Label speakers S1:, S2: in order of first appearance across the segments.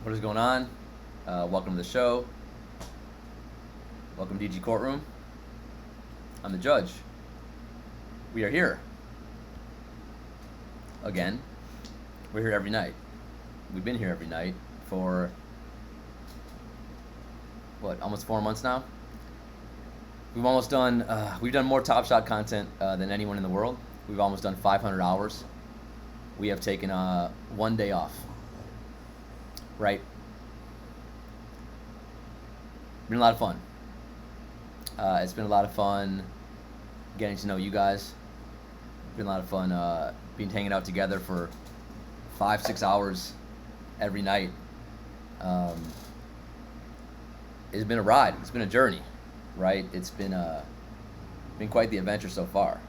S1: What is going on? Welcome to the show. Welcome to DG Courtroom. I'm the judge. We are here. Again. We're here every night. We've been here every night for, almost 4 months now? We've done more TopShot content than anyone in the world. We've almost done 500 hours. We have taken 1 day off. Right? Been a lot of fun. It's been a lot of fun getting to know you guys. Been a lot of fun hanging out together for 5-6 hours every night. It's been a ride. It's been a journey, right? It's been quite the adventure so far.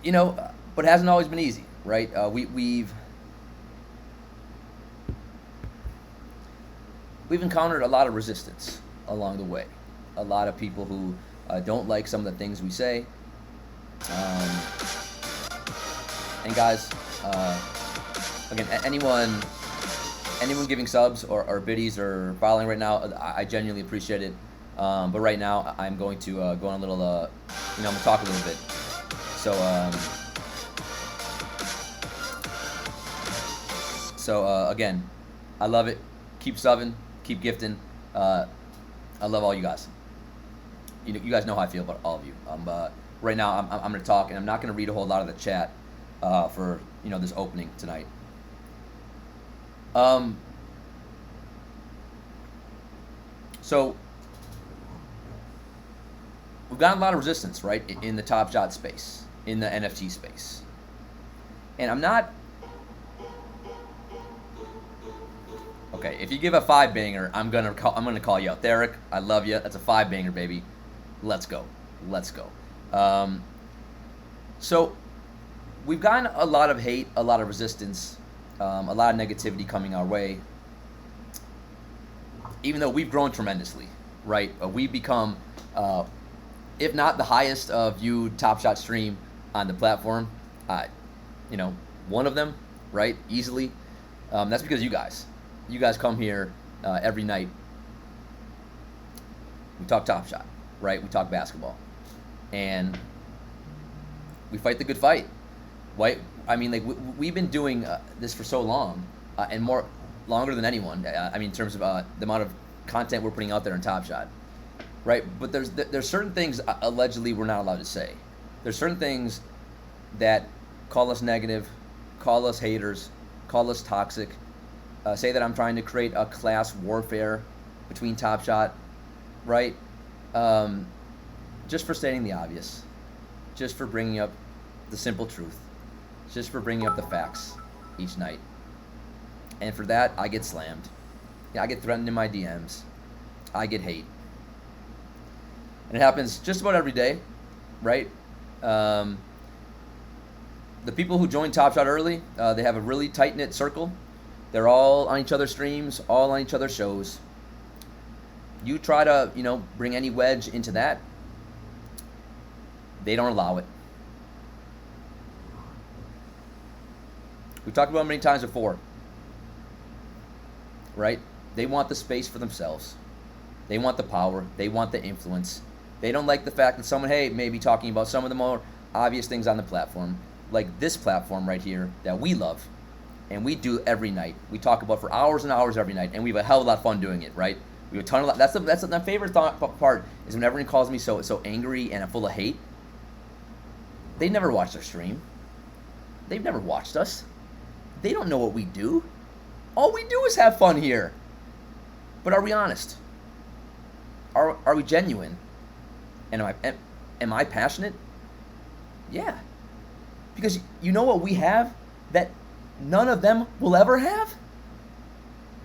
S1: You know, but it hasn't always been easy, right? We've encountered a lot of resistance along the way. A lot of people who don't like some of the things we say. And guys, again, anyone giving subs or biddies or following right now, I genuinely appreciate it. But right now, I'm going to go on a little, I'm going to talk a little bit. So again, I love it. Keep subbing, keep gifting. I love all you guys. You guys know how I feel about all of you. Right now, I'm going to talk, and I'm not going to read a whole lot of the chat for this opening tonight. So we've gotten a lot of resistance, right, in the TopShot space, in the NFT space, and I'm not. Okay, if you give a 5-banger, I'm gonna call you out. Theric, I love you. That's a 5-banger, baby. Let's go. So we've gotten a lot of hate, a lot of resistance, a lot of negativity coming our way. Even though we've grown tremendously, right? We've become, if not the highest viewed TopShot stream on the platform, one of them, right? Easily. That's because you guys. You guys come here every night. We talk TopShot, right? We talk basketball, and we fight the good fight. Right? I mean, like we've been doing this for so long, and longer than anyone. In terms of the amount of content we're putting out there in TopShot, right? But there's certain things allegedly we're not allowed to say. There's certain things that call us negative, call us haters, call us toxic. Say that I'm trying to create a class warfare between TopShot, right? Just for stating the obvious, just for bringing up the simple truth, just for bringing up the facts each night. And for that, I get slammed. I get threatened in my DMs. I get hate. And it happens just about every day, right? The people who join TopShot early, they have a really tight-knit circle. They're all on each other's streams, all on each other's shows. You try to, bring any wedge into that, they don't allow it. We've talked about it many times before, right? They want the space for themselves. They want the power. They want the influence. They don't like the fact that someone, may be talking about some of the more obvious things on the platform, like this platform right here that we love, and we do every night. We talk about for hours and hours every night, and we have a hell of a lot of fun doing it, right? We have a ton of that's my favorite part is when everyone calls me so angry and full of hate. They never watched our stream. They've never watched us. They don't know what we do. All we do is have fun here. But are we honest? Are we genuine? And am I passionate? Yeah. Because you know what we have that none of them will ever have?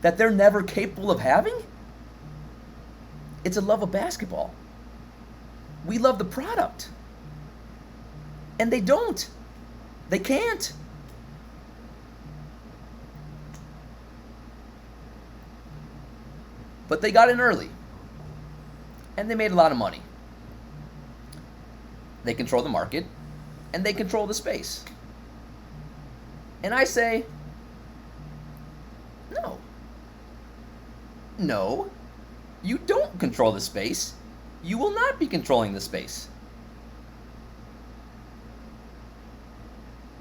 S1: That they're never capable of having? It's a love of basketball. We love the product. And they don't. They can't. But they got in early. And they made a lot of money. They control the market. And they control the space. And I say, no. No. You don't control the space. You will not be controlling the space.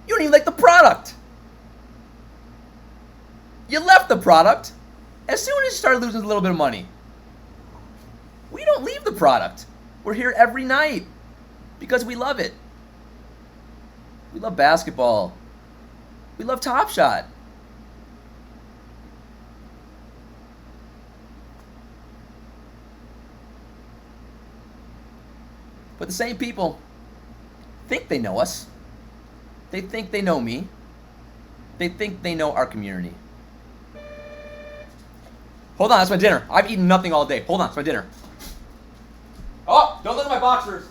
S1: You don't even like the product. You left the product as soon as you started losing a little bit of money. We don't leave the product. We're here every night because we love it. We love basketball. We love TopShot. But the same people think they know us. They think they know me. They think they know our community. Hold on, that's my dinner. I've eaten nothing all day. Hold on, it's my dinner. Oh, don't look at my boxers.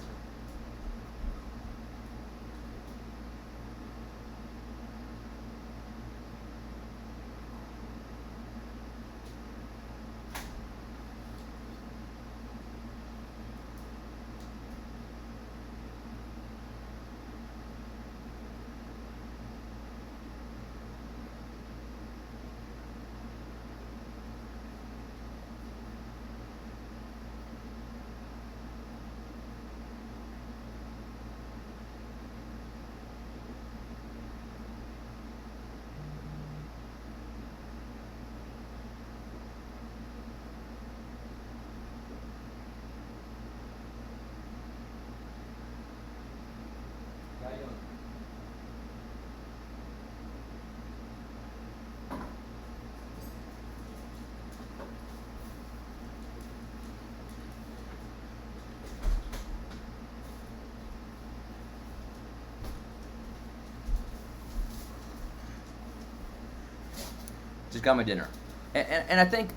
S1: Just got my dinner. And I think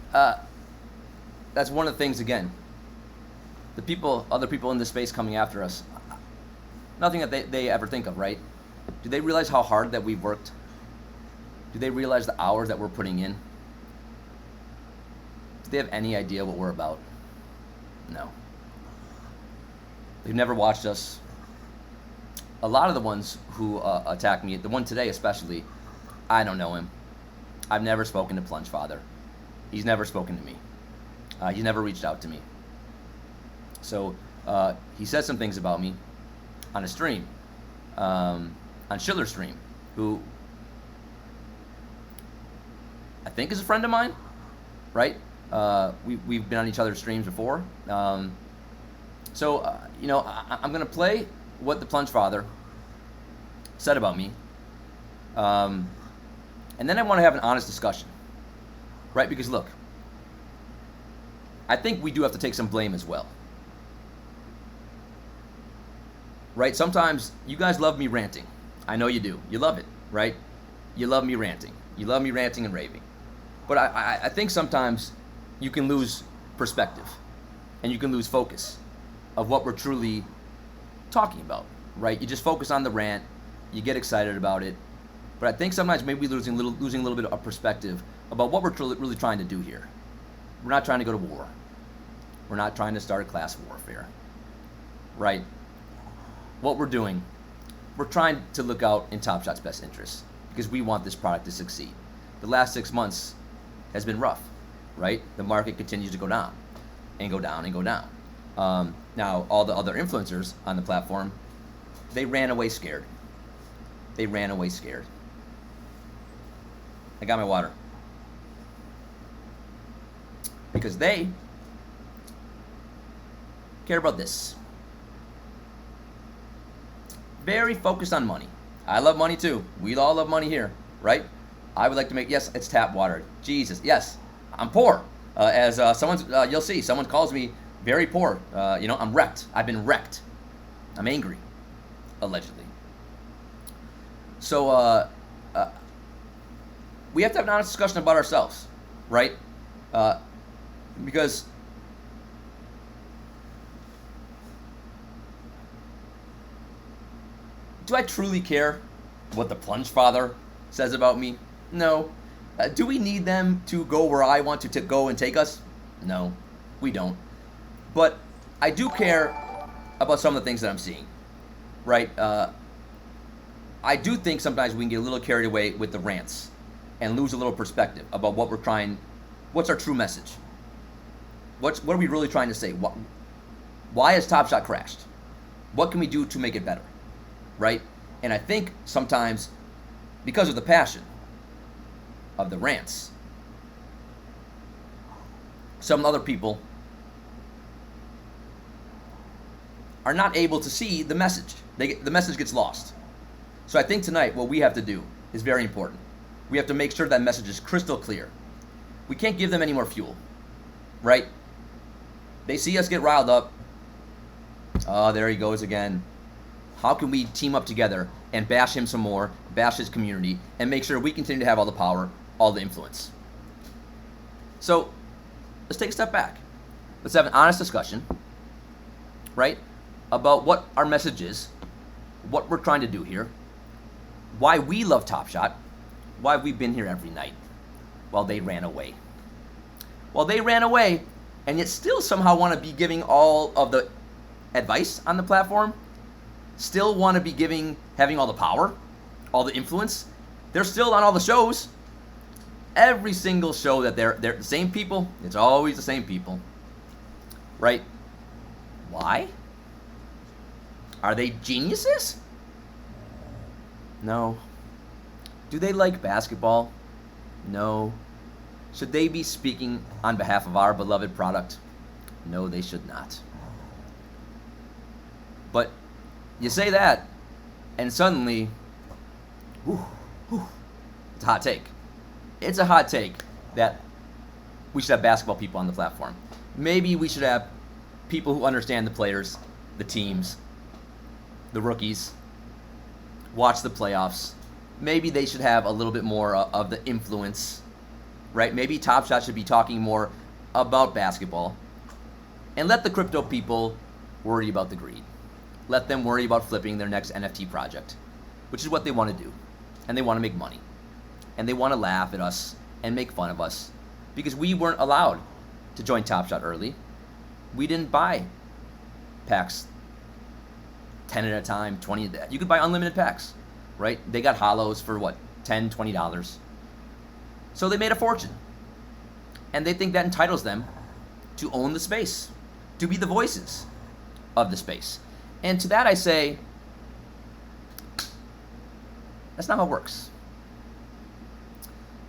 S1: that's one of the things, again, other people in this space coming after us, nothing that they ever think of, right? Do they realize how hard that we've worked? Do they realize the hours that we're putting in? Do they have any idea what we're about? No. They've never watched us. A lot of the ones who attack me, the one today especially, I don't know him. I've never spoken to Plunge Father. He's never spoken to me. He's never reached out to me. So he said some things about me on a stream, on Schiller's stream, who I think is a friend of mine, right? We've been on each other's streams before. So I'm going to play what the Plunge Father said about me. And then I want to have an honest discussion, right? Because look, I think we do have to take some blame as well, right? Sometimes you guys love me ranting. I know you do. You love it, right? You love me ranting. You love me ranting and raving. But I think sometimes you can lose perspective and you can lose focus of what we're truly talking about, right? You just focus on the rant. You get excited about it. But I think sometimes maybe losing a little bit of perspective about what we're really trying to do here. We're not trying to go to war. We're not trying to start a class warfare, right? What we're doing, we're trying to look out in TopShot's best interests because we want this product to succeed. The last 6 months has been rough, right? The market continues to go down and go down and go down. Now, all the other influencers on the platform, they ran away scared. They ran away scared. I got my water. Because they care about this. Very focused on money. I love money too. We all love money here, right? I would like to make, yes, it's tap water. Jesus, yes, I'm poor. You'll see, someone calls me very poor. I'm wrecked. I've been wrecked. I'm angry, allegedly. So we have to have an honest discussion about ourselves, right? Because do I truly care what the Plunge father says about me? No. Do we need them to go where I want to go and take us? No, we don't. But I do care about some of the things that I'm seeing, right? I do think sometimes we can get a little carried away with the rants and lose a little perspective about what's our true message? What are we really trying to say? Why has TopShot crashed? What can we do to make it better, right? And I think sometimes because of the passion of the rants, some other people are not able to see the message. The message gets lost. So I think tonight what we have to do is very important. We have to make sure that message is crystal clear. We can't give them any more fuel, right? They see us get riled up. Oh, there he goes again. How can we team up together and bash him some more, bash his community, and make sure we continue to have all the power, all the influence? So let's take a step back. Let's have an honest discussion, right, about what our message is, what we're trying to do here, why we love TopShot, why we've been here every night, while they ran away. While they ran away, and yet still somehow want to be giving all of the advice on the platform, still want to be having all the power, all the influence. They're still on all the shows. Every single show that they're the same people. It's always the same people, right? Why? Are they geniuses? No. Do they like basketball? No. Should they be speaking on behalf of our beloved product? No, they should not. But you say that, and suddenly, it's a hot take. It's a hot take that we should have basketball people on the platform. Maybe we should have people who understand the players, the teams, the rookies, watch the playoffs. Maybe they should have a little bit more of the influence, right? Maybe TopShot should be talking more about basketball and let the crypto people worry about the greed. Let them worry about flipping their next NFT project, which is what they want to do. And they want to make money. And they want to laugh at us and make fun of us because we weren't allowed to join TopShot early. We didn't buy packs 10 at a time, 20 at that. You could buy unlimited packs, right? They got hollows for what, $10, $20. So they made a fortune. And they think that entitles them to own the space, to be the voices of the space. And to that I say, that's not how it works.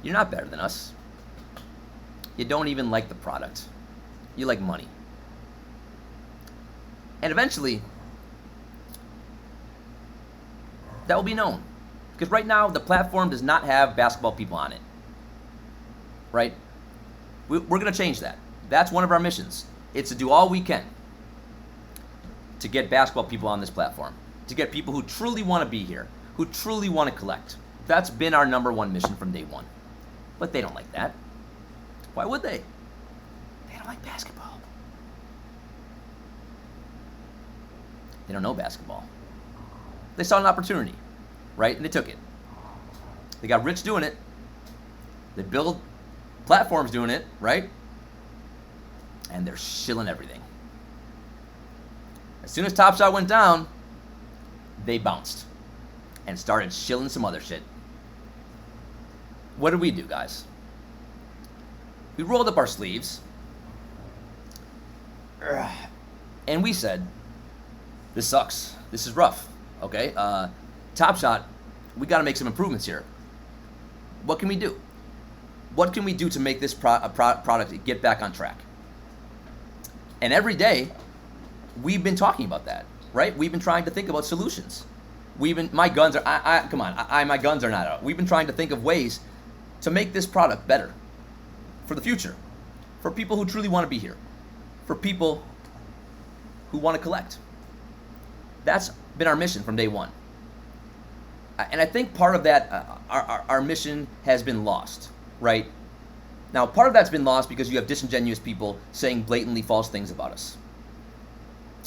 S1: You're not better than us. You don't even like the product. You like money. And eventually, that will be known. Because right now, the platform does not have basketball people on it. Right? We're going to change that. That's one of our missions. It's to do all we can to get basketball people on this platform. To get people who truly want to be here, who truly want to collect. That's been our number one mission from day one. But they don't like that. Why would they? They don't like basketball. They don't know basketball. They saw an opportunity, right? And they took it. They got rich doing it. They build platforms doing it, right? And they're shilling everything. As soon as TopShot went down, they bounced and started shilling some other shit. What did we do, guys? We rolled up our sleeves and we said, this sucks. This is rough. Okay? TopShot, we got to make some improvements here. What can we do? What can we do to make this product get back on track? And every day, we've been talking about that, right? We've been trying to think about solutions. My guns are not out. We've been trying to think of ways to make this product better for the future, for people who truly want to be here, for people who want to collect. That's been our mission from day one. And I think part of that, our mission has been lost, right? Now, part of that's been lost because you have disingenuous people saying blatantly false things about us.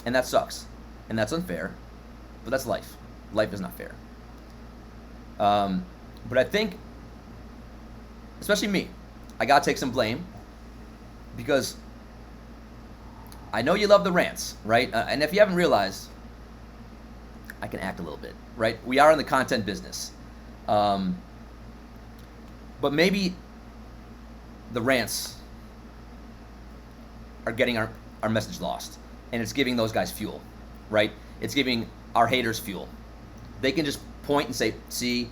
S1: And that sucks. And that's unfair. But that's life. Life is not fair. But I think, especially me, I got to take some blame because I know you love the rants, right? And if you haven't realized, I can act a little bit, right? We are in the content business. But maybe the rants are getting our message lost. And it's giving those guys fuel, right? It's giving our haters fuel. They can just point and say, see,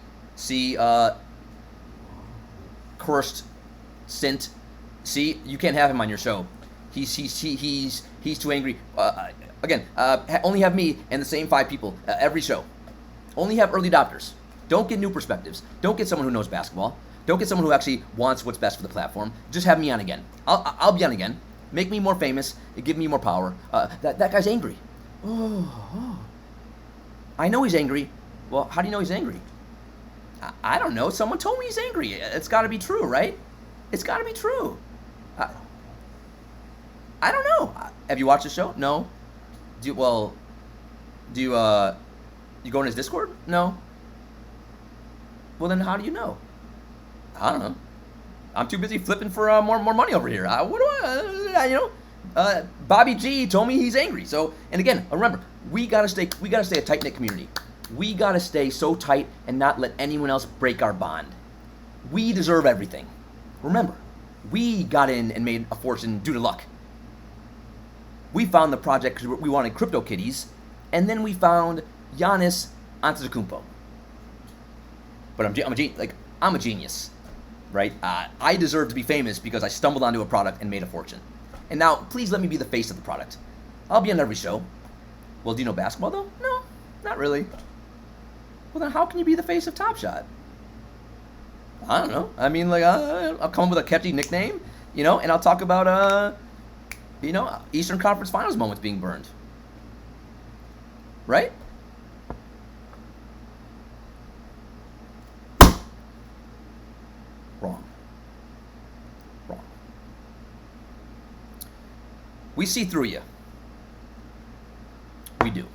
S1: cursed Sint. See, you can't have him on your show. He's too angry. Only have me and the same 5 people every show. Only have early adopters. Don't get new perspectives. Don't get someone who knows basketball. Don't get someone who actually wants what's best for the platform. Just have me on again. I'll be on again. Make me more famous. Give me more power. That guy's angry. Oh. I know he's angry. Well, how do you know he's angry? I don't know. Someone told me he's angry. It's got to be true, right? It's got to be true. I don't know. Have you watched the show? No. Do you go in his Discord? No. Well, then how do you know? I don't know. I'm too busy flipping for more money over here. Bobby G told me he's angry. So, and again, remember, we gotta stay a tight knit community. We gotta stay so tight and not let anyone else break our bond. We deserve everything. Remember, we got in and made a fortune due to luck. We found the project because we wanted CryptoKitties, and then we found Giannis Antetokounmpo. But I'm a genius, right? I deserve to be famous because I stumbled onto a product and made a fortune. And now, please let me be the face of the product. I'll be on every show. Well, do you know basketball though? No, not really. Well, then how can you be the face of TopShot? I don't know. I mean, I'll come up with a catchy nickname, and I'll talk about Eastern Conference Finals moments being burned. Right? Wrong. We see through you. We do.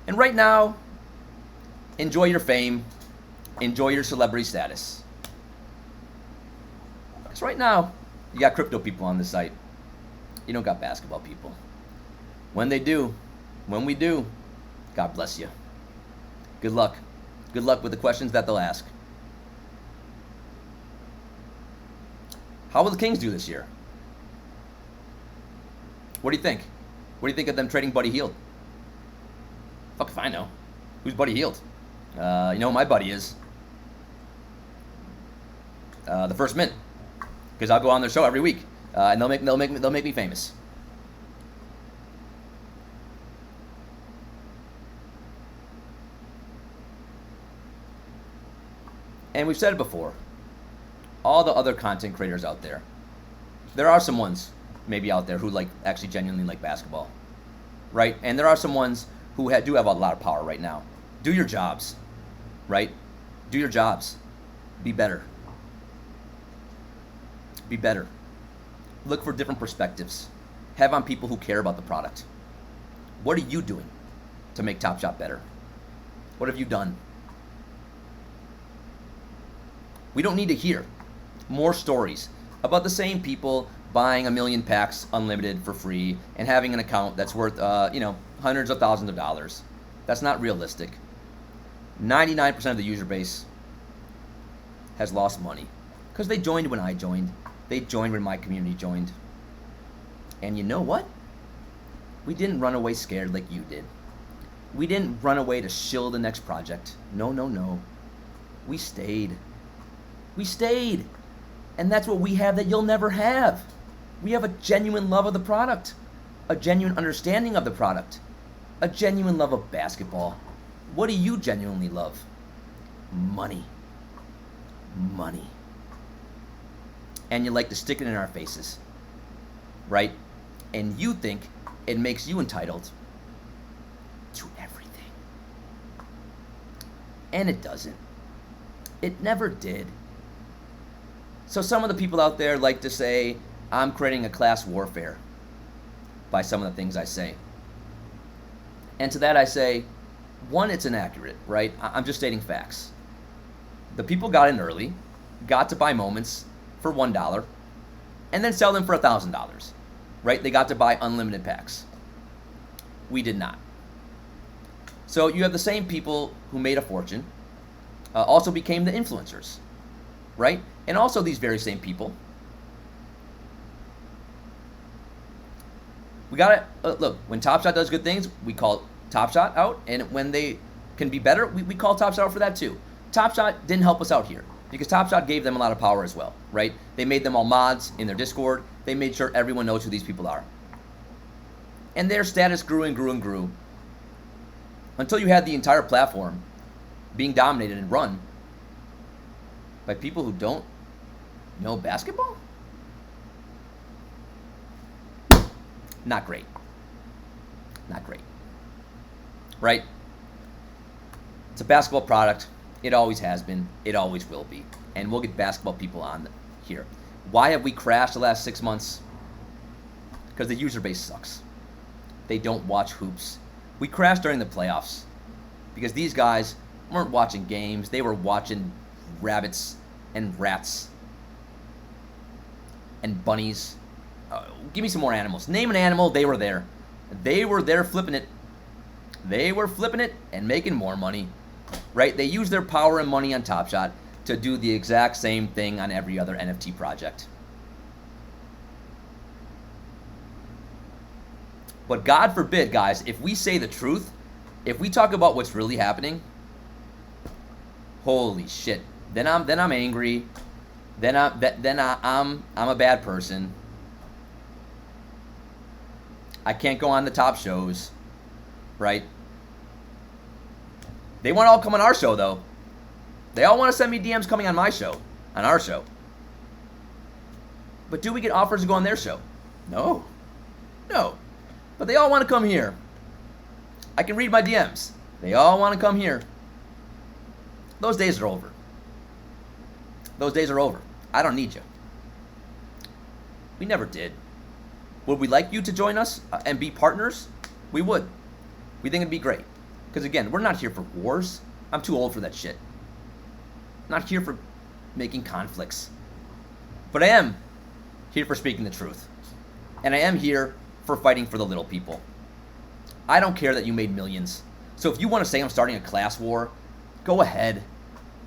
S1: And right now, enjoy your fame. Enjoy your celebrity status. Because right now, you got crypto people on the site. You don't got basketball people. When we do, God bless you. Good luck. Good luck with the questions that they'll ask. How will the Kings do this year? What do you think? What do you think of them trading Buddy Hield? Fuck if I know. Who's Buddy Hield? You know who my buddy is? The First Mint. Because I'll go on their show every week, and they'll make me famous. And we've said it before. All the other content creators out there, there are some ones maybe out there who actually genuinely like basketball, right? And there are some ones who do have a lot of power right now. Do your jobs, right? Do your jobs. Be better. Be better. Look for different perspectives. Have on people who care about the product. What are you doing to make TopShot better? What have you done? We don't need to hear more stories about the same people buying a million packs unlimited for free and having an account that's worth, hundreds of thousands of dollars. That's not realistic. 99% of the user base has lost money because they joined when I joined. They joined when my community joined. And you know what? We didn't run away scared like you did. We didn't run away to shill the next project. No, no, no. We stayed. We stayed. And that's what we have that you'll never have. We have a genuine love of the product, a genuine understanding of the product, a genuine love of basketball. What do you genuinely love? Money. Money. And you like to stick it in our faces, right? And you think it makes you entitled to everything. And it doesn't. It never did. So some of the people out there like to say, I'm creating a class warfare by some of the things I say. And to that I say, one, it's inaccurate, right? I'm just stating facts. The people got in early, got to buy moments for $1, and then sell them for $1,000, right? They got to buy unlimited packs. We did not. So you have the same people who made a fortune, also became the influencers, right? And also these very same people. We gotta, look, when TopShot does good things, we call TopShot out, and when they can be better, we call TopShot out for that too. TopShot didn't help us out here because TopShot gave them a lot of power as well, right? They made them all mods in their Discord. They made sure everyone knows who these people are. And their status grew and grew and grew until you had the entire platform being dominated and run by people who don't know basketball? Not great. Not great. Right? It's a basketball product. It always has been. It always will be. And we'll get basketball people on here. Why have we crashed the last 6 months? Because the user base sucks. They don't watch hoops. We crashed during the playoffs because these guys weren't watching games. They were watching rabbits and rats and bunnies. Give me some more animals. Name an animal. They were there. They were there flipping it. They were flipping it and making more money, right? They use their power and money on TopShot to do the exact same thing on every other NFT project. But God forbid, guys, if we say the truth, if we talk about what's really happening, holy shit. Then I'm angry. Then I'm a bad person. I can't go on the top shows, right? They want to all come on our show, though. They all want to send me DMs coming on my show, on our show. But do we get offers to go on their show? No. No. But they all want to come here. I can read my DMs. They all want to come here. Those days are over. Those days are over. I don't need you. We never did. Would we like you to join us and be partners? We would. We think it'd be great. Because again, we're not here for wars. I'm too old for that shit. Not here for making conflicts. But I am here for speaking the truth. And I am here for fighting for the little people. I don't care that you made millions. So if you want to say I'm starting a class war, go ahead.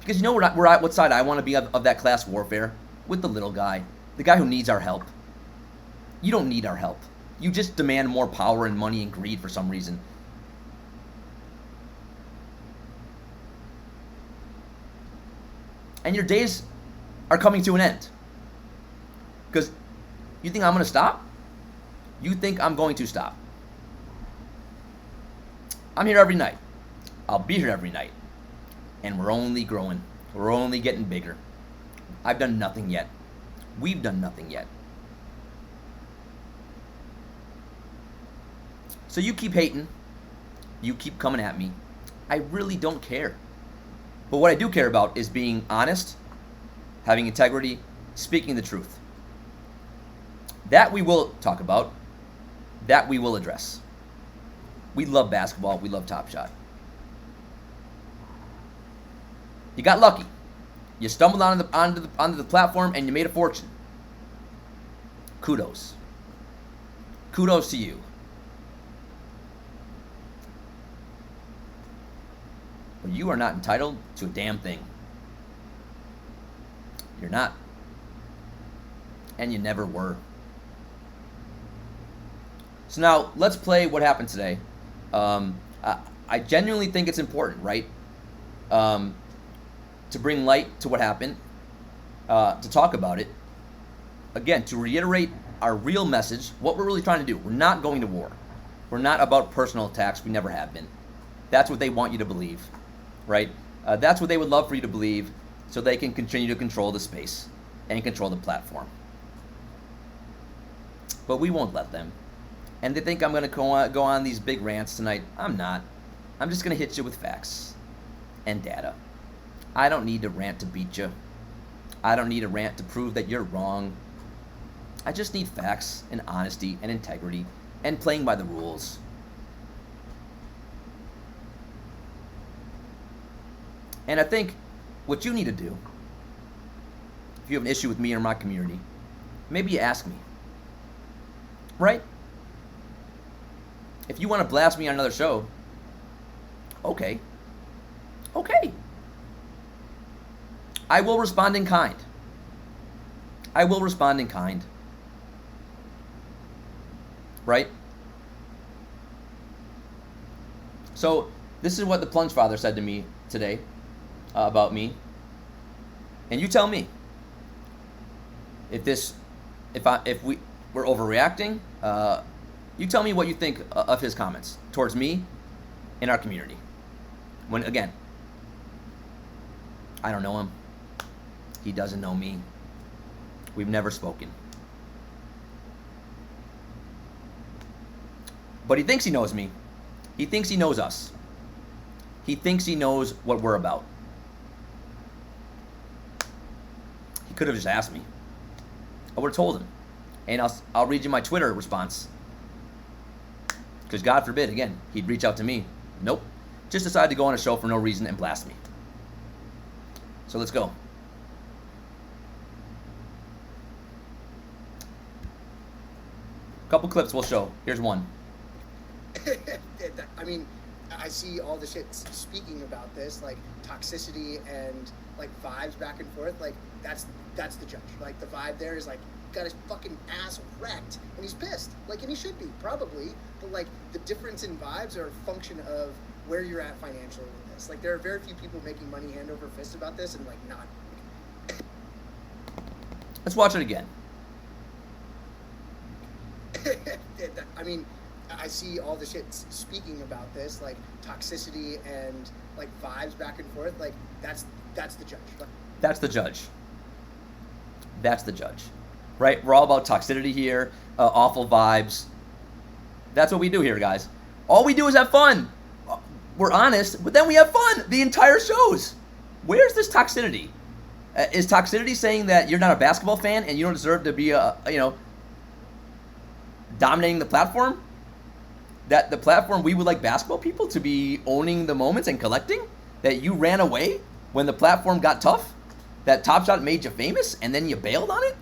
S1: Because you know what side I want to be of that class warfare? With the little guy. The guy who needs our help. You don't need our help. You just demand more power and money and greed for some reason. And your days are coming to an end. Because you think I'm going to stop? You think I'm going to stop? I'm here every night. I'll be here every night. And we're only growing. We're only getting bigger. I've done nothing yet. We've done nothing yet. So you keep hating. You keep coming at me. I really don't care. But what I do care about is being honest, having integrity, speaking the truth. That we will talk about. That we will address. We love basketball. We love TopShot. You got lucky. You stumbled onto the platform and you made a fortune. Kudos. Kudos to you. But you are not entitled to a damn thing. You're not. And you never were. So now, let's play what happened today. I genuinely think it's important, right? To bring light to what happened, to talk about it. Again, to reiterate our real message, what we're really trying to do. We're not going to war. We're not about personal attacks. We never have been. That's what they want you to believe, right? That's what they would love for you to believe so they can continue to control the space and control the platform. But we won't let them. And they think I'm going to go on these big rants tonight. I'm not. I'm just going to hit you with facts and data. I don't need to rant to beat you. I don't need a rant to prove that you're wrong. I just need facts and honesty and integrity and playing by the rules. And I think what you need to do, if you have an issue with me or my community, maybe you ask me. Right? If you want to blast me on another show, okay. Okay. I will respond in kind. I will respond in kind. Right? So, this is what the Plunge Father said to me today about me. And you tell me if we're overreacting. You tell me what you think of his comments towards me and our community. When, again, I don't know him. He doesn't know me. We've never spoken. But he thinks he knows me. He thinks he knows us. He thinks he knows what we're about. He could have just asked me. I would have told him. And I'll read you my Twitter response. Because God forbid, again, he'd reach out to me. Nope. Just decided to go on a show for no reason and blast me. So let's go. Couple clips we'll show. Here's one.
S2: I mean, I see all the shit speaking about this, like toxicity and like vibes back and forth. Like that's the judge. Like the vibe there is like got his fucking ass wrecked and he's pissed. Like, and he should be probably. But like the difference in vibes are a function of where you're at financially with this. Like there are very few people making money hand over fist about this and like not.
S1: Let's watch it again.
S2: I mean, I see all the shit speaking about this, like toxicity and like vibes back and forth. Like that's the judge.
S1: That's the judge. That's the judge. Right? We're all about toxicity here, awful vibes. That's what we do here, guys. All we do is have fun. We're honest, but then we have fun. The entire shows. Where's this toxicity? Is toxicity saying that you're not a basketball fan and you don't deserve to be dominating the platform? That the platform we would like basketball people to be owning the moments and collecting? That you ran away when the platform got tough? That TopShot made you famous and then you bailed on it?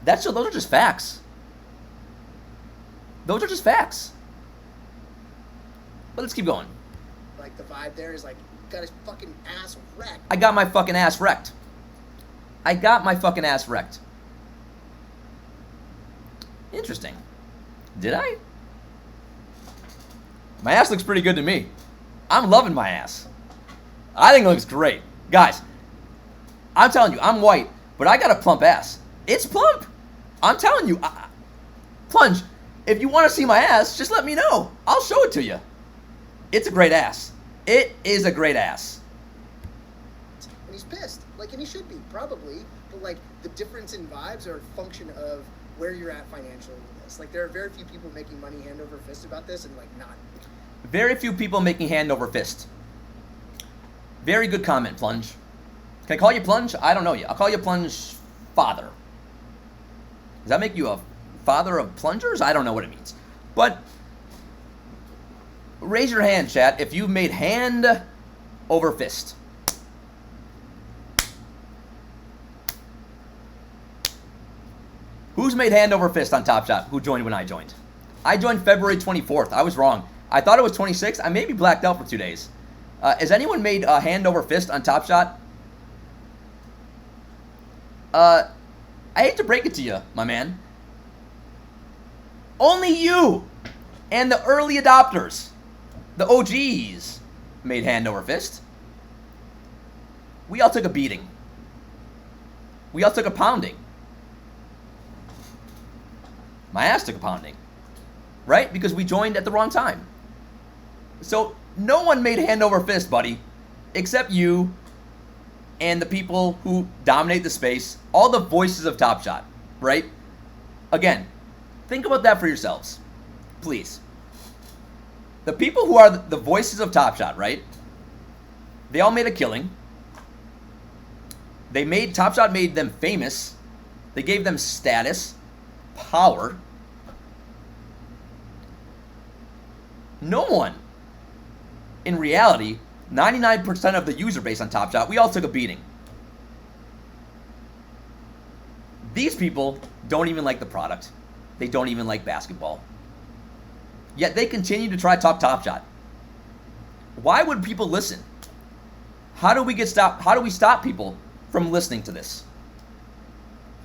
S1: Those are just facts. Those are just facts. But let's keep going.
S2: Like the vibe there is like got his fucking ass wrecked.
S1: I got my fucking ass wrecked. I got my fucking ass wrecked. Interesting. Did I? My ass looks pretty good to me. I'm loving my ass. I think it looks great. Guys, I'm telling you, I'm white, but I got a plump ass. It's plump. I'm telling you. Plunge, if you want to see my ass, just let me know. I'll show it to you. It's a great ass. It is a great ass.
S2: And he's pissed. Like, and he should be, probably. But, like, the difference in vibes are a function of where you're at financially with this. Like, there are very few people making money hand over fist about this and, like, not.
S1: Very few people making hand over fist. Very good comment, Plunge. Can I call you Plunge? I don't know you. I'll call you Plunge Father. Does that make you a father of plungers? I don't know what it means. But raise your hand, chat, if you've made hand over fist. Who's made hand over fist on TopShot? Who joined when I joined? I joined February 24th. I was wrong. I thought it was 26th. I may be blacked out for 2 days. Has anyone made a hand over fist on TopShot? I hate to break it to you, my man. Only you and the early adopters, the OGs, made hand over fist. We all took a beating. We all took a pounding. My ass took a pounding, right? Because we joined at the wrong time. So no one made hand over fist, buddy, except you and the people who dominate the space, all the voices of TopShot, right? Again, think about that for yourselves, please. The people who are the voices of TopShot, right? They all made a killing. TopShot made them famous. They gave them status, power. No one, in reality, 99% of the user base on TopShot, we all took a beating. These people don't even like the product. They don't even like basketball. Yet they continue to try to talk TopShot. Why would people listen? How do we stop people from listening to this?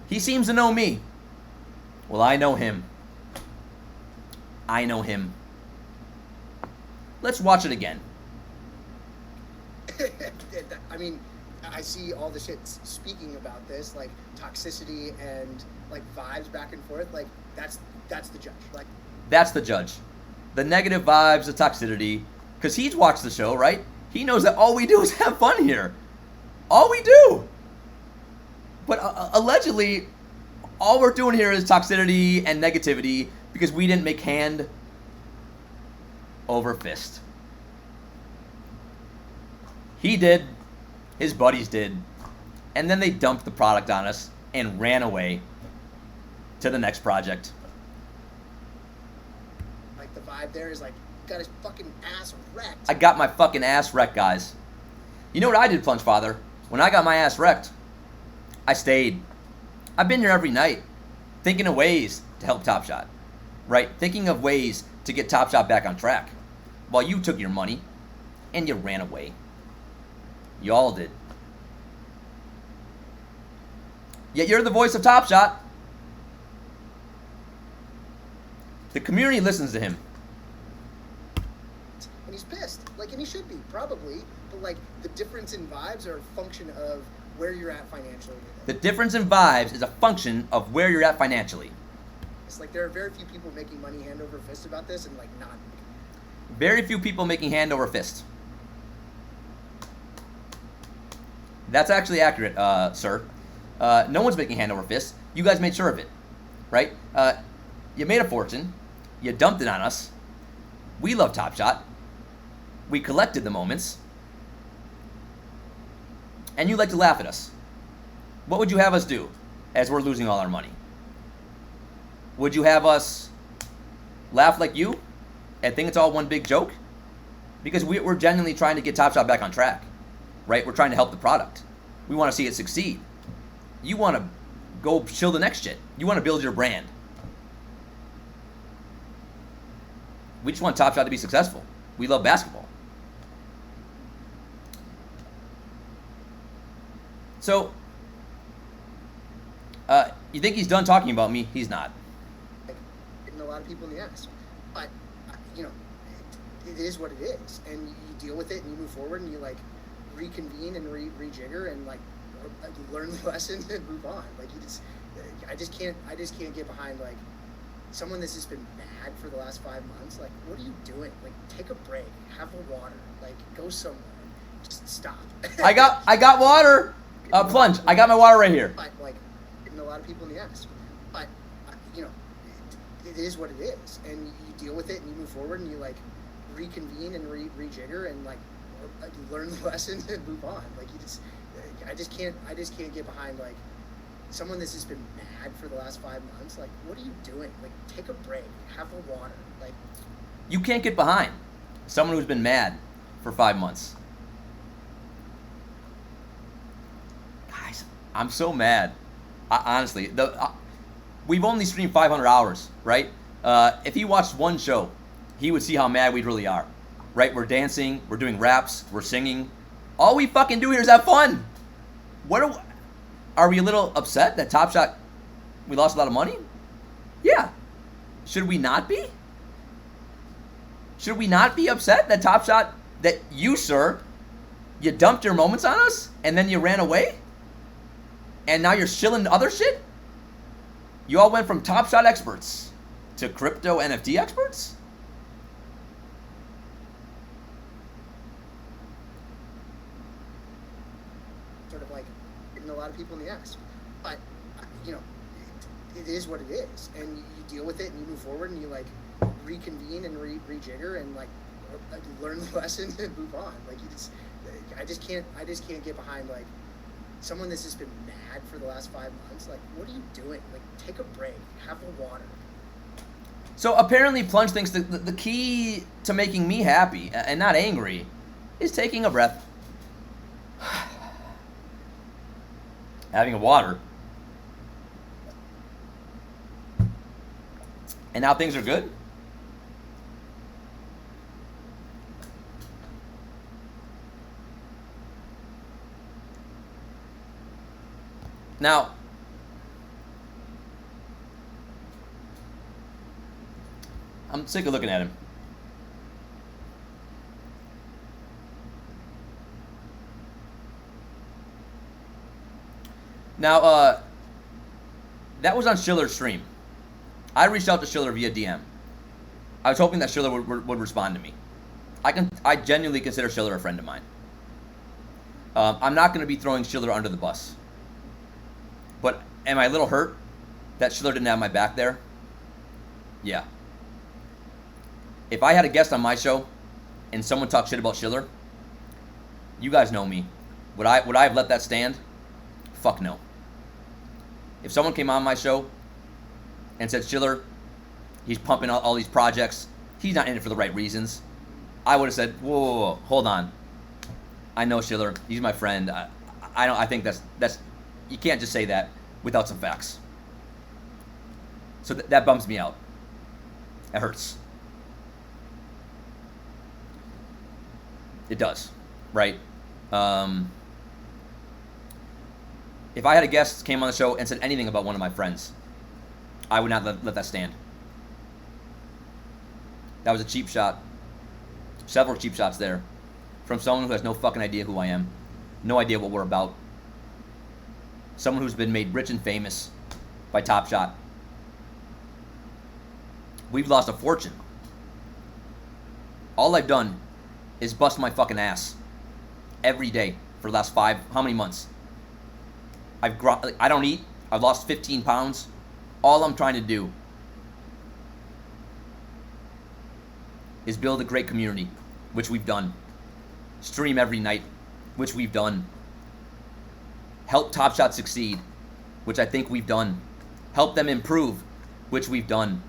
S1: He seems to know me. Well, I know him. I know him. Let's watch it again.
S2: I mean, I see all the shit speaking about this, like toxicity and like vibes back and forth. Like that's the judge. Like
S1: that's the judge. The negative vibes, the toxicity, because he's watched the show, right? He knows that all we do is have fun here. All we do. But allegedly, all we're doing here is toxicity and negativity because we didn't make hand over fist. He did. His buddies did. And then they dumped the product on us and ran away to the next project.
S2: Like the vibe there is like, got his fucking ass wrecked.
S1: I got my fucking ass wrecked, guys. You know what I did, Plunge Father? When I got my ass wrecked, I stayed. I've been here every night, thinking of ways to help TopShot, right? Thinking of ways to get TopShot back on track. While you took your money and you ran away. You all did. Yet you're the voice of TopShot. The community listens to him.
S2: And he's pissed. Like, and he should be, probably. But, like, the difference in vibes are a function of where you're at financially.
S1: The difference in vibes is a function of where you're at financially.
S2: It's like there are very few people making money hand over fist about this and, like, not.
S1: Very few people making hand over fist. That's actually accurate, sir. No one's making hand over fist. You guys made sure of it, right? You made a fortune. You dumped it on us. We love TopShot. We collected the moments. And you like to laugh at us. What would you have us do as we're losing all our money? Would you have us laugh like you and think it's all one big joke? Because we're genuinely trying to get TopShot back on track, right? We're trying to help the product. We want to see it succeed. You want to go chill the next shit. You want to build your brand. We just want TopShot to be successful. We love basketball. So, you think he's done talking about me? He's not.
S2: Hitting a lot of people in the ass. But, you know, it is what it is. And you deal with it and you move forward and you, like, reconvene and rejigger and, like, learn the lesson and move on. Like, I just can't get behind, like, someone that's just been mad for the last 5 months. Like, what are you doing? Like, take a break. Have a water. Like, go somewhere. Just stop.
S1: I got water. Plunge. I got my water right here.
S2: But, like, hitting a lot of people in the ass. But, you know, it is what it is. And you deal with it and you move forward and you, like, reconvene and rejigger and, like, learn the lesson and move on. Like, I just can't get behind, like, someone that's just been mad for the last 5 months. Like, what are you doing? Like, take a break. Have a water. Like,
S1: you can't get behind someone who's been mad for 5 months. Guys, I'm so mad. Honestly, the we've only streamed 500 hours, right? If he watched one show, he would see how mad we really are, right? We're dancing, we're doing raps, we're singing. All we fucking do here is have fun. Are we a little upset that TopShot, we lost a lot of money? Yeah. Should we not be? Should we not be upset that TopShot, that you, sir, you dumped your moments on us and then you ran away? And now you're shilling other shit? You all went from TopShot experts to crypto NFT experts?
S2: Sort of like hitting a lot of people in the ass. But, you know, it is what it is. And you deal with it and you move forward and you like reconvene and rejigger and like learn the lesson and move on. Like you just, I just can't get behind like someone that's just been mad for the last 5 months. Like, what are you doing? Like, take a break, have a water.
S1: So apparently Plunge thinks the key to making me happy and not angry is taking a breath, having a water, and now things are good. Now, I'm sick of looking at him. Now, that was on Schiller's stream. I reached out to Schiller via DM. I was hoping that Schiller would respond to me. I genuinely consider Schiller a friend of mine. I'm not going to be throwing Schiller under the bus. But am I a little hurt that Schiller didn't have my back there? Yeah. If I had a guest on my show and someone talked shit about Schiller, you guys know me. Would I have let that stand? Fuck no. If someone came on my show and said Schiller, he's pumping all these projects, he's not in it for the right reasons, I would have said, whoa, hold on. I know Schiller, he's my friend. I think that's you can't just say that without some facts. So that bums me out. It hurts. It does, right? If I had a guest came on the show and said anything about one of my friends, I would not let that stand. That was a cheap shot. Several cheap shots there from someone who has no fucking idea who I am, no idea what we're about. Someone who's been made rich and famous by TopShot. We've lost a fortune. All I've done is bust my fucking ass every day for the last how many months? I don't eat. I've lost 15 pounds. All I'm trying to do is build a great community, which we've done. Stream every night, which we've done. Help TopShot succeed, which I think we've done. Help them improve, which we've done.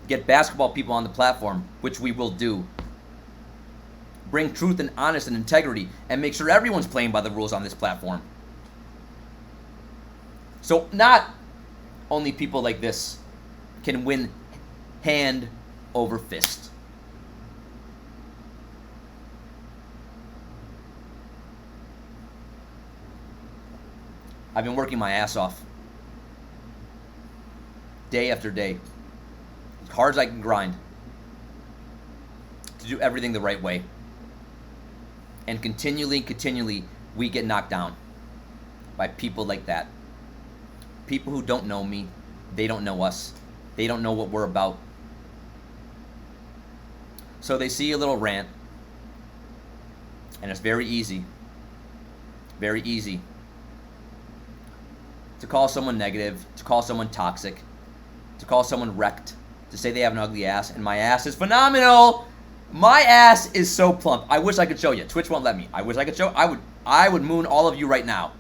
S1: Get basketball people on the platform, which we will do. Bring truth and honesty and integrity and make sure everyone's playing by the rules on this platform. So not only people like this can win hand over fist. I've been working my ass off day after day, as hard as I can grind, to do everything the right way. And continually, we get knocked down by people like that. People who don't know me, they don't know us, they don't know what we're about. So they see a little rant, and it's very easy to call someone negative, to call someone toxic, to call someone wrecked, to say they have an ugly ass, and my ass is phenomenal. My ass is so plump. I wish I could show you. Twitch won't let me. I wish I could show. I would moon all of you right now.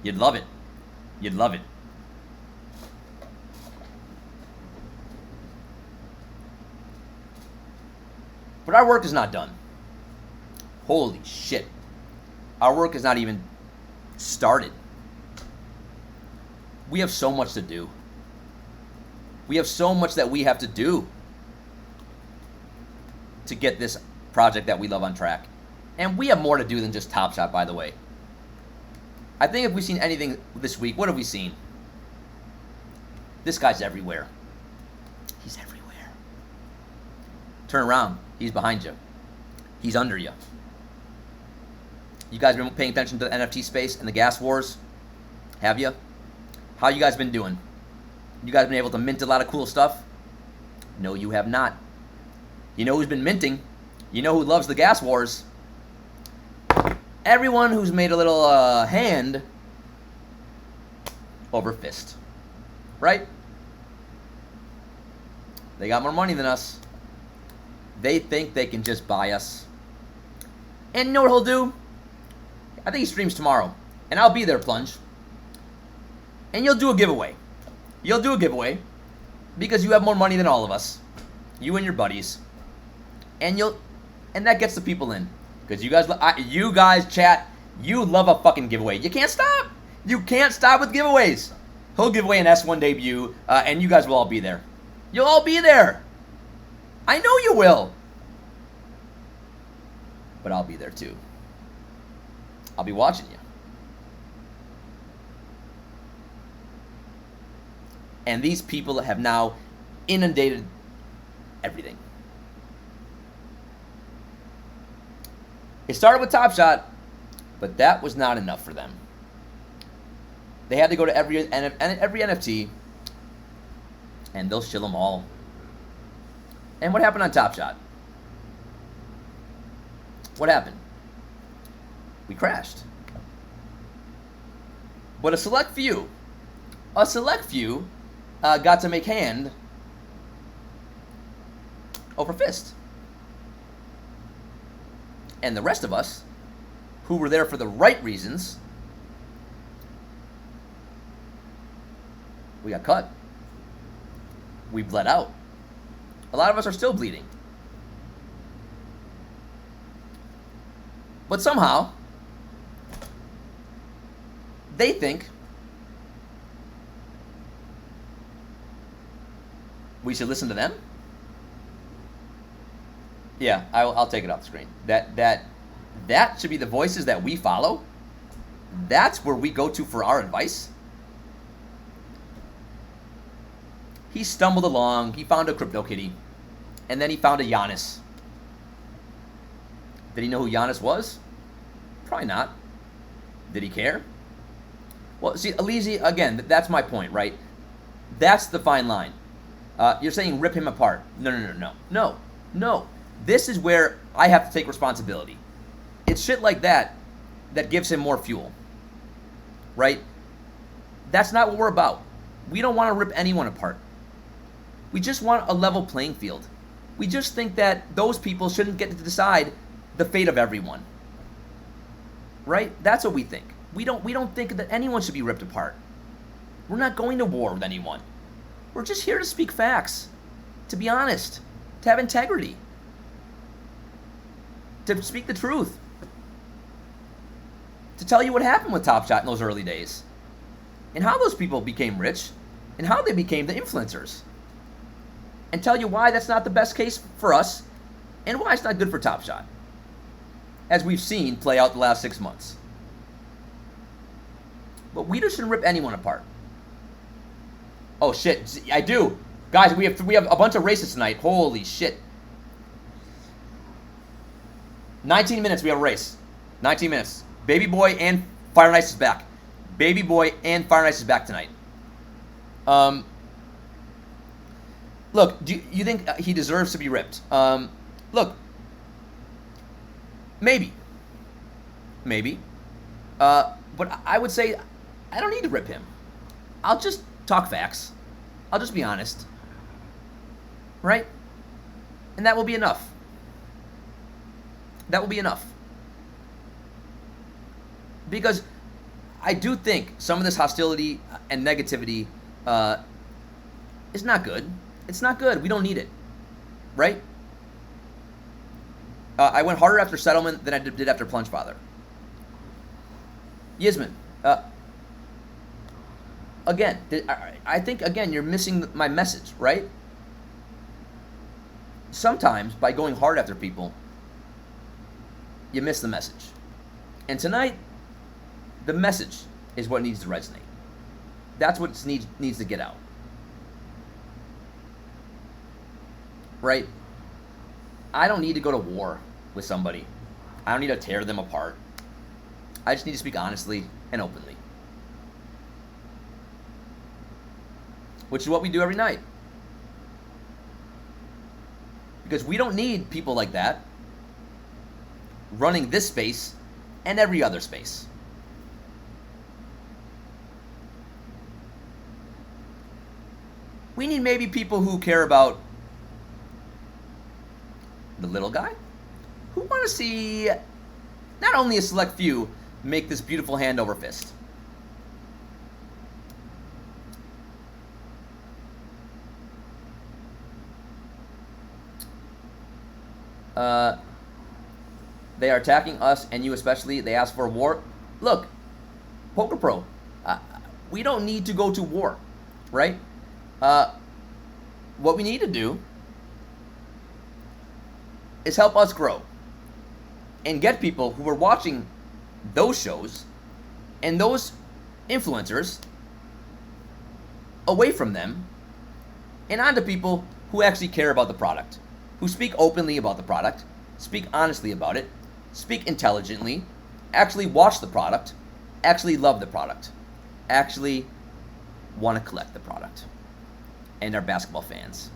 S1: You'd love it. You'd love it. But our work is not done. Holy shit. Our work has not even started. We have so much to do. We have so much that we have to do to get this project that we love on track. And we have more to do than just TopShot, by the way. I think if we've seen anything this week, what have we seen? This guy's everywhere. He's everywhere. Turn around. He's behind you. He's under you. You guys been paying attention to the NFT space and the gas wars? Have you? How you guys been doing? You guys been able to mint a lot of cool stuff? No, you have not. You know who's been minting? You know who loves the gas wars? Everyone who's made a little hand over fist. Right? They got more money than us. They think they can just buy us. And you know what he'll do? I think he streams tomorrow. And I'll be there, Plunge. And you'll do a giveaway. You'll do a giveaway because you have more money than all of us. You and your buddies. And that gets the people in. Because you guys, chat, you love a fucking giveaway. You can't stop. You can't stop with giveaways. He'll give away an S1 debut, and you guys will all be there. You'll all be there. I know you will. But I'll be there too. I'll be watching you. And these people have now inundated everything. It started with TopShot, but that was not enough for them. They had to go to every NFT, and they'll shill them all. And what happened on TopShot? What happened? We crashed. But a select few got to make hand over fist. And the rest of us, who were there for the right reasons, we got cut. We bled out. A lot of us are still bleeding. But somehow, they think we should listen to them. Yeah, I'll take it off the screen. That should be the voices that we follow. That's where we go to for our advice. He stumbled along. He found a CryptoKitty. And then he found a Giannis. Did he know who Giannis was? Probably not. Did he care? Well, see, Alizi, again, that's my point, right? That's the fine line. You're saying rip him apart. No. This is where I have to take responsibility. It's shit like that that gives him more fuel. Right? That's not what we're about. We don't want to rip anyone apart. We just want a level playing field. We just think that those people shouldn't get to decide the fate of everyone. Right? That's what we think. We don't think that anyone should be ripped apart. We're not going to war with anyone. We're just here to speak facts, to be honest, to have integrity, to speak the truth, to tell you what happened with TopShot in those early days, and how those people became rich, and how they became the influencers, and tell you why that's not the best case for us, and why it's not good for TopShot, as we've seen play out the last 6 months. But we just shouldn't rip anyone apart. Oh shit, I do. Guys, we have a bunch of races tonight. Holy shit. 19 minutes we have a race. 19 minutes. Baby Boy and Fire and Ice is back. Baby Boy and Fire and Ice is back tonight. Look, do you think he deserves to be ripped? Look. Maybe. But I would say I don't need to rip him. I'll just talk facts. I'll just be honest. Right? And that will be enough. That will be enough. Because I do think some of this hostility and negativity is not good. It's not good. We don't need it. Right? I went harder after Settlement than I did after Plunge Father. Yisman, again, I think, again, you're missing my message, right? Sometimes, by going hard after people, you miss the message. And tonight, the message is what needs to resonate. That's what needs to get out. Right? I don't need to go to war with somebody. I don't need to tear them apart. I just need to speak honestly and openly. Which is what we do every night. Because we don't need people like that running this space and every other space. We need maybe people who care about the little guy, who want to see not only a select few make this beautiful hand over fist. They are attacking us and you especially. They ask for a war. Look, Poker Pro, we don't need to go to war, right? What we need to do is help us grow and get people who are watching those shows and those influencers away from them and onto people who actually care about the product, who speak openly about the product, speak honestly about it, speak intelligently, actually watch the product, actually love the product, actually want to collect the product, and are basketball fans.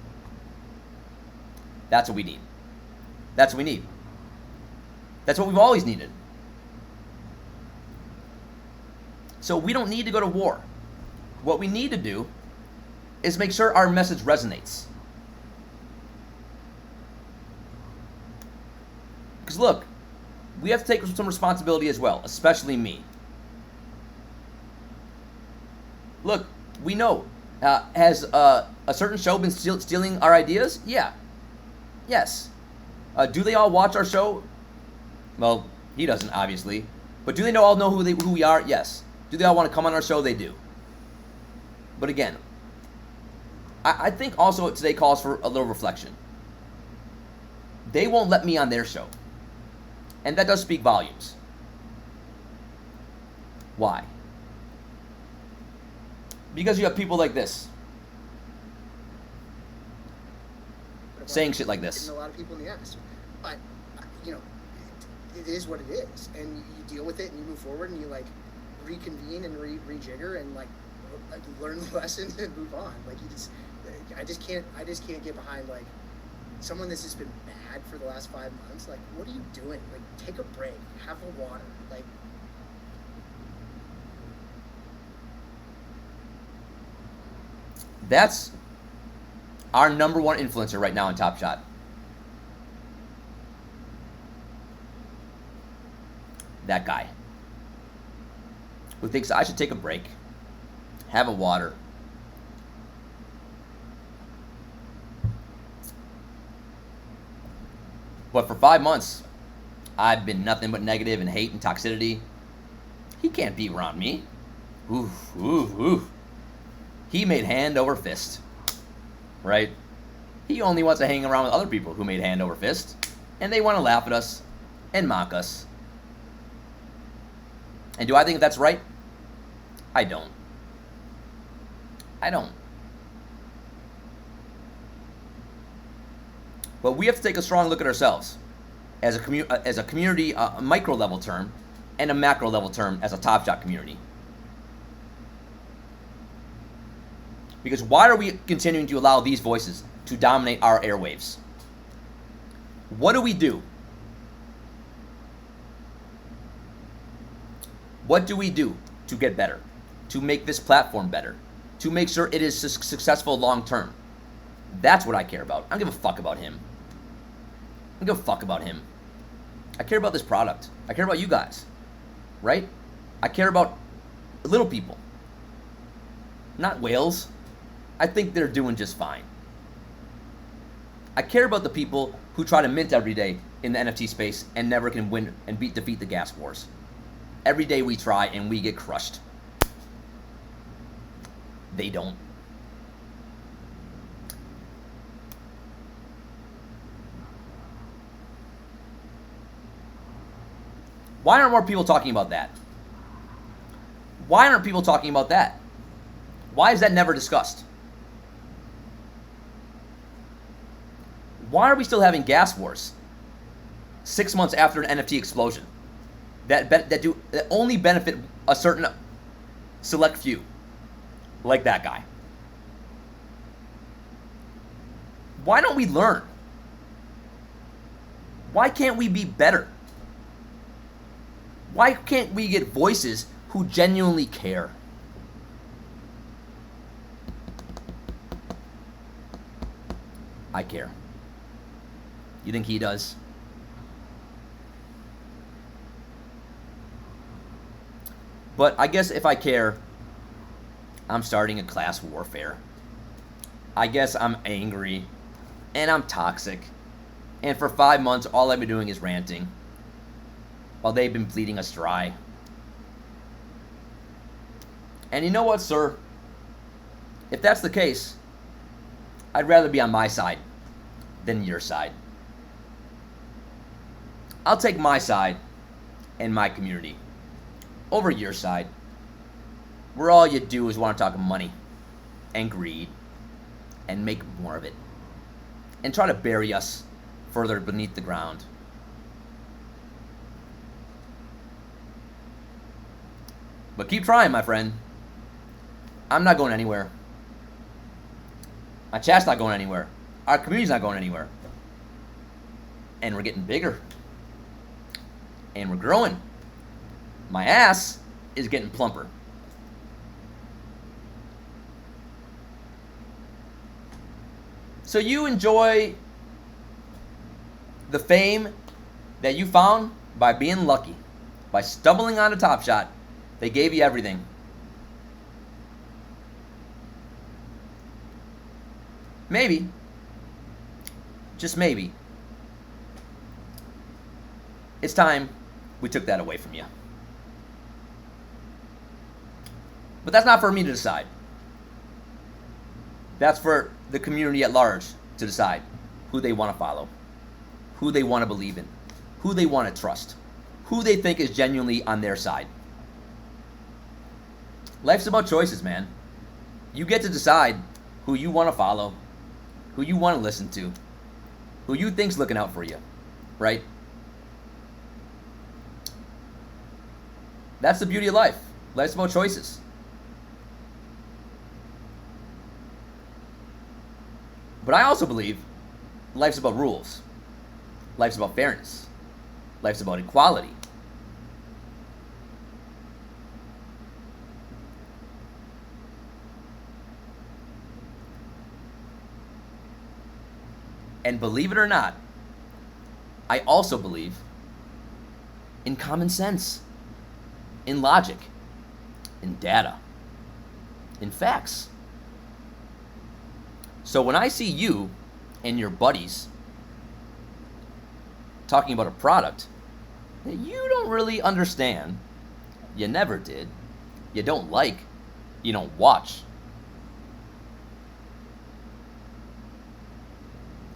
S1: That's what we need. That's what we need. That's what we've always needed. So we don't need to go to war. What we need to do is make sure our message resonates. Because look, we have to take some responsibility as well, especially me. Look, we know. Has a certain show been stealing our ideas? Yeah. Yes. Do they all watch our show? Well, he doesn't, obviously. But do they all know who we are? Yes. Do they all want to come on our show? They do. But again, I think also today calls for a little reflection. They won't let me on their show. And that does speak volumes. Why? Because you have people like this saying shit like this.
S2: A lot of people in the ass. But, you know, it is what it is. And you deal with it and you move forward and you, like, reconvene and rejigger and, like, learn the lesson and move on. Like, I just can't get behind, like, someone that's just been bad for the last 5 months. Like, what are you doing? Like, take a break. Have a water. Like,
S1: that's our number one influencer right now in TopShot. That guy who thinks I should take a break, have a water. But for 5 months, I've been nothing but negative and hate and toxicity. He can't be around me. Oof, oof, oof. He made hand over fist, right? He only wants to hang around with other people who made hand over fist, and they want to laugh at us and mock us. And do I think that's right? I don't. I don't. But we have to take a strong look at ourselves as a community, a micro level term, and a macro level term as a TopShot community. Because why are we continuing to allow these voices to dominate our airwaves? What do we do? What do we do to get better? To make this platform better? To make sure it is successful long term? That's what I care about. I don't give a fuck about him. I don't give a fuck about him. I care about this product. I care about you guys. Right? I care about little people. Not whales. I think they're doing just fine. I care about the people who try to mint every day in the NFT space and never can win and defeat the gas wars. Every day we try and we get crushed. they don't. Why aren't more people talking about that? Why aren't people talking about that? Why is that never discussed? Why are we still having gas wars 6 months after an NFT explosion that only benefit a certain select few, like that guy? Why don't we learn? Why can't we be better? Why can't we get voices who genuinely care? I care. You think he does? But I guess if I care, I'm starting a class warfare. I guess I'm angry, and I'm toxic. And for 5 months, all I've been doing is ranting, while they've been bleeding us dry. And you know what, sir? If that's the case, I'd rather be on my side than your side. I'll take my side and my community over your side, where all you do is want to talk money and greed and make more of it and try to bury us further beneath the ground. But keep trying, my friend. I'm not going anywhere. My chat's not going anywhere. Our community's not going anywhere. And we're getting bigger. And we're growing. My ass is getting plumper. So you enjoy the fame that you found by being lucky, by stumbling on a TopShot. They gave you everything. Maybe, just maybe, it's time we took that away from you. But that's not for me to decide. That's for the community at large to decide who they want to follow, who they want to believe in, who they want to trust, who they think is genuinely on their side. Life's about choices, man. You get to decide who you want to follow, who you want to listen to, who you think's looking out for you, right? That's the beauty of life. Life's about choices. But I also believe life's about rules. Life's about fairness. Life's about equality. And believe it or not, I also believe in common sense, in logic, in data, in facts. So when I see you and your buddies talking about a product that you don't really understand, you never did, you don't like, you don't watch,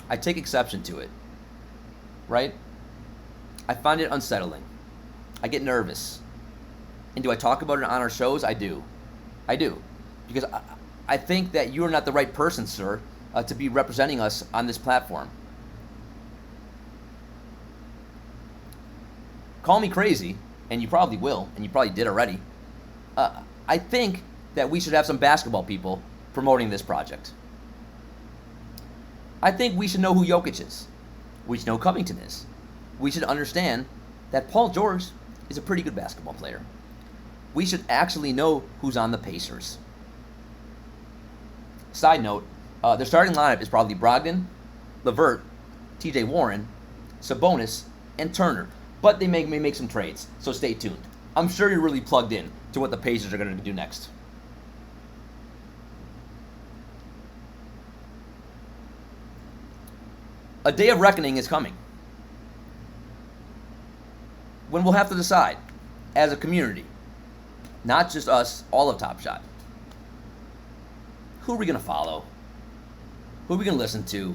S1: I take exception to it, right? I find it unsettling. I get nervous. And do I talk about it on our shows? I do. I do. Because I think that you're not the right person, sir, to be representing us on this platform. Call me crazy, and you probably will, and you probably did already. I think that we should have some basketball people promoting this project. I think we should know who Jokic is. We should know who Covington is. We should understand that Paul George is a pretty good basketball player. We should actually know who's on the Pacers. Side note, their starting lineup is probably Brogdon, LeVert, TJ Warren, Sabonis, and Turner. But they may make some trades, so stay tuned. I'm sure you're really plugged in to what the Pacers are going to do next. A day of reckoning is coming, when we'll have to decide, as a community, not just us, all of TopShot, Who are we going to follow? Who are we going to listen to?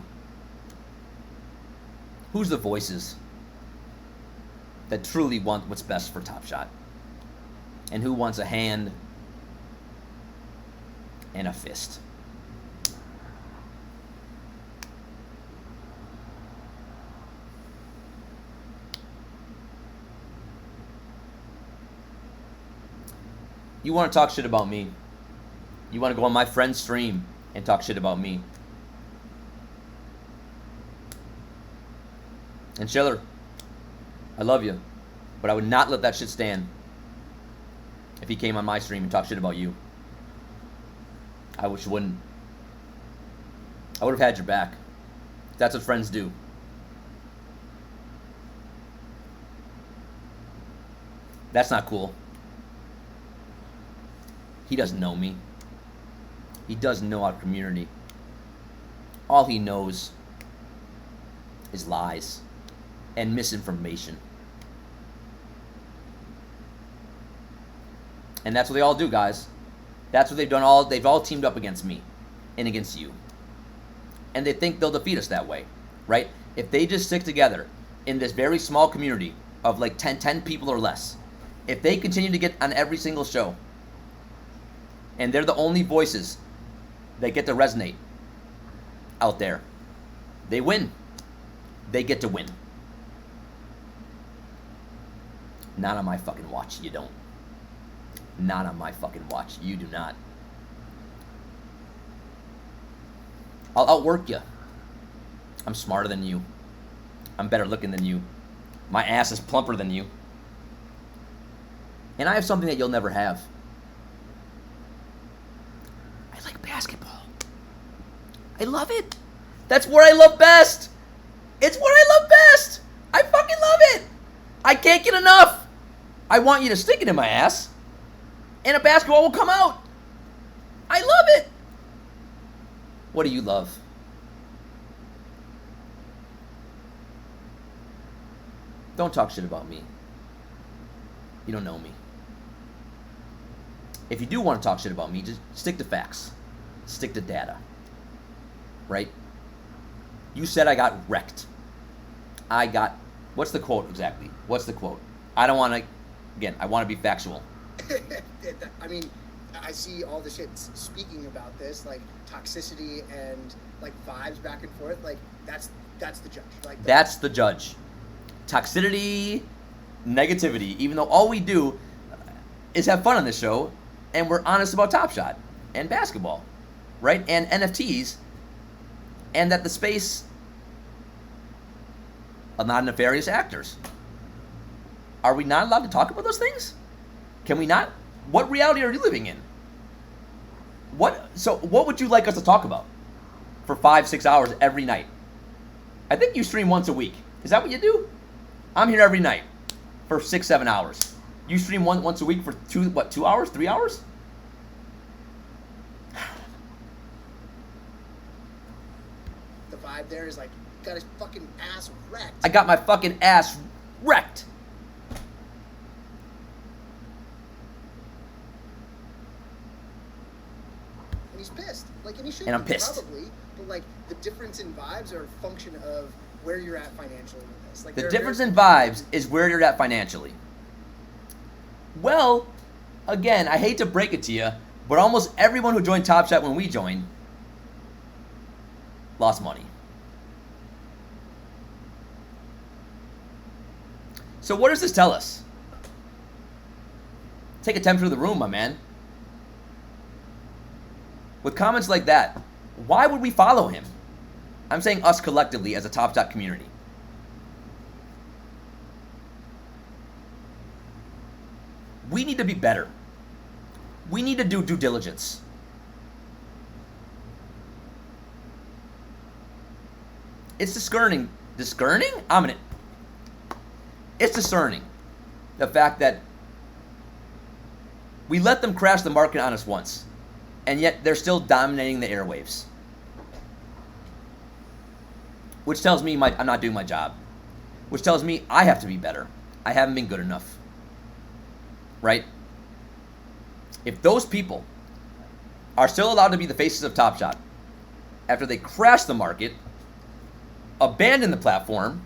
S1: Who's the voices that truly want what's best for TopShot? And who wants a hand and a fist? You want to talk shit about me. You want to go on my friend's stream and talk shit about me. And Schiller, I love you, but I would not let that shit stand if he came on my stream and talked shit about you. I wish wouldn't. I would have had your back. That's what friends do. That's not cool. He doesn't know me. He doesn't know our community. All he knows is lies and misinformation. And that's what they all do, guys. That's what they've done. They've all teamed up against me and against you. And they think they'll defeat us that way, right? If they just stick together in this very small community of like 10 people or less, if they continue to get on every single show, and they're the only voices that get to resonate out there, they win. They get to win. Not on my fucking watch, you don't. Not on my fucking watch, you do not. I'll outwork you. I'm smarter than you. I'm better looking than you. My ass is plumper than you. And I have something that you'll never have. I like basketball. I love it. That's what I love best. It's what I love best. I fucking love it. I can't get enough. I want you to stick it in my ass, and a basketball will come out. I love it. What do you love? Don't talk shit about me. You don't know me. If you do want to talk shit about me, just stick to facts. Stick to data. Right? You said I got wrecked. What's the quote exactly? What's the quote? I don't want to, again, I want to be factual.
S2: I mean, I see all the shit speaking about this, like toxicity and like vibes back and forth. Like that's the judge. Like
S1: that's the judge. Toxicity, negativity. Even though all we do is have fun on this show, and we're honest about TopShot and basketball, right? And NFTs, and that the space of non-nefarious actors. Are we not allowed to talk about those things? Can we not? What reality are you living in? What would you like us to talk about for 5-6 hours every night? I think you stream once a week. Is that what you do? I'm here every night for 6-7 hours. You stream once a week for 2 hours, 3 hours?
S2: The vibe there is like, got his fucking ass wrecked.
S1: I got my fucking ass wrecked.
S2: And he's pissed. Like, and he should
S1: And I'm
S2: be,
S1: pissed.
S2: probably. But like, the difference in vibes are a function of where you're at financially with this. Like,
S1: The difference in vibes is where you're at financially. Well, again, I hate to break it to you, but almost everyone who joined TopShot when we joined lost money. So what does this tell us? Take a temperature of the room, my man. With comments like that, why would we follow him? I'm saying us collectively as a TopShot community. We need to be better. We need to do due diligence. It's discerning. Discerning? It's discerning. The fact that we let them crash the market on us once, and yet they're still dominating the airwaves. Which tells me I'm not doing my job. Which tells me I have to be better. I haven't been good enough. Right? If those people are still allowed to be the faces of TopShot after they crash the market, abandon the platform,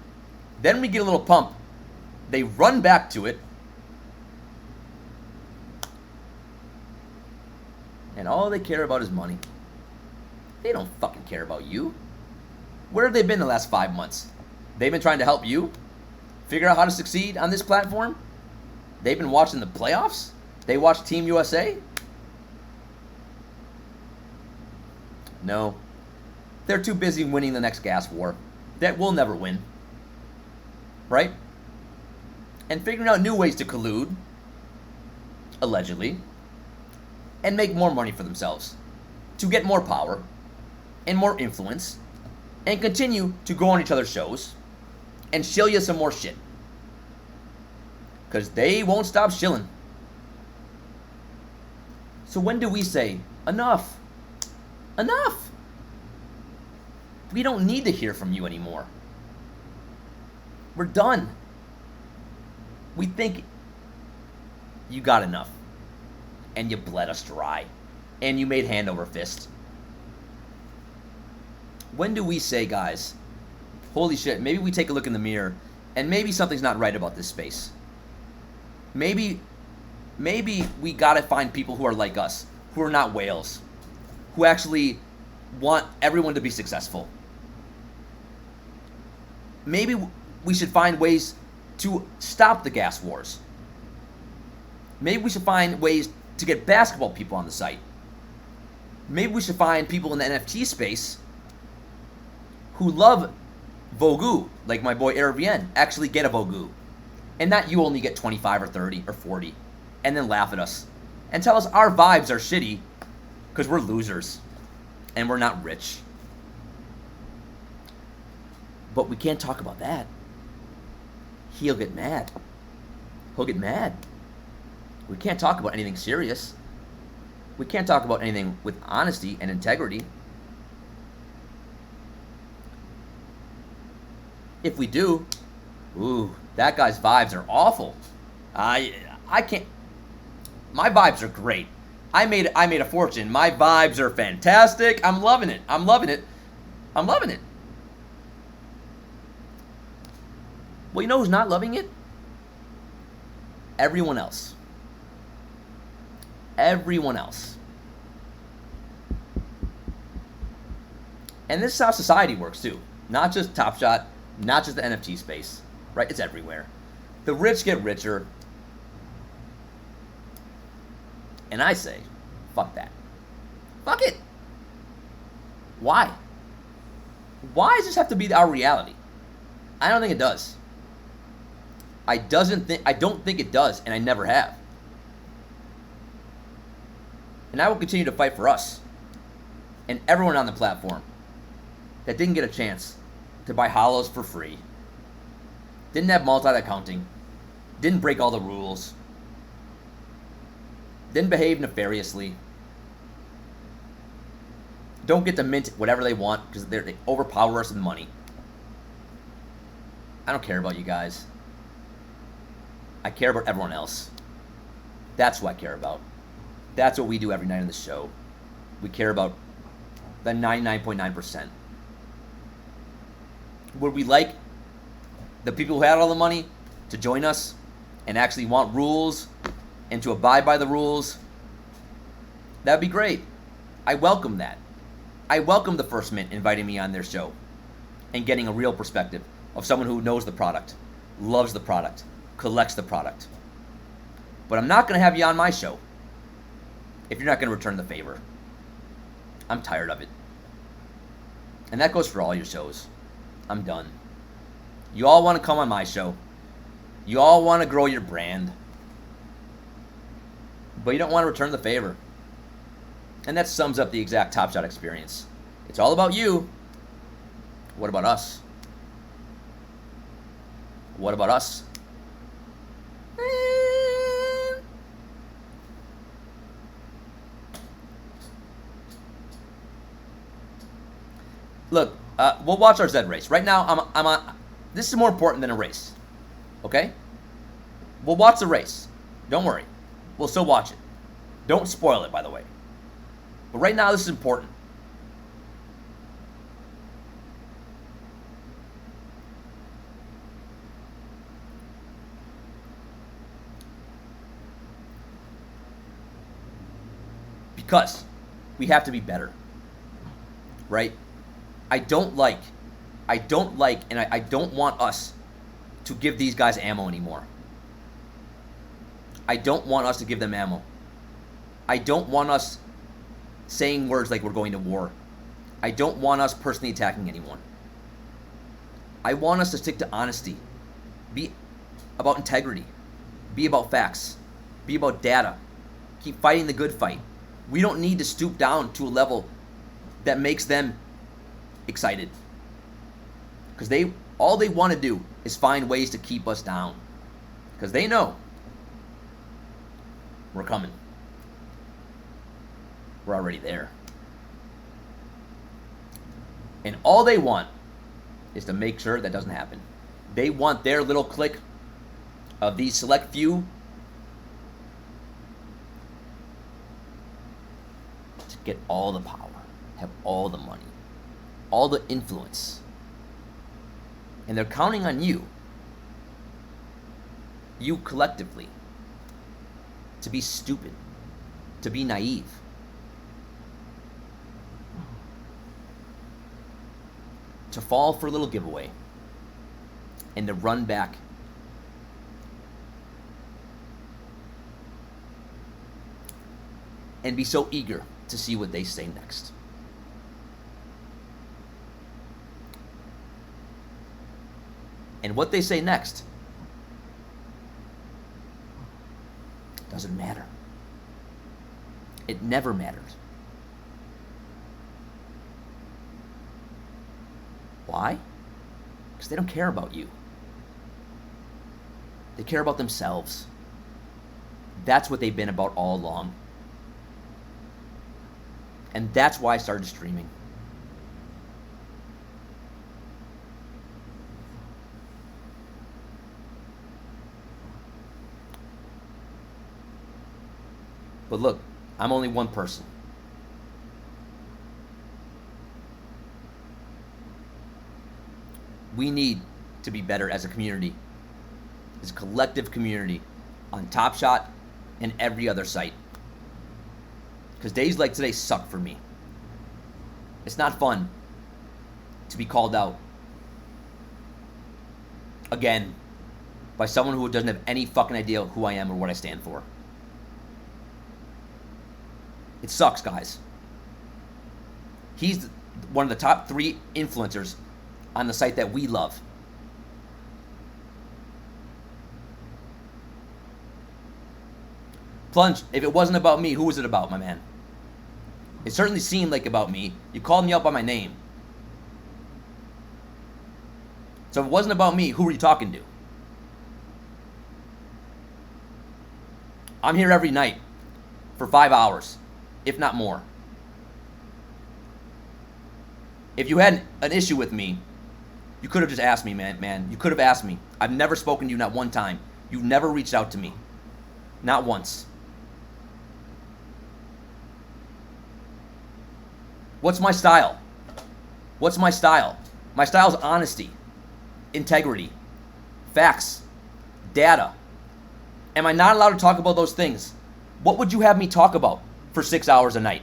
S1: then we get a little pump, they run back to it, and all they care about is money. They don't fucking care about you. Where have they been the last 5 months? They've been trying to help you figure out how to succeed on this platform. They've been watching the playoffs. They watch Team USA. No. They're too busy winning the next gas war that we'll never win. Right? And figuring out new ways to collude, allegedly, and make more money for themselves, to get more power and more influence, and continue to go on each other's shows and shill you some more shit. Because they won't stop shilling. So when do we say, enough? Enough! We don't need to hear from you anymore. We're done. We think you got enough. And you bled us dry. And you made hand over fist. When do we say, guys, holy shit, maybe we take a look in the mirror and maybe something's not right about this space. Maybe we gotta find people who are like us, who are not whales, who actually want everyone to be successful. Maybe we should find ways to stop the gas wars. Maybe we should find ways to get basketball people on the site. Maybe we should find people in the NFT space who love Vogu, like my boy Airvien, actually get a Vogu. And not you only get 25 or 30 or 40, and then laugh at us. And tell us our vibes are shitty because we're losers and we're not rich. But we can't talk about that. He'll get mad. He'll get mad. We can't talk about anything serious. We can't talk about anything with honesty and integrity. If we do, ooh, that guy's vibes are awful. I can't. My vibes are great. I made a fortune. My vibes are fantastic. I'm loving it. I'm loving it. I'm loving it. Well, you know who's not loving it? Everyone else. Everyone else. And this is how society works too. Not just TopShot, not just the NFT space, right? It's everywhere. The rich get richer. And I say, fuck that. Fuck it. Why? Why does this have to be our reality? I don't think it does. I don't think it does, and I never have. And I will continue to fight for us and everyone on the platform that didn't get a chance to buy hollows for free, didn't have multi-accounting, didn't break all the rules, didn't behave nefariously, don't get to mint whatever they want because they overpower us with money. I don't care about you guys. I care about everyone else. That's what I care about. That's what we do every night on the show. We care about the 99.9%. Would we like the people who had all the money to join us and actually want rules and to abide by the rules? That'd be great. I welcome that. I welcome the First Mint inviting me on their show and getting a real perspective of someone who knows the product, loves the product, collects the product. But I'm not going to have you on my show if you're not going to return the favor. I'm tired of it. And that goes for all your shows. I'm done. You all want to come on my show. You all want to grow your brand. But you don't want to return the favor. And that sums up the exact TopShot experience. It's all about you. What about us? What about us? Look, we'll watch our Zed race. Right now, I'm on. This is more important than a race. Okay? We'll watch the race. Don't worry. We'll still watch it. Don't spoil it, by the way. But right now, this is important. Because we have to be better, right? I don't like, and I don't want us to give these guys ammo anymore. I don't want us to give them ammo. I don't want us saying words like we're going to war. I don't want us personally attacking anyone. I want us to stick to honesty, be about integrity, be about facts, be about data, keep fighting the good fight. We don't need to stoop down to a level that makes them excited. Because all they want to do is find ways to keep us down. Because they know we're coming. We're already there. And all they want is to make sure that doesn't happen. They want their little clique of these select few to get all the power, have all the money, all the influence. And they're counting on you collectively, to be stupid, to be naive. To fall for a little giveaway and to run back and be so eager to see what they say next. And what they say next doesn't matter. It never matters. Why? Because they don't care about you. They care about themselves. That's what they've been about all along. And that's why I started streaming. But look, I'm only one person. We need to be better as a community, as a collective community, on TopShot and every other site. Because days like today suck for me. It's not fun to be called out again by someone who doesn't have any fucking idea who I am or what I stand for. It sucks, guys. He's one of the top 3 influencers on the site that we love. Plunge, if it wasn't about me, who was it about, my man? It certainly seemed like about me. You called me out by my name. So if it wasn't about me, who were you talking to? I'm here every night for 5 hours, if not more. If you had an issue with me, you could have just asked me, man. You could have asked me. I've never spoken to you, not one time. You've never reached out to me. Not once. What's my style? What's my style? My style is honesty, integrity, facts, data. Am I not allowed to talk about those things? What would you have me talk about for 6 hours a night?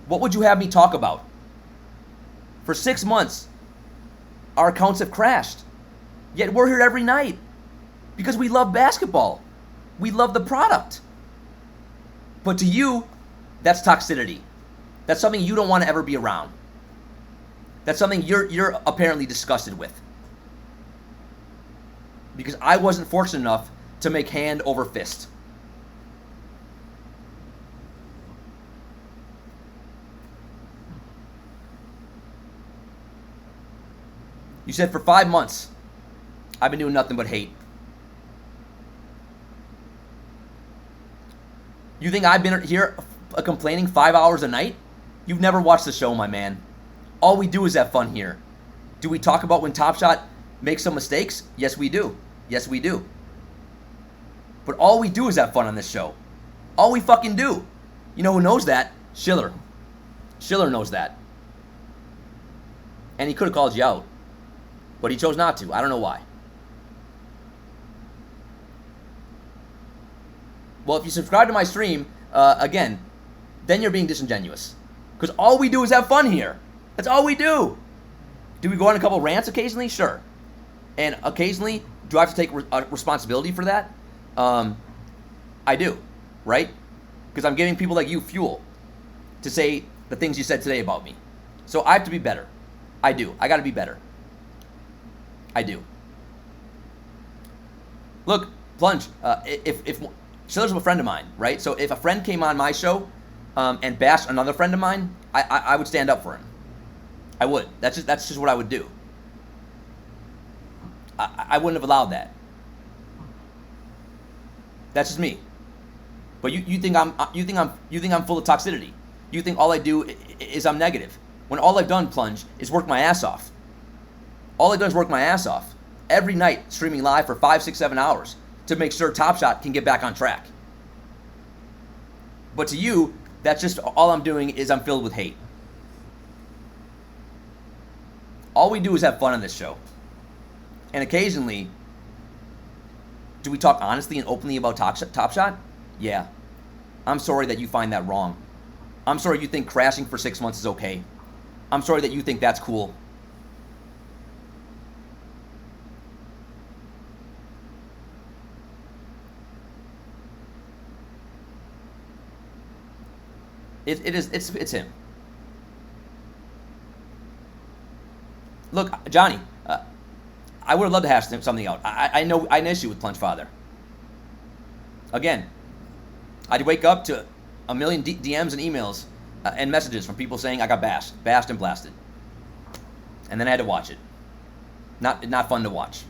S1: What would you have me talk about? For 6 months, our accounts have crashed. Yet we're here every night because we love basketball. We love the product. But to you, that's toxicity. That's something you don't want to ever be around. That's something you're apparently disgusted with. Because I wasn't fortunate enough to make hand over fist. You said for 5 months, I've been doing nothing but hate. You think I've been here complaining 5 hours a night? You've never watched the show, my man. All we do is have fun here. Do we talk about when TopShot makes some mistakes? Yes, we do. Yes, we do. But all we do is have fun on this show. All we fucking do. You know who knows that? Schiller. Schiller knows that. And he could have called you out, but he chose not to. I don't know why. Well, if you subscribe to my stream, again, then you're being disingenuous. Because all we do is have fun here. That's all we do. Do we go on a couple rants occasionally? Sure. And occasionally, do I have to take responsibility for that? I do, right? Because I'm giving people like you fuel to say the things you said today about me. So I have to be better. I do. I got to be better. I do. Look, Plunge, if Schiller's a friend of mine, right? So if a friend came on my show and bashed another friend of mine, I would stand up for him. I would. That's just what I would do. I wouldn't have allowed that. That's just me. But you think I'm full of toxicity. You think all I do is I'm negative. When all I've done, Plunge, is work my ass off. All I've done is work my ass off. Every night, streaming live for 5, 6, 7 hours to make sure TopShot can get back on track. But to you, that's just all I'm doing is I'm filled with hate. All we do is have fun on this show. And occasionally, do we talk honestly and openly about TopShot? Yeah. I'm sorry that you find that wrong. I'm sorry you think crashing for 6 months is okay. I'm sorry that you think that's cool. It's him. Look, Johnny, I would have loved to hash something out. I know I had an issue with Plunge Father. Again, I'd wake up to a million DMs and emails and messages from people saying I got bashed and blasted. And then I had to watch it. Not fun to watch.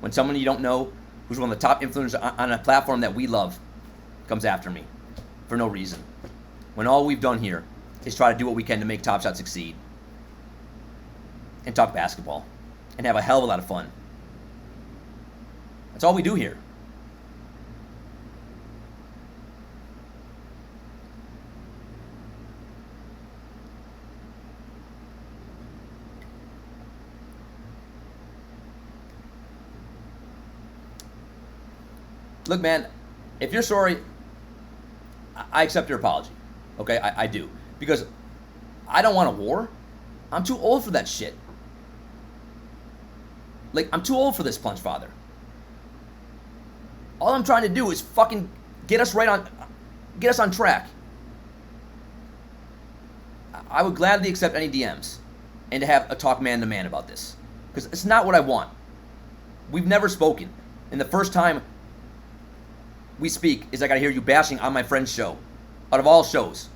S1: When someone you don't know, who's one of the top influencers on a platform that we love, comes after me for no reason. When all we've done here is try to do what we can to make TopShot succeed. And talk basketball. And have a hell of a lot of fun. That's all we do here. Look, man, if you're sorry, I accept your apology. Okay, I do. Because I don't want a war. I'm too old for that shit. Like, I'm too old for this, Plunge Father. All I'm trying to do is fucking get us on track. I would gladly accept any DMs and to have a talk man to man about this. Because it's not what I want. We've never spoken. And the first time we speak is I gotta hear you bashing on my friend's show. Out of all shows.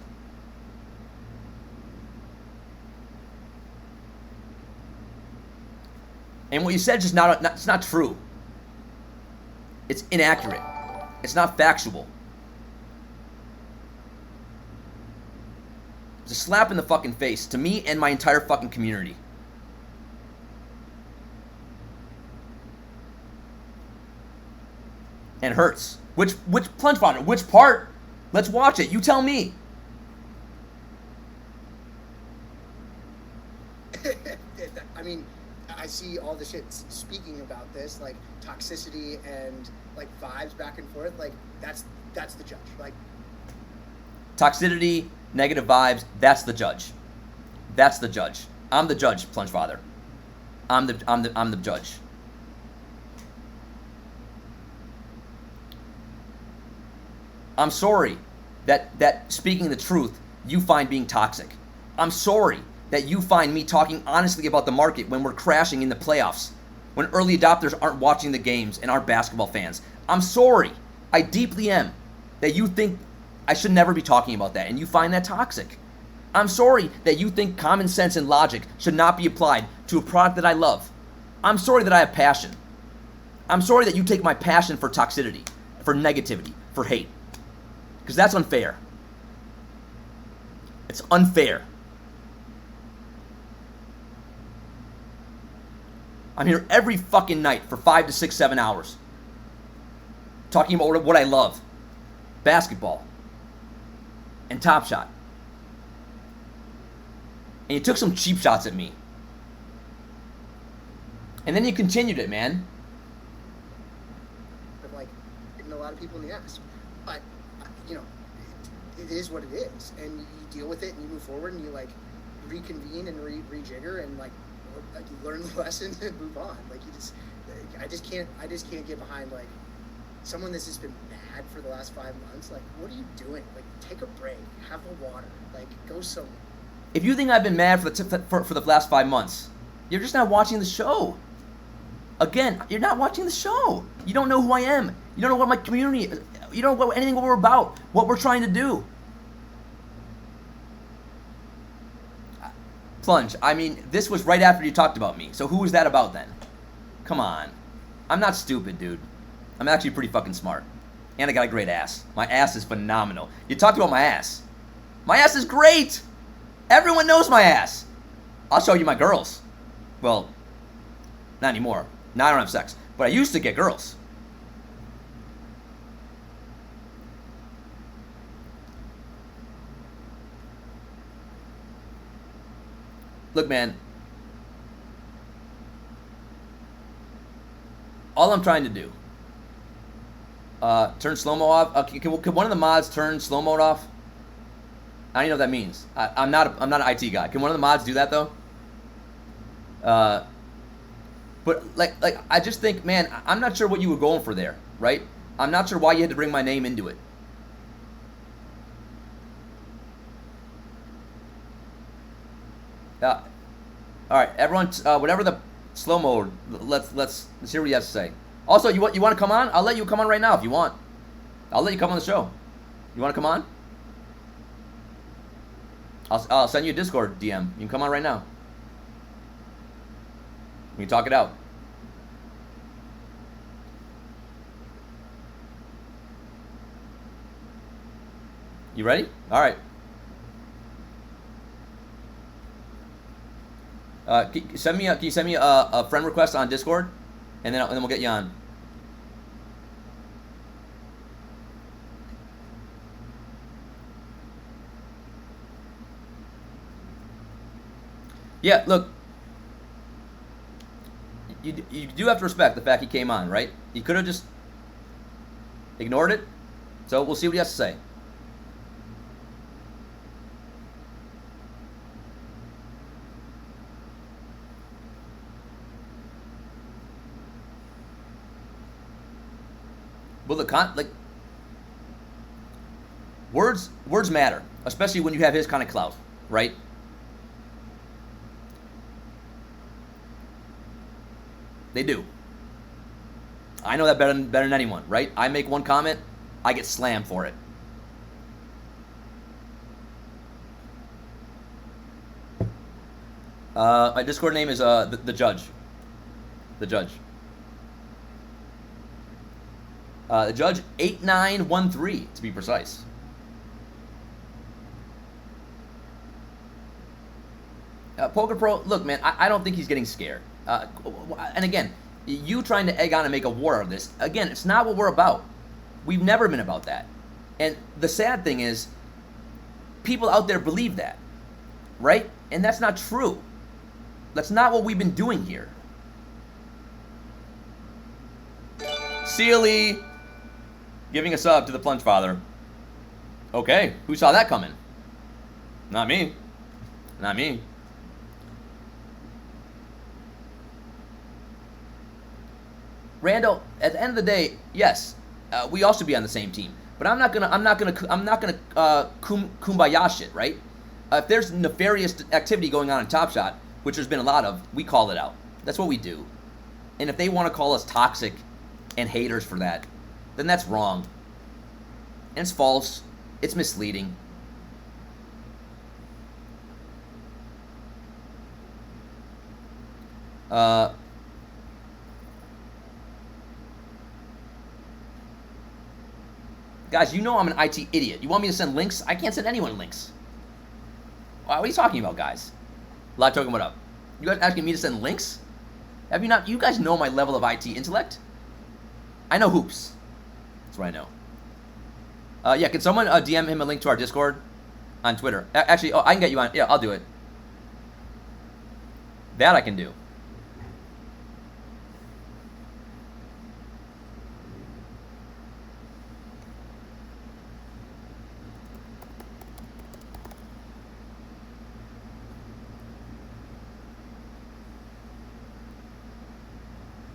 S1: And what you said is just it's not true. It's inaccurate. It's not factual. It's a slap in the fucking face to me and my entire fucking community. And it hurts. Which Plunge Father? Which part? Let's watch it. You tell me.
S2: I mean, I see all the shit speaking about this, like toxicity and like vibes back and forth. Like that's the judge. Like
S1: toxicity, negative vibes. That's the judge. That's the judge. I'm the judge, Plunge Father. I'm the judge. I'm sorry that speaking the truth you find being toxic. I'm sorry that you find me talking honestly about the market when we're crashing in the playoffs, when early adopters aren't watching the games and aren't basketball fans. I'm sorry. I deeply am that you think I should never be talking about that and you find that toxic. I'm sorry that you think common sense and logic should not be applied to a product that I love. I'm sorry that I have passion. I'm sorry that you take my passion for toxicity, for negativity, for hate. Because that's unfair. It's unfair. I'm here every fucking night for 5 to 6, 7 hours. Talking about what I love. Basketball. and TopShot. And you took some cheap shots at me. And then you continued it, man.
S2: Of like hitting a lot of people in the ass. But, you know, it is what it is. And you deal with it and you move forward and you like reconvene and rejigger and like you learn the lesson and move on. Like I just can't get behind like someone that's just been mad for the last 5 months. Like, what are you doing? Like, take a break, have the water, like go somewhere.
S1: If you think I've been mad for the last 5 months, you're just not watching the show. Again, you're not watching the show. You don't know who I am. You don't know what my community is. You don't know anything what we're about, what we're trying to do. Plunge, I mean, this was right after you talked about me. So who was that about then? Come on. I'm not stupid, dude. I'm actually pretty fucking smart. And I got a great ass. My ass is phenomenal. You talked about my ass. My ass is great. Everyone knows my ass. I'll show you my girls. Well, not anymore. Now I don't have sex. But I used to get girls. Look, man. All I'm trying to do. Turn slow-mo off. Can one of the mods turn slow-mo off? I don't even know what that means. I'm not an IT guy. Can one of the mods do that though? But like I just think, man, I'm not sure what you were going for there, right? I'm not sure why you had to bring my name into it. All right, everyone. Whatever the slow mo. Let's hear what he has to say. Also, you want to come on? I'll let you come on right now if you want. I'll let you come on the show. You want to come on? I'll send you a Discord DM. You can come on right now. We can talk it out. You ready? All right. Can you send me a friend request on Discord, and then we'll get you on. Yeah, look. You do have to respect the fact he came on, right? He could have just ignored it. So we'll see what he has to say. Well, words matter, especially when you have his kind of clout, right? They do. I know that better than anyone, right? I make one comment, I get slammed for it. My Discord name is the Judge. The Judge. The Judge 8913 to be precise. Poker Pro, look, man, I don't think he's getting scared. And again, you trying to egg on and make a war of this, again, it's not what we're about. We've never been about that. And the sad thing is, people out there believe that, right? And that's not true. That's not what we've been doing here. Sealy, giving a sub to the Plunge Father. Okay, who saw that coming? Not me. Not me. Randall, at the end of the day, yes, we all should be on the same team. But I'm not gonna kumbaya shit, right? If there's nefarious activity going on in TopShot, which there's been a lot of, we call it out. That's what we do. And if they want to call us toxic and haters for that, then that's wrong. And it's false. It's misleading. Guys, you know I'm an IT idiot. You want me to send links? I can't send anyone links. What are you talking about, guys? Live token, what up? You guys asking me to send links? Have you not? You guys know my level of IT intellect? I know hoops. That's what I know. Yeah, can someone DM him a link to our Discord? on Twitter. Actually, I can get you on. Yeah, I'll do it. That I can do.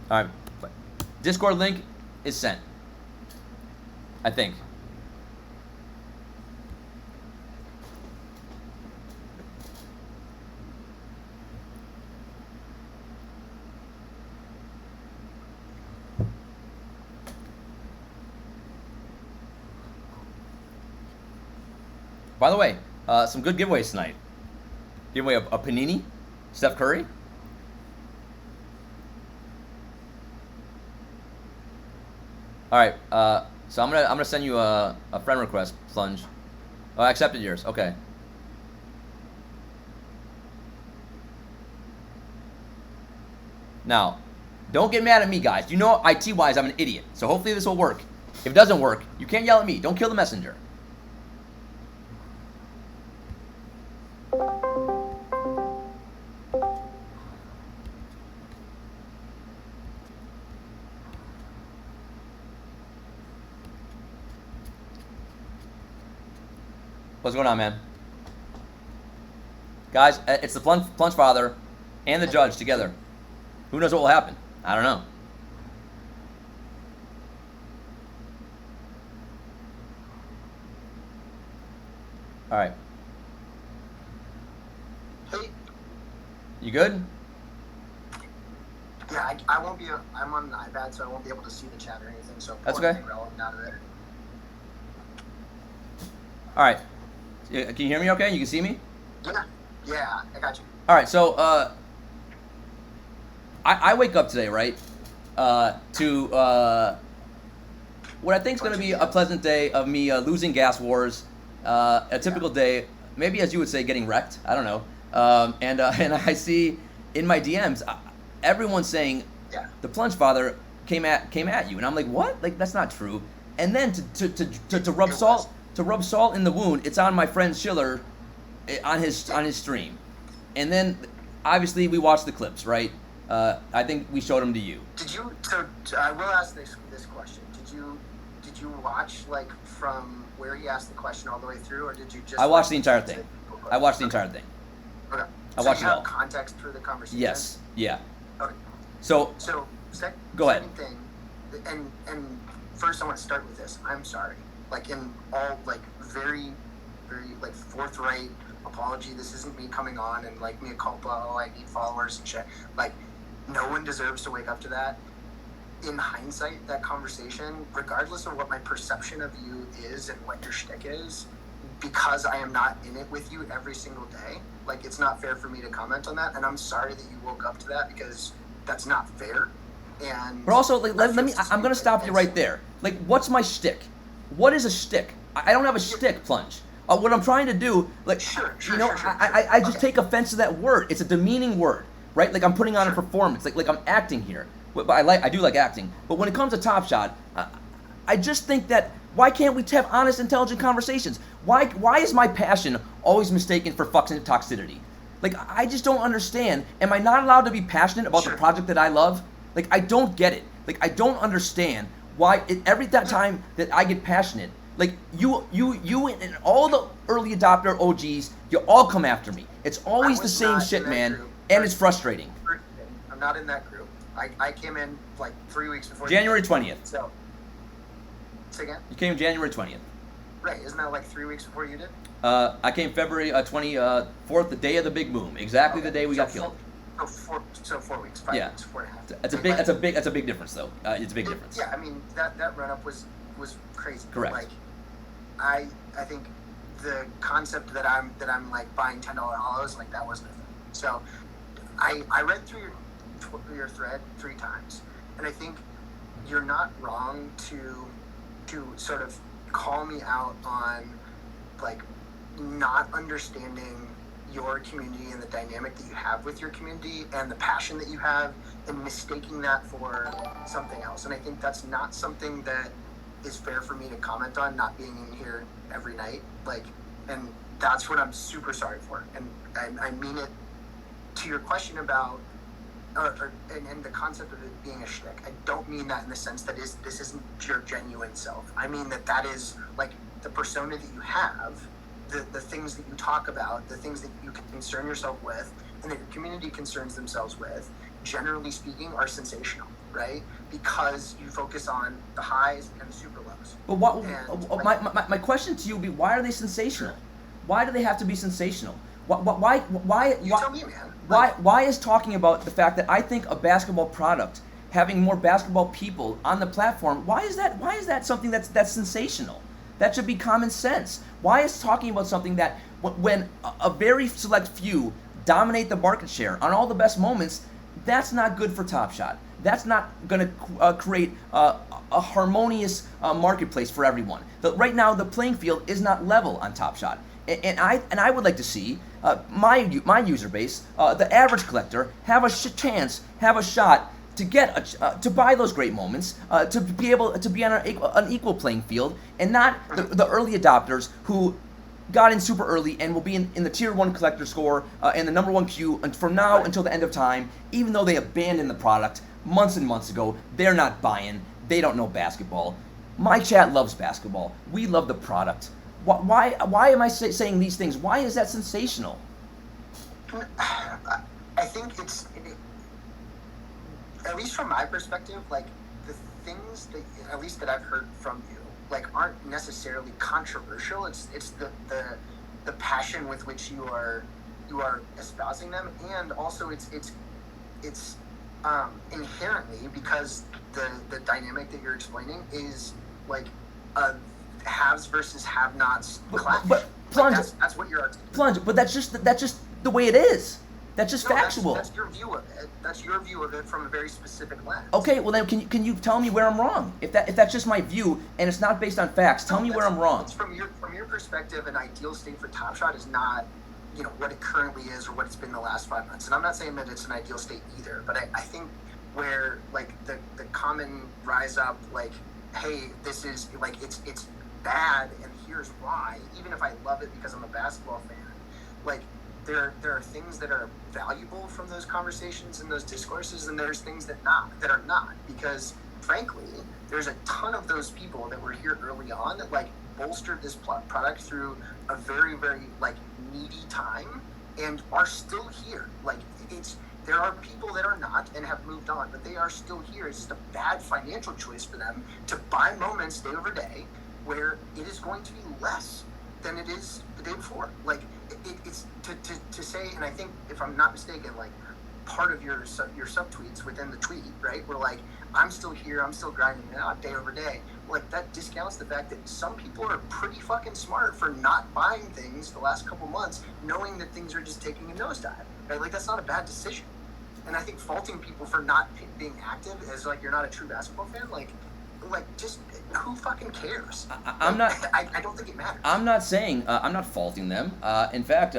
S1: All right. Discord link is sent. I think. By the way, some good giveaways tonight. Give away a Panini, Steph Curry. All right, so I'm gonna send you a friend request, Plunge. Oh, I accepted yours. Okay. Now, don't get mad at me, guys. You know, IT-wise, I'm an idiot. So hopefully this will work. If it doesn't work, you can't yell at me. Don't kill the messenger. What's going on, man? Guys, it's the Plunge Father and the judge together. Who knows what will happen? I don't know. All right.
S2: Hey.
S1: You good?
S2: Yeah, I won't be. I'm on an iPad, so I won't be able to see the chat or anything. So
S1: that's okay.
S2: Relevant out of there.
S1: All right. Can you hear me okay? You can see me?
S2: Yeah, I got you.
S1: All right, so I wake up today, right, to what I think is going to be a pleasant day of me losing gas wars, a typical day, maybe as you would say, getting wrecked. I don't know. And I see in my DMs, everyone saying the Plunge Father came at you, and I'm like, what? Like, that's not true. And then to rub salt. To rub salt in the wound, it's on my friend Schiller on his stream. And then obviously we watched the clips, right? I think we showed them to you.
S2: Did you so I will ask this question. Did you watch like from where he asked the question all the way through, or did you just
S1: I watched the entire thing. I watched the entire thing.
S2: Okay.
S1: I watched it all.
S2: Context for the conversation?
S1: Yes. Yeah.
S2: Okay.
S1: So go ahead.
S2: Second thing, and first I want to start with this. I'm sorry. Like in all like very, very like forthright apology. This isn't me coming on and like mea culpa. Oh, I need followers and shit. Like no one deserves to wake up to that. In hindsight, that conversation, regardless of what my perception of you is and what your shtick is, because I am not in it with you every single day, like it's not fair for me to comment on that. And I'm sorry that you woke up to that because that's not fair. And
S1: but also, like, let me. I'm gonna stop you right there. Like, what's my shtick? What is a shtick? I don't have a shtick, Plunge. What I'm trying to do, like, I just take offense to that word. It's a demeaning word, right? Like I'm putting on a performance. Like I'm acting here. But I do like acting. But when it comes to TopShot, I just think that why can't we have honest, intelligent conversations? Why is my passion always mistaken for fucking toxicity? Like I just don't understand. Am I not allowed to be passionate about the project that I love? Like I don't get it. Like I don't understand. Why every time that I get passionate, like you and all the early adopter OGs, you all come after me. It's always the same shit, man, and it's frustrating.
S2: I'm not in that group. I came in like 3 weeks before
S1: January 20th.
S2: So, say again?
S1: You came January 20th.
S2: Right, isn't that like 3 weeks before you did?
S1: I came February 24th, the day of the big boom, exactly the day we got killed.
S2: So 4 weeks, 5 weeks, 4.5.
S1: That's a big difference though. It's a big difference.
S2: Yeah, I mean that run up was crazy.
S1: Correct.
S2: Like, I think the concept that I'm like buying $10 hollows, like that wasn't a thing. So I read through your thread 3 times, and I think you're not wrong to sort of call me out on like not understanding your community and the dynamic that you have with your community and the passion that you have and mistaking that for something else. And I think that's not something that is fair for me to comment on, not being in here every night. Like, and that's what I'm super sorry for, and I mean it. To your question about, and the concept of it being a shtick, I don't mean that in the sense that this isn't your genuine self. I mean that is like the persona that you have, the things that you talk about, the things that you concern yourself with, and that your community concerns themselves with, generally speaking, are sensational, right? Because you focus on the highs and the super lows.
S1: But my question to you would be, why are they sensational? Why do they have to be sensational? Why
S2: you tell me, man.
S1: Why is talking about the fact that I think a basketball product, having more basketball people on the platform, why is that something that's sensational? That should be common sense. Why is talking about something that when a very select few dominate the market share on all the best moments, that's not good for TopShot. That's not going to create a harmonious marketplace for everyone. Right now, the playing field is not level on TopShot. And I would like to see my user base, the average collector, have a chance, have a shot to get to buy those great moments, to be able to be on an equal playing field, and not the early adopters who got in super early and will be in the tier 1 collector score and the number 1 queue from now until the end of time, even though they abandoned the product months and months ago. They're not buying. They don't know basketball. My chat loves basketball. We love the product. Why am I saying these things? Why is that sensational?
S2: I think it's, at least from my perspective, like the things that, at least that I've heard from you, like aren't necessarily controversial. It's the passion with which you are espousing them, and also it's inherently, because the dynamic that you're explaining is like a haves versus have-nots clash.
S1: But Plunge,
S2: like that's what you're articulating.
S1: Plunge, but that's just the way it is. That's just factual.
S2: That's your view of it. That's your view of it from a very specific lens.
S1: Okay, well then can you tell me where I'm wrong? If that's just my view and it's not based on facts, tell me where I'm wrong.
S2: From your perspective, an ideal state for TopShot is not, what it currently is or what it's been the last 5 months. And I'm not saying that it's an ideal state either, but I think where like the common rise up, like, hey, this is like it's bad and here's why, even if I love it because I'm a basketball fan, like there are things that are valuable from those conversations and those discourses, and there's things that are not, because frankly there's a ton of those people that were here early on that like bolstered this product through a very, very like needy time and are still here. Like there are people that are not and have moved on, but they are still here. It's just a bad financial choice for them to buy moments day over day where it is going to be less than it is the day before. Like it's to say, and I think if I'm not mistaken, like part of your subtweets within the tweet, right, were like, I'm still here, I'm still grinding it out day over day. Like that discounts the fact that some people are pretty fucking smart for not buying things the last couple months, knowing that things are just taking a nosedive. Right? Like that's not a bad decision. And I think faulting people for not being active as like you're not a true basketball fan, like just who fucking cares?
S1: I'm not.
S2: I don't think it matters.
S1: I'm not saying I'm not faulting them. In fact,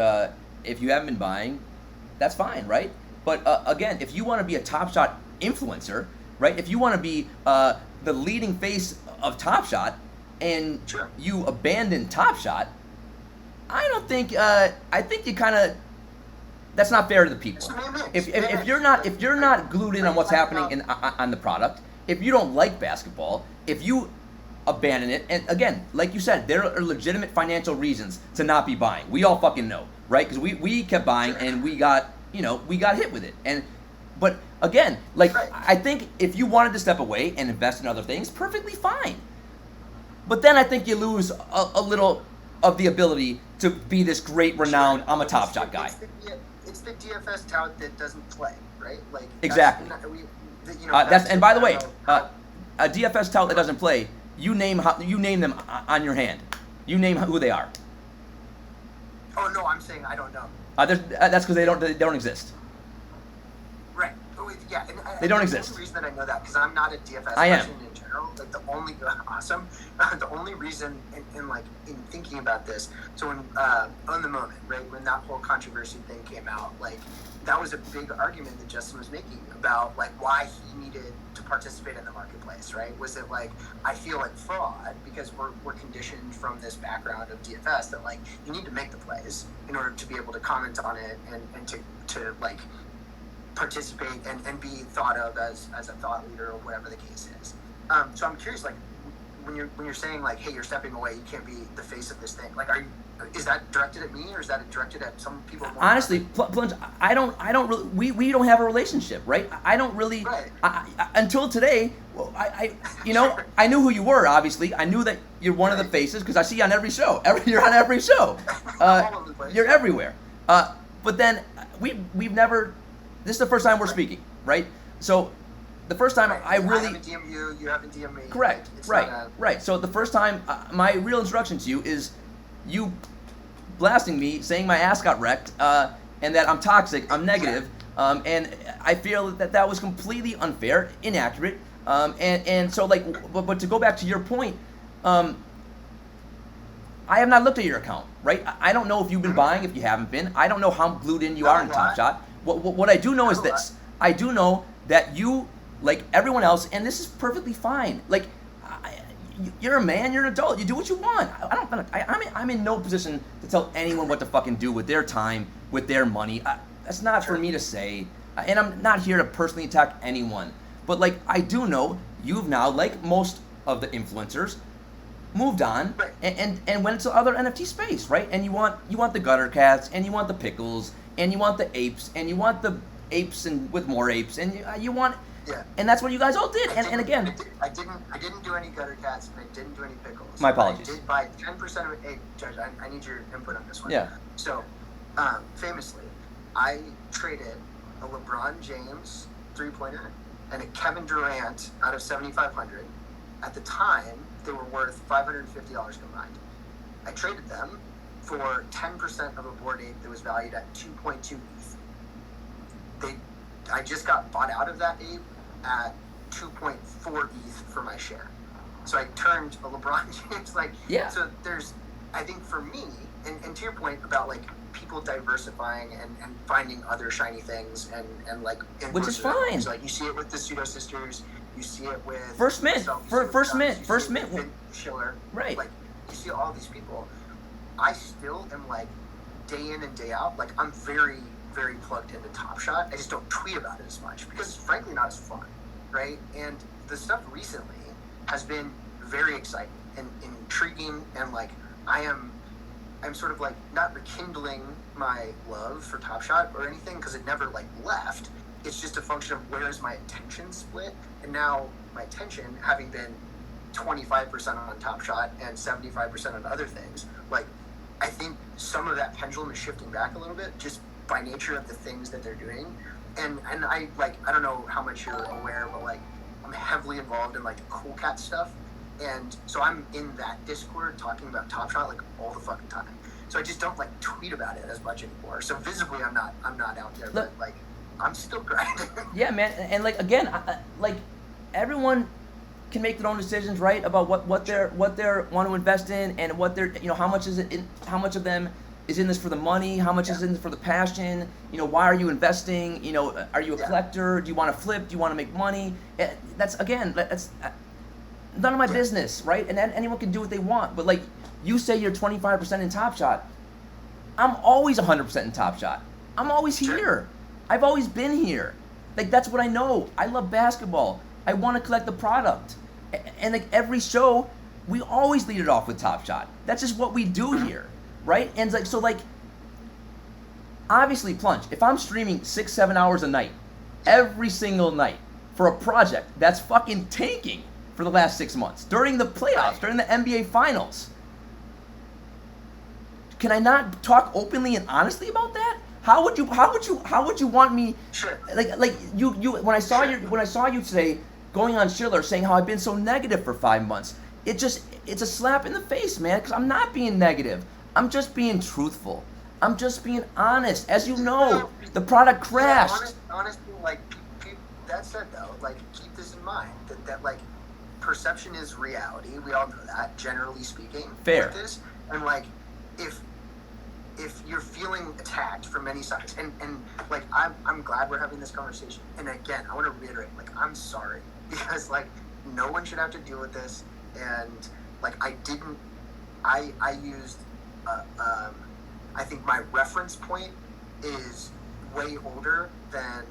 S1: if you haven't been buying, that's fine, right? But again, if you want to be a TopShot influencer, right? If you want to be the leading face of TopShot, and
S2: sure,
S1: you abandon TopShot, I don't think. I think you kind of. That's not fair to the people. If you're not glued in on what's happening on the product, if you don't like basketball, if you abandon it, and again, like you said, there are legitimate financial reasons to not be buying. We all fucking know, right? Because we kept buying and we got hit with it. But again, like I think if you wanted to step away and invest in other things, perfectly fine. But then I think you lose a little of the ability to be this great, renowned, I'm a TopShot guy.
S2: It's the DFS tout that doesn't play, right? Like
S1: exactly. And by the way, a DFS tout that doesn't play, you name them on your hand. You name who they are.
S2: Oh no, I'm saying I don't know.
S1: That's because they don't exist.
S2: Right. Yeah.
S1: They don't exist.
S2: The reason that I know that because I'm not a DFS
S1: I am.
S2: person in general. general, like the only awesome, the only reason in thinking about this. So when on the moment, right, when that whole controversy thing came out, like that was a big argument that Justin was making about like why he needed to participate in the marketplace, right? Was it like, I feel like fraud because we're conditioned from this background of DFS that like you need to make the plays in order to be able to comment on it and to like participate and be thought of as a thought leader or whatever the case is. So I'm curious, like when you're saying like, hey, you're stepping away, you can't be the face of this thing. Like, is that directed at me or is that directed at some people?
S1: Honestly, Plunge, I don't really. We don't have a relationship, right? I don't really.
S2: Right.
S1: Until today, I knew who you were. Obviously, I knew that you're one of the faces because I see you on every show. You're on every show.
S2: All over the place.
S1: You're everywhere. But then we've never. This is the first time we're speaking, right? So, the first time I really.
S2: I haven't DM'd you. You haven't DM'd me.
S1: Correct. Right. So the first time, my real introduction to you is you blasting me, saying my ass got wrecked, and that I'm toxic, I'm negative, and I feel that was completely unfair, inaccurate, and so like, but to go back to your point, I have not looked at your account, right? I don't know if you've been buying, if you haven't been. I don't know how glued in you are in TopShot. What I do know is this. I do know that you, like everyone else, and this is perfectly fine. Like, you're a man, you're an adult, you do what you want. I'm in no position to tell anyone what to fucking do with their time, with their money. That's not for me to say. And I'm not here to personally attack anyone. But like, I do know you've now, like most of the influencers, moved on and went to other NFT space, right? And you want the gutter cats, and you want the pickles, and you want the apes, and you want the apes and with more apes, and you want.
S2: Yeah.
S1: And that's what you guys all did. And again,
S2: I didn't do any gutter cats, and I didn't do any pickles.
S1: My apologies.
S2: I did buy 10% of it. Hey, Judge, I need your input on this one.
S1: Yeah.
S2: So, famously, I traded a LeBron James 3-pointer and a Kevin Durant out of 7,500. At the time, they were worth $550 combined. I traded them for 10% of a Bored Ape that was valued at 2.2 ETH. I just got bought out of that ape at 2.4 ETH for my share. So I turned a LeBron James, like,
S1: yeah.
S2: So there's, I think for me, and to your point about like people diversifying and finding other shiny things and like,
S1: which is fine.
S2: So, like, you see it with the Pseudo Sisters, you see it with
S1: First Mint,
S2: Schiller,
S1: right?
S2: Like, you see all these people. I still am like day in and day out, like I'm very plugged into TopShot. I just don't tweet about it as much because it's frankly not as fun, right? And the stuff recently has been very exciting and intriguing, and like I'm sort of like not rekindling my love for TopShot or anything because it never like left. It's just a function of where is my attention split, and now my attention having been 25% on TopShot and 75% on other things, like I think some of that pendulum is shifting back a little bit just by nature of the things that they're doing. And I like, I don't know how much you're aware, but like I'm heavily involved in like the Cool Cat stuff. And so I'm in that Discord talking about TopShot like all the fucking time. So I just don't like tweet about it as much anymore. So visibly I'm not out there, but like I'm still grinding.
S1: Yeah, man. And like, again, like everyone can make their own decisions, right? About what they're want to invest in, and what they're, how much is it in, how much of them is in this for the money, how much is in this for the passion, why are you investing, are you a collector, do you want to flip, do you want to make money? That's none of my business, right? And anyone can do what they want, but like you say you're 25% in TopShot, I'm always 100% in TopShot. I'm always here. I've always been here. Like, that's what I know. I love basketball. I want to collect the product. And like every show, we always lead it off with TopShot. That's just what we do here, right? And like, so like, obviously, Plunge, if I'm streaming 6-7 hours a night, every single night, for a project that's fucking tanking for the last 6 months, during the playoffs, during the NBA finals, can I not talk openly and honestly about that? How would you want me?
S2: Sure.
S1: Like you when I saw you today going on Schiller saying how I've been so negative for 5 months, it's a slap in the face, man, because I'm not being negative. I'm just being truthful. I'm just being honest. As you know, the product crashed.
S2: Honestly, like, that said though, like, keep this in mind that like perception is reality. We all know that, generally speaking.
S1: Fair.
S2: With this. And like, if you're feeling attacked from many sides, and like I'm glad we're having this conversation. And again, I want to reiterate, like, I'm sorry, because like no one should have to deal with this. And like I used I think my reference point is way older than,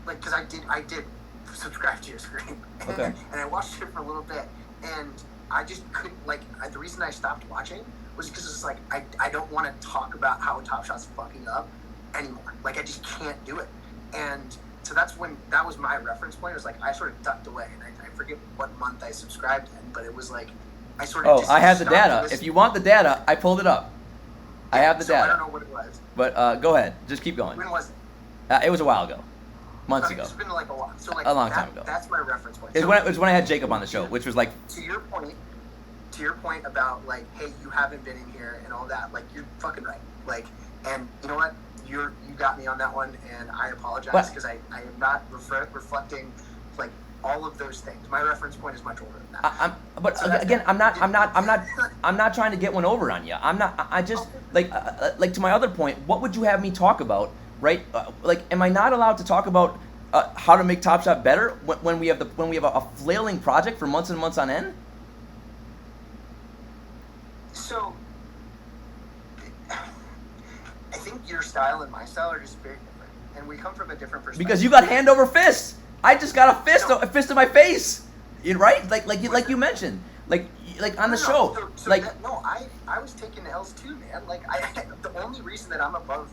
S2: like, because I did subscribe to your screen,
S1: Okay.
S2: and I watched it for a little bit, and I just couldn't, like, the reason I stopped watching was because it's like I don't want to talk about how TopShot's fucking up anymore. Like, I just can't do it. And so that was my reference point. It was like I sort of ducked away, and I forget what month I subscribed in, but it was like I sort of.
S1: Oh, I have the data. If you want the data, I pulled it up. I have the data.
S2: I don't know what it was.
S1: But go ahead. Just keep going.
S2: When was
S1: it? It was a while ago. Months ago.
S2: It's been like a while. So like
S1: a long time ago.
S2: That's my reference point.
S1: It was when I had Jacob on the show, which was like.
S2: To your point about like, hey, you haven't been in here and all that. Like, you're fucking right. Like, and you know what? You got me on that one, and I apologize because I am not reflecting like all of those things. My reference point is much older than that. I'm not trying to get one over on you. I just like to my other point. What would you have me talk about? Right? Like, am I not allowed to talk about how to make TopShot better when we have a flailing project for months and months on end? So, I think your style and my style are just very different, and we come from a different perspective.
S1: Because you got hand over fist. I just got a fist in my face. Right? Like you mentioned. Like on the show.
S2: I was taking L's too, man. Like the only reason that I'm above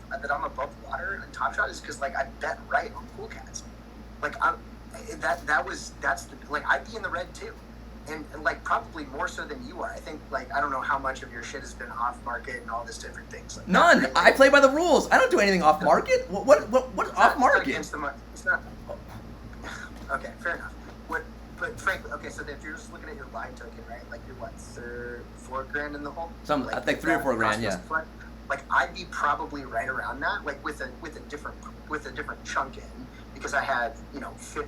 S2: water in TopShot is because like I bet right on Cool Cats. Like I'd be in the red too. And like probably more so than you are. I think like I don't know how much of your shit has been off market and all this different things. Like,
S1: none. I play by the rules. I don't do anything off market. What off market?
S2: It's not. Okay, fair enough. But frankly, okay. So if you're just looking at your live token, right? Like you're what, $4,000 in the hole?
S1: I think 3 or 4 grand. Yeah.
S2: Like I'd be probably right around that. Like with a different chunk in. Because I had,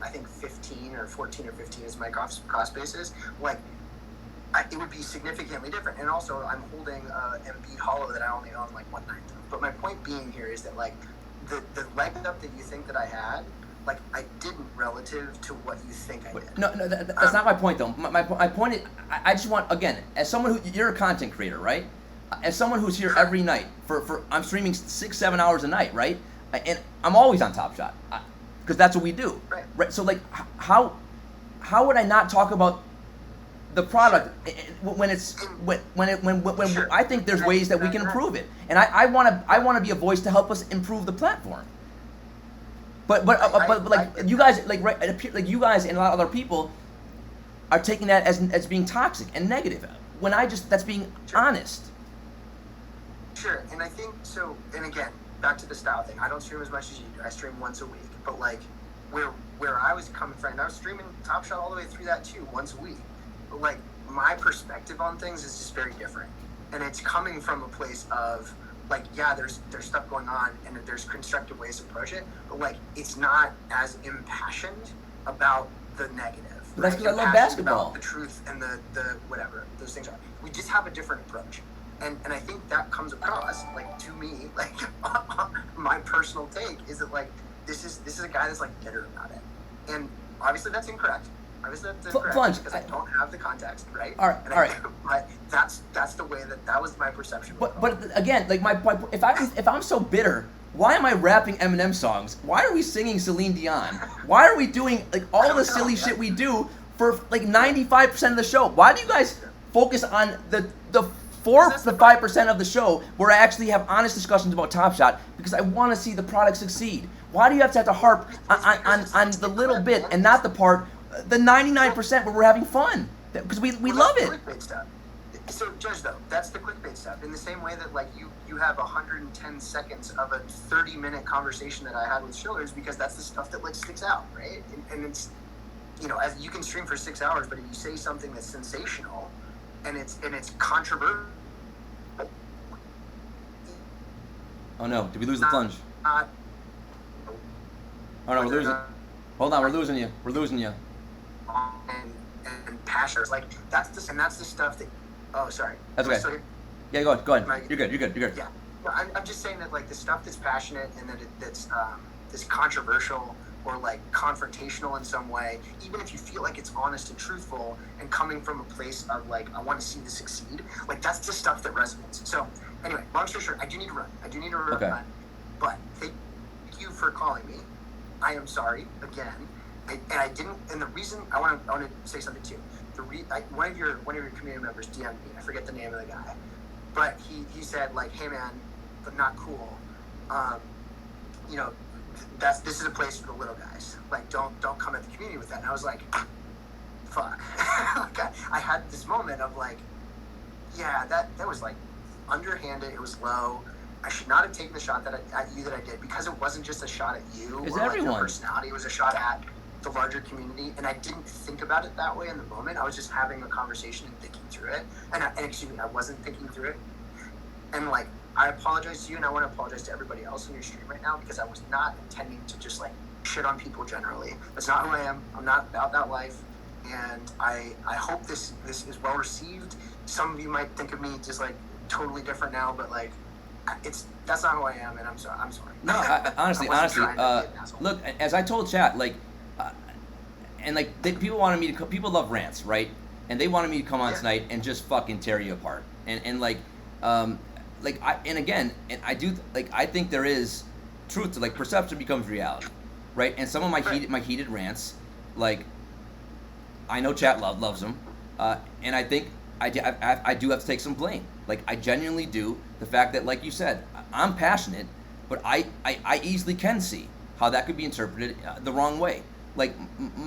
S2: I think 15 or 14 or 15 is my cost basis. Like, it would be significantly different. And also, I'm holding Embiid Hollow that I only own like 1/9 of. But my point being here is that like the leg up that you think that I had, like I didn't relative to what you think I did.
S1: No, that's not my point though. My point is, I just want, again, as someone you're a content creator, right? As someone who's here every night for I'm streaming 6-7 hours a night, right? And I'm always on TopShot. Because that's what we do, right? So like, how would I not talk about the product when
S2: Sure.
S1: I think there's ways that we can improve it, and I want to be a voice to help us improve the platform. But you guys like you guys and a lot of other people are taking that as being toxic and negative when that's being honest.
S2: Sure, and I think so. And again, back to the style thing. I don't stream as much as you do. I stream once a week. But like where I was coming from, and I was streaming TopShot all the way through that too, once a week. But like my perspective on things is just very different. And it's coming from a place of like, yeah, there's stuff going on and there's constructive ways to approach it, but like it's not as impassioned about the negative.
S1: But that's because I love basketball.
S2: About the truth and the whatever those things are. We just have a different approach. And I think that comes across, like, to me, like, my personal take is that, like, this is a guy that's, like, bitter about it. And obviously that's incorrect.
S1: Plunge,
S2: because I don't have the context, right?
S1: All right.
S2: But that's the way that was my perception.
S1: But again, like, if I'm so bitter, why am I rapping Eminem songs? Why are we singing Celine Dion? Why are we doing, like, all the silly shit we do for, like, 95% of the show? Why do you guys focus on the 4 to 5% of the show where I actually have honest discussions about TopShot because I want to see the product succeed? Why do you have to harp on the little bit and not the 99% where we're having fun? Because we love it.
S2: Clickbait stuff. So, Judge, though, that's the clickbait stuff. In the same way that, like, you have 110 seconds of a 30-minute conversation that I had with Schiller's because that's the stuff that, like, sticks out, right? And it's, as you can stream for 6 hours, but if you say something that's sensational and it's controversial.
S1: Oh no! Did we lose the plunge? Oh no, we're losing. Hold on, we're losing you.
S2: And passionate. Like that's the stuff that. Oh, sorry.
S1: That's okay.
S2: So here-
S1: Yeah, go ahead. You're good.
S2: Yeah. Well, I'm just saying that like the stuff that's passionate and that's controversial or like confrontational in some way, even if you feel like it's honest and truthful and coming from a place of like I want to see this succeed, like that's the stuff that resonates. So anyway, long story short, I do need to run.
S1: Okay.
S2: But thank you for calling me. I am sorry again, I didn't. And the reason I want to say something too. One of your community members DM'd me. I forget the name of the guy, but he said like, hey man, but not cool. You know, this is a place for the little guys. Like, don't come at the community with that. And I was like, fuck. Like I had this moment of like, yeah, that was like underhanded. It was low. I should not have taken the shot at you that I did, because it wasn't just a shot at you or like your personality. It was a shot at the larger community, and I didn't think about it that way in the moment. I was just having a conversation and thinking through it. And excuse me, I wasn't thinking through it. And like, I apologize to you, and I want to apologize to everybody else on your stream right now, because I was not intending to just like shit on people generally. That's not who I am. I'm not about that life. And I hope this is well received. Some of you might think of me just like totally different now, but like that's not who I am, and I'm sorry.
S1: No, honestly, look, as I told chat, like, and like people wanted me to, people love rants, right? And they wanted me to come on tonight and just fucking tear you apart, and like, I think there is truth to, like, perception becomes reality, right? And some of my heated rants, like, I know chat loves them, and I think I do have to take some blame. Like, I genuinely do. The fact that, like you said, I'm passionate, but I easily can see how that could be interpreted the wrong way. Like,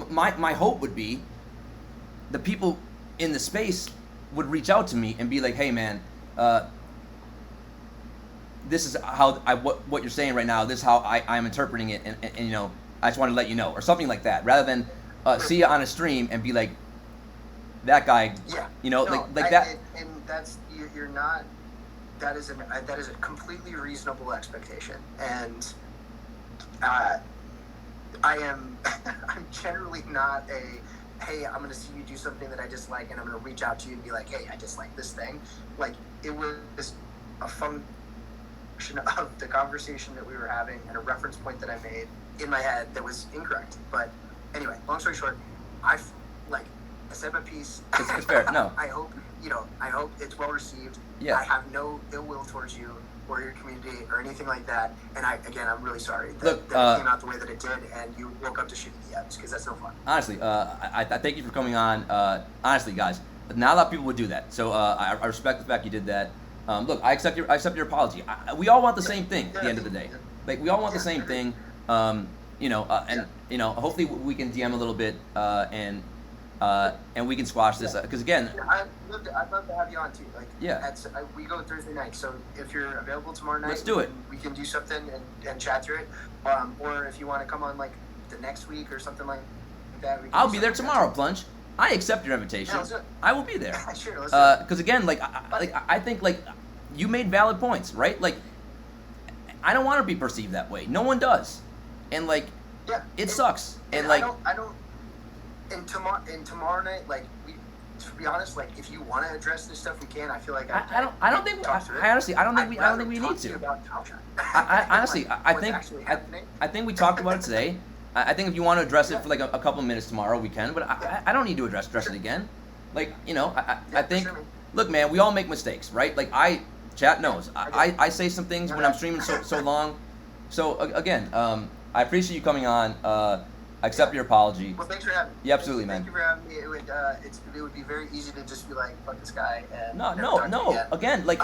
S1: my hope would be the people in the space would reach out to me and be like, hey man, this is how what you're saying right now, this is how I'm interpreting it, and you know, I just want to let you know, or something like that, rather than see you on a stream and be like, that guy, you know, that.
S2: And that's, you're not, that is a completely reasonable expectation, and I'm generally not hey, I'm going to see you do something that I dislike, and I'm going to reach out to you and be like, hey, I dislike this thing. Like, it was a function of the conversation that we were having and a reference point that I made in my head that was incorrect. But anyway, long story short, I said my piece.
S1: It's fair. No.
S2: I hope it's well received.
S1: Yeah.
S2: I have no ill will towards you or your community or anything like that. And I'm really sorry that it came out the way that it did, and you woke up to shitty DMs, because that's no fun.
S1: Honestly, I thank you for coming on. Honestly, guys, not a lot of people would do that. So I respect the fact you did that. Look, I accept your apology. We all want the same thing at the end of the day. Like, we all want the same thing. You know, you know, hopefully we can DM a little bit, and we can squash this, because again,
S2: I'd love to have you on too. Like,
S1: yeah,
S2: we go Thursday night, so if you're available tomorrow night,
S1: let's do it.
S2: We can do something and chat through it. Or if you want to come on like the next week or something like that,
S1: I'll be there tomorrow, Plunge. I accept your invitation.
S2: Yeah,
S1: I will be there.
S2: Sure, let's do it.
S1: Because again, like I think like you made valid points, right? Like, I don't want to be perceived that way. No one does, and like, it sucks. And like,
S2: I don't. And tomorrow night, like, to be honest, like, if you want to address this stuff, we can. I feel like I don't think we need to. About TopShot.
S1: I think we talked about it today. I think if you want to address it for like a couple of minutes tomorrow, we can. But I don't need to address it again. Like, you know, I think. Sure, look, man, we all make mistakes, right? Like, chat knows. I say some things when I'm streaming so long. So again, I appreciate you coming on. I accept your apology.
S2: Well, thanks for having me.
S1: Yeah, absolutely, man.
S2: Thank you for having me. It would be very easy to just be like, fuck this guy. And
S1: no. Again, like,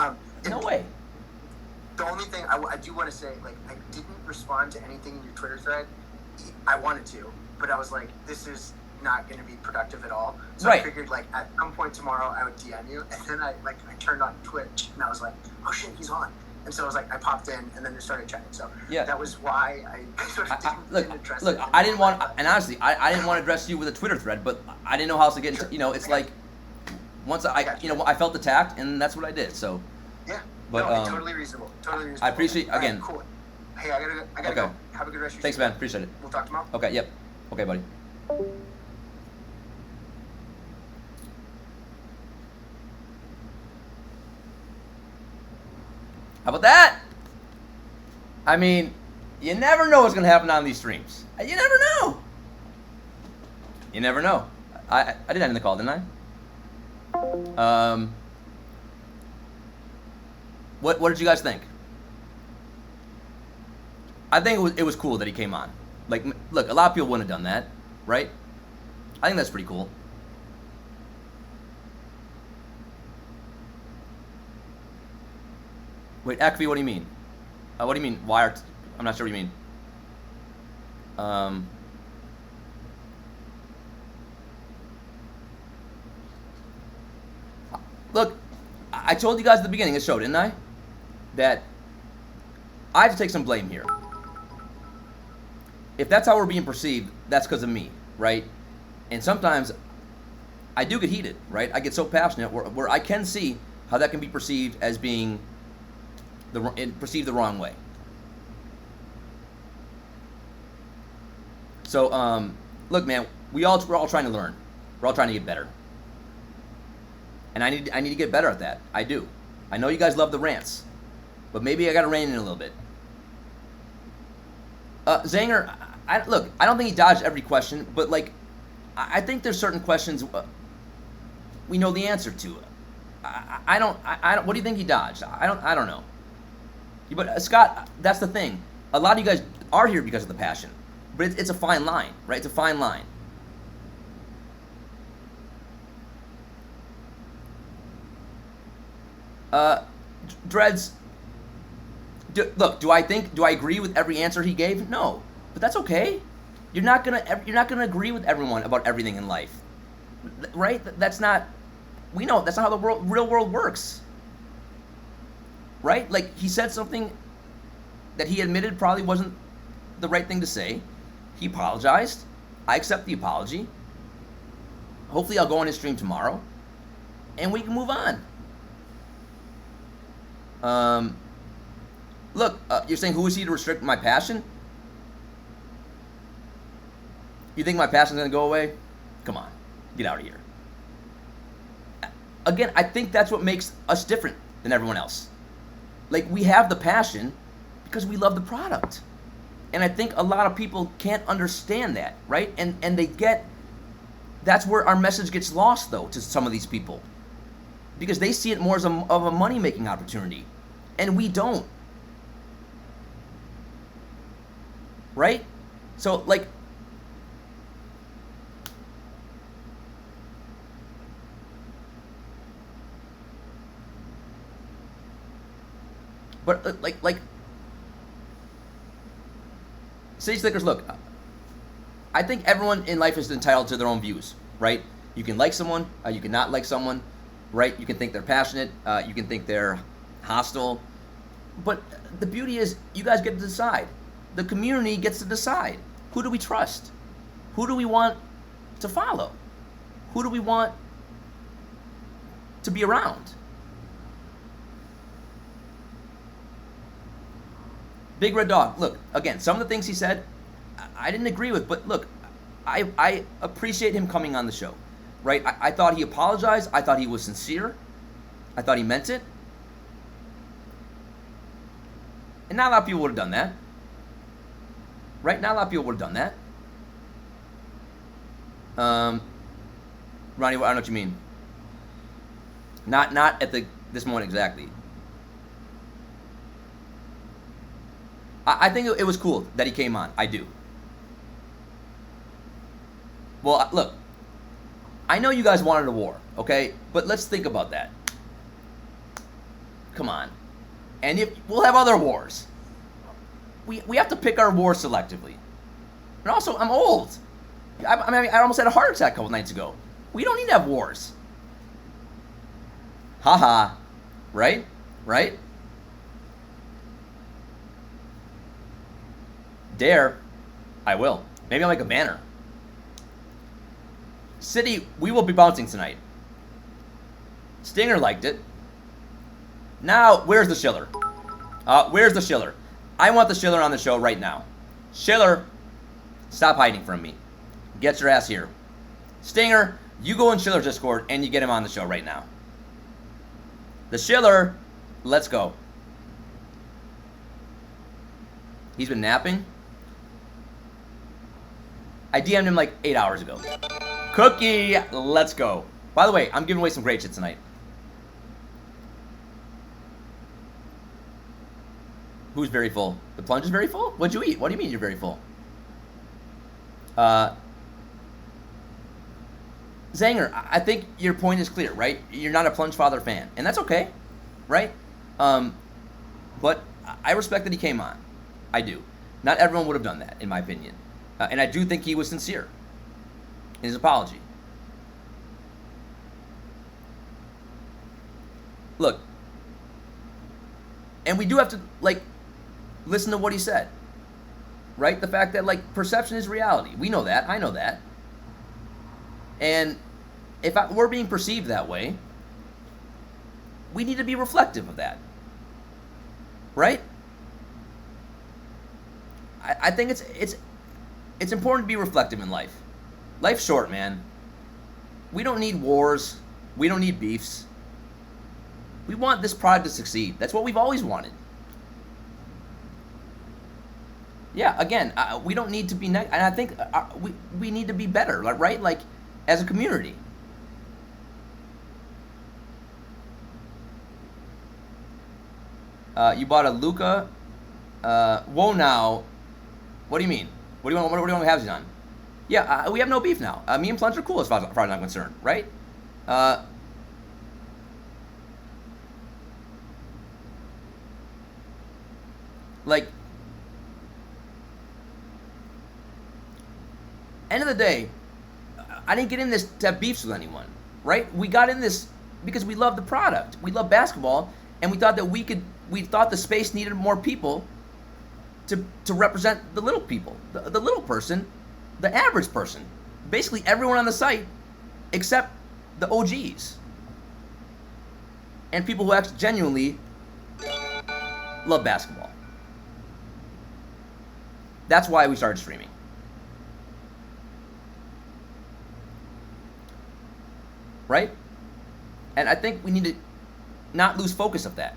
S1: no way.
S2: The only thing I do want to say, like, I didn't respond to anything in your Twitter thread. I wanted to, but I was like, this is not going to be productive at all. So I figured, like, at some point tomorrow I would DM you, and then I turned on Twitch, and I was like, oh shit, he's on. And so I was like, I popped in, and then just started chatting. So that was why I sort of didn't address it.
S1: Look, I didn't want, and honestly, I didn't want to address you with a Twitter thread, but I didn't know how else to get into, you know, it's like, once I felt attacked, and that's what I did, so.
S2: Yeah,
S1: but,
S2: totally reasonable.
S1: I appreciate, again.
S2: Right, cool. Hey, I gotta go. Have a good rest of your
S1: Thanks, man, appreciate it.
S2: We'll talk tomorrow.
S1: Okay, yep. Okay, buddy. How about that? I mean, you never know what's going to happen on these streams. You never know. You never know. I did end the call, didn't I? What did you guys think? I think it was cool that he came on. Like, look, a lot of people wouldn't have done that, right? I think that's pretty cool. Wait, Ekvi, what do you mean? What do you mean? I'm not sure what you mean. Look, I told you guys at the beginning of the show, didn't I? That I have to take some blame here. If that's how we're being perceived, that's because of me, right? And sometimes I do get heated, right? I get so passionate where I can see how that can be perceived as being perceived the wrong way. So, look, man, we're all trying to learn. We're all trying to get better. And I need to get better at that. I do. I know you guys love the rants, but maybe I got to rein in a little bit. Zanger, look, I don't think he dodged every question, but like, I think there's certain questions we know the answer to. I don't. What do you think he dodged? I don't know. But Scott, that's the thing. A lot of you guys are here because of the passion, but it's a fine line, right? It's a fine line. Dreads. Look, do I agree with every answer he gave? No, but that's okay. You're not gonna agree with everyone about everything in life, right? That's not. We know that's not how the real world works, right? Like, he said something that he admitted probably wasn't the right thing to say. He apologized. I accept the apology. Hopefully, I'll go on his stream tomorrow, and we can move on. Look, you're saying who is he to restrict my passion? You think my passion's gonna go away? Come on, get out of here. Again, I think that's what makes us different than everyone else. Like, we have the passion because we love the product. And I think a lot of people can't understand that, right? And that's where our message gets lost, though, to some of these people. Because they see it more as of a money-making opportunity. And we don't. Right? So, like, but like Sage Slickers, look, I think everyone in life is entitled to their own views, right? You can like someone, you can not like someone, right? You can think they're passionate, you can think they're hostile, but the beauty is you guys get to decide. The community gets to decide. Who do we trust? Who do we want to follow? Who do we want to be around? Big Red Dog, look, again, some of the things he said, I didn't agree with, but look, I appreciate him coming on the show, right? I thought he apologized. I thought he was sincere. I thought he meant it. And not a lot of people would have done that. Right? Not a lot of people would have done that. Ronnie, I don't know what you mean. Not at this moment exactly. I think it was cool that he came on. I do. Well, look, I know you guys wanted a war, okay? But let's think about that. Come on. And we'll have other wars. We have to pick our wars selectively. And also, I'm old. I almost had a heart attack a couple nights ago. We don't need to have wars. Haha. Right? Right? Dare. I will. Maybe I'll make a banner. City, we will be bouncing tonight. Stinger liked it. Now, where's the Schiller? Where's the Schiller? I want the Schiller on the show right now. Schiller, stop hiding from me. Get your ass here. Stinger, you go in Schiller's Discord and you get him on the show right now. The Schiller, let's go. He's been napping. I DM'd him like 8 hours ago. Cookie, let's go. By the way, I'm giving away some great shit tonight. Who's very full? The Plunge is very full? What'd you eat? What do you mean you're very full? Zanger, I think your point is clear, right? You're not a Plunge Father fan, and that's okay, right? But I respect that he came on. I do. Not everyone would have done that, in my opinion. And I do think he was sincere in his apology. Look, and we do have to, like, listen to what he said, right? The fact that, like, perception is reality. We know that. I know that. And if we're being perceived that way, we need to be reflective of that, right? I think it's important to be reflective in life. Life's short, man. We don't need wars. We don't need beefs. We want this product to succeed. That's what we've always wanted. Yeah, again, we don't need to be and I think we need to be better, right? Like, as a community. You bought a Luca. Whoa, now. What do you mean? What do you want to have on? Yeah, we have no beef now. Me and Plunge are cool as far as I'm concerned, right? Like, end of the day, I didn't get in this to have beefs with anyone, right? We got in this because we love the product. We love basketball, and we thought that we thought the space needed more people to represent the little people, the little person, the average person. Basically everyone on the site except the OGs. And people who actually genuinely love basketball. That's why we started streaming. Right? And I think we need to not lose focus of that.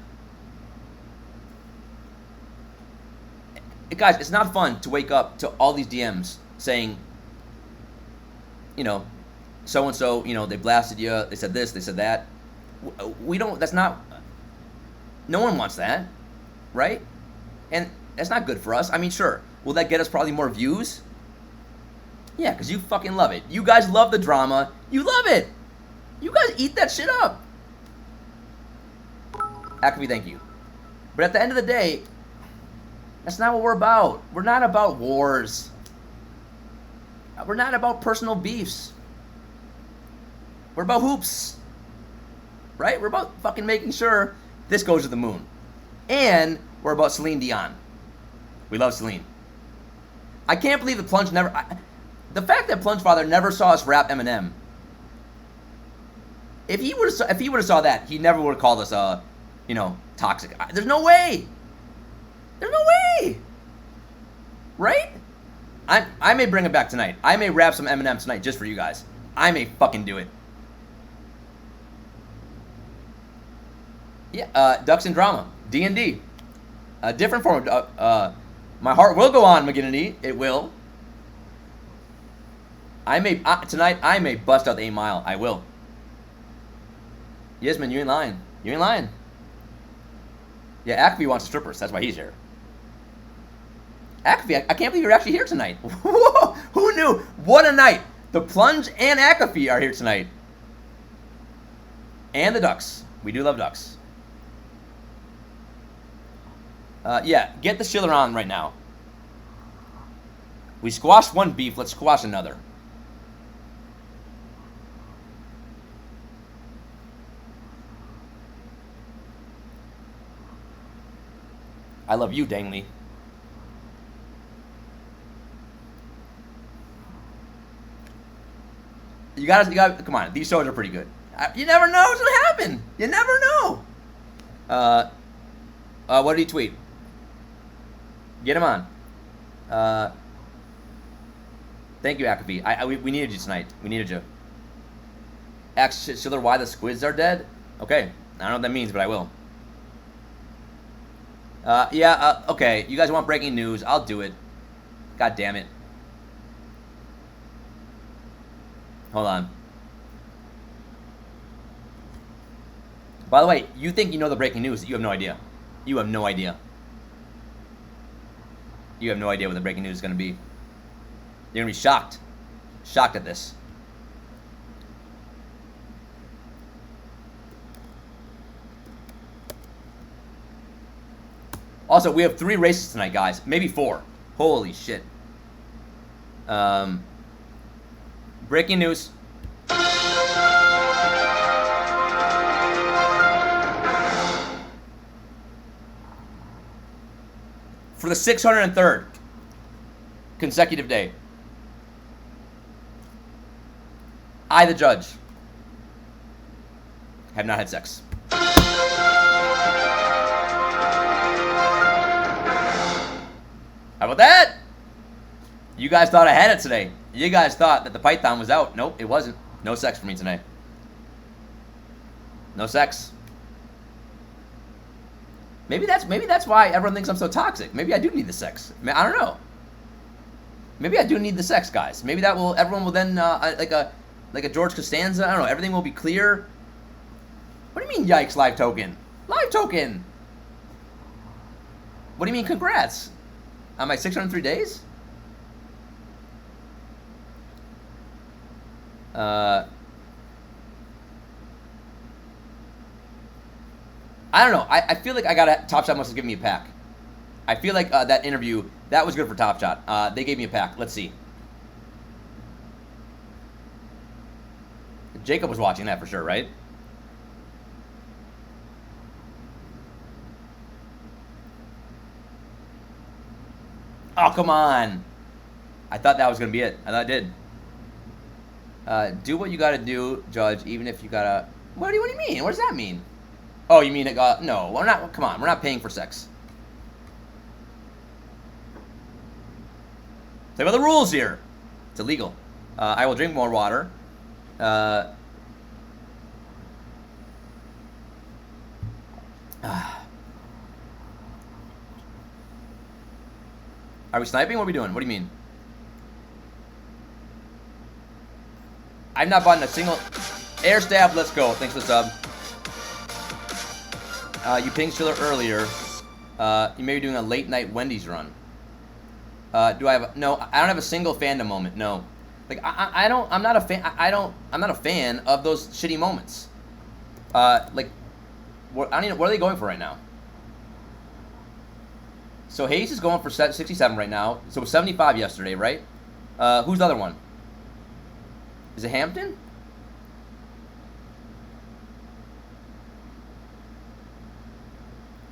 S1: Guys, it's not fun to wake up to all these DMs saying, you know, so-and-so, you know, they blasted you, they said this, they said that. We don't, that's not, no one wants that, right? And that's not good for us. I mean, sure, will that get us probably more views? Yeah, because you fucking love it. You guys love the drama. You love it. You guys eat that shit up. Akavi, thank you. But at the end of the day, that's not what we're about. We're not about wars. We're not about personal beefs. We're about hoops. Right? We're about fucking making sure this goes to the moon. And we're about Celine Dion. We love Celine. I can't believe the Plunge never... the fact that Plunge Father never saw us rap Eminem. If he would have saw that, he never would have called us, you know, toxic. There's no way. There's no way. Right? I may bring it back tonight. I may rap some Eminem tonight just for you guys. I may fucking do it. Yeah, Ducks and Drama. D&D. A different form of... my heart will go on, McGinnity. It will. Tonight, I may bust out the 8 Mile. I will. Yes, man, you ain't lying. You ain't lying. Yeah, Akavi wants strippers. That's why he's here. Akavi, I can't believe you're actually here tonight. Who knew? What a night. The Plunge and Akavi are here tonight. And the Ducks. We do love Ducks. Yeah, get the Schiller on right now. We squashed one beef. Let's squash another. I love you, Dangley. You gotta, come on. These shows are pretty good. You never know what's gonna happen. You never know. What did he tweet? Get him on. Thank you, Akavi. We needed you tonight. We needed you. Ask Schiller why the squids are dead? Okay. I don't know what that means, but I will. Yeah, okay. You guys want breaking news? I'll do it. God damn it. Hold on. By the way, you think you know the breaking news. You have no idea. You have no idea. You have no idea what the breaking news is going to be. You're going to be shocked. Shocked at this. Also, we have 3 races tonight, guys. Maybe 4. Holy shit. Breaking news. For the 603rd consecutive day, I, the judge, have not had sex. How about that? You guys thought I had it today. You guys thought that the python was out. Nope, it wasn't. No sex for me today. No sex. Maybe that's why everyone thinks I'm so toxic. Maybe I do need the sex. I don't know. Maybe I do need the sex, guys. Maybe that will everyone will then like a George Costanza. I don't know. Everything will be clear. What do you mean, yikes? Live token. Live token. What do you mean? Congrats. On my 603 days. I don't know. I feel like TopShot must have given me a pack. I feel like that interview, that was good for TopShot. They gave me a pack. Let's see. Jacob was watching that for sure, right? Oh, come on. I thought that was going to be it. I thought it did. Do what you got to do, Judge, even if you got to... What do you mean? What does that mean? Oh, you mean it got... No, we're not... Come on, we're not paying for sex. Say about the rules here. It's illegal. I will drink more water. Are we sniping? What are we doing? What do you mean? I've not bought a single... Air staff, let's go. Thanks for the sub. You pinged Schiller earlier. You may be doing a late night Wendy's run. Do I have... No, I don't have a single fandom moment. No. Like, I don't... I'm not a fan... I'm not a fan of those shitty moments. Like... I don't even... What are they going for right now? So Hayes is going for 67 right now. So it was 75 yesterday, right? Who's the other one? Is it Hampton?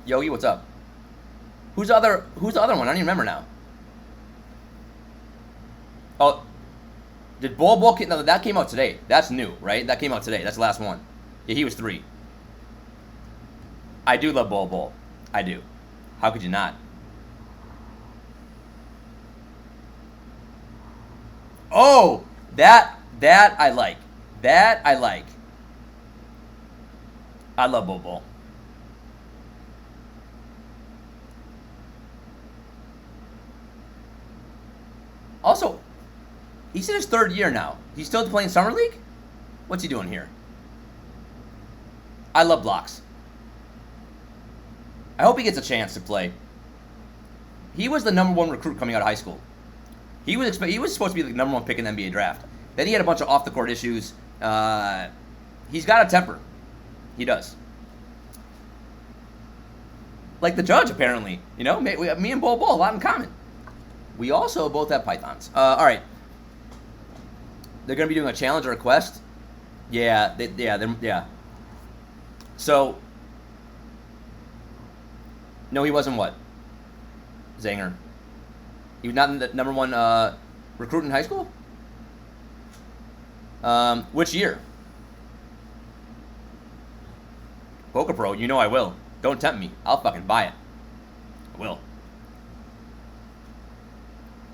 S1: Yogi, what's up? Who's the other one? I don't even remember now. Oh, did Bull? No, that came out today. That's new, right? That came out today. That's the last one. Yeah, he was 3. I do love Bull. I do. How could you not? Oh, that I like. That I like. I love Bull. Also, he's in his 3rd year now. He's still playing Summer League? What's he doing here? I love blocks. I hope he gets a chance to play. He was the #1 recruit coming out of high school. He was supposed to be the #1 pick in the NBA draft. Then he had a bunch of off-the-court issues. He's got a temper. He does. Like the judge, apparently. You know, me and Bull, a lot in common. We also both have pythons. All right. They're going to be doing a challenge or a quest. Yeah. Yeah. So, no, he wasn't what? Zanger. He was not the #1 recruit in high school? Which year? Boca Pro, you know I will. Don't tempt me. I'll fucking buy it. I will.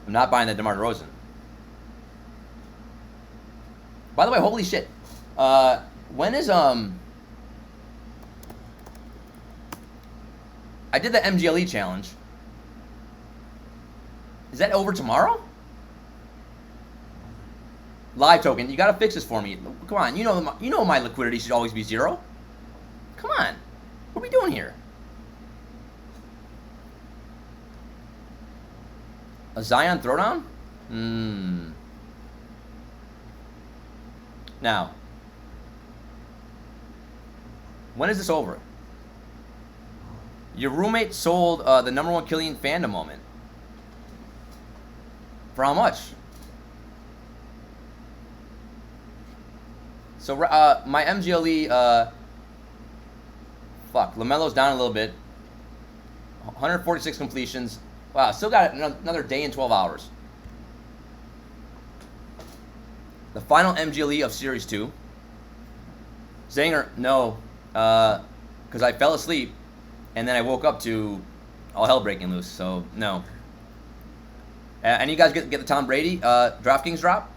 S1: I'm not buying that DeMar DeRozan. By the way, holy shit. When is I did the MGLE challenge. Is that over tomorrow? Live token, you gotta fix this for me. Come on, you know my liquidity should always be 0. Come on, what are we doing here? A Zion throwdown? Now, when is this over? Your roommate sold the #1 Killian fandom moment. For how much? So my MGLE, LaMelo's down a little bit. 146 completions. Wow, still got another day and 12 hours. The final MGLE of Series 2. Zanger, no. Because I fell asleep, and then I woke up to all hell breaking loose, so no. And you guys get the Tom Brady DraftKings drop?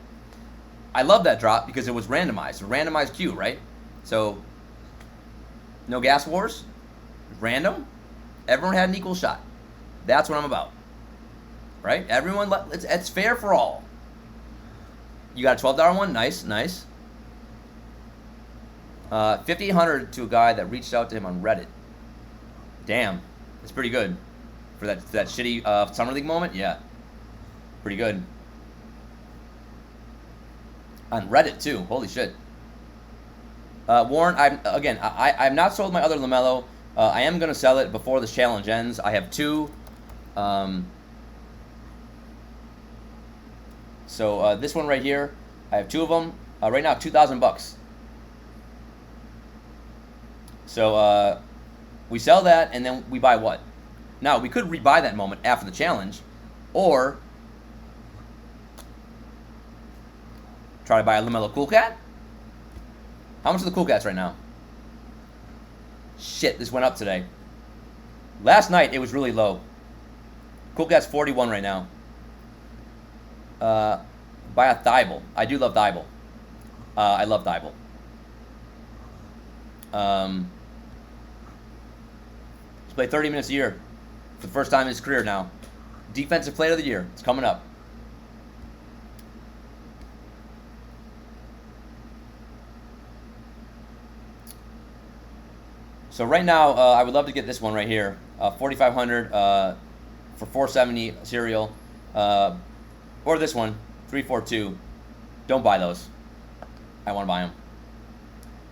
S1: I love that drop because it was randomized. A randomized queue, right? So, no gas wars. Random. Everyone had an equal shot. That's what I'm about. Right? Everyone, it's fair for all. You got a $12 one? Nice, nice. 5,800 to a guy that reached out to him on Reddit. Damn. That's pretty good. For that shitty Summer League moment? Yeah. Pretty good. On Reddit too. Holy shit. Warren, I've not sold my other LaMelo. I am gonna sell it before this challenge ends. I have 2. So this one right here, I have 2 of them. Right now, $2,000. So we sell that and then we buy what? Now we could rebuy that moment after the challenge, or try to buy a LaMelo Cool Cat. How much are the Cool Cats right now? Shit, this went up today. Last night it was really low. Cool Cat's 41 right now. Buy a Thibault. I do love Thibault. I love Thibault. He's played 30 minutes a year for the first time in his career now. Defensive Player of the Year. It's coming up. So right now, I would love to get this one right here, 4,500 for 470 serial, or this one, 342. Don't buy those. I want to buy them.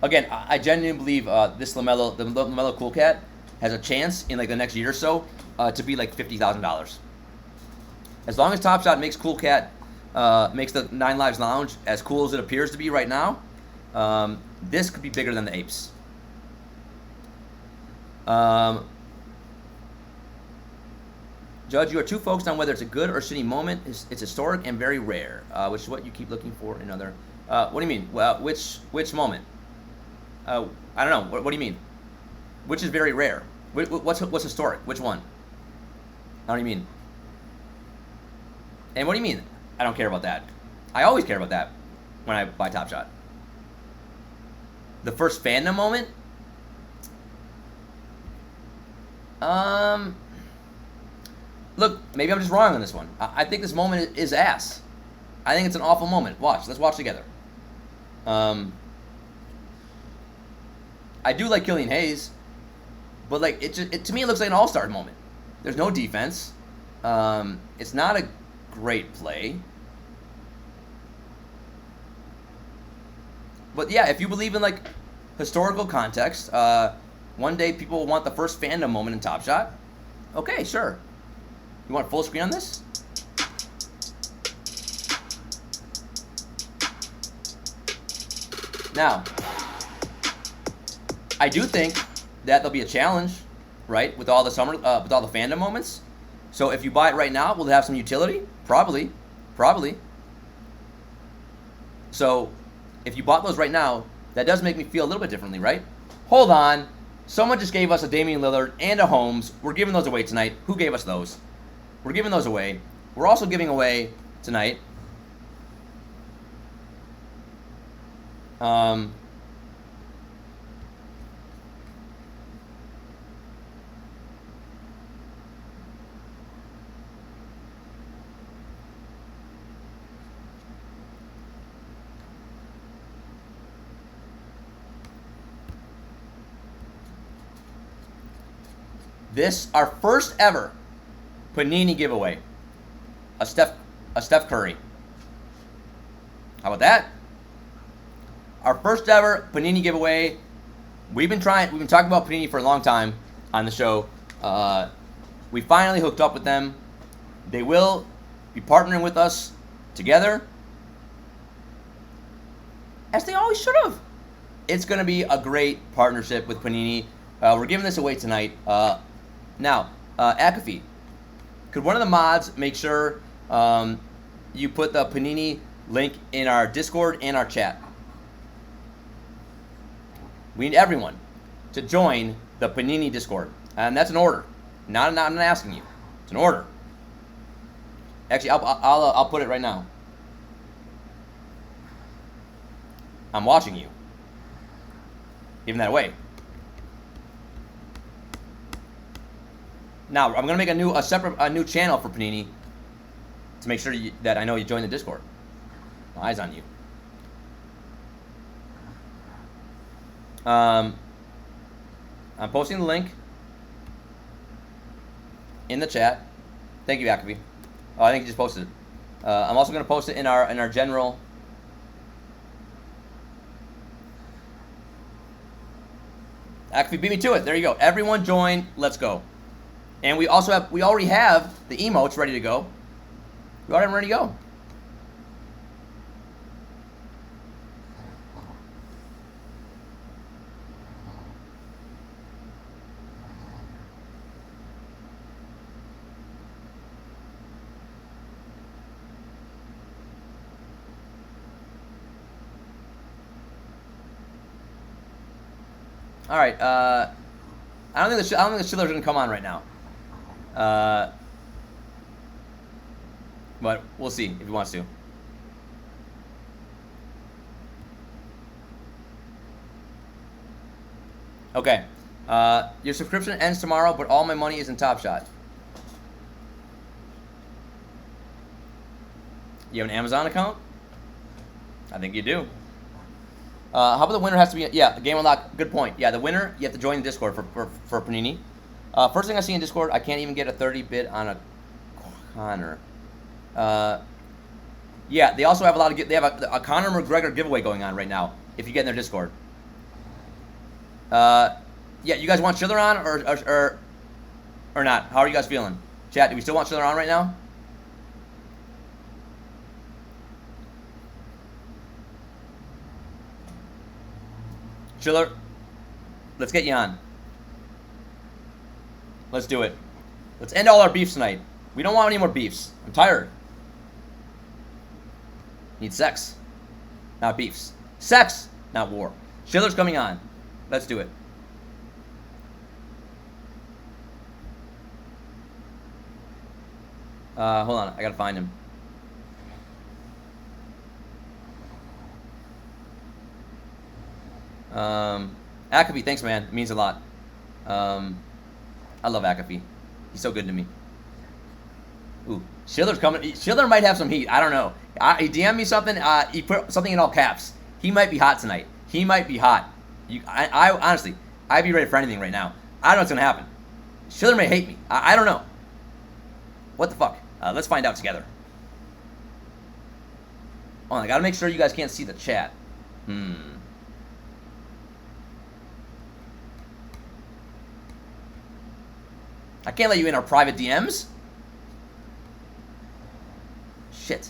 S1: Again, I genuinely believe this LaMelo, the LaMelo Cool Cat, has a chance in like the next year or so to be like $50,000. As long as TopShot makes Cool Cat, makes the 9 Lives Lounge as cool as it appears to be right now, this could be bigger than the Apes. Judge, you are too focused on whether it's a good or shitty moment. It's historic and very rare, which is what you keep looking for in other. What do you mean? Well, which moment? I don't know. What do you mean? Which is very rare? What's historic? Which one? What do you mean? And what do you mean? I don't care about that. I always care about that when I buy TopShot. The first fandom moment? Look, maybe I'm just wrong on this one. I think this moment is ass. I think it's an awful moment. Watch. Let's watch together. I do like Killian Hayes, but like it to me it looks like an all-star moment. There's no defense. It's not a great play. But yeah, if you believe in like historical context, one day people will want the first fandom moment in TopShot. Okay, sure. You want full screen on this? Now, I do think that there'll be a challenge, right, with all the with all the fandom moments. So if you buy it right now, will it have some utility? Probably. So if you bought those right now, that does make me feel a little bit differently, right? Hold on. Someone just gave us a Damian Lillard and a Holmes. We're giving those away tonight. Who gave us those? We're giving those away. We're also giving away tonight This our first ever Panini giveaway. A Steph Curry. How about that? Our first ever Panini giveaway. We've been talking about Panini for a long time on the show. We finally hooked up with them. They will be partnering with us together, as they always should have. It's going to be a great partnership with Panini. We're giving this away tonight. Now, Akafi, could one of the mods make sure you put the Panini link in our Discord and our chat? We need everyone to join the Panini Discord, and that's an order. I'm not asking you. It's an order. Actually, I'll put it right now. I'm watching you. Giving that away. Now I'm gonna make a new channel for Panini to make sure that I know you join the Discord. My eyes on you. I'm posting the link in the chat. Thank you, Akavi. Oh, I think you just posted it. I'm also going to post it in our general. Akavi beat me to it. There you go. Everyone join. Let's go. And we already have the emotes ready to go. We already have them ready to go. All right. I don't think the Schiller's gonna come on right now. But we'll see if he wants to. Okay. Your subscription ends tomorrow, but all my money is in TopShot. You have an Amazon account? I think you do. How about the winner has to be, yeah, Game Unlock, good point. Yeah, the winner, you have to join the Discord for Panini. First thing I see in Discord, I can't even get a 30 bid on a Connor. Yeah, they also have they have a Conor McGregor giveaway going on right now, if you get in their Discord. Yeah, you guys want Schiller on or not? How are you guys feeling? Chat, do we still want Schiller on right now? Schiller, let's get you on. Let's do it. Let's end all our beefs tonight. We don't want any more beefs. I'm tired. Need sex, not beefs. Sex, not war. Schiller's coming on. Let's do it. Hold on, I gotta find him. Akafi, thanks, man. It means a lot. I love Akafi. He's so good to me. Ooh, Schiller's coming. Schiller might have some heat. I don't know. He DM'd me something. He put something in all caps. He might be hot tonight. He might be hot. I honestly, I'd be ready for anything right now. I don't know what's gonna happen. Schiller may hate me. I don't know. What the fuck? Let's find out together. Oh, I gotta make sure you guys can't see the chat. I can't let you in our private DMs. Shit.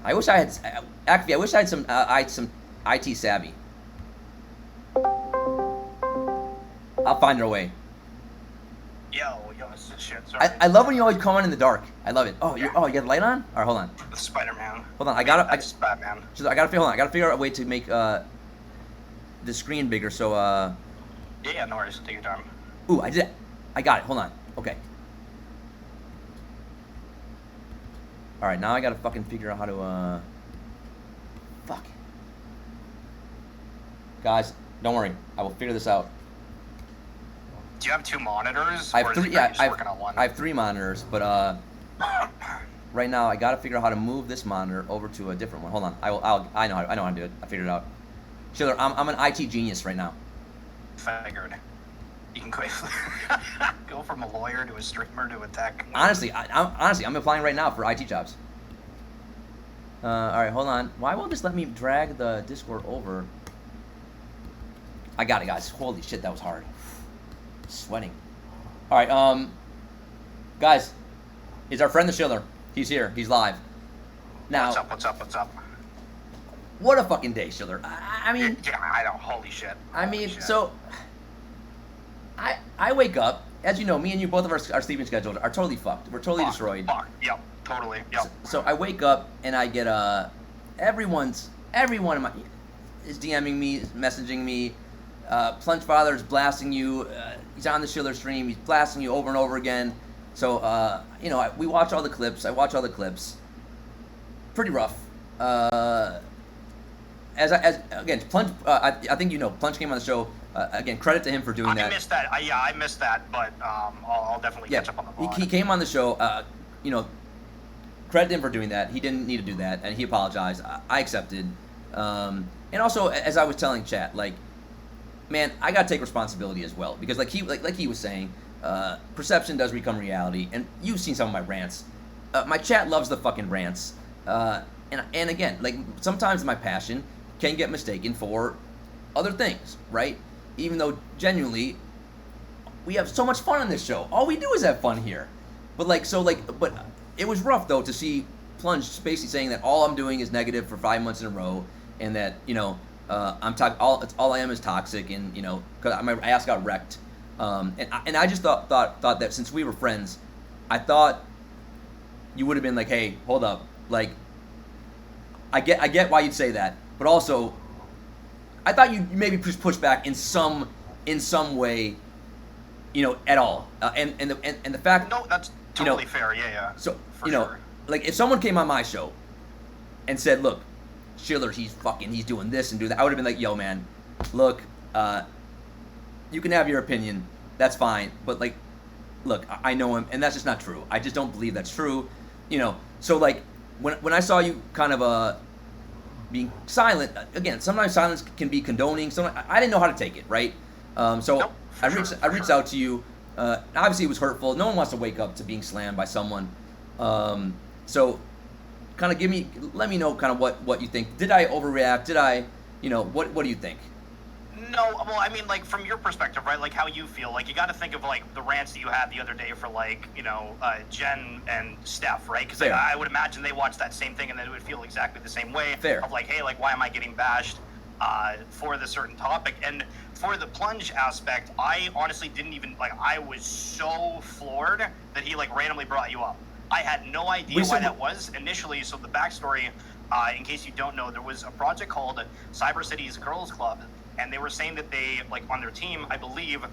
S1: I wish I had. Actually, I wish I had some IT savvy. I'll find our way.
S3: Yo, it's the shit. Sorry.
S1: I love when you always come on in the dark. I love it. Oh, you got the light on? All right, hold on.
S3: The Spider-Man.
S1: Hold on, I gotta.
S3: That's Batman.
S1: I gotta figure out a way to make the screen bigger. So
S3: Yeah, no worries. Take your time.
S1: Ooh, I did it. I got it. Hold on. Okay. All right, now I gotta fucking figure out how to fuck. Guys, don't worry. I will figure this out.
S3: Do you have two monitors?
S1: I have
S3: or is
S1: three.
S3: it
S1: Yeah,
S3: just working on one?
S1: I have 3 monitors, but right now I gotta figure out how to move this monitor over to a different one. Hold on. I know how to do it. I figured it out. Schiller, I'm an IT genius right now.
S3: Figured. You can quickly go from a lawyer to a streamer to a tech.
S1: Honestly, I'm applying right now for IT jobs. All right, hold on. Why won't this let me drag the Discord over? I got it, guys. Holy shit, that was hard. Sweating. All right, guys, it's our friend the Schiller. He's here. He's live. Now,
S3: What's up?
S1: what a fucking day, Schiller. I mean,
S3: Yeah, I know. Holy shit.
S1: I mean, so I wake up, as you know, me and you, both of our sleeping schedules are totally fucked. We're totally destroyed.
S3: Fuck. Yep. Totally. Yep.
S1: So I wake up and I get everyone of my is DMing me, messaging me. Plunge Father is blasting you. He's on the Schiller stream. He's blasting you over and over again. So we watch all the clips. I watch all the clips. Pretty rough. Again, Plunge. I think Plunge came on the show. Again, credit to him for doing that.
S3: I missed that. I missed that, but I'll definitely catch up on the VOD.
S1: He came on the show. Credit him for doing that. He didn't need to do that, and he apologized. I accepted. And also, as I was telling chat, like, man, I gotta take responsibility as well, because like he was saying, perception does become reality, and you've seen some of my rants. My chat loves the fucking rants, and again, like, sometimes my passion can get mistaken for other things, right? Even though genuinely we have so much fun on this show. All we do is have fun here. But it was rough though to see Plunge basically saying that all I'm doing is negative for 5 months in a row, and that all I am is toxic, and because my ass got wrecked, and I just thought that since we were friends, I thought you would have been like, hey, hold up, like, I get why you'd say that, but also I thought you maybe push back in some way, at all, and the fact.
S3: No, that's totally fair. Yeah.
S1: So
S3: For sure.
S1: like, if someone came on my show and said, look, Schiller, he's doing this and do that, I would have been like, yo, man, look, you can have your opinion, that's fine, but like, look, I know him, and that's just not true. I just don't believe that's true, So like, when I saw you kind of being silent, again, sometimes silence can be condoning. Sometimes I didn't know how to take it, right? So
S3: Nope,
S1: I reached out to you. Obviously, it was hurtful. No one wants to wake up to being slammed by someone. So kind of let me know kind of what you think. Did I overreact? Did I, what do you think?
S3: No, well, I mean, like, from your perspective, right? Like, how you feel. Like, you got to think of, like, the rants that you had the other day for, like, Jen and Steph, right? Because I would imagine they watched that same thing and then it would feel exactly the same way.
S1: Fair.
S3: Of, like, hey, like, why am I getting bashed for this certain topic? And for the Plunge aspect, I honestly didn't even, like, I was so floored that he, like, randomly brought you up. I had no idea why that was initially. So the backstory, in case you don't know, there was a project called Cyber Cities Girls Club, and they were saying that they, like, on their team, I believe,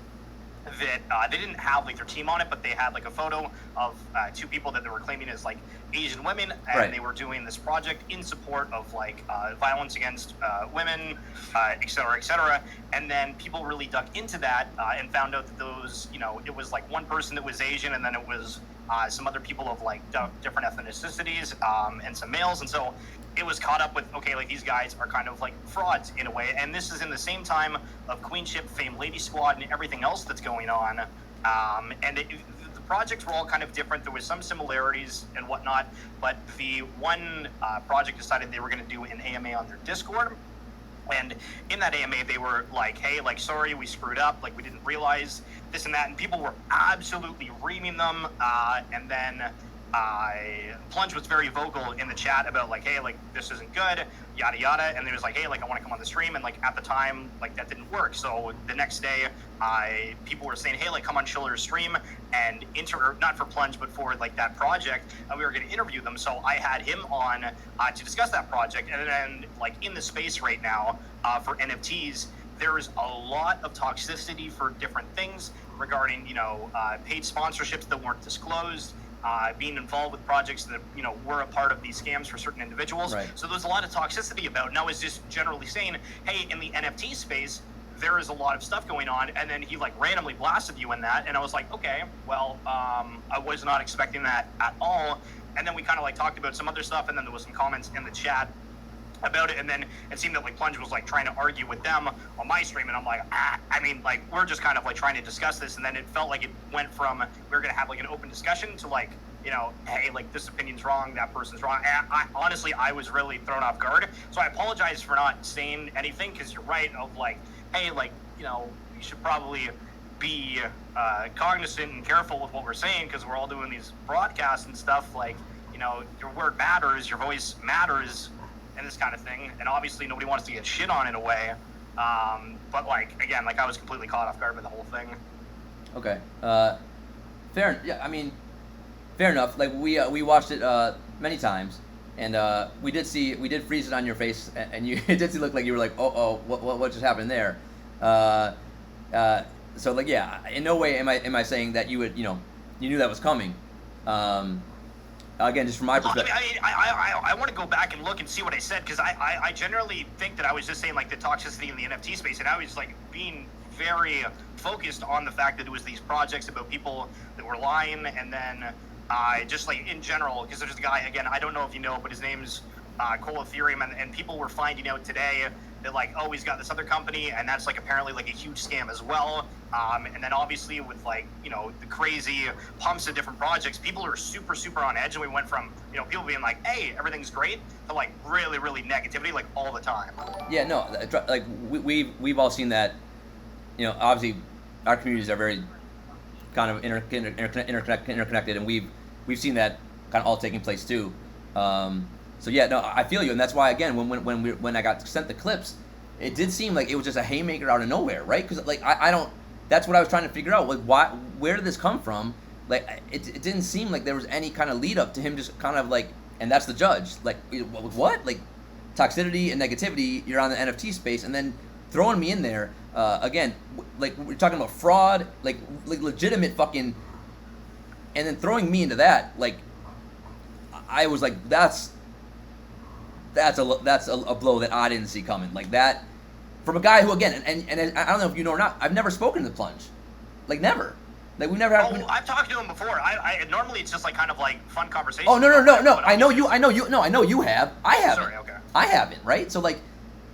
S3: that they didn't have, like, their team on it, but they had, like, a photo of two people that they were claiming as, like, Asian women, and
S1: right.
S3: They were doing this project in support of, like, violence against women, et cetera, and then people really dug into that and found out that those, it was, like, one person that was Asian, and then it was some other people of, like, different ethnicities, and some males, and so it was caught up with, okay, like, these guys are kind of like frauds in a way, and this is in the same time of Queenship, Fame Lady Squad, and everything else that's going on, and the projects were all kind of different. There was some similarities and whatnot, but the one project decided they were going to do an AMA on their Discord, and in that AMA they were like, hey, like, sorry, we screwed up, like, we didn't realize this and that, and people were absolutely reaming them, and then Plunge was very vocal in the chat about, like, hey, like, this isn't good, yada yada, and they was like, hey, like, I want to come on the stream, and, like, at the time, like, that didn't work. So the next day, people were saying, hey, like, come on Schiller's stream and not for Plunge, but for, like, that project, and we were going to interview them. So I had him on to discuss that project, and then, like, in the space right now for NFTs, there's a lot of toxicity for different things regarding, paid sponsorships that weren't disclosed, being involved with projects that, were a part of these scams for certain individuals.
S1: Right.
S3: So there's a lot of toxicity about, and I was just generally saying, hey, in the NFT space, there is a lot of stuff going on, and then he, like, randomly blasted you in that, and I was like, okay, well, I was not expecting that at all. And then we kind of, like, talked about some other stuff, and then there was some comments in the chat about it, and then it seemed that like Plunge was like trying to argue with them on my stream, and I'm like, I mean, like we're just kind of like trying to discuss this, and then it felt like it went from we were gonna have like an open discussion to like, you know, hey, like this opinion's wrong, that person's wrong. And honestly, I was really thrown off guard, so I apologize for not saying anything, because you're right of like, hey, like, you know, we should probably be cognizant and careful with what we're saying, because we're all doing these broadcasts and stuff. Like, you know, your word matters, your voice matters, and this kind of thing. And obviously nobody wants to get shit on in a way. But like, again, like I was completely caught off guard by the whole thing.
S1: Okay. Fair. Yeah. I mean, fair enough. Like we watched it many times, and we did freeze it on your face, and you it did look like you were like, what just happened there? So like, yeah, in no way am I saying that you would, you know, you knew that was coming. Again, just from my perspective.
S3: I want to go back and look and see what I said, because I generally think that I was just saying like the toxicity in the NFT space, and I was like being very focused on the fact that it was these projects about people that were lying, and then just like in general, because there's a guy, again, I don't know if you know, but his name's Cole Ethereum, and people were finding out today that like, oh, he's got this other company, and that's like apparently like a huge scam as well. And then obviously with like, you know, the crazy pumps of different projects, people are super on edge, and we went from, you know, people being like, hey, everything's great, to like really negativity like all the time.
S1: Yeah, no, like we've all seen that. You know, obviously our communities are very kind of interconnected, and we've seen that kind of all taking place too. So yeah, no, I feel you, and that's why again, when I got sent the clips, it did seem like it was just a haymaker out of nowhere, right? Because like I don't. That's what I was trying to figure out. Like, where did this come from? Like, it didn't seem like there was any kind of lead up to him just kind of like, and that's the judge. Like, what? Like, toxicity and negativity. You're on the NFT space, and then throwing me in there again. Like, we're talking about fraud, like legitimate fucking, and then throwing me into that. Like, I was like, that's a blow that I didn't see coming. Like that. From a guy who, again, and I don't know if you know or not, I've never spoken to the Plunge, like never, like we never had.
S3: Oh, I've talked to him before. I normally it's just like kind of like fun conversation.
S1: Oh no, I know you have. I haven't.
S3: Sorry, okay.
S1: I haven't, right? So like,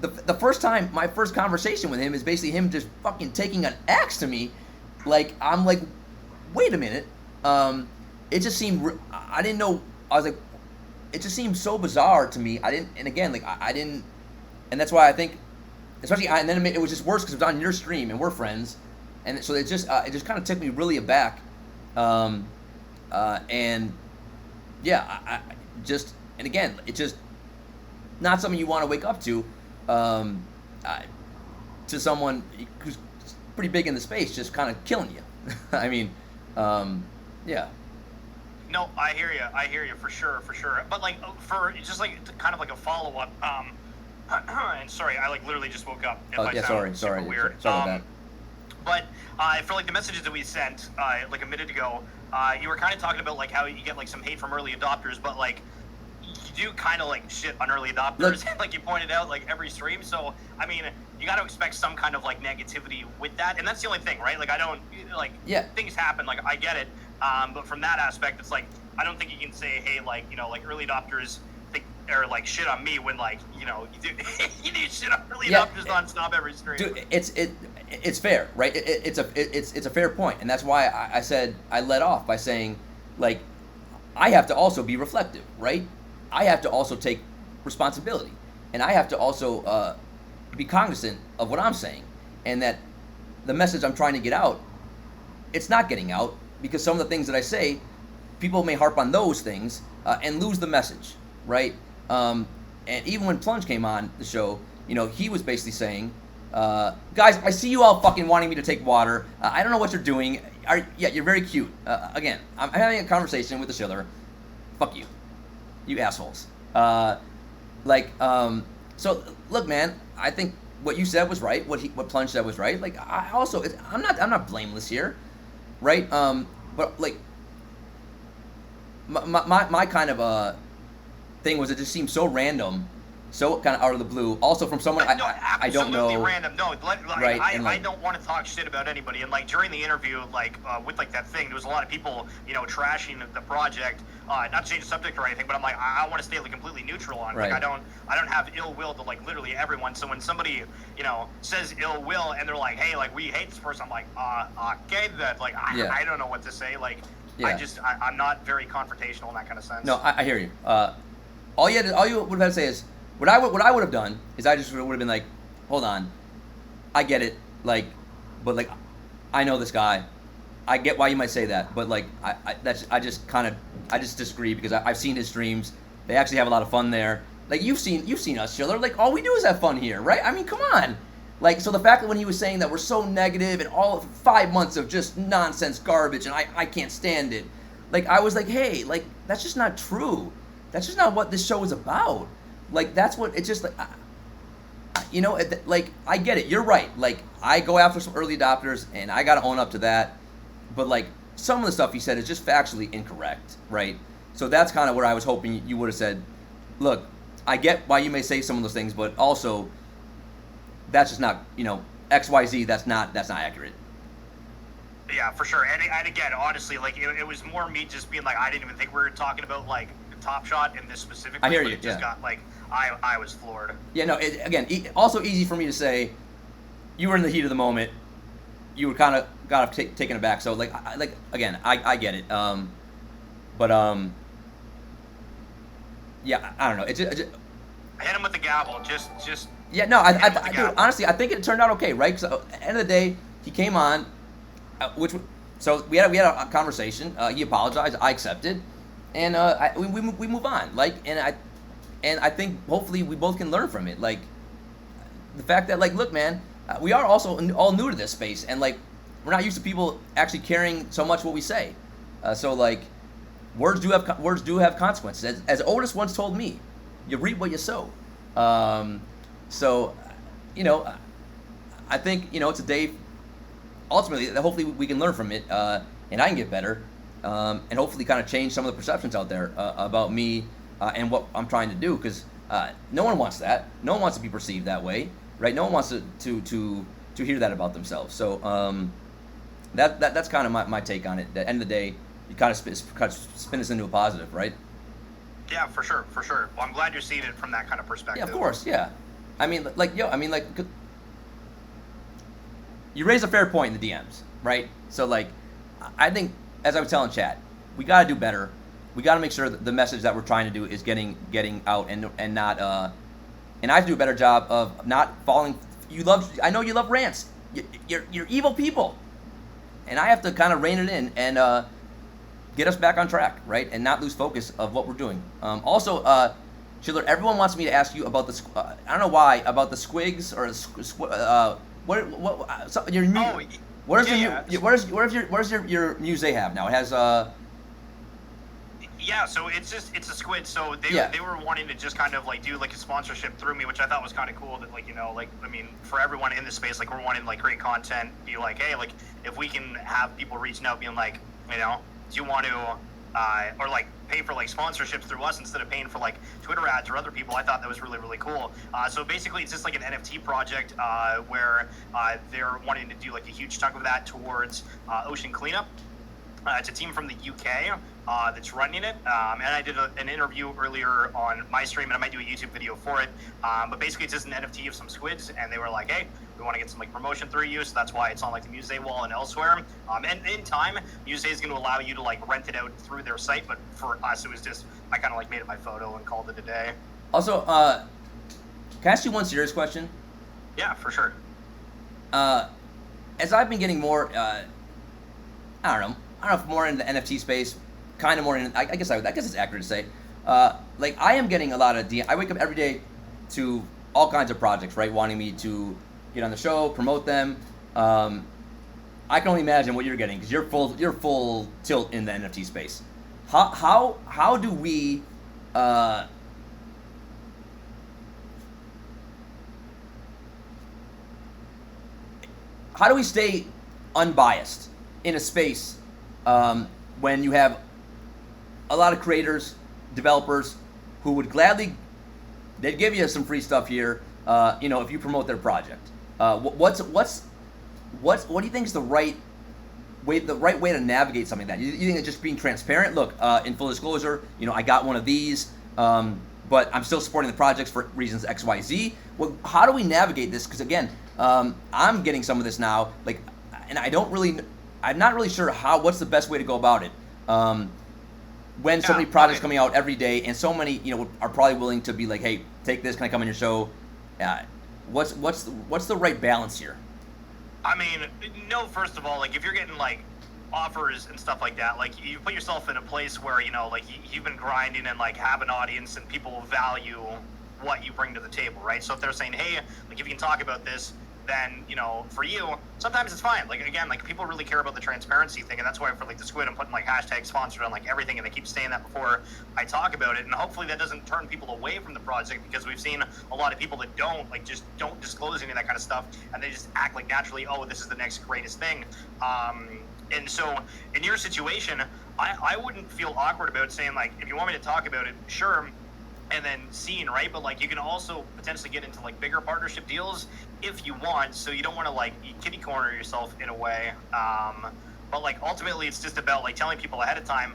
S1: the first time, my first conversation with him is basically him just fucking taking an axe to me, like I'm like, wait a minute, it just seemed, I didn't know, I was like, it just seemed so bizarre to me. I didn't, and again, like I didn't, and that's why I think. Especially, and then it was just worse because it was on your stream and we're friends, and so it just kind of took me really aback, and yeah, I just, and again, it's just not something you want to wake up to someone who's pretty big in the space, just kind of killing you. I mean, yeah.
S3: No, I hear you for sure. But like for just like kind of like a follow up. And sorry, I like literally just woke up. If I sound
S1: sorry.
S3: Weird.
S1: Sorry about that.
S3: But for like the messages that we sent like a minute ago, you were kind of talking about like how you get like some hate from early adopters, but like you do kind of like shit on early adopters, like you pointed out, like every stream. So I mean, you got to expect some kind of like negativity with that, and that's the only thing, right? Like I don't like things happen, like I get it, but from that aspect, it's like I don't think you can say, hey, like, you know, like early adopters or like shit on me when like, you know, you do shit on early adopters nonstop every stream.
S1: Dude, it's fair, right? It's a fair point, and that's why I said I led off by saying, like, I have to also be reflective, right? I have to also take responsibility, and I have to also be cognizant of what I'm saying, and that the message I'm trying to get out, it's not getting out because some of the things that I say, people may harp on those things and lose the message, right? And even when Plunge came on the show, you know, he was basically saying, guys, I see you all fucking wanting me to take water. I don't know what you're doing. You're very cute. Again, I'm having a conversation with the shiller. Fuck you. You assholes. So look, man, I think what you said was right. What Plunge said was right. Like, I also, I'm not blameless here, right? But like, my kind of thing was, it just seemed so random so kind of out of the blue. Also from someone
S3: No,
S1: I don't know.
S3: absolutely random. No,
S1: Right,
S3: I,
S1: and, like-
S3: I don't want to talk shit about anybody. And like during the interview, like with like that thing, there was a lot of people, trashing the project. Not to change the subject or anything, but I'm like, I want to stay like completely neutral on it.
S1: Right.
S3: Like I don't have ill will to like literally everyone. So when somebody, says ill will and they're like, hey, like we hate this person, I'm like, okay, that like
S1: Yeah.
S3: I don't know what to say. Like
S1: Yeah.
S3: I'm not very confrontational in that kind of sense.
S1: No, I hear you. All you would have to say is what I would have done is I just would have been like, hold on, I get it, like, but like, I know this guy, I get why you might say that, but like, I just disagree because I've seen his streams. They actually have a lot of fun there. Like you've seen us, Schiller. Like all we do is have fun here, right? I mean, come on. Like, so the fact that when he was saying that we're so negative and all 5 months of just nonsense garbage and I can't stand it, like I was like, hey, like that's just not true. That's just not what this show is about. Like that's what it's just like. Like I get it. You're right. Like I go after some early adopters and I gotta own up to that. But like some of the stuff he said is just factually incorrect, right? So that's kind of where I was hoping you would have said, look, I get why you may say some of those things, but also that's just not, XYZ, that's not accurate.
S3: Yeah, for sure. And again, honestly, like it was more me just being like, I didn't even think we were talking about like TopShot in this specifically.
S1: I hear
S3: but
S1: you,
S3: It just
S1: yeah.
S3: got like I was floored.
S1: Yeah, no, also easy for me to say, you were in the heat of the moment, you were kind of got taken aback. So like, again, I get it. Yeah, I don't know. It's just
S3: Hit him with the gavel. Just.
S1: yeah, no,
S3: Yeah,
S1: dude, honestly, I think it turned out okay, right? So at the end of the day, he came on, so we had a conversation. He apologized, I accepted, and we move on. Like, and I think hopefully we both can learn from it. Like, the fact that like, look, man, we are also all new to this space, and like, we're not used to people actually caring so much what we say. So like, words do have consequences. As Otis once told me, you reap what you sow. So, I think it's a day. Ultimately, hopefully, we can learn from it, and I can get better, and hopefully, kind of change some of the perceptions out there about me and what I'm trying to do. Because no one wants that. No one wants to be perceived that way, right? No one wants to hear that about themselves. So that's kind of my take on it. At the end of the day, you kind of spin this into a positive, right?
S3: Yeah, for sure. Well, I'm glad you're seeing it from that kind of perspective.
S1: Yeah, of course, yeah. You raise a fair point in the DMs, right? So, like, I think, as I was telling chat, we got to do better. We got to make sure that the message that we're trying to do is getting out and not, and I have to do a better job of not falling. I know you love rants. You're evil people. And I have to kind of rein it in and get us back on track, right? And not lose focus of what we're doing. Also, Schiller, everyone wants me to ask you about the, I don't know why, about the squigs or where's your muse they have now? It has
S3: Yeah, so it's a squid. So they were wanting to just kind of like do like a sponsorship through me, which I thought was kind of cool. That for everyone in this space, like we're wanting like great content. Be like, hey, like if we can have people reaching out, being like, do you want to, or like pay for like sponsorships through us instead of paying for like Twitter ads or other people. I thought that was really, really cool. So basically it's just like an NFT project where they're wanting to do like a huge chunk of that towards ocean cleanup. It's a team from the UK that's running it, and I did an interview earlier on my stream, and I might do a YouTube video for it. But basically, it's just an NFT of some squids, and they were like, "Hey, we want to get some like promotion through you," so that's why it's on like the Muse wall and elsewhere. And in time, Muse is going to allow you to like rent it out through their site. But for us, it was just I kind of like made it my photo and called it a day.
S1: Also, can I ask you one serious question?
S3: Yeah, for sure.
S1: As I've been getting more, I don't know if more in the NFT space, kind of more in. I guess it's accurate to say. Like I am getting a lot of I wake up every day to all kinds of projects, right? Wanting me to get on the show, promote them. I can only imagine what you're getting because you're full tilt in the NFT space. How do we? How do we stay unbiased in a space when you have a lot of creators, developers who would gladly they'd give you some free stuff here, if you promote their project. What do you think is the right way to navigate something like that? You think it's just being transparent? Look, in full disclosure, I got one of these, but I'm still supporting the projects for reasons X, Y, Z. Well, how do we navigate this? Because again, I'm getting some of this now, and I'm not really sure what's the best way to go about it. When so many projects coming out every day, and so many, are probably willing to be like, hey, take this, can I come on your show? What's the right balance here?
S3: I mean, no, first of all, if you're getting offers and stuff like that, you put yourself in a place where, you've been grinding and have an audience and people value what you bring to the table, right? So if they're saying, hey, if you can talk about this, then, for you, sometimes it's fine. Again, people really care about the transparency thing, and that's why for the squid, I'm putting hashtag sponsored on everything, and I keep saying that before I talk about it, and hopefully that doesn't turn people away from the project, because we've seen a lot of people that don't just don't disclose any of that kind of stuff, and they just act naturally, oh, this is the next greatest thing. And so in your situation, I wouldn't feel awkward about saying if you want me to talk about it, sure. And then seeing, right? But you can also potentially get into bigger partnership deals if you want. So you don't want to kitty corner yourself in a way. But ultimately, it's just about telling people ahead of time,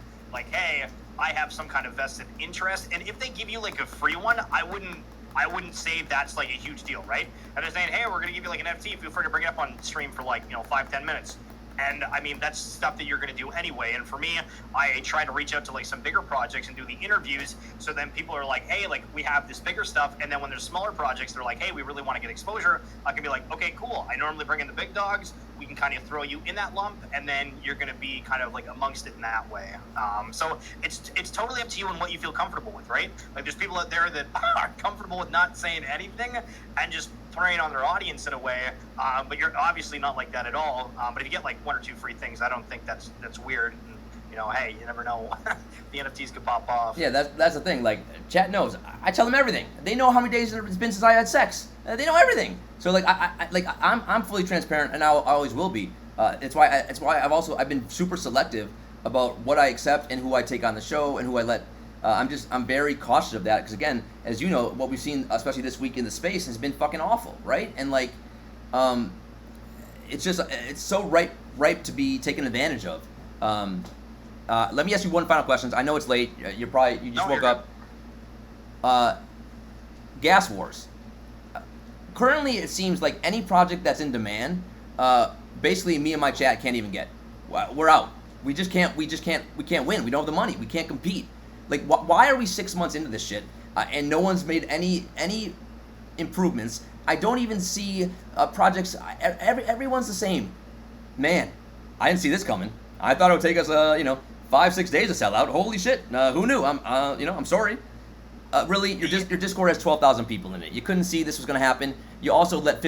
S3: hey, I have some kind of vested interest. And if they give you a free one, I wouldn't say that's a huge deal, right? And they're saying, hey, we're gonna give you an NFT. Feel free to bring it up on stream for 5-10 minutes. And I mean, that's stuff that you're going to do anyway. And for me, I try to reach out to some bigger projects and do the interviews. So then people are hey, we have this bigger stuff. And then when there's smaller projects, they're hey, we really want to get exposure. I can be okay, cool. I normally bring in the big dogs. We can kind of throw you in that lump, and then you're going to be kind of amongst it in that way. So it's totally up to you and what you feel comfortable with, right? There's people out there that are comfortable with not saying anything and just preying on their audience in a way, but you're obviously not like that at all. But if you get 1 or 2 free things, I don't think that's weird. And, hey, you never know. The NFTs could pop off.
S1: Yeah, that's the thing. Chat knows. I tell them everything. They know how many days it's been since I had sex. They know everything. So I'm fully transparent, and I always will be. It's why I've been super selective about what I accept and who I take on the show and who I let. I'm very cautious of that, because again, as you know, what we've seen, especially this week in the space, has been fucking awful, right? And it's so ripe to be taken advantage of. Let me ask you one final question. I know it's late. You just woke up. Gas wars. Currently, it seems like any project that's in demand, basically me and my chat can't even get. We're out. We can't win. We don't have the money. We can't compete. Why are we 6 months into this shit, and no one's made any improvements? I don't even see projects. Everyone's the same. Man, I didn't see this coming. I thought it would take us 5-6 days to sell out. Holy shit! Who knew? I'm sorry. Really, your Discord has 12,000 people in it. You couldn't see this was going to happen. You also let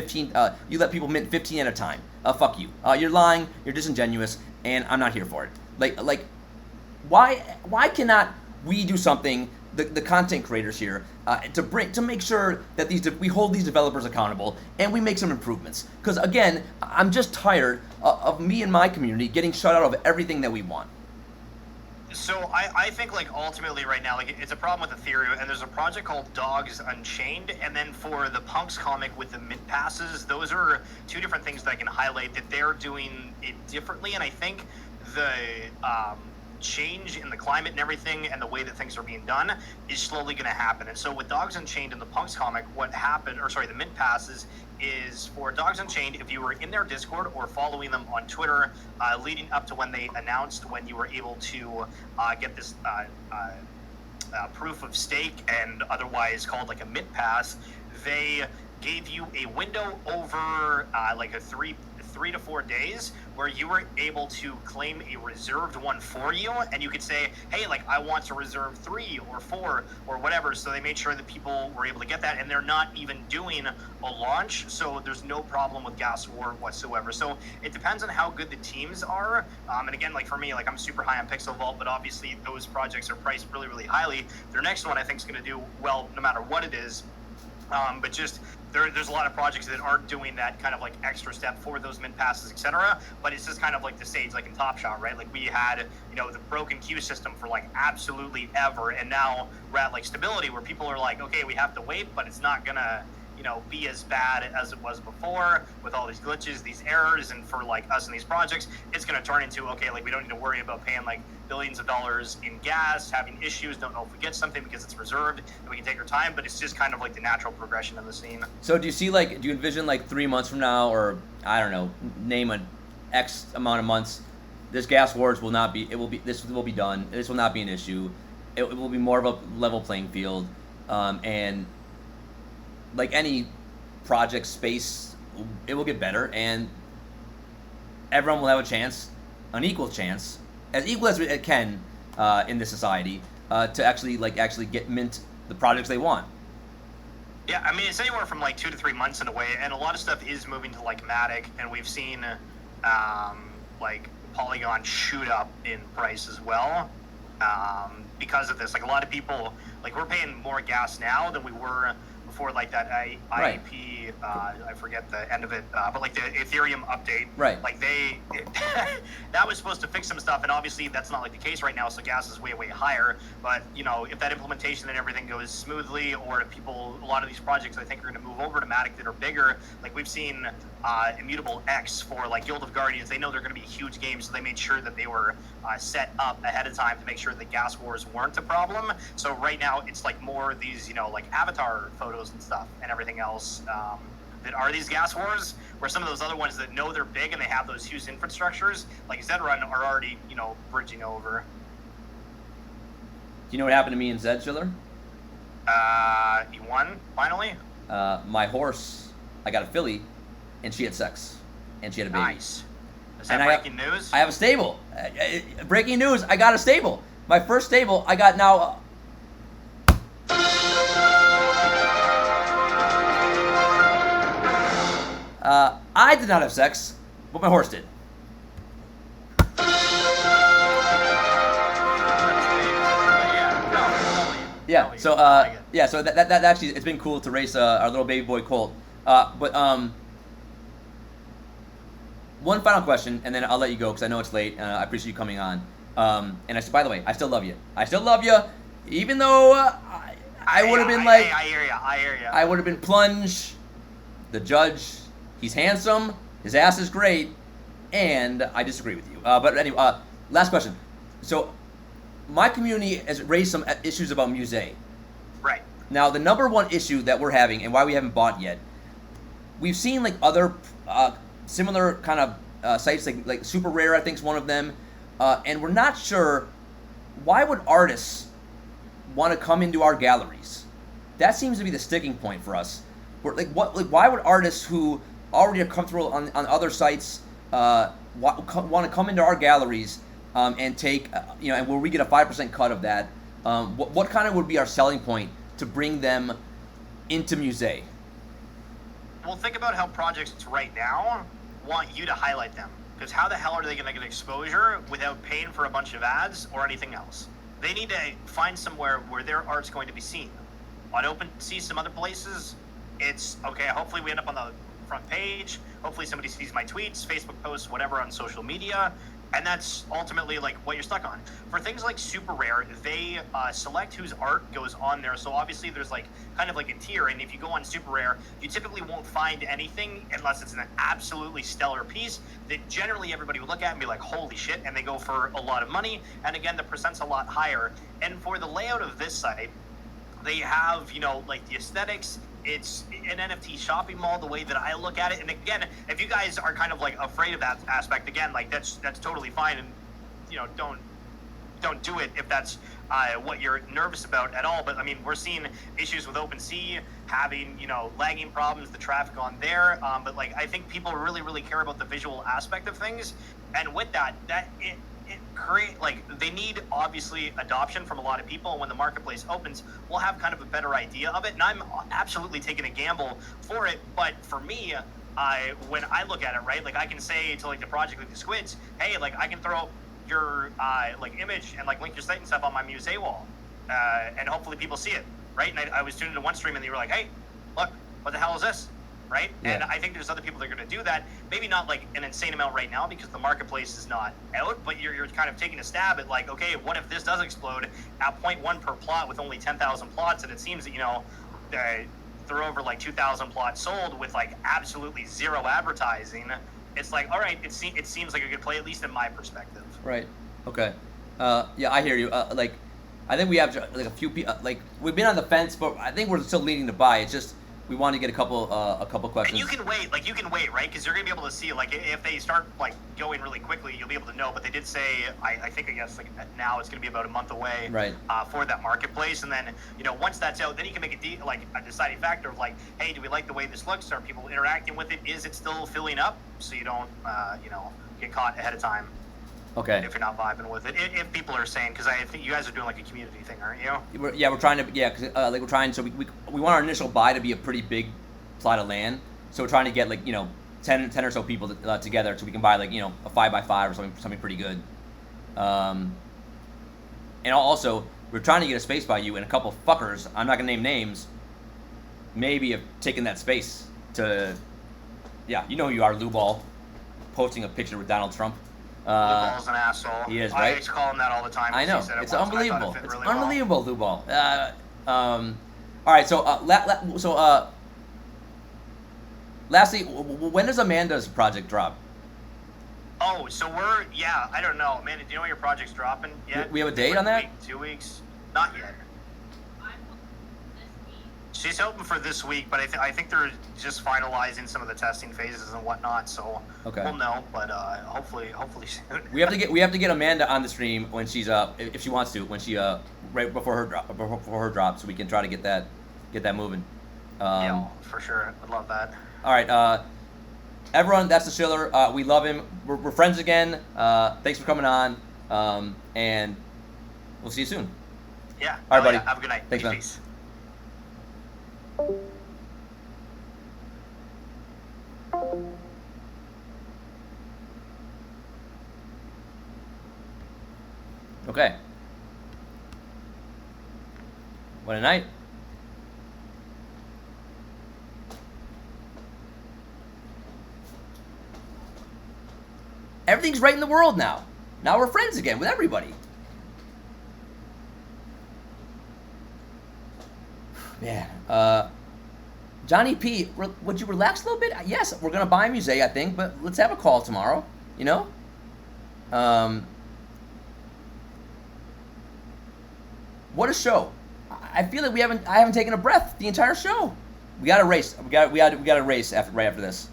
S1: you let people mint 15 at a time. Fuck you. You're lying. You're disingenuous, and I'm not here for it. Why cannot we do something, the content creators here, to make sure that we hold these developers accountable and we make some improvements? Because again, I'm just tired of me and my community getting shut out of everything that we want.
S3: So I think ultimately right now it's a problem with Ethereum, and there's a project called Dogs Unchained, and then for the Punks comic with the mint passes, those are two different things that I can highlight that they're doing it differently. And I think the change in the climate and everything and the way that things are being done is slowly going to happen. And so with Dogs Unchained and the Punks comic, the mint passes is for Dogs Unchained. If you were in their Discord or following them on Twitter leading up to when they announced when you were able to get this proof of stake, and otherwise called a mint pass, they gave you a window over a 3 to 4 days where you were able to claim a reserved one for you, and you could say, hey, I want to reserve 3 or 4 or whatever. So they made sure that people were able to get that, and they're not even doing a launch, so there's no problem with gas war whatsoever. So it depends on how good the teams are. And again, for me, I'm super high on Pixel Vault, but obviously those projects are priced really, really highly. Their next one I think is going to do well no matter what it is. But just there's a lot of projects that aren't doing that kind of like extra step for those mint passes, etc. But it's just kind of like the stage, like in TopShot, right? Like we had, the broken queue system for like absolutely ever, and now we're at like stability where people are like, okay, we have to wait, but it's not gonna be as bad as it was before with all these glitches, these errors, and for like us in these projects, it's going to turn into, okay, like we don't need to worry about paying like billions of dollars in gas, having issues, don't know if we get something because it's reserved, and we can take our time, but it's just kind of like the natural progression of the scene.
S1: So do you envision like 3 months from now, or I don't know, name an X amount of months, this gas wars will not be, this will be done, this will not be an issue, it will be more of a level playing field, and like any project space, it will get better, and everyone will have a chance, an equal chance, as equal as it can in this society, to actually get mint the projects they want.
S3: Yeah, I mean, it's anywhere from like 2 to 3 months in a way, and a lot of stuff is moving to like Matic, and we've seen like Polygon shoot up in price as well because of this. Like a lot of people, like we're paying more gas now than we were before, like that IEP, I forget the end of it, but like the Ethereum update,
S1: right?
S3: Like that was supposed to fix some stuff, and obviously that's not like the case right now. So gas is way higher. But if that implementation and everything goes smoothly, or if a lot of these projects I think are going to move over to Matic that are bigger, like we've seen Immutable X for like Guild of Guardians. They know they're going to be huge games, so they made sure that they were set up ahead of time to make sure that gas wars weren't a problem. So right now it's like more these like avatar photos and stuff and everything else that are these gas wars, where some of those other ones that know they're big and they have those huge infrastructures like Zedrun are already bridging over.
S1: Do you know what happened to me and Zed, Schiller?
S3: He won finally.
S1: My horse, I got a filly, and she had sex, and she had a baby.
S3: Nice. Is that breaking news?
S1: I have a stable. Breaking news, I got a stable. My first stable, I got now. I did not have sex, but my horse did. Yeah. So so that actually, it's been cool to race our little baby boy colt. But one final question, and then I'll let you go because I know it's late. I appreciate you coming on. And by the way, I still love you. I still love you, even though I would have been like,
S3: I hear you.
S1: I would have been Plunge, the judge. He's handsome, his ass is great, and I disagree with you. But anyway, last question. So, my community has raised some issues about Musée.
S3: Right.
S1: Now, the number one issue that we're having, and why we haven't bought yet, we've seen like other similar kind of sites, like Super Rare, I think is one of them, and we're not sure why would artists want to come into our galleries. That seems to be the sticking point for us. Why would artists who already are comfortable on other sites want to come into our galleries and take, and where we get a 5% cut of that? What kind of would be our selling point to bring them into Musée?
S3: Well, think about how projects right now want you to highlight them. Because how the hell are they going to get exposure without paying for a bunch of ads or anything else? They need to find somewhere where their art's going to be seen. On OpenSea, some other places, it's, okay, hopefully we end up on the front page. Hopefully somebody sees my tweets, Facebook posts, whatever on social media. And that's ultimately like what you're stuck on. For things like Super Rare, they select whose art goes on there. So obviously there's like kind of like a tier. And if you go on Super Rare, you typically won't find anything unless it's an absolutely stellar piece that generally everybody will look at and be like, holy shit, and they go for a lot of money. And again, the percent's a lot higher. And for the layout of this site, they have, like the aesthetics. It's an NFT shopping mall, the way that I look at it. And again, if you guys are kind of like afraid of that aspect, again, like that's totally fine. And, don't do it if that's what you're nervous about at all. But I mean, we're seeing issues with OpenSea having, lagging problems, the traffic on there. But like, I think people really, really care about the visual aspect of things. And with that, it create, like, they need obviously adoption from a lot of people, and when the marketplace opens, we'll have kind of a better idea of it. And I'm absolutely taking a gamble for it, but for me, when I look at it, right, like I can say to like the project like the Squids, hey, like I can throw your like image and like link your site and stuff on my Musée wall, and hopefully people see it, right? And I was tuned into one stream and they were like, hey, look, what the hell is this? Right?
S1: Yeah.
S3: And I think there's other people that are going to do that. Maybe not like an insane amount right now because the marketplace is not out, but you're kind of taking a stab at like, okay, what if this does explode at 0.1 per plot with only 10,000 plots, and it seems that, you know, they're over like 2,000 plots sold with like absolutely zero advertising. It's like, all right, it seems like a good play, at least in my perspective.
S1: Right. Okay. Yeah, I hear you. Like, I think we have like a few people. Like, we've been on the fence, but I think we're still leaning to buy. It's just we want to get a couple questions.
S3: And you can wait, right? Because you're gonna be able to see, like, if they start like going really quickly, you'll be able to know. But they did say, I guess like now it's gonna be about a month away,
S1: right?
S3: For that marketplace, and then, you know, once that's out, then you can make a deciding factor of like, hey, do we like the way this looks? Are people interacting with it? Is it still filling up? So you don't, you know, get caught ahead of time.
S1: Okay.
S3: If you're not vibing with it, if people are saying, because I think you guys are doing like a community thing, aren't you?
S1: We're trying to, cause, like we're trying. So we want our initial buy to be a pretty big plot of land. So we're trying to get like, you know, 10 or so people together so we can buy like, you know, a 5x5 or something pretty good. And also we're trying to get a space by you, and a couple fuckers, I'm not gonna name names, maybe have taken that space to, yeah, you know who you are, Lou Ball, posting a picture with Donald Trump.
S3: Lou Ball's an asshole.
S1: He is, right?
S3: I used to call him that all the time.
S1: I know.
S3: It's
S1: unbelievable.
S3: It's
S1: really unbelievable, Lou Ball. All right, so lastly, when does Amanda's project drop?
S3: Oh, so I don't know. Amanda, do you know when your project's dropping yet?
S1: We have a date on that?
S3: 2 weeks? Not yet. She's hoping for this week, but I think they're just finalizing some of the testing phases and whatnot. So we'll know, but hopefully soon.
S1: We have to get Amanda on the stream when she's if she wants to, when she right before her drop, so we can try to get that moving.
S3: Yeah, for sure. I'd love that.
S1: All right, everyone, that's the Schiller. We love him. We're friends again. Thanks for coming on, and we'll see you soon.
S3: Yeah.
S1: All right, buddy.
S3: Yeah. Have a good night.
S1: Thanks, man.
S3: Peace.
S1: Okay. What a night. Everything's right in the world now. Now we're friends again with everybody. Man, Johnny P, would you relax a little bit? Yes, we're gonna buy a musée, I think, but let's have a call tomorrow. You know. What a show! I feel like I haven't taken a breath the entire show. We got to race. We got to race right after this.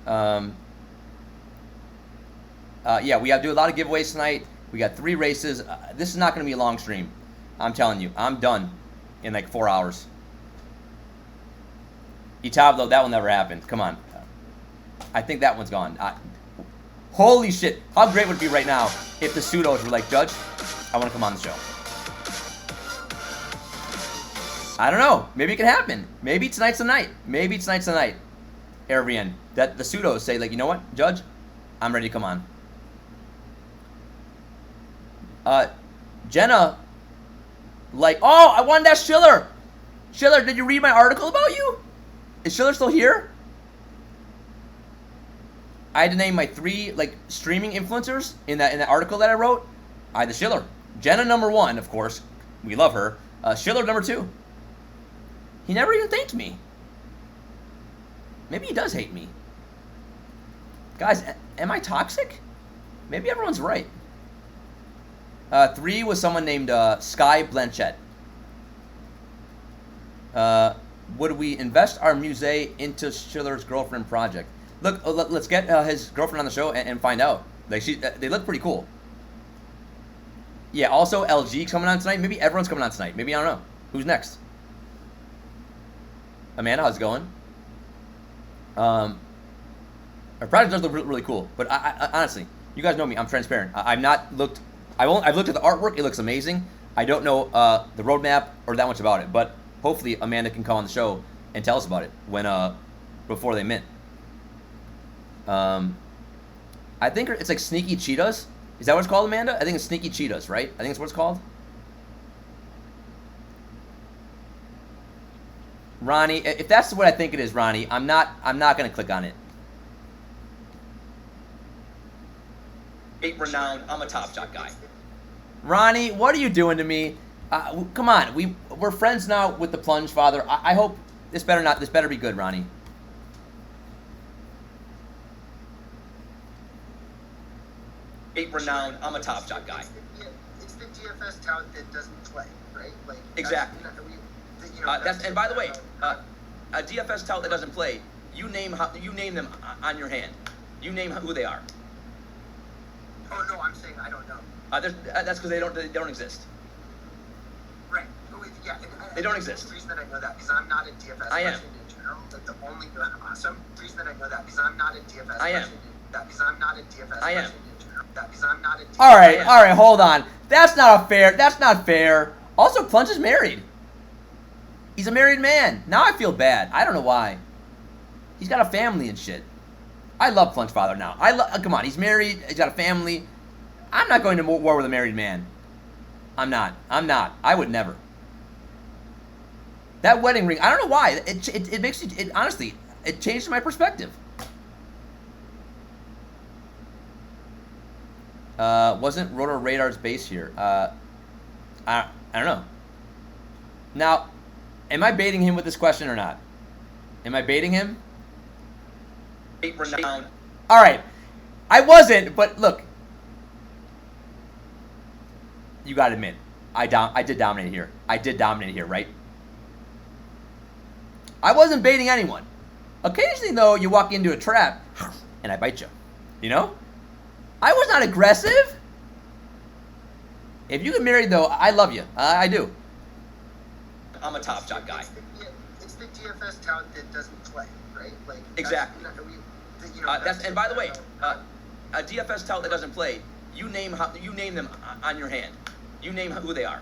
S1: Yeah, we have to do a lot of giveaways tonight. We got 3 races. This is not going to be a long stream. I'm telling you, I'm done in like 4 hours. Itablo, that will never happen. Come on. I think that one's gone. Holy shit. How great would it be right now if the pseudos were like, Judge, I want to come on the show. I don't know. Maybe it can happen. Maybe tonight's the night. Arian, that the pseudos say, like, you know what, Judge, I'm ready to come on. Jenna, like, oh, I wanted that Schiller. Schiller, did you read my article about you? Is Schiller still here? I had to name my 3 like streaming influencers in that article that I wrote. I had the Schiller. Jenna number 1, of course. We love her. Schiller number 2. He never even thanked me. Maybe he does hate me. Guys, am I toxic? Maybe everyone's right. 3 was someone named Sky Blanchett. Would we invest our musée into Schiller's girlfriend project? Look, let's get his girlfriend on the show and find out. Like, they look pretty cool. Yeah, also LG coming on tonight. Maybe everyone's coming on tonight. Maybe, I don't know. Who's next? Amanda, how's it going? Our project does look really cool, but I honestly, you guys know me. I'm transparent. I've looked at the artwork. It looks amazing. I don't know the roadmap or that much about it, but hopefully Amanda can come on the show and tell us about it before they mint. I think it's like Sneaky Cheetahs. Is that what it's called, Amanda? I think it's Sneaky Cheetahs, right? I think that's what it's called. Ronnie, if that's what I think it is, Ronnie, I'm not gonna click on it. Renowned. I'm a TopShot guy. Ronnie, what are you doing to me? Come on, we're friends now with the Plunge father. I hope this better be good, Ronnie. Renowned. I'm a TopShot guy.
S2: It's the DFS tout that doesn't play, right? Like
S1: exactly. And by the way, a DFS tout that doesn't play, you name them on your hand. You name who they are.
S2: Oh no, I'm saying I don't know.
S1: That's because they don't exist.
S2: Right. Yeah.
S1: They don't exist.
S2: The reason that I know that because I'm not a DFS
S1: I am.
S2: person in general. Like the only awesome reason that I know that because I'm not a DFS
S1: I am.
S2: person. Because I'm not a DFS
S1: I am.
S2: person in general. Because I'm not a DFS.
S1: All right, hold on. That's not fair. Also, Plunge is married. He's a married man. Now I feel bad. I don't know why. He's got a family and shit. I love Plunge Father now. Come on, he's married. He's got a family. I'm not going to war with a married man. I'm not. I would never. That wedding ring, I don't know why. It makes you, honestly, it changed my perspective. Wasn't Rotor Radar's base here? I don't know. Now, am I baiting him with this question or not? Am I baiting him? Renowned. All right, I wasn't, but look, you gotta admit, I did dominate here. Right? I wasn't baiting anyone. Occasionally, though, you walk into a trap and I bite you. You know? I was not aggressive. If you get married, though, I love you. I do. I'm a TopShot guy.
S2: It's the DFS tout that doesn't play, right? Like
S1: exactly. And by the way, a DFS tout that doesn't play, you name them on your hand. You name who they are.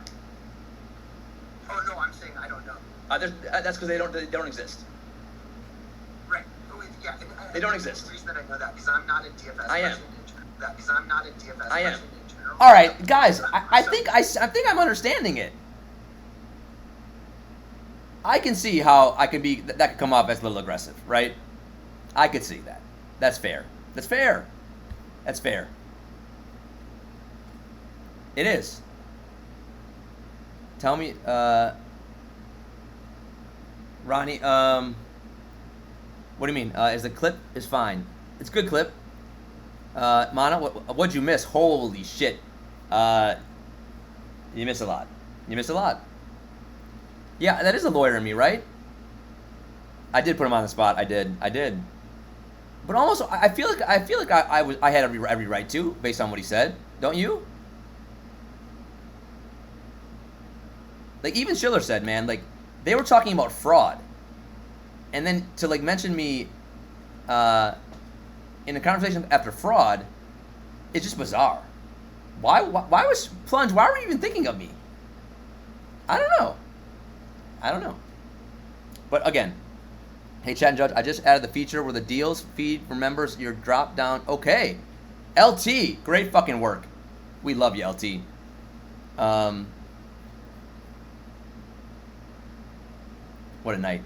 S2: Oh no, I'm saying I don't know.
S1: That's because they don't exist.
S2: Right. Yeah.
S1: They don't exist.
S2: The reason that I know that because I'm not a DFS
S1: I am.
S2: person in general. Because I'm not a DFS
S1: I am.
S2: person in general.
S1: All right, guys. I think I'm understanding it. I can see how that could come off as a little aggressive, right? I could see that. That's fair. It is. Tell me, Ronnie, what do you mean? Is the clip is fine? It's a good clip. Mana, what'd you miss? Holy shit. You missed a lot. Yeah, that is a lawyer in me, right? I did put him on the spot. I did. But almost, I feel like I had every right to, based on what he said. Don't you? Like even Schiller said, man, like they were talking about fraud, and then to like mention me in a conversation after fraud, it's just bizarre. Why was Plunge? Why were you even thinking of me? I don't know. But again, hey, Chat and Judge, I just added the feature where the deals feed for members your drop down. Okay, LT, great fucking work. We love you, LT. What a night.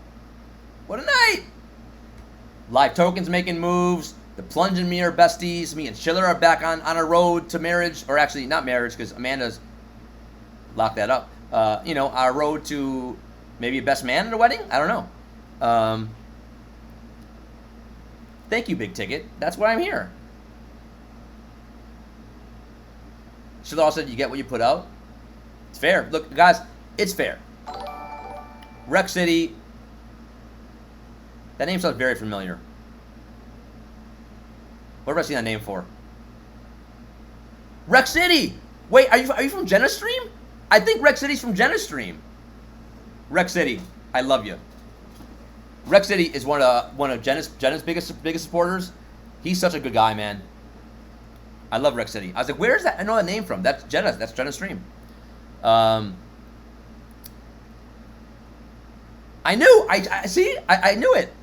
S1: Live tokens making moves. The Plunge and me are besties. Me and Schiller are back on a road to marriage. Or actually, not marriage, because Amanda's locked that up. Our road to maybe a best man at a wedding? I don't know. Thank you, Big Ticket. That's why I'm here. Schiller also said you get what you put out. It's fair. Look, guys, it's fair. Rec City. That name sounds very familiar. What have I seen that name for? Rec City! Wait, are you from Genestream? I think Rec City's from Genestream. Rec City, I love you. Rec City is one of Jenna's biggest supporters. He's such a good guy, man. I love Rec City. I was like, where is that? I know that name from. That's Genestream. I knew. I knew it.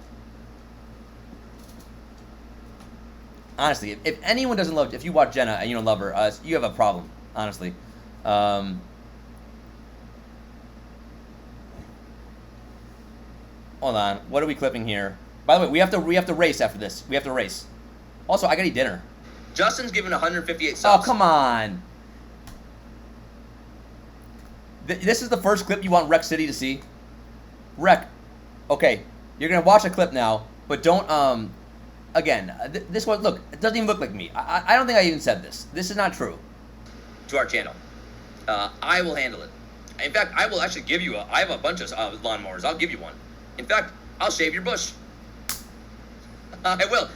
S1: Honestly, if anyone doesn't love, if you watch Jenna and you don't love her, you have a problem. Honestly. Hold on. What are we clipping here? By the way, we have to race after this. We have to race. Also, I gotta eat dinner. Justin's given 158 subs. Oh, come on. This is the first clip you want Rec City to see? Rec. Okay, you're gonna watch a clip now, but don't, again, this one, look, it doesn't even look like me. I don't think I even said this. This is not true. To our channel. I will handle it. In fact, I will actually give you I have a bunch of lawnmowers. I'll give you one. In fact, I'll shave your bush. I will.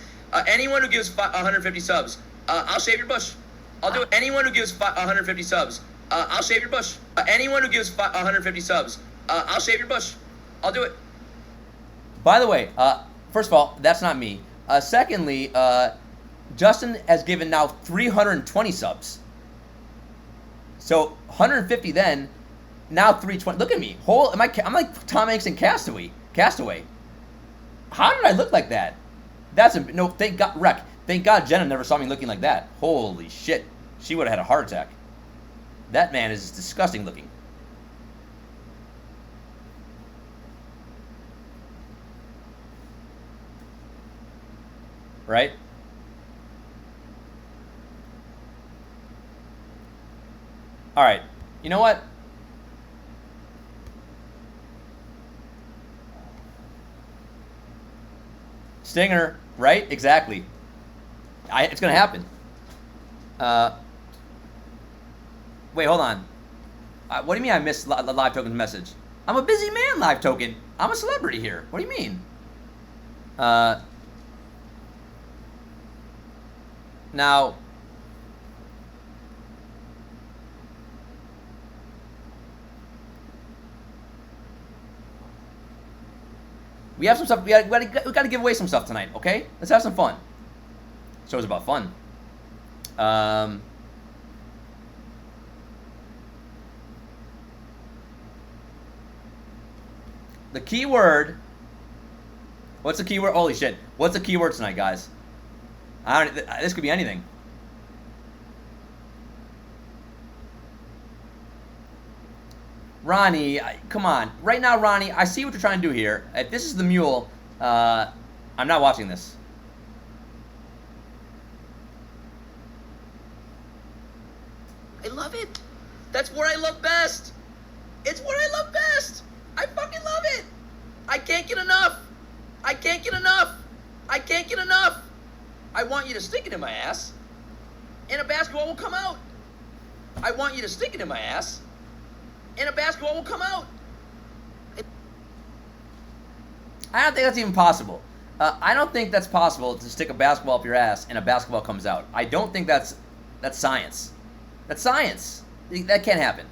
S1: Anyone who gives 150 subs, I'll shave your bush. I'll do it. Anyone who gives 150 subs, I'll shave your bush. Anyone who gives 150 subs, I'll shave your bush. I'll do it. By the way, first of all, that's not me. Secondly, Justin has given now 320 subs. So 150 then, now 320. Look at me. I'm like Tom Hanks in Castaway. How did I look like that? No, thank God, Rec. Thank God Jenna never saw me looking like that. Holy shit. She would have had a heart attack. That man is disgusting looking. Right? All right. You know what? Stinger, right? Exactly. It's going to happen. Wait, hold on. What do you mean I missed the Live Token's message? I'm a busy man, Live Token. I'm a celebrity here. What do you mean? Now, we have some stuff. We got to give away some stuff tonight. Okay, let's have some fun. So it's about fun. The keyword. What's the keyword? Holy shit! What's the keyword tonight, guys? This could be anything. Ronnie, come on. Right now, Ronnie, I see what you're trying to do here. If this is the mule, I'm not watching this. I love it. That's what I love best. It's what I love best. I fucking love it. I can't get enough. I can't get enough. I can't get enough. I want you to stick it in my ass, and a basketball will come out. I want you to stick it in my ass, and a basketball will come out. I don't think that's even possible. I don't think that's possible to stick a basketball up your ass and a basketball comes out. I don't think that's science. That's science. That can't happen.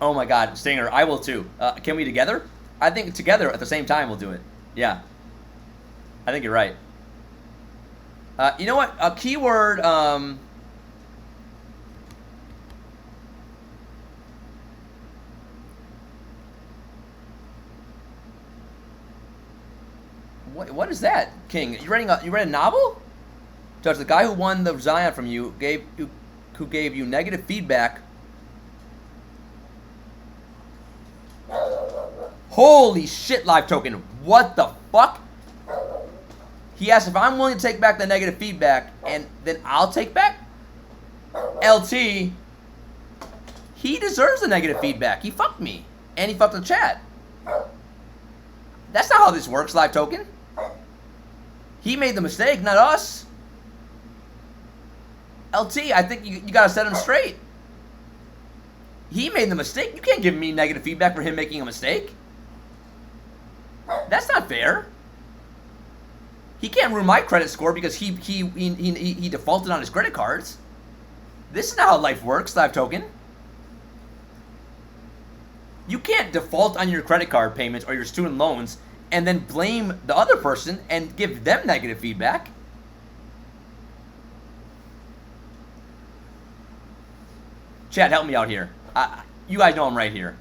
S1: Oh my God, Stinger, I will too. Can we together? I think together at the same time we'll do it. Yeah. I think you're right. You know what? A keyword. What is that, King? You reading a novel? Judge, the guy who won the Zion from you who gave you negative feedback. Holy shit, Live Token! What the fuck? He asked if I'm willing to take back the negative feedback, and then I'll take back? LT, he deserves the negative feedback. He fucked me. And he fucked the chat. That's not how this works, Live Token. He made the mistake, not us. LT, I think you gotta set him straight. He made the mistake. You can't give me negative feedback for him making a mistake. That's not fair. He can't ruin my credit score because he defaulted on his credit cards. This is not how life works, Live Token. You can't default on your credit card payments or your student loans and then blame the other person and give them negative feedback. Chad, help me out here. You guys know I'm right here.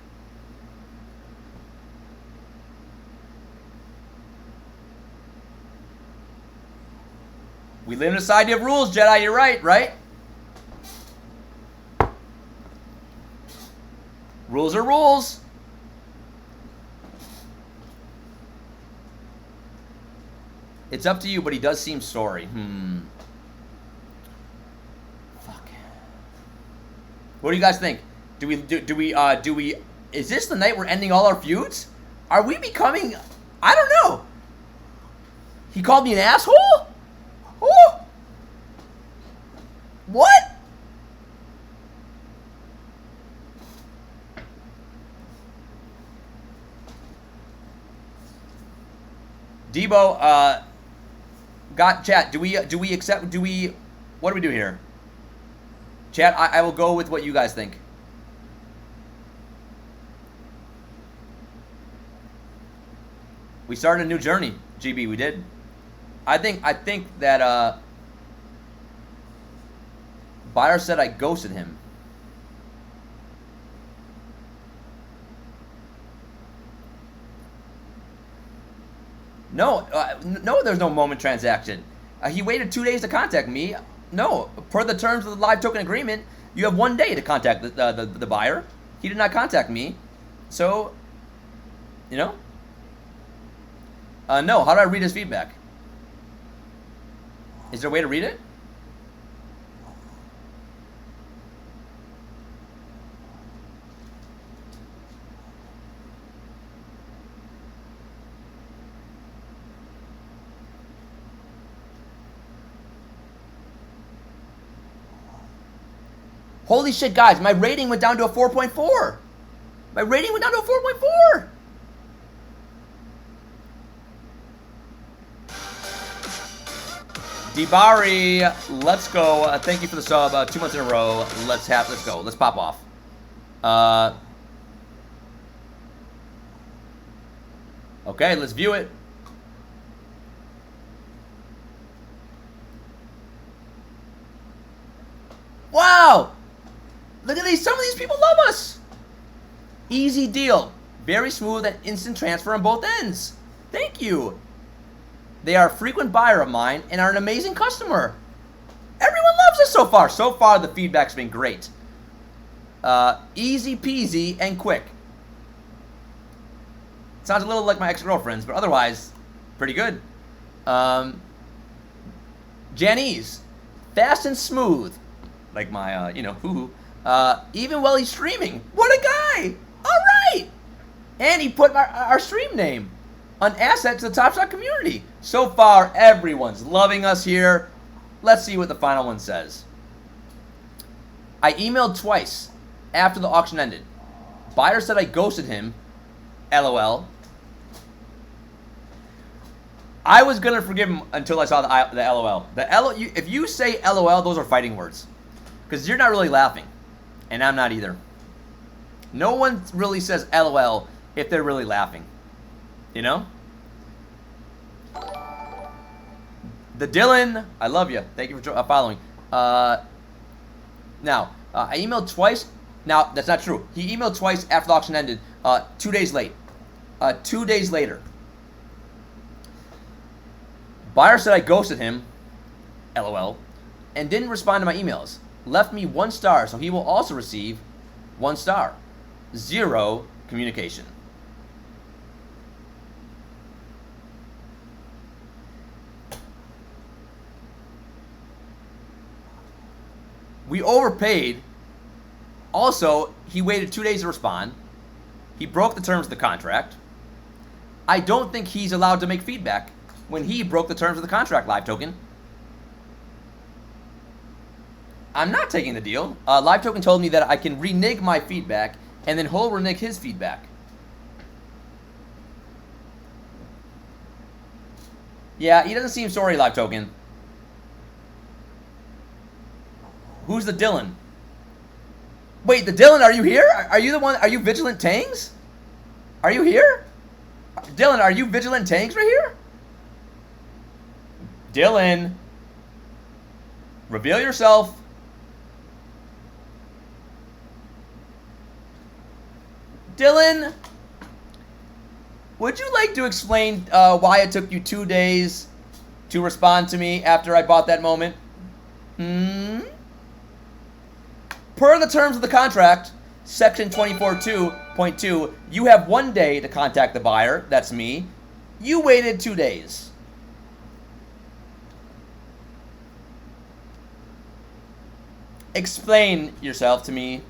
S1: We live in a society of rules, Jedi. You're right, right? Rules are rules. It's up to you, but he does seem sorry. Fuck. What do you guys think? Do we? Is this the night we're ending all our feuds? Are we becoming? I don't know. He called me an asshole? Who? What? Debo, got chat. Do we accept? What do we do here? Chat. I will go with what you guys think. We started a new journey, GB. We did. I think that buyer said I ghosted him. No, no, there's no moment transaction. He waited 2 days to contact me. No, per the terms of the live token agreement, you have 1 day to contact the buyer. He did not contact me, so, you know. No, how do I read his feedback? Is there a way to read it? Holy shit, guys, my rating went down to a 4.4. My rating went down to a 4.4. Dibari, let's go. Thank you for the sub. 2 months in a row. Let's go. Let's pop off. Okay, let's view it. Wow! Look at these. Some of these people love us. Easy deal. Very smooth and instant transfer on both ends. Thank you. They are a frequent buyer of mine and are an amazing customer. Everyone loves us so far. So far, the feedback's been great. Easy peasy and quick. Sounds a little like my ex-girlfriends, but otherwise, pretty good. Janice, fast and smooth. Like my, hoo-hoo. Even while he's streaming. What a guy! All right! And he put our stream name. An asset to the TopShot community. So far, everyone's loving us here. Let's see what the final one says. I emailed twice after the auction ended. Buyer said I ghosted him. LOL. I was going to forgive him until I saw the LOL. If you say LOL, those are fighting words. Because you're not really laughing. And I'm not either. No one really says LOL if they're really laughing. You know? The Dylan, I love you. Thank you for following. Now, I emailed twice. Now, that's not true. He emailed twice after the auction ended. 2 days late. 2 days later. Buyer said I ghosted him. LOL. And didn't respond to my emails. Left me 1 star, so he will also receive 1 star. 0 communication. We overpaid. Also, he waited 2 days to respond. He broke the terms of the contract. I don't think he's allowed to make feedback when he broke the terms of the contract, Live Token. I'm not taking the deal. Live Token told me that I can renege my feedback, and then he'll renege his feedback. Yeah, he doesn't seem sorry, Live Token. Who's the Dylan? Wait, the Dylan, are you here? Are you the one? Are you Vigilant Tangs? Are you here? Dylan, are you Vigilant Tangs right here? Dylan. Reveal yourself. Dylan, would you like to explain why it took you 2 days to respond to me after I bought that moment? Per the terms of the contract, section 24.2, you have 1 day to contact the buyer. That's me. You waited 2 days. explain yourself to me.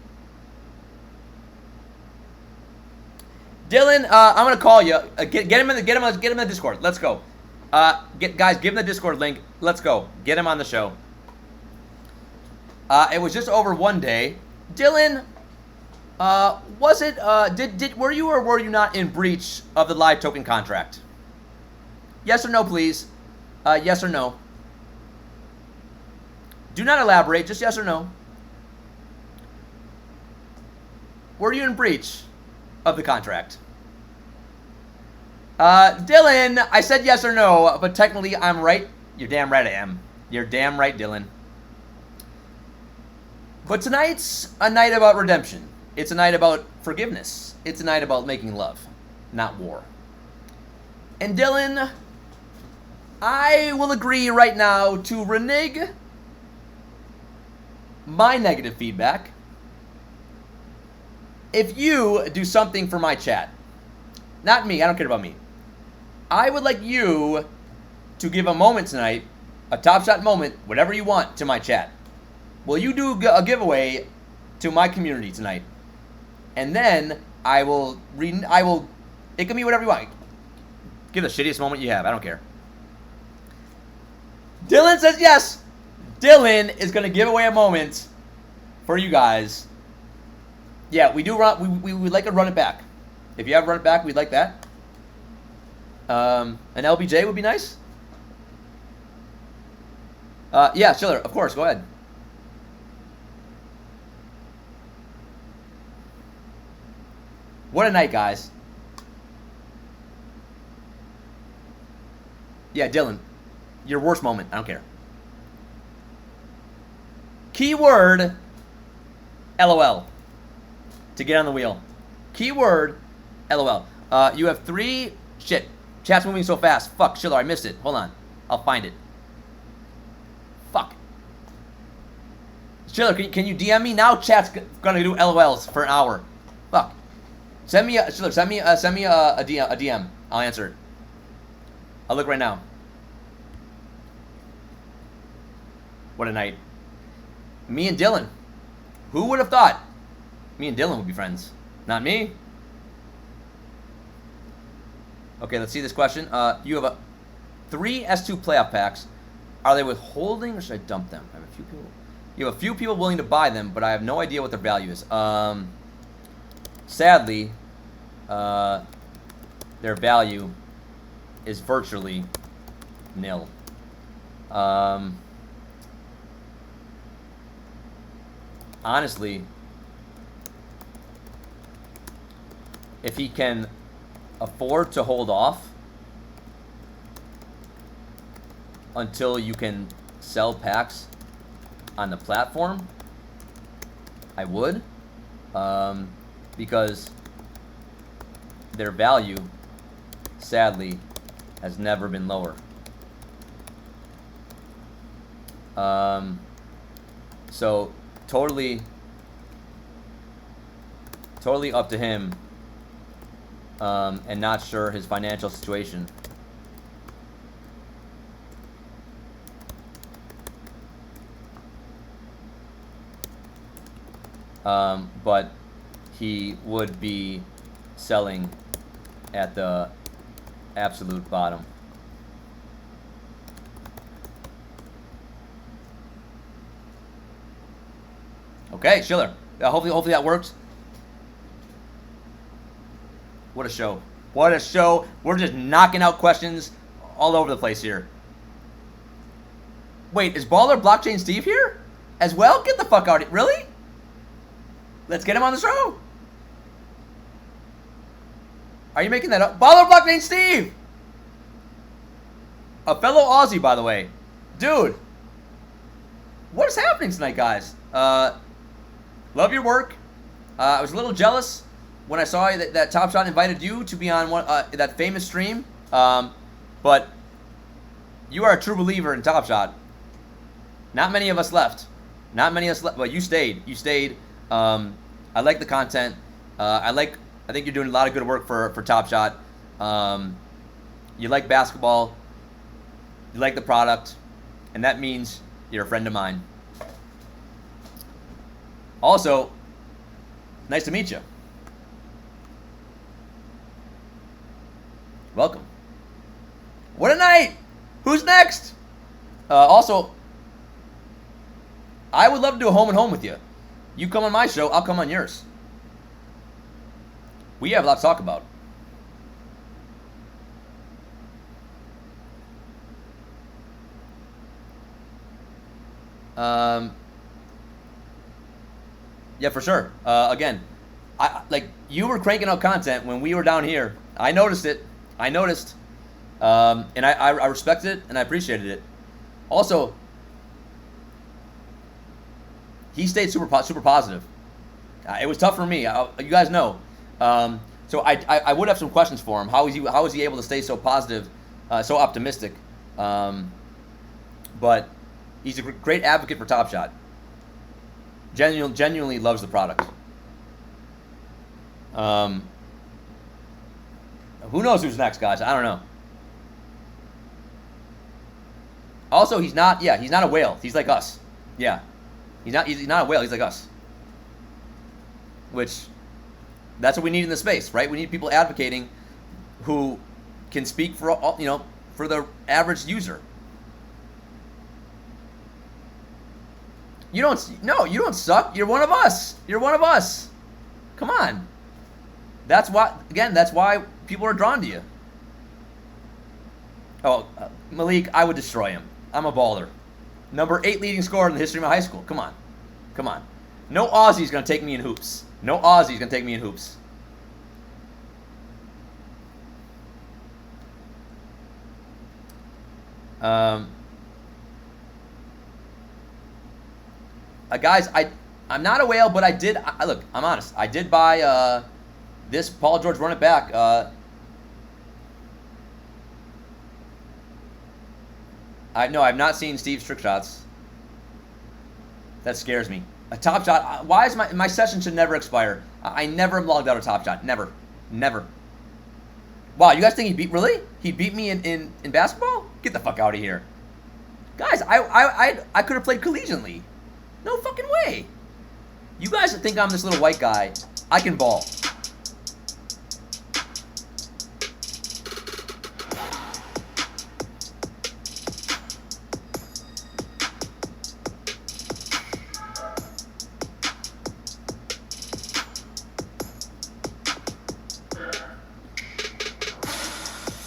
S1: Dylan, I'm gonna call you. Get him in the Discord. Let's go. Guys, give him the Discord link. Let's go. Get him on the show. It was just over 1 day. Dylan, was it? Were you or were you not in breach of the live token contract? Yes or no, please. Yes or no. Do not elaborate. Just yes or no. Were you in breach of the contract? Dylan, I said yes or no, but technically I'm right. You're damn right I am. You're damn right, Dylan. But tonight's a night about redemption. It's a night about forgiveness. It's a night about making love, not war. And Dylan, I will agree right now to renege my negative feedback if you do something for my chat. Not me, I don't care about me. I would like you to give a moment tonight, a TopShot moment, whatever you want, to my chat. Will you do a giveaway to my community tonight? And then it can be whatever you want. Give the shittiest moment you have, I don't care. Dylan says yes. Dylan is going to give away a moment for you guys. Yeah, we do run. We would like to run it back. If you have run it back, we'd like that. An LBJ would be nice. Yeah, Schiller, of course. Go ahead. What a night, guys. Yeah, Dylan, your worst moment. I don't care. Keyword LOL to get on the wheel. Keyword LOL. You have 3. Shit. Chat's moving so fast. Fuck, Schiller, I missed it. Hold on. I'll find it. Fuck. Schiller, can you DM me? Now chat's gonna do LOLs for an hour. Fuck. Send me a DM. I'll answer it. I'll look right now. What a night. Me and Dylan. Who would have thought me and Dylan would be friends? Not me. Okay, let's see this question. You have 3 S2 playoff packs. Are they withholding or should I dump them? I have a few people. You have a few people willing to buy them, but I have no idea what their value is. Sadly, their value is virtually nil. Honestly, if he can afford to hold off until you can sell packs on the platform, I would, because their value, sadly, has never been lower. So totally up to him, and not sure his financial situation. But he would be selling at the absolute bottom. Okay, Schiller. Hopefully that works. What a show. What a show. We're just knocking out questions all over the place here. Wait, is Baller Blockchain Steve here as well? Get the fuck out of here. Really? Let's get him on the show. Are you making that up? Baller Blockchain Steve! A fellow Aussie, by the way. Dude. What is happening tonight, guys? Love your work. I was a little jealous when I saw that TopShot invited you to be on that famous stream. But you are a true believer in TopShot. Not many of us left. Not many of us left. But you stayed. You stayed. I like the content. I think you're doing a lot of good work for TopShot. You like basketball. You like the product. And that means you're a friend of mine. Also, nice to meet you. Welcome. What a night! Who's next? Also, I would love to do a home and home with you. You come on my show, I'll come on yours. We have a lot to talk about. Yeah, for sure. Again, you were cranking out content when we were down here. I noticed it. I noticed, and I respected it and I appreciated it. Also, he stayed super positive. It was tough for me. You guys know. So I would have some questions for him. How is he able to stay so positive, so optimistic? But he's a great advocate for TopShot. Genuinely loves the product. Who knows who's next, guys? I don't know. Also, he's not a whale. He's like us. Yeah. He's not a whale. He's like us. Which, that's what we need in the space, right? We need people advocating who can speak for all, for the average user. You don't suck. You're one of us. You're one of us. Come on. That's why people are drawn to you. Oh, Malik, I would destroy him. I'm a baller. Number 8 leading scorer in the history of my high school. Come on. Come on. No Aussie's going to take me in hoops. No Aussie's going to take me in hoops. Guys, I'm not a whale, but look, I'm honest. I did buy this Paul George run it back. I've not seen Steve's trick shots. That scares me. A Top Shot. Why is my session should never expire? I never am logged out of Top Shot. Never. Wow, you guys think he beat me in basketball? Get the fuck out of here. Guys, I could have played collegiately. No fucking way. You guys think I'm this little white guy. I can ball.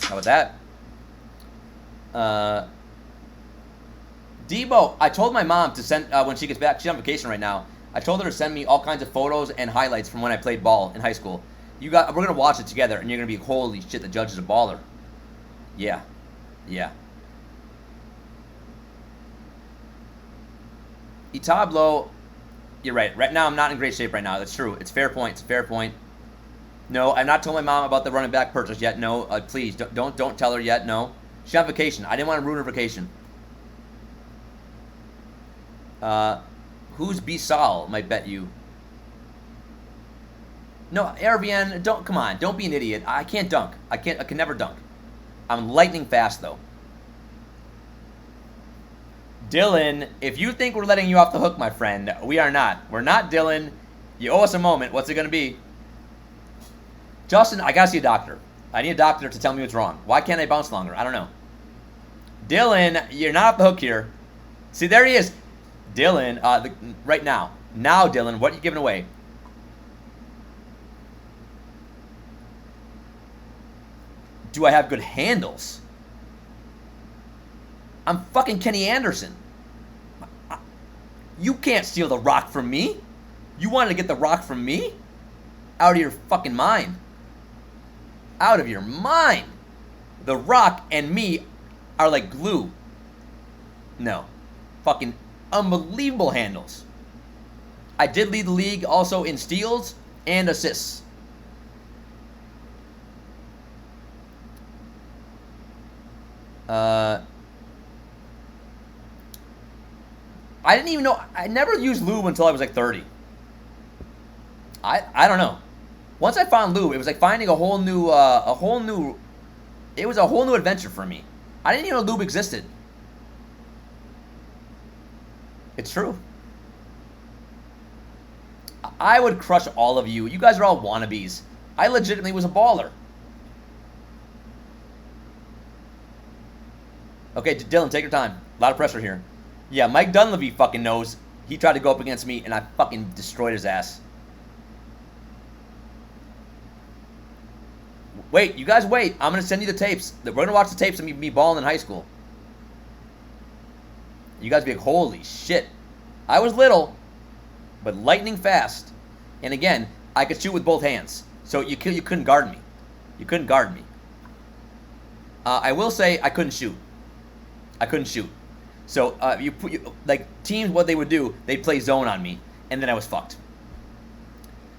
S1: How about that? Debo, I told my mom to send, when she gets back, she's on vacation right now. I told her to send me all kinds of photos and highlights from when I played ball in high school. We're going to watch it together, and you're going to be, holy shit, the judge is a baller. Yeah. Itablo, you're right. Right now, I'm not in great shape right now. That's true. It's fair point. No, I've not told my mom about the running back purchase yet. No, please, don't tell her yet. No. She's on vacation. I didn't want to ruin her vacation. Who's Bisal? Might bet you. No, RVN, come on, don't be an idiot. I can't dunk. I can never dunk. I'm lightning fast though. Dylan, if you think we're letting you off the hook, my friend, we are not. We're not, Dylan. You owe us a moment. What's it gonna be? Justin, I gotta see a doctor. I need a doctor to tell me what's wrong. Why can't I bounce longer? I don't know. Dylan, you're not off the hook here. See, there he is. Dylan, right now. Now, Dylan, what are you giving away? Do I have good handles? I'm fucking Kenny Anderson. You can't steal the rock from me. You wanted to get the rock from me? Out of your fucking mind. Out of your mind. The Rock and me are like glue. No. Fucking unbelievable handles. I did lead the league also in steals and assists. I didn't even know. I never used lube until I was like 30. I don't know. Once I found lube, it was like finding a whole new it was a whole new adventure for me. I didn't even know lube existed. It's true. I would crush all of you. You guys are all wannabes. I legitimately was a baller. Okay, Dylan, take your time. A lot of pressure here. Yeah, Mike Dunleavy fucking knows. He tried to go up against me, and I fucking destroyed his ass. Wait, you guys wait. I'm going to send you the tapes. We're going to watch the tapes of me balling in high school. You guys be like, holy shit. I was little, but lightning fast. And again, I could shoot with both hands. So you couldn't guard me. You couldn't guard me. I will say I couldn't shoot. I couldn't shoot. So like teams, what they would do, they'd play zone on me, and then I was fucked.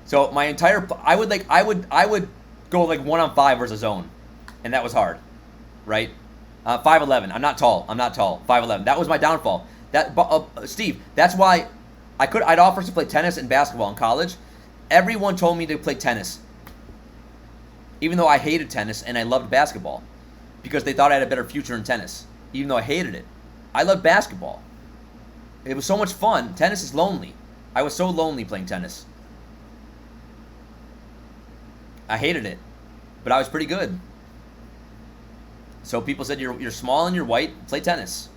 S1: So my entire I would go like 1-on-5 versus zone, and that was hard, right? 5'11". I'm not tall. 5'11". That was my downfall. That Steve, that's why I'd offer to play tennis and basketball in college. Everyone told me to play tennis, even though I hated tennis and I loved basketball, because they thought I had a better future in tennis, even though I hated it. I loved basketball. It was so much fun. Tennis is lonely. I was so lonely playing tennis. I hated it, but I was pretty good. So people said, you're small and you're white, play tennis.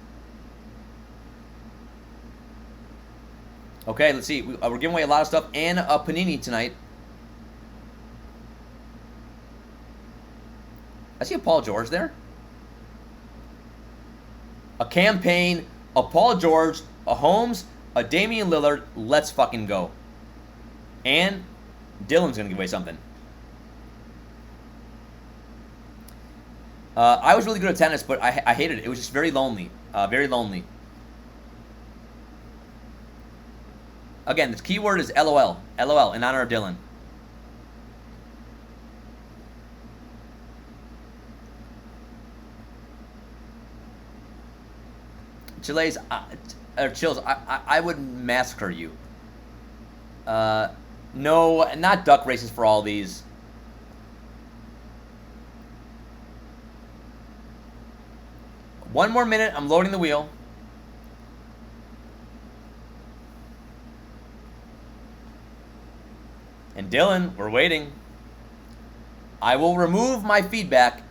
S1: Okay, let's see. We're giving away a lot of stuff and a Panini tonight. I see a Paul George there. A campaign, a Paul George, a Holmes, a Damian Lillard. Let's fucking go. And Dylan's going to give away something. I was really good at tennis, but I hated it. It was just very lonely. Very lonely. Again, the keyword is LOL. LOL in honor of Dylan. Chills, I would massacre you. No, not duck races for all these. One more minute. I'm loading the wheel. And Dylan, we're waiting. I will remove my feedback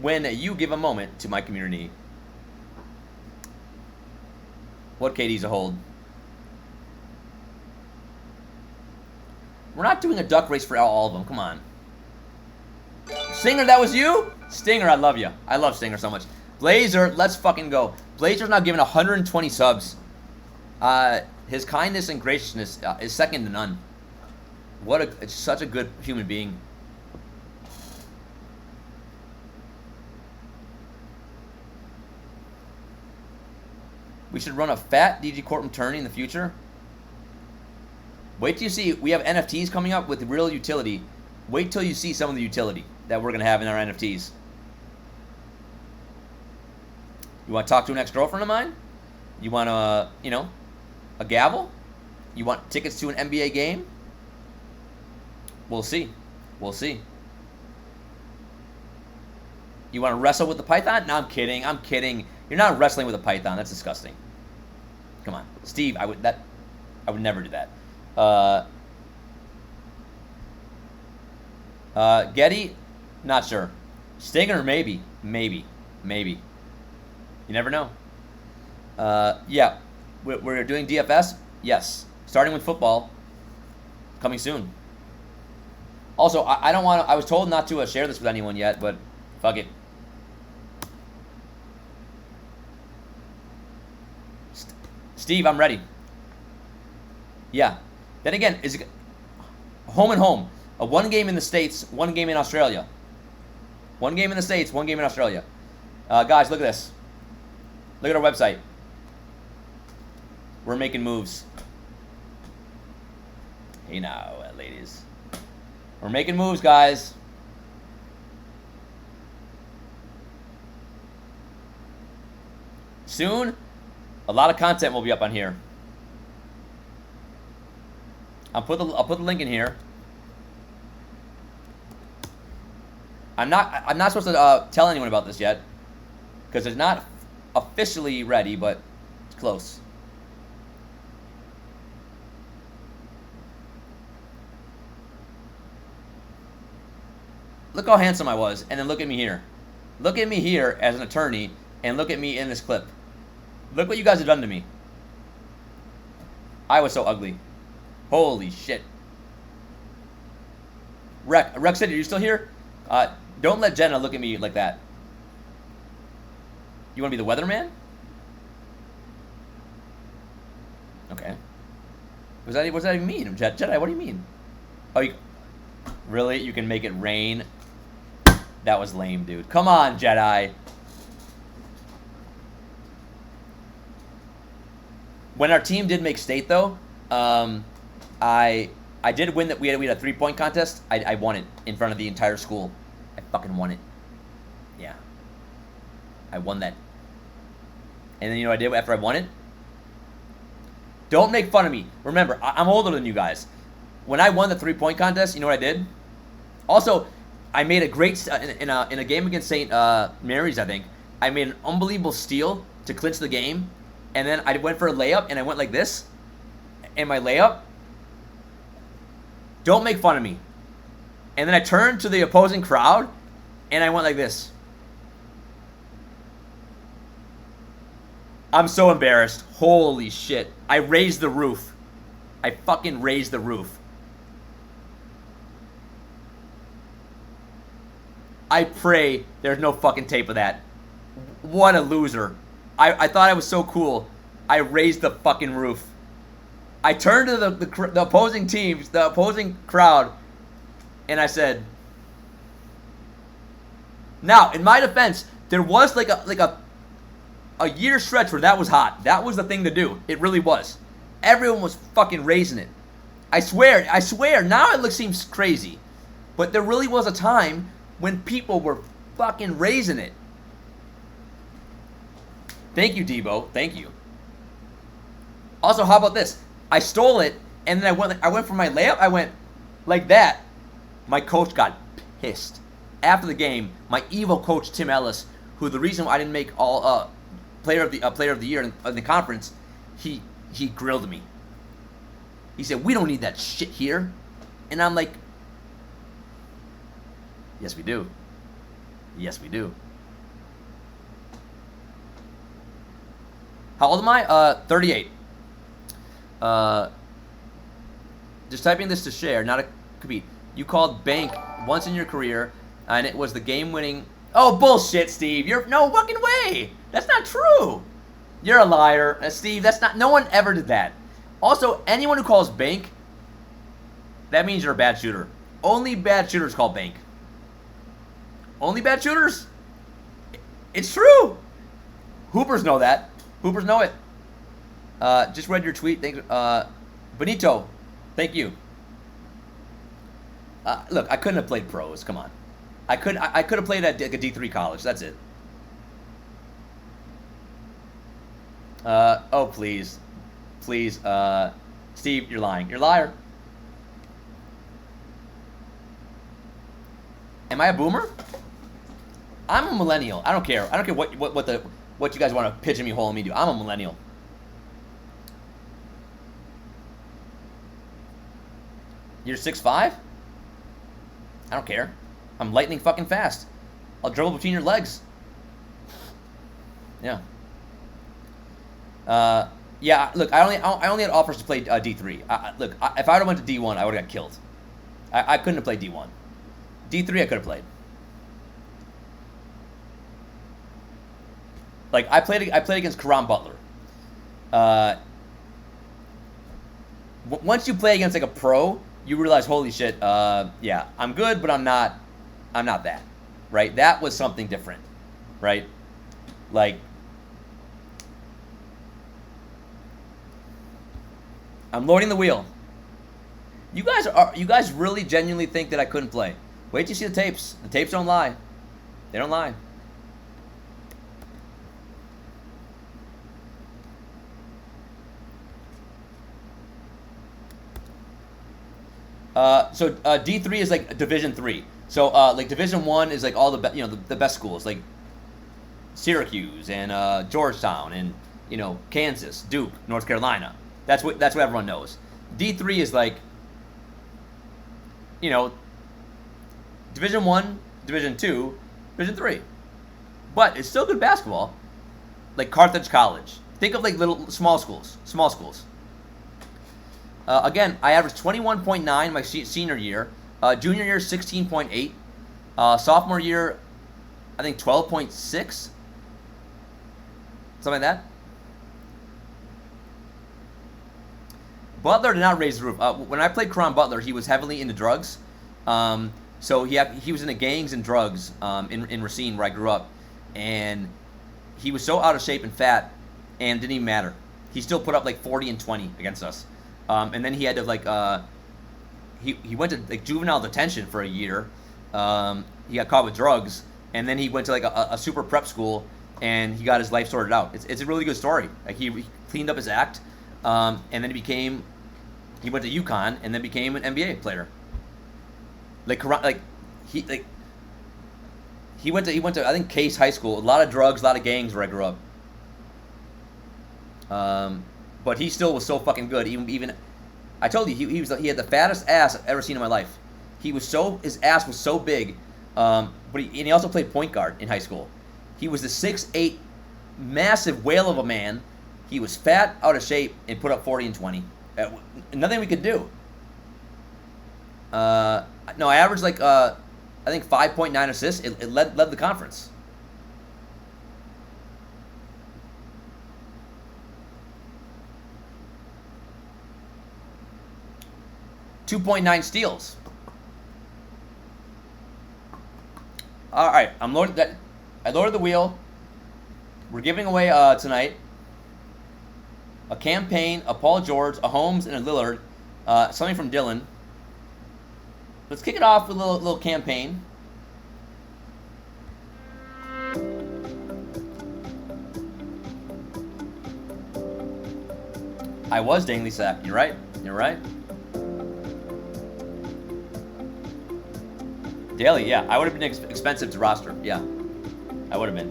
S1: when you give a moment to my community. What KD's a hold? We're not doing a duck race for all of them. Come on. Stinger, that was you? Stinger, I love you. I love Stinger so much. Blazer, let's fucking go. Blazer's now given 120 subs. His kindness and graciousness is second to none. It's such a good human being. We should run a fat DG Courtroom tourney in the future. Wait till you see. We have NFTs coming up with real utility. Wait till you see some of the utility that we're going to have in our NFTs. You want to talk to an ex-girlfriend of mine? You want a gavel? You want tickets to an NBA game? We'll see. We'll see. You want to wrestle with the python? No, I'm kidding. I'm kidding. You're not wrestling with a python. That's disgusting. Come on, Steve. I would never do that. Getty, not sure. Stinger, maybe. You never know. Yeah, we're doing DFS. Yes, starting with football. Coming soon. Also, I don't want to. I was told not to share this with anyone yet, but fuck it. Steve, I'm ready. Yeah. Then again, is it home and home? One game in the States, one game in Australia. One game in the States, one game in Australia. Guys, look at this. Look at our website. We're making moves. Hey now, ladies. We're making moves, guys. Soon, a lot of content will be up on here. I'll put the link in here. I'm not supposed to tell anyone about this yet because it's not officially ready, but it's close. look how handsome I was, and then look at me here. Look at me here as an attorney, and look at me in this clip. Look what you guys have done to me. I was so ugly. Holy shit. Rex City, are you still here? Don't let Jenna look at me like that. You want to be the weatherman? Okay. What does that even mean? Jedi, what do you mean? Oh, really? You can make it rain? That was lame, dude. Come on, Jedi. When our team did make state, though, I did win that. We had a 3-point contest. I won it in front of the entire school. I fucking won it. Yeah. I won that. And then you know what I did after I won it? Don't make fun of me. Remember, I'm older than you guys. When I won the 3-point contest, you know what I did? Also, I made a great in a game against St. Mary's, I think. I made an unbelievable steal to clinch the game, and then I went for a layup, and I went like this. And my layup. Don't make fun of me. And then I turned to the opposing crowd, and I went like this. I'm so embarrassed. Holy shit. I raised the roof. I fucking raised the roof. I pray there's no fucking tape of that. What a loser. I thought I was so cool. I raised the fucking roof. I turned to the opposing teams, the opposing crowd, and I said, now, in my defense, there was like a year stretch where that was hot. That was the thing to do. It really was. Everyone was fucking raising it. I swear, now it seems crazy. But there really was a time when people were fucking raising it. Thank you, Debo. Thank you. Also, how about this? I stole it, and then I went for my layup. I went like that. My coach got pissed. After the game, my evil coach, Tim Ellis, who the reason why I didn't make all player of the year in the conference, he grilled me. He said, "We don't need that shit here," and I'm like, "Yes, we do. Yes, we do." How old am I? 38. Just typing this to share, not to compete. You called bank once in your career, and it was the game-winning. Oh, bullshit, Steve. No fucking way. That's not true. You're a liar, Steve. That's not. No one ever did that. Also, anyone who calls bank, that means you're a bad shooter. Only bad shooters call bank. Only bad shooters. It's true. Hoopers know that. Hoopers know it. Just read your tweet. Thanks, Benito. Thank you. Look, I couldn't have played pros. Come on. I could have played at like a D3 college. That's it. Oh, please. Please. Steve, you're lying. You're a liar. Am I a boomer? I'm a millennial. I don't care. I don't care what you guys want to pigeon me hole me do. I'm a millennial. You're 6'5"? I don't care. I'm lightning fucking fast. I'll dribble between your legs. Yeah. Yeah. Look, I only had offers to play D3. Look, if I would have went to D1, I would have got killed. I couldn't have played D1. D3, I could have played. Like I played against Karam Butler. Once you play against like a pro, you realize, holy shit, yeah, I'm good, but I'm not that, right? That was something different, right? Like, I'm loading the wheel. You guys really genuinely think that I couldn't play? Wait till you see the tapes. The tapes don't lie. They don't lie. So D3 is like Division 3. So like Division 1 is like all the best schools like Syracuse and Georgetown and Kansas, Duke, North Carolina. That's what everyone knows. D3 is like Division 1 Division 2, Division 3. But it's still good basketball. Like Carthage College. Think of like little small schools. Small schools. Again, I averaged 21.9 my senior year. Junior year, 16.8. Sophomore year, I think 12.6. Something like that. Butler did not raise the roof. When I played Caron Butler, he was heavily into drugs. So he was into gangs and drugs in Racine, where I grew up. And he was so out of shape and fat, and didn't even matter. He still put up like 40 and 20 against us. And then he had to like he went to like juvenile detention for a year. He got caught with drugs, and then he went to like a super prep school, and he got his life sorted out. It's a really good story. Like he cleaned up his act, and then he went to UConn, and then became an NBA player. He went to I think Case High School. A lot of drugs, a lot of gangs where I grew up. But he still was so fucking good. Even I told you he had the fattest ass I've ever seen in my life. His ass was so big. But he also played point guard in high school. He was the 6'8", massive whale of a man. He was fat, out of shape, and put up 40 and 20. Nothing we could do. No, I averaged like I think 5.9 assists. It led the conference. .9 steals. All right, I loaded the wheel. We're giving away tonight a campaign, a Paul George, a Holmes, and a Lillard. Something from Dylan. Let's kick it off with a little campaign. I was dangly sacked. You're right. You're right. Daily, yeah. I would have been expensive to roster. Yeah. I would have been.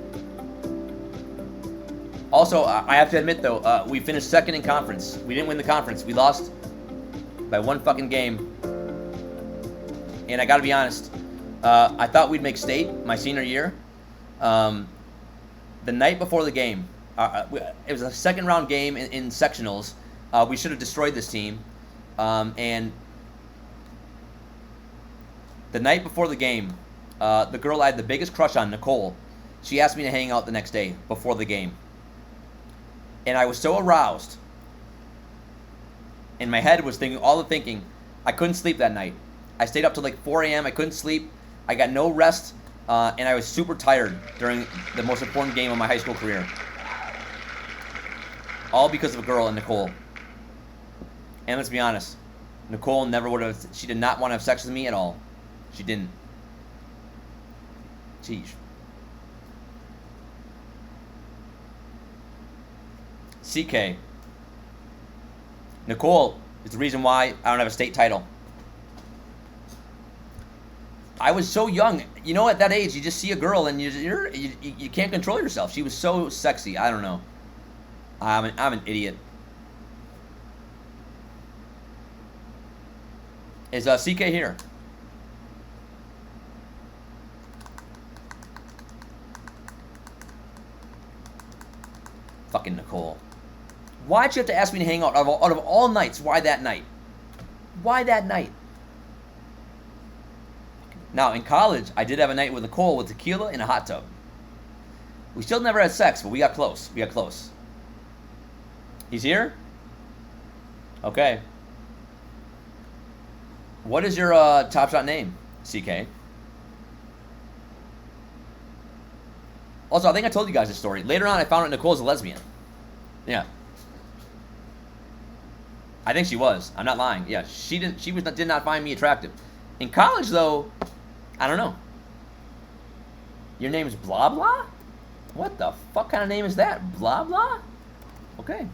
S1: Also, I have to admit, though, we finished second in conference. We didn't win the conference. We lost by one fucking game. And I got to be honest, I thought we'd make state my senior year. The night before the game, it was a second-round game in sectionals. We should have destroyed this team. And the night before the game, the girl I had the biggest crush on, Nicole, she asked me to hang out the next day before the game. And I was so aroused. And my head was thinking all the thinking. I couldn't sleep that night. I stayed up till like 4 a.m. I couldn't sleep. I got no rest. And I was super tired during the most important game of my high school career. All because of a girl, Nicole. And let's be honest. Nicole never would have... She did not want to have sex with me at all. She didn't. Jeez. CK. Nicole is the reason why I don't have a state title. I was so young. You know, at that age, you just see a girl and you can't control yourself. She was so sexy. I don't know. I'm an idiot. Is CK here? Fucking Nicole. Why'd you have to ask me to hang out? Out of all nights, why that night? Why that night? Now, in college, I did have a night with Nicole with tequila in a hot tub. We still never had sex, but we got close. We got close. He's here? Okay. What is your TopShot name, CK? Also, I think I told you guys this story. Later on, I found out Nicole's a lesbian. Yeah. I think she was. I'm not lying. Yeah, she did not find me attractive. In college, though, I don't know. Your name is Blah Blah? What the fuck kind of name is that? Blah Blah? Okay.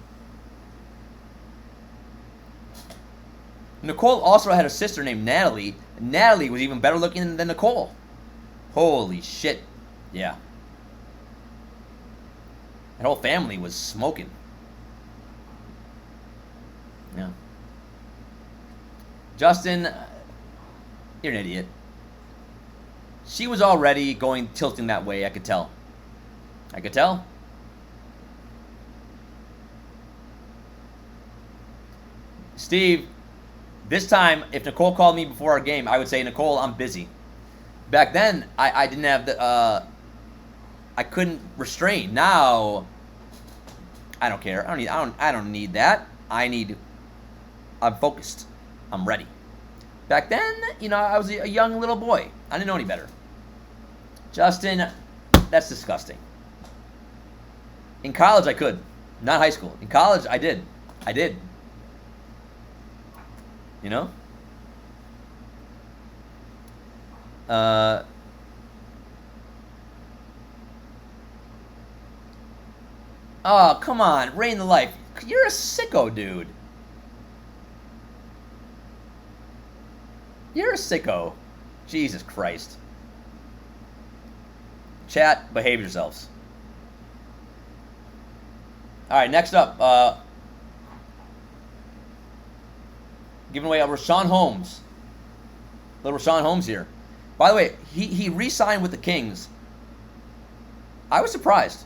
S1: Nicole also had a sister named Natalie. Natalie was even better looking than Nicole. Holy shit. Yeah. That whole family was smoking. Yeah. Justin, you're an idiot. She was already tilting that way. I could tell. Steve, this time, if Nicole called me before our game, I would say, Nicole, I'm busy. Back then, I didn't have the, I couldn't restrain. Now, I don't care. I don't need that. I'm focused. I'm ready. Back then, I was a young little boy. I didn't know any better. Justin, that's disgusting. In college, I could. Not high school. In college, I did. You know? Oh, come on. Reign the life. You're a sicko, dude. You're a sicko. Jesus Christ. Chat, behave yourselves. All right, next up. Giving away a Rashawn Holmes. Little Rashawn Holmes here. By the way, he re-signed with the Kings. I was surprised.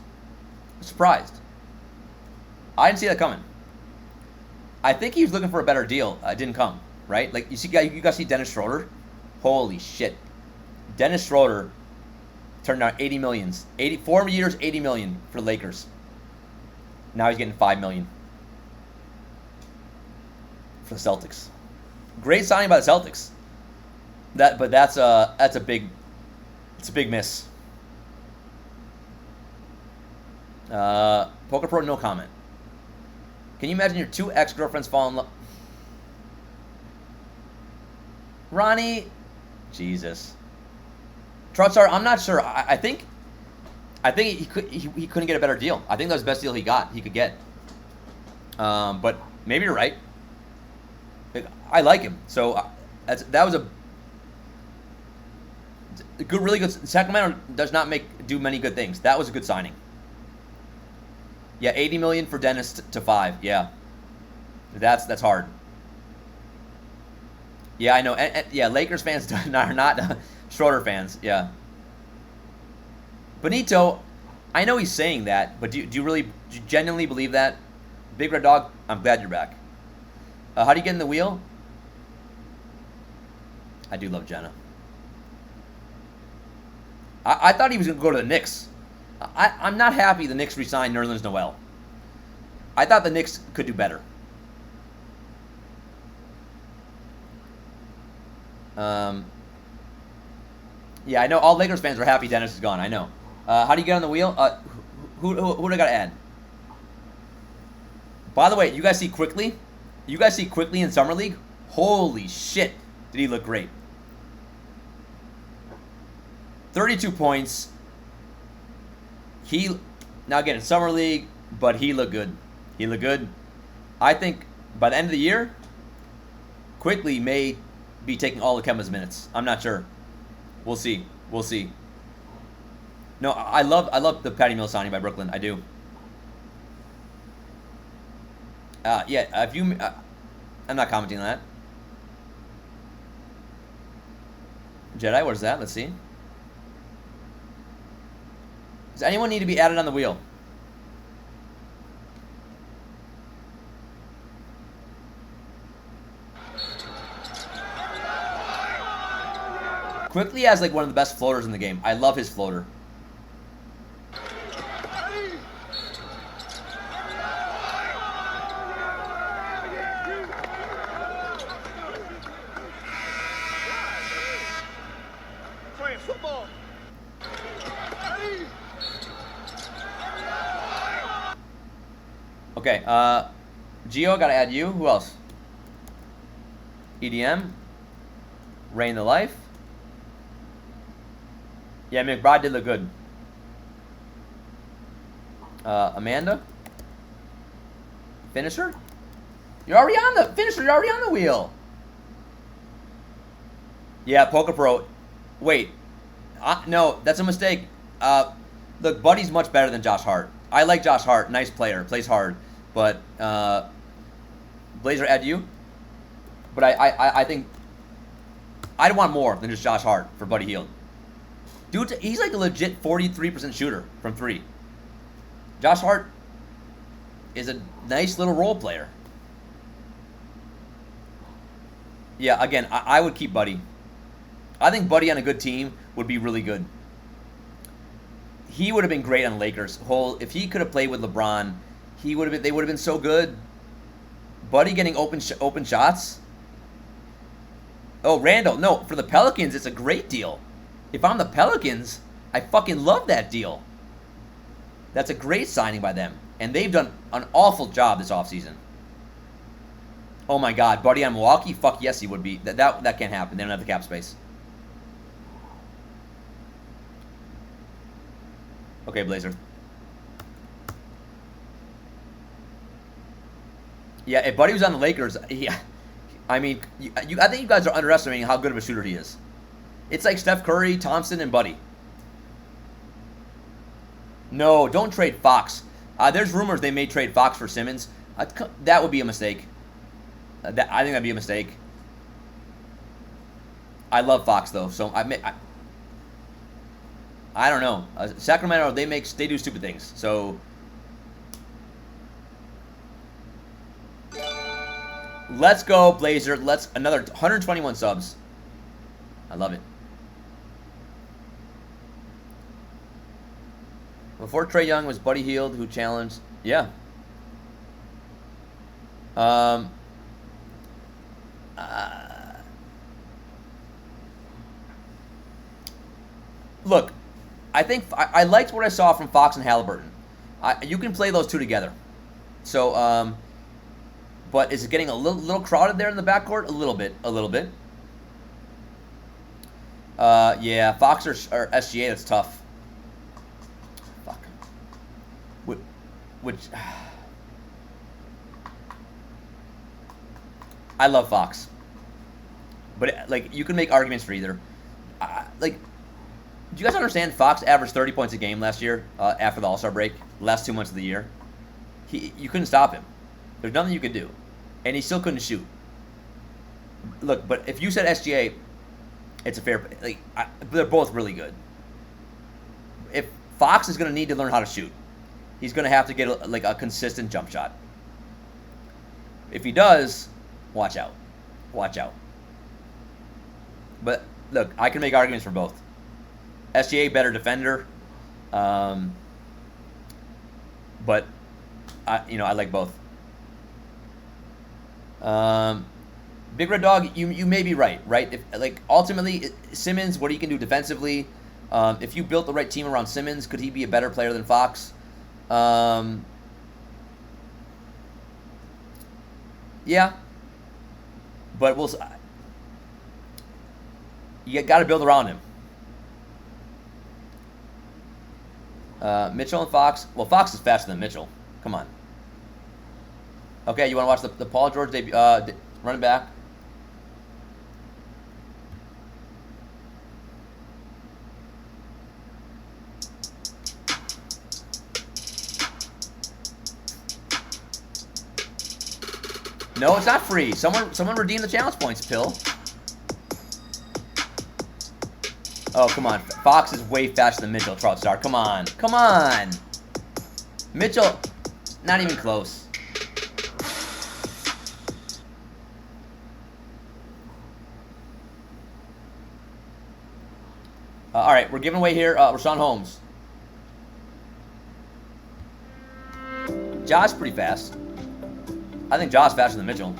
S1: I didn't see that coming. I think he was looking for a better deal. It didn't come, right? Like, you guys see Dennis Schroeder? Holy shit. Dennis Schroeder turned down $80 million. 4 years, $80 million for the Lakers. Now he's getting $5 million for the Celtics. Great signing by the Celtics. But that's a big miss. Poker Pro, no comment. Can you imagine your 2 ex-girlfriends fall in love? Ronnie, Jesus. Trotsar, I'm not sure. I think he couldn't get a better deal. I think that was the best deal he could get. But maybe you're right. I like him. So that was a good, really good. Sacramento does not do many good things. That was a good signing. Yeah, $80 million for Dennis to 5. Yeah, that's hard. Yeah, I know. And yeah, Lakers fans are not Schroeder fans. Yeah. Benito, I know he's saying that, but do you genuinely believe that? Big Red Dog, I'm glad you're back. How do you get in the wheel? I do love Jenna. I thought he was going to go to the Knicks. I'm not happy the Knicks re-signed Nerlens Noel. I thought the Knicks could do better. Yeah, I know all Lakers fans are happy Dennis is gone. I know. How do you get on the wheel? Who do I got to add? By the way, you guys see Quickly? In Summer League? Holy shit, did he look great. 32 points. Now again, in Summer League, but he looked good. I think by the end of the year, Quickly may be taking all of Kemba's minutes. I'm not sure. We'll see. No, I love the Patty Mills signing by Brooklyn. I do. Yeah, if you, I'm not commenting on that. Jedi, what is that? Let's see. Does anyone need to be added on the wheel? Quickly has like one of the best floaters in the game. I love his floater.
S4: Playing football.
S1: Okay, Gio, gotta add you. Who else? EDM. Reign the Life. Yeah, McBride did look good. Amanda. Finisher. You're already on the wheel. Yeah, Poker Pro. Wait. No, that's a mistake. Look, Buddy's much better than Josh Hart. I like Josh Hart. Nice player. Plays hard. But, Blazer, add you. But I think I'd want more than just Josh Hart for Buddy Hield. Dude, he's like a legit 43% shooter from 3. Josh Hart is a nice little role player. Yeah, again, I would keep Buddy. I think Buddy on a good team would be really good. He would have been great on the Lakers. If he could have played with LeBron, they would have been so good. Buddy getting open shots. Oh, Randall. No, for the Pelicans, it's a great deal. If I'm the Pelicans, I fucking love that deal. That's a great signing by them. And they've done an awful job this offseason. Oh my God, Buddy on Milwaukee? Fuck yes, he would be. That can't happen. They don't have the cap space. Okay, Blazer. Yeah, if Buddy was on the Lakers, I mean, I think you guys are underestimating how good of a shooter he is. It's like Steph Curry, Thompson, and Buddy. No, don't trade Fox. There's rumors they may trade Fox for Simmons. That would be a mistake. I think that'd be a mistake. I love Fox though, so I don't know. Sacramento, they do stupid things. So let's go, Blazer. Another 121 subs. I love it. Before Trae Young was Buddy Hield who challenged. Yeah. Look, I think I liked what I saw from Fox and Halliburton. You can play those two together. So, but is it getting a little crowded there in the backcourt? A little bit. Yeah, Fox or SGA, that's tough. Fuck. Which I love Fox, but like you can make arguments for either. Like, do you guys understand? Fox averaged 30 points a game last year after the All-Star break, last 2 months of the year. You couldn't stop him. There's nothing you could do, and he still couldn't shoot. Look, but if you said SGA, it's a fair. Like, they're both really good. If Fox is going to need to learn how to shoot, he's going to have to get a consistent jump shot. If he does, watch out. But look, I can make arguments for both. SGA better defender, but I like both. Big Red Dog, you may be right? If like ultimately Simmons, what he can do defensively, if you built the right team around Simmons, could he be a better player than Fox? Yeah, but you got to build around him. Mitchell and Fox. Well, Fox is faster than Mitchell. Come on. Okay, you want to watch the Paul George debut, running back? No, it's not free. Someone redeem the challenge points, Pill. Oh, come on. Fox is way faster than Mitchell, Trout Star. Come on. Mitchell, not even close. All right, we're giving away here Rashawn Holmes. Josh pretty fast. I think Josh faster than Mitchell.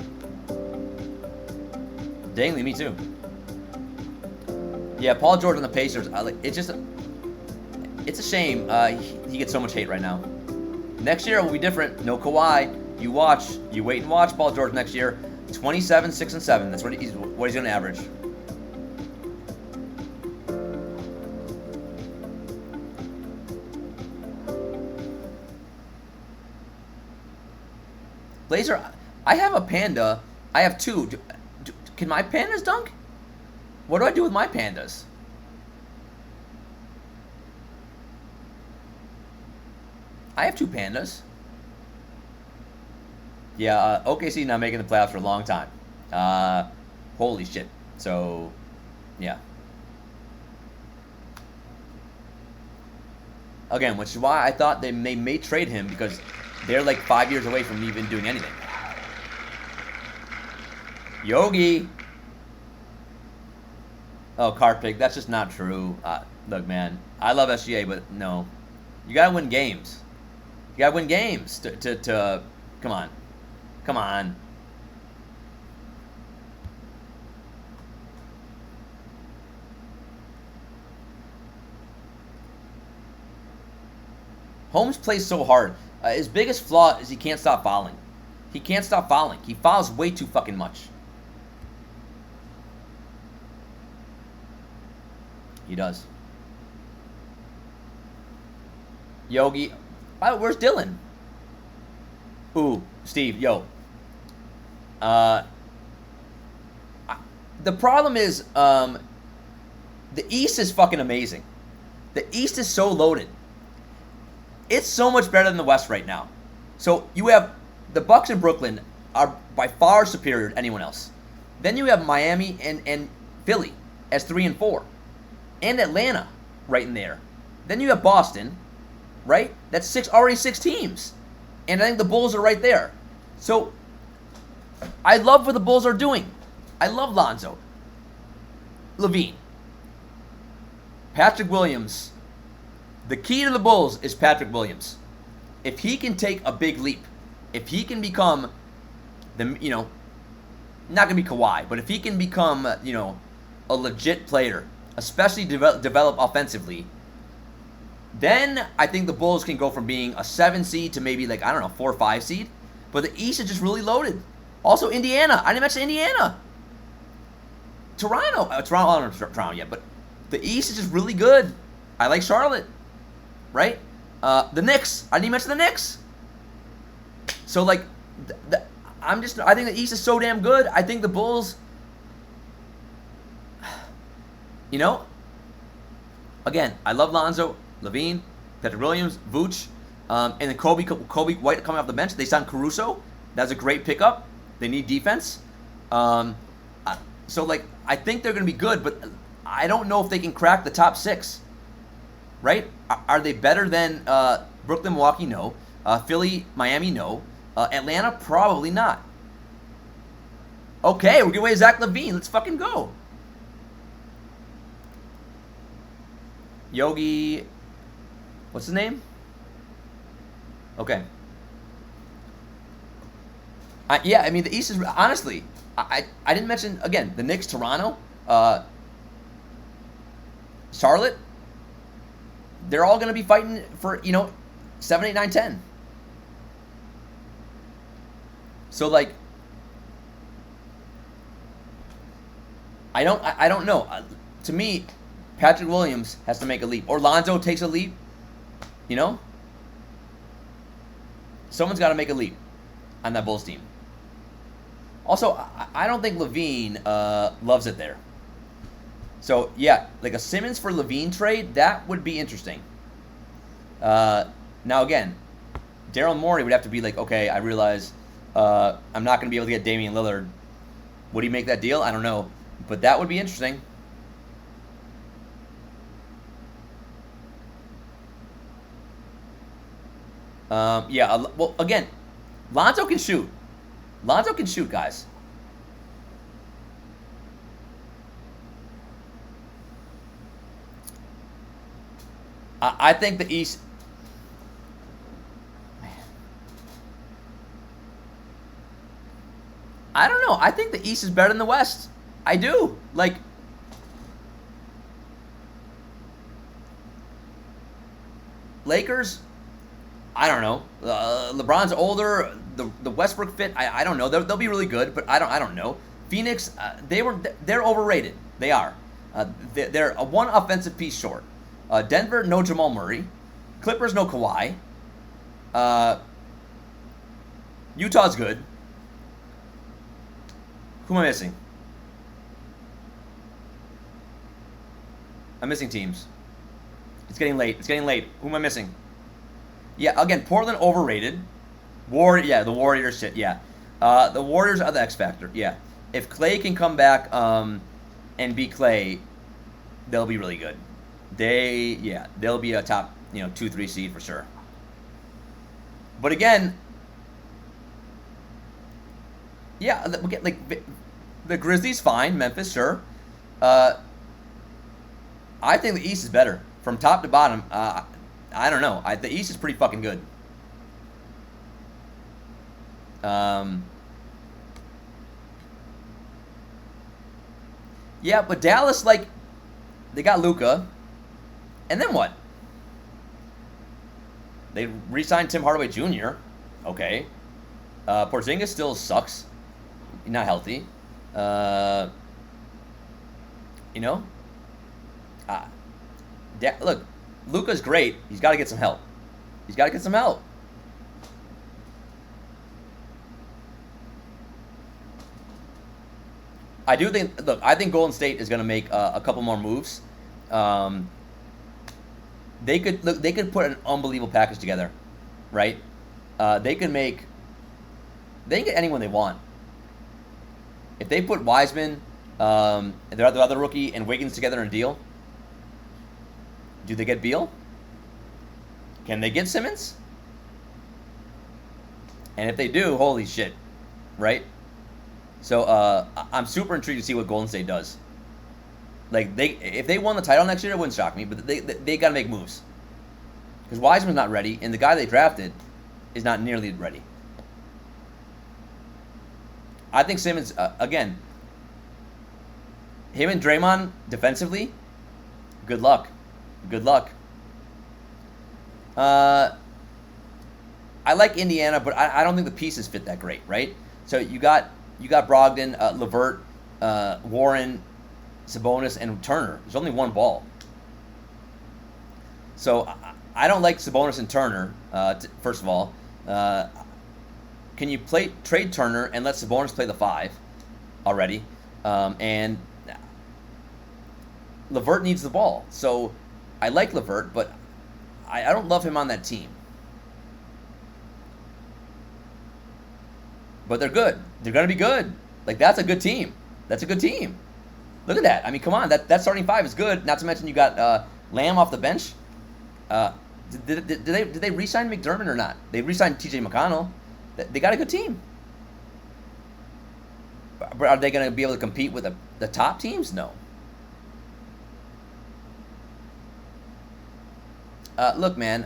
S1: Dangly, me too. Yeah, Paul George on the Pacers. It's a shame he gets so much hate right now. Next year it will be different. No Kawhi. You wait and watch Paul George next year. 27, 6, and 7. That's what he's going to average. Blazer, I have a panda. I have two. Can my pandas dunk? What do I do with my pandas? I have two pandas. Yeah, OKC not making the playoffs for a long time. Holy shit. So, yeah. Again, which is why I thought they may trade him, because they're like 5 years away from even doing anything. Yogi. Oh, Karpik, that's just not true. Look, man, I love SGA, but no. You gotta win games. You gotta win games to come on. Come on. Holmes plays so hard. His biggest flaw is he can't stop fouling. He can't stop fouling. He fouls way too fucking much. He does. Yogi. By the way, where's Dylan? Ooh, Steve, yo. The problem is, the East is fucking amazing. The East is so loaded. It's so much better than the West right now. So you have the Bucks in Brooklyn are by far superior to anyone else. Then you have Miami and Philly as 3 and 4. And Atlanta right in there. Then you have Boston, right? That's already six teams. And I think the Bulls are right there. So I love what the Bulls are doing. I love Lonzo. LaVine. Patrick Williams. The key to the Bulls is Patrick Williams. If he can take a big leap, if he can become the, not going to be Kawhi, but if he can become, a legit player, especially develop offensively, then I think the Bulls can go from being a 7 seed to maybe 4 or 5 seed. But the East is just really loaded. Also, Indiana. I didn't mention Indiana. Toronto. I don't know Toronto yet, but the East is just really good. I like Charlotte. Right? The Knicks. I didn't even mention the Knicks. So, I think the East is so damn good. I think the Bulls, again, I love Lonzo, LaVine, Patrick Williams, Vooch, and then Kobe White coming off the bench. They signed Caruso. That's a great pickup. They need defense. I think they're going to be good, but I don't know if they can crack the top 6. Right? Are they better than Brooklyn, Milwaukee? No. Philly, Miami? No. Atlanta? Probably not. Okay, we're giving away Zach LaVine. Let's fucking go. Yogi. What's his name? Okay. The East is, honestly, I didn't mention, again, the Knicks, Toronto, Charlotte. They're all going to be fighting for, 7, 8, 9, 10. So, I don't know. To me, Patrick Williams has to make a leap. Or Lonzo takes a leap. Someone's got to make a leap on that Bulls team. Also, I don't think LaVine loves it there. So, yeah, a Simmons for LaVine trade, that would be interesting. Now, again, Daryl Morey would have to be okay, I realize I'm not going to be able to get Damian Lillard. Would he make that deal? I don't know. But that would be interesting. Well, again, Lonzo can shoot. Lonzo can shoot, guys. I think the East. Man. I don't know. I think the East is better than the West. I do. Lakers. I don't know. LeBron's older. The Westbrook fit. I don't know. They'll be really good, but I don't know. Phoenix. They're overrated. They are. They're a one offensive piece short. Denver, no Jamal Murray. Clippers, no Kawhi. Utah's good. Who am I missing? I'm missing teams. It's getting late. Who am I missing? Yeah, again, Portland overrated. The Warriors shit, yeah. The Warriors are the X factor, yeah. If Clay can come back and be Clay, they'll be really good. they'll be a top 2-3 seed for sure. But again, yeah, like the Grizzlies, fine. Memphis, sure. I think the East is better from top to bottom. I don't know. The East is pretty fucking good. Yeah, but Dallas, like, they got Luka, and then what? They re-signed Tim Hardaway Jr. Okay. Porzingis still sucks. He's not healthy. Look, Luka's great. He's got to get some help. I do think. Look, I think Golden State is going to make a couple more moves. They could put an unbelievable package together, right? They can get anyone they want. If they put Wiseman, their other rookie, and Wiggins together in a deal, do they get Beal? Can they get Simmons? And if they do, holy shit, right? So I'm super intrigued to see what Golden State does. Like if they won the title next year, it wouldn't shock me. But they got to make moves because Wiseman's not ready, and the guy they drafted is not nearly ready. I think Simmons again. Him and Draymond defensively, good luck. I like Indiana, but I don't think the pieces fit that great, right? So you got Brogdon, LeVert, Warren, Sabonis, and Turner. There's only one ball. So I don't like Sabonis and Turner, first of all. Can you trade Turner and let Sabonis play the 5 already? And LeVert needs the ball. So I like LeVert, but I don't love him on that team. But they're good. They're going to be good. Like, that's a good team. Look at that. I mean, come on. That starting 5 is good. Not to mention you got Lamb off the bench. Did they re-sign McDermott or not? They re-signed T.J. McConnell. They got a good team. But are they going to be able to compete with the top teams? No. Look, man,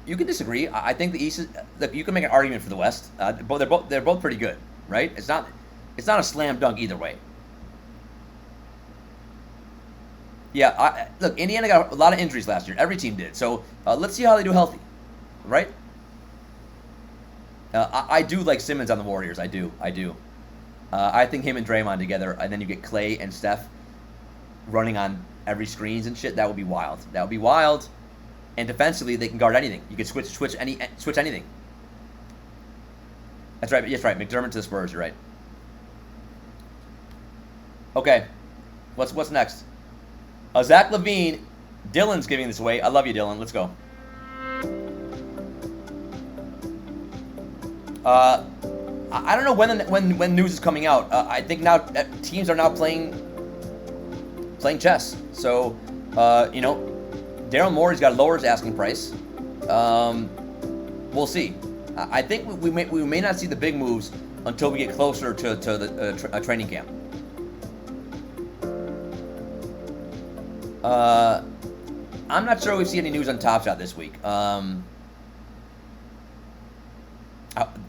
S1: you can disagree. I think the East is. Look, you can make an argument for the West. They're both pretty good, right? It's not a slam dunk either way. Yeah, look, Indiana got a lot of injuries last year. Every team did. So let's see how they do healthy, right? I do like Simmons on the Warriors. I do. I think him and Draymond together, and then you get Clay and Steph running on every screens and shit. That would be wild. And defensively, they can guard anything. You could switch anything. That's right. Yes, right. McDermott to the Spurs. You're right. Okay, what's next? Zach LaVine. Dylan's giving this away. I love you, Dylan. Let's go. I don't know when news is coming out. I think now teams are now playing chess. So Daryl Morey's got to lower his asking price. We'll see. I think we may not see the big moves until we get closer to the training camp. I'm not sure we see any news on TopShot this week.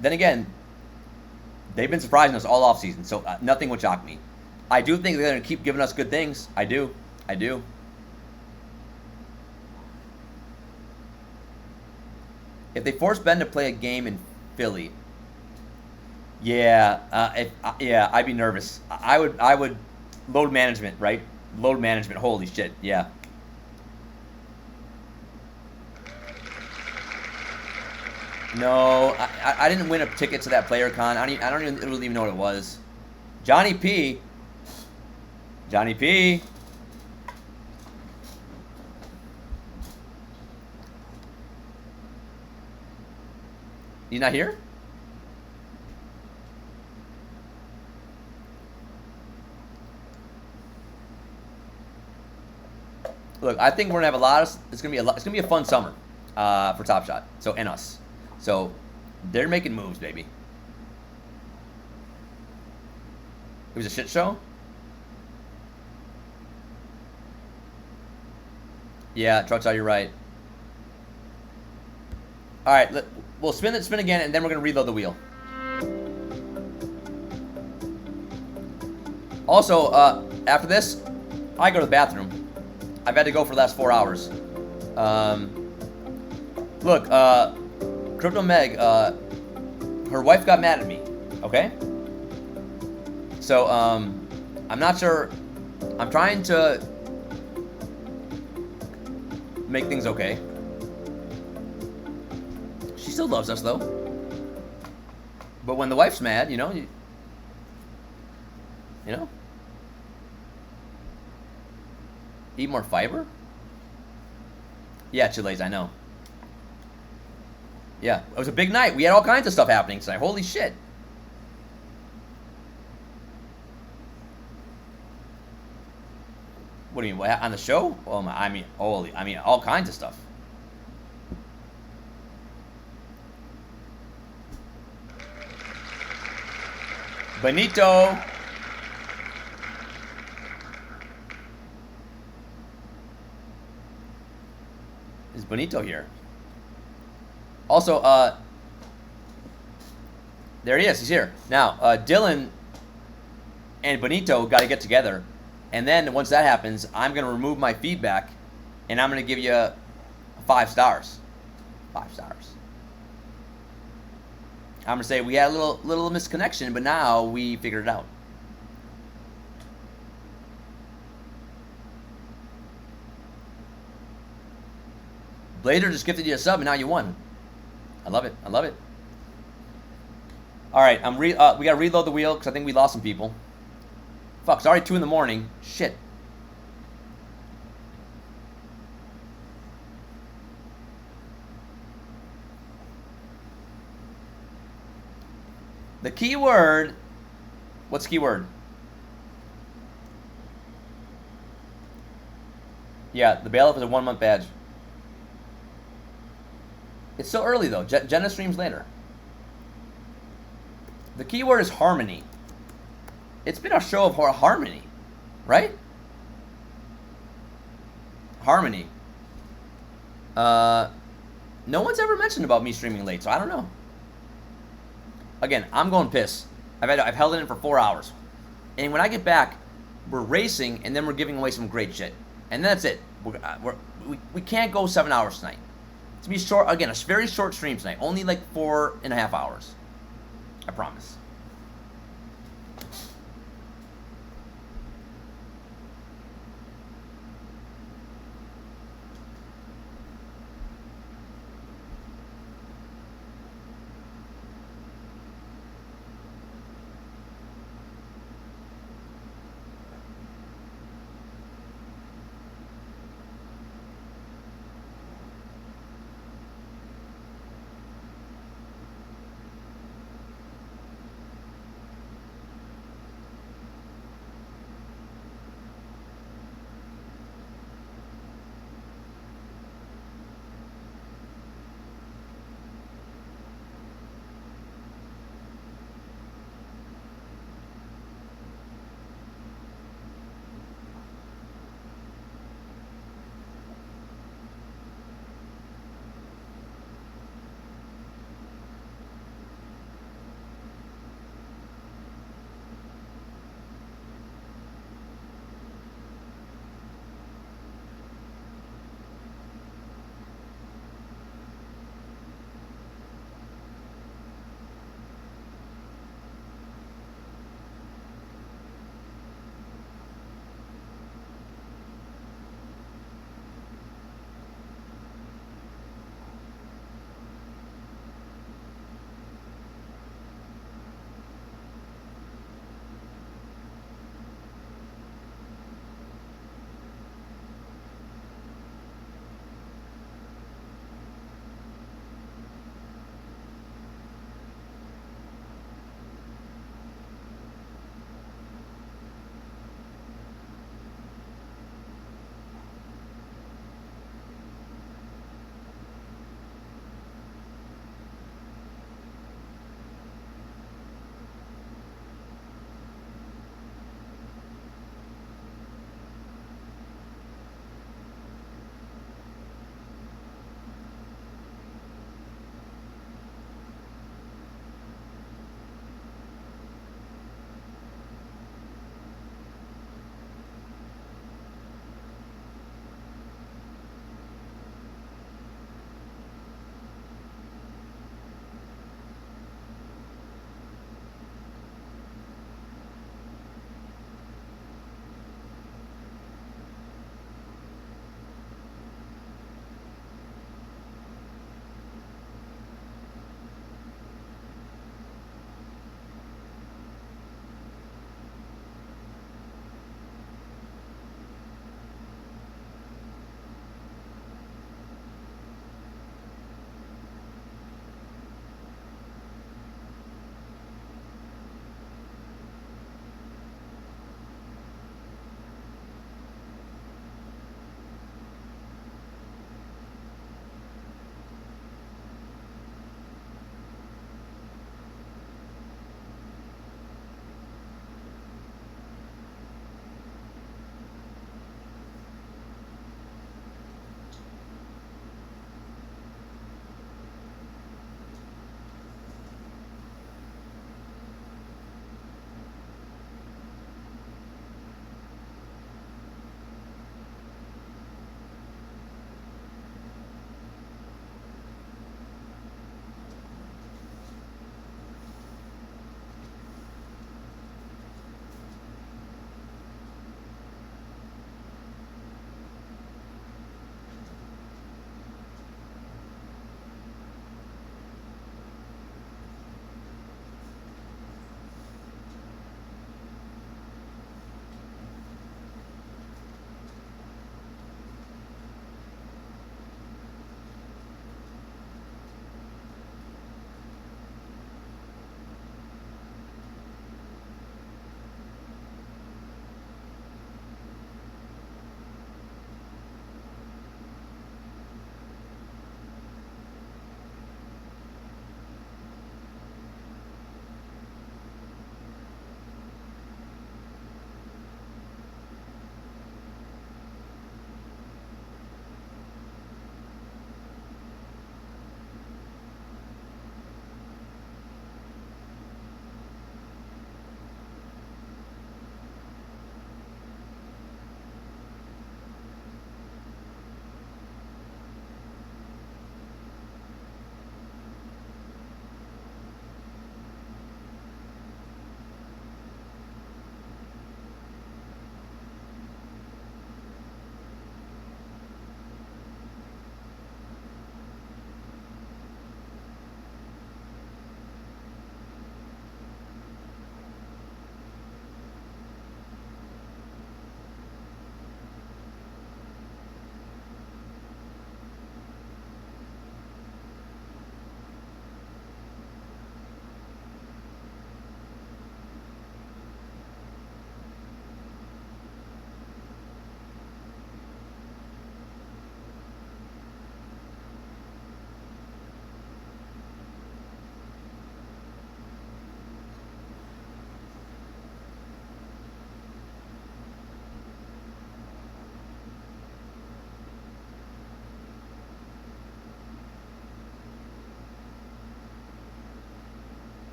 S1: Then again, they've been surprising us all offseason, so nothing would shock me. I do think they're going to keep giving us good things. I do. If they force Ben to play a game in Philly, I'd be nervous. I would load management, right? Load management. Holy shit, yeah. No, I didn't win a ticket to that player con. I don't even know what it was. Johnny P. He's not here? Look, I think we're gonna have a lot of. It's gonna be a lot. It's gonna be a fun summer for Top Shot. So and us. So they're making moves, baby. It was a shit show. Yeah, trucks out. You're right. All right, we'll spin again, and then we're gonna reload the wheel. Also, after this, I go to the bathroom. I've had to go for the last 4 hours. Look, Crypto Meg, her wife got mad at me. Okay. So I'm not sure. I'm trying to make things okay. She still loves us though. But when the wife's mad, you know. Eat more fiber? Yeah, Chiles, I know. Yeah, it was a big night. We had all kinds of stuff happening tonight. Holy shit. What do you mean? What, on the show? Oh my, I mean, all kinds of stuff. Benito. Is Benito here? Also, there he is. He's here. Now, Dylan and Benito got to get together. And then once that happens, I'm going to remove my feedback. And I'm going to give you 5 stars. 5 stars. I'm going to say we had a little misconnection, but now we figured it out. Blader just gifted you a sub, and now you won. I love it. I love it. All right, we got to reload the wheel because I think we lost some people. Fuck, it's already 2 in the morning. Shit. The keyword. What's the keyword? Yeah, the bailiff is a 1-month badge. It's still early though. Jenna streams later. The keyword is harmony. It's been a show of harmony, right? Harmony. No one's ever mentioned about me streaming late, so I don't know. Again, I'm going piss. I've held it in for 4 hours, and when I get back, we're racing, and then we're giving away some great shit, and that's it. We can't go 7 hours tonight. It's gonna be short again. A very short stream tonight. Only like 4.5 hours. I promise.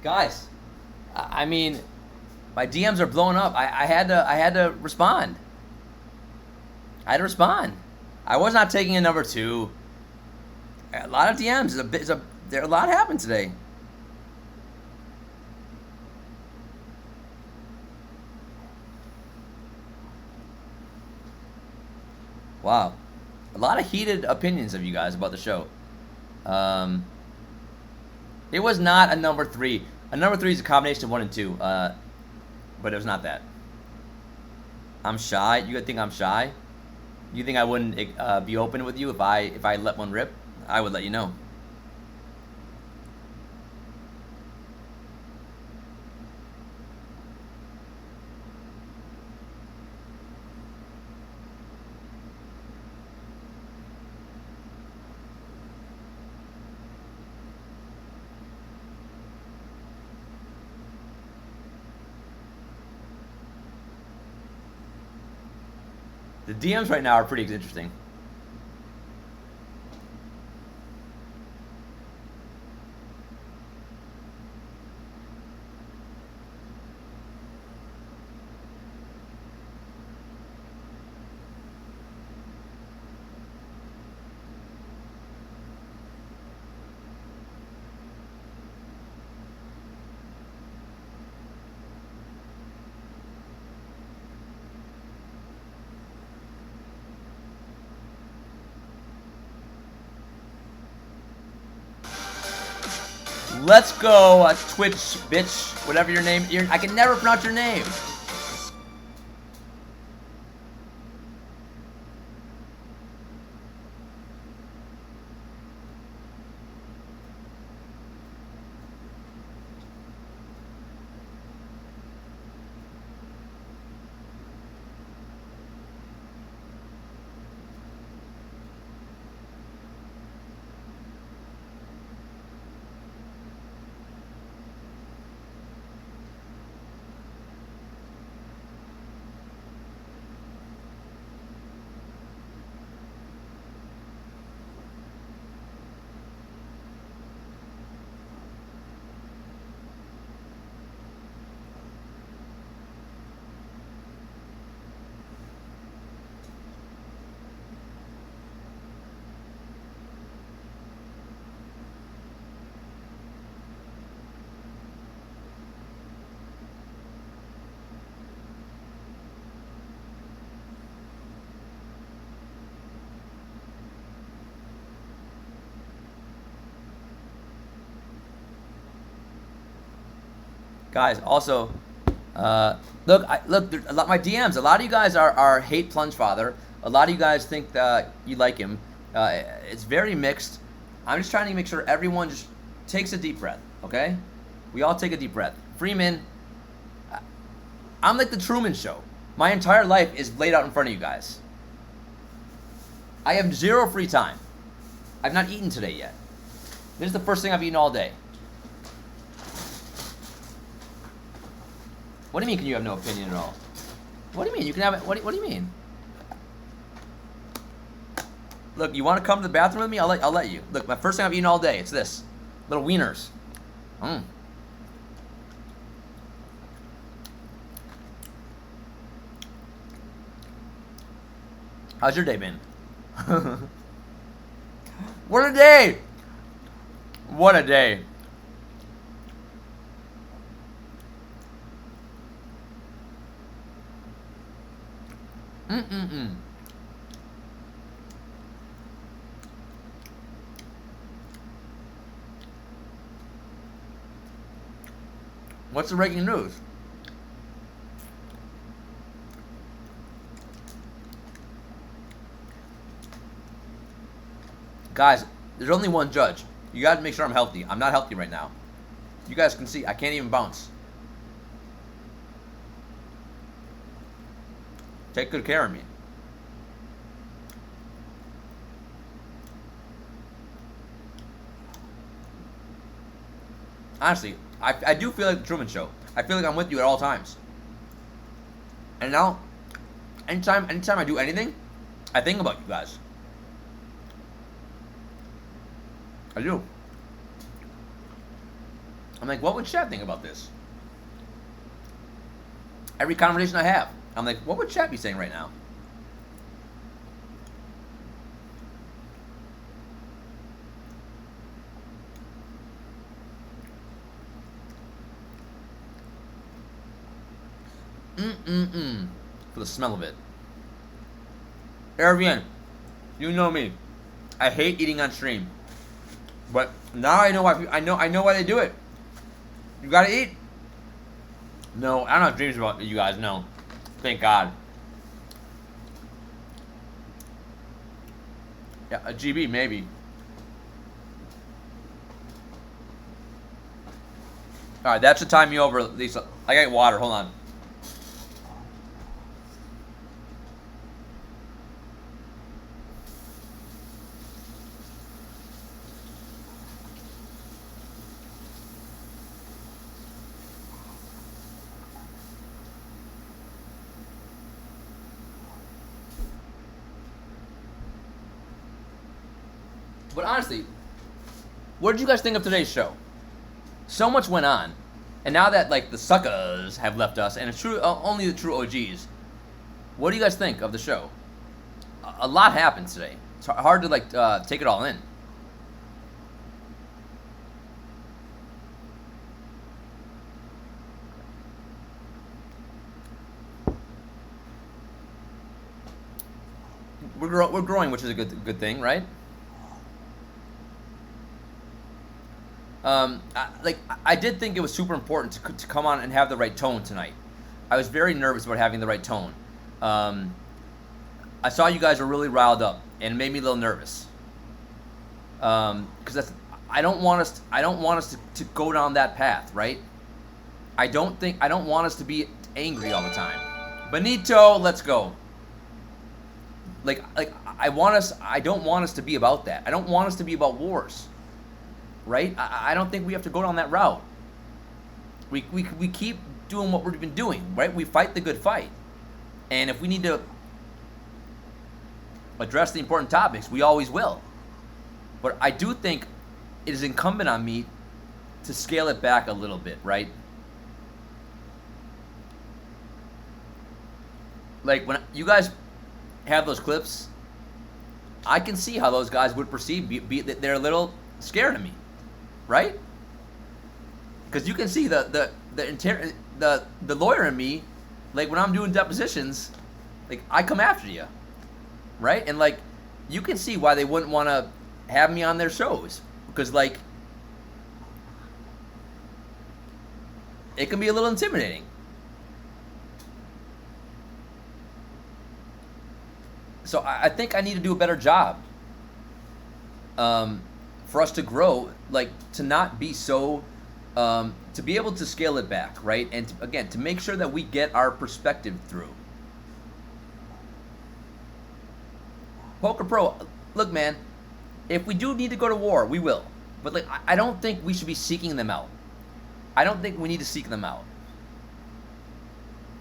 S1: Guys, I mean, my DMs are blowing up. I had to respond. I had to respond. I was not taking a number 2. A lot of DMs. A lot happened today. Wow. A lot of heated opinions of you guys about the show. It was not a number 3. A number 3 is a combination of 1 and 2. But it was not that. I'm shy. You think I'm shy? You think I wouldn't be open with you if I let one rip? I would let you know. The DMs right now are pretty interesting. Let's go, Twitch, bitch, whatever your name. I can never pronounce your name. Guys, also, look, my DMs. A lot of you guys are hate Plunge Father. A lot of you guys think that you like him. It's very mixed. I'm just trying to make sure everyone just takes a deep breath, okay? We all take a deep breath. Freeman, I'm like the Truman Show. My entire life is laid out in front of you guys. I have 0 free time. I've not eaten today yet. This is the first thing I've eaten all day. What do you mean, can you have no opinion at all? What do you mean? You can have it. What do you mean? Look, you want to come to the bathroom with me? I'll let you. Look, my first thing I've eaten all day, it's this. Little wieners. How's your day been? What a day! What a day. What's the breaking news? Guys, there's only one judge. You gotta make sure I'm healthy. I'm not healthy right now. You guys can see, I can't even bounce. Take good care of me. Honestly, I do feel like the Truman Show. I feel like I'm with you at all times. And now, anytime I do anything, I think about you guys. I do. I'm like, what would chat think about this? Every conversation I have, I'm like, what would chat be saying right now? For the smell of it. Arabian, you know me. I hate eating on stream, but now I know why. I know why they do it. You gotta eat. No, I don't have dreams about you guys. No, thank God. Yeah, a GB maybe. All right, that should time me over, Lisa. I got water. Hold on. But honestly, what did you guys think of today's show? So much went on, and now that like the suckers have left us, and it's true only the true OGs. What do you guys think of the show? A lot happened today. It's hard to like take it all in. We're growing, which is a good thing, right? I did think it was super important to come on and have the right tone tonight. I was very nervous about having the right tone. I saw you guys were really riled up, and it made me a little nervous. Because I don't want us to go down that path, right? I don't want us to be angry all the time. Benito, let's go. I don't want us to be about that. I don't want us to be about wars. Right? I don't think we have to go down that route. We keep doing what we've been doing, right? We fight the good fight. And if we need to address the important topics, we always will. But I do think it is incumbent on me to scale it back a little bit, right? Like when you guys have those clips, I can see how those guys would perceive they're a little scared of me. Right? Because you can see the lawyer in me, like when I'm doing depositions, like I come after you, right? And like you can see why they wouldn't want to have me on their shows, because like it can be a little intimidating. So I think I need to do a better job. For us to grow, like to not be so, to be able to scale it back, right? And to make sure that we get our perspective through. Poker Pro, look, man, if we do need to go to war, we will. But like, I don't think we should be seeking them out. I don't think we need to seek them out,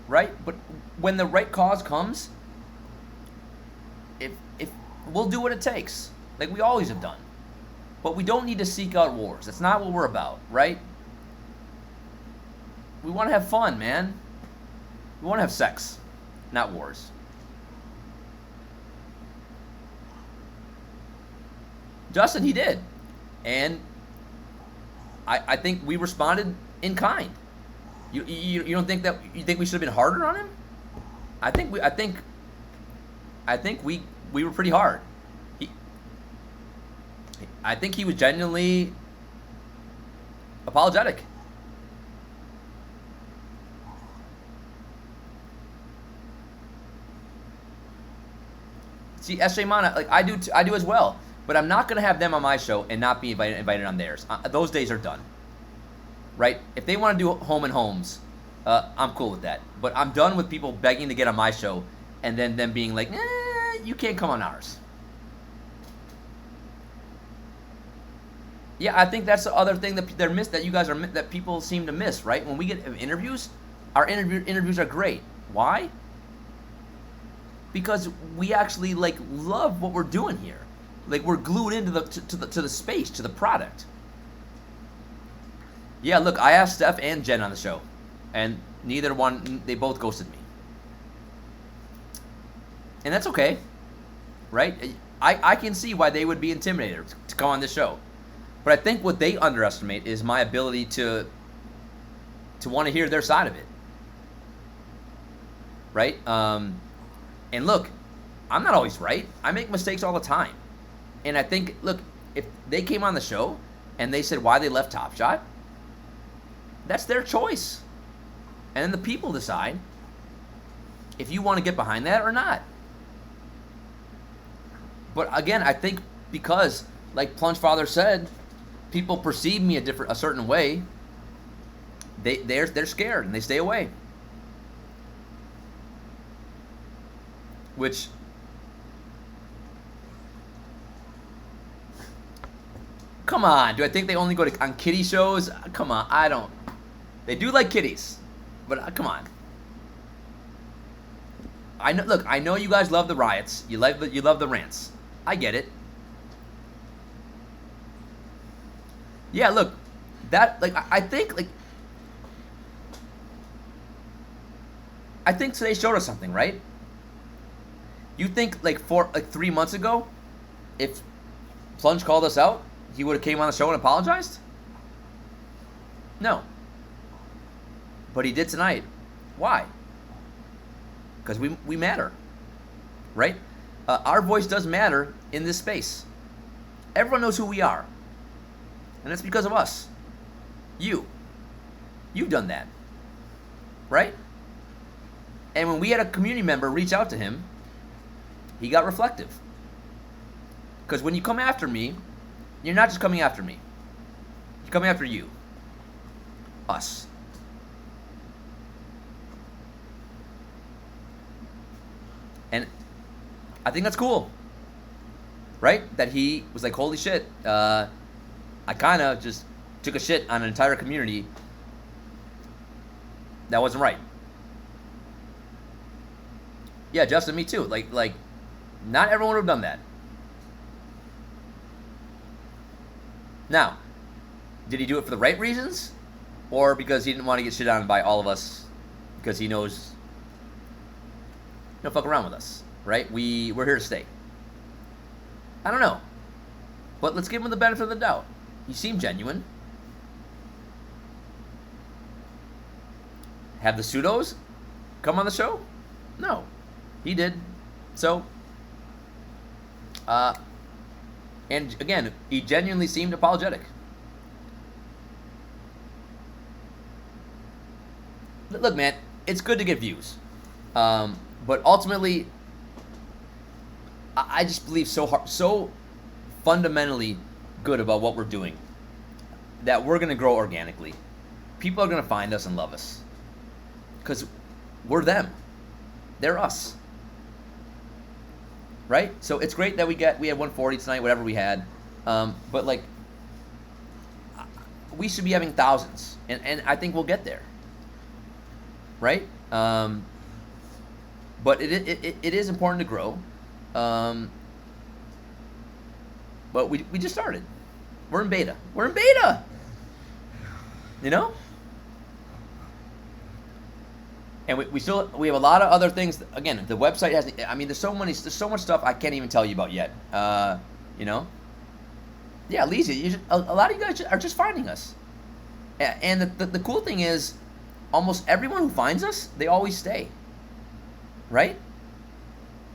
S1: right? But when the right cause comes, if we'll do what it takes, like we always have done. But we don't need to seek out wars. That's not what we're about, right? We want to have fun, man. We want to have sex, not wars. Justin, he did. And I think we responded in kind. You don't think that, you think we should have been harder on him? I think we were pretty hard. I think he was genuinely apologetic. See, SJ Mana, like I do as well. But I'm not gonna have them on my show and not be invited on theirs. Those days are done. Right? If they want to do home and homes, I'm cool with that. But I'm done with people begging to get on my show and then them being like, you can't come on ours. Yeah, I think that's the other thing that that people seem to miss, right? When we get interviews, our interviews are great. Why? Because we actually like love what we're doing here. Like we're glued into the space, to the product. Yeah, look, I asked Steph and Jen on the show, and neither one, they both ghosted me. And that's okay, right? I can see why they would be intimidated to come on this show. But I think what they underestimate is my ability to want to hear their side of it, right? And look, I'm not always right. I make mistakes all the time. And I think, look, if they came on the show and they said why they left TopShot, that's their choice. And then the people decide if you want to get behind that or not. But again, I think because, like Plunge Father said, people perceive me a certain way, they're scared and they stay away. Which, come on, do I think they only go on kiddie shows? Come on, I don't. They do like kitties, but come on. I know. Look, I know you guys love the riots. You love the rants. I get it. Yeah, look, that I think today showed us something, right? You think 3 months ago, if Plunge called us out, he would have came on the show and apologized? No. But he did tonight. Why? Because we matter, right? Our voice does matter in this space. Everyone knows who we are. And it's because of us. You've done that, right? And when we had a community member reach out to him, he got reflective. Because when you come after me, you're not just coming after me. You're coming after you. Us. And I think that's cool. Right? That he was like, holy shit, I kind of just took a shit on an entire community. That wasn't right. Yeah, Justin, me too. Like, not everyone would have done that. Now, did he do it for the right reasons? Or because he didn't want to get shit on by all of us because he knows fuck around with us, right? We're here to stay. I don't know. But let's give him the benefit of the doubt. He seemed genuine. Have the pseudos come on the show? No. He did. So, and again, he genuinely seemed apologetic. Look, man, it's good to get views. But ultimately, I just believe so fundamentally good about what we're doing that we're going to grow organically. People are going to find us and love us because we're them. They're us. Right? So it's great that we had 140 tonight, whatever we had. But we should be having thousands, and I think we'll get there. Right? But it is important to grow. But we just started. We're in beta. You know? And we have a lot of other things. Again, the website has. I mean, there's so much stuff I can't even tell you about yet. You know. Yeah, Lisa, a lot of you guys are just finding us. And the cool thing is, almost everyone who finds us, they always stay. Right?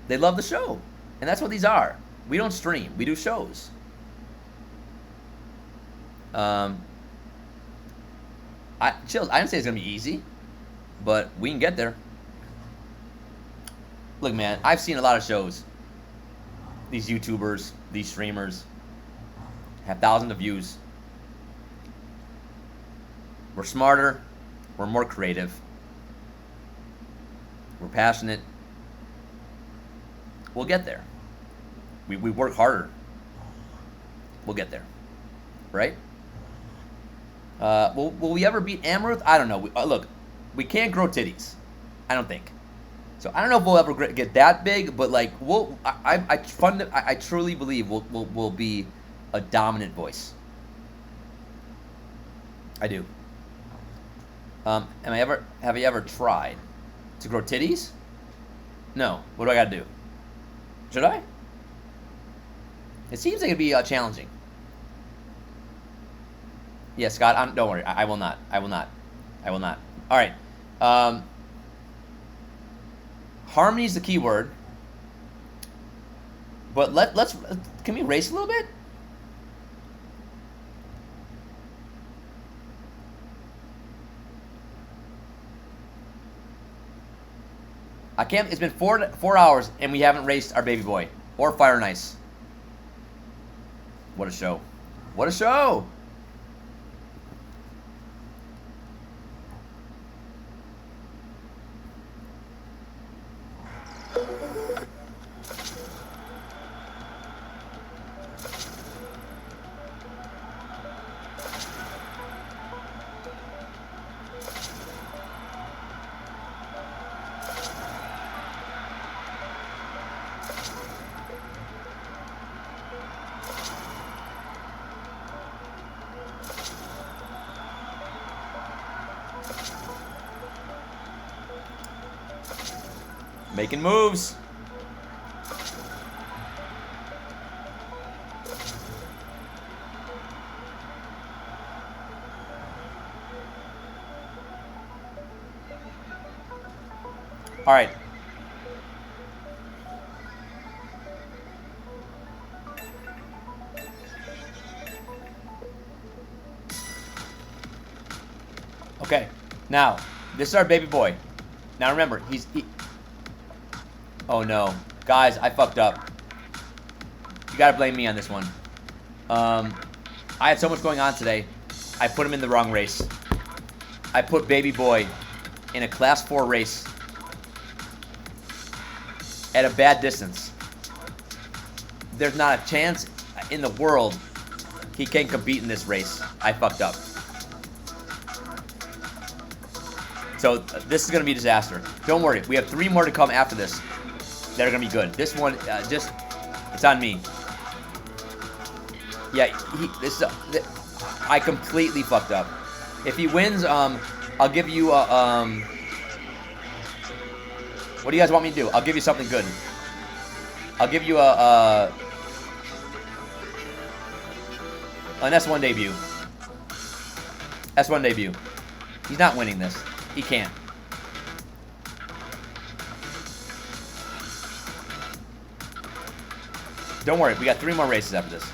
S1: They love the show, and that's what these are. We don't stream. We do shows. Chills. I didn't say it's gonna be easy, but we can get there. Look, man, I've seen a lot of shows. These YouTubers, these streamers, have thousands of views. We're smarter. We're more creative. We're passionate. We'll get there. We work harder. We'll get there. Right? Will we ever beat Amaruth? I don't know. Look, we can't grow titties. I don't think. So I don't know if we'll ever get that big, but I truly believe we'll be a dominant voice. I do. Have you ever tried to grow titties? No. What do I got to do? Should I? It seems like it'd be challenging. Yeah, Scott. Don't worry. I will not. I will not. I will not. All right. Harmony is the key word. But let's. Can we race a little bit? I can't. It's been 4 hours and we haven't raced our baby boy or Fire and Ice. What a show! What a show! Making moves. All right. Okay. Now, this is our baby boy. Now remember, oh no. Guys, I fucked up. You gotta blame me on this one. I had so much going on today. I put him in the wrong race. I put baby boy in a class 4 race at a bad distance. There's not a chance in the world he can compete in this race. I fucked up. So this is going to be a disaster. Don't worry. We have 3 more to come after this that are going to be good. This one, it's on me. Yeah, I completely fucked up. If he wins, I'll give you a, what do you guys want me to do? I'll give you something good. I'll give you an S1 debut. S1 debut. He's not winning this. He can't. Don't worry, we got 3 more races after this.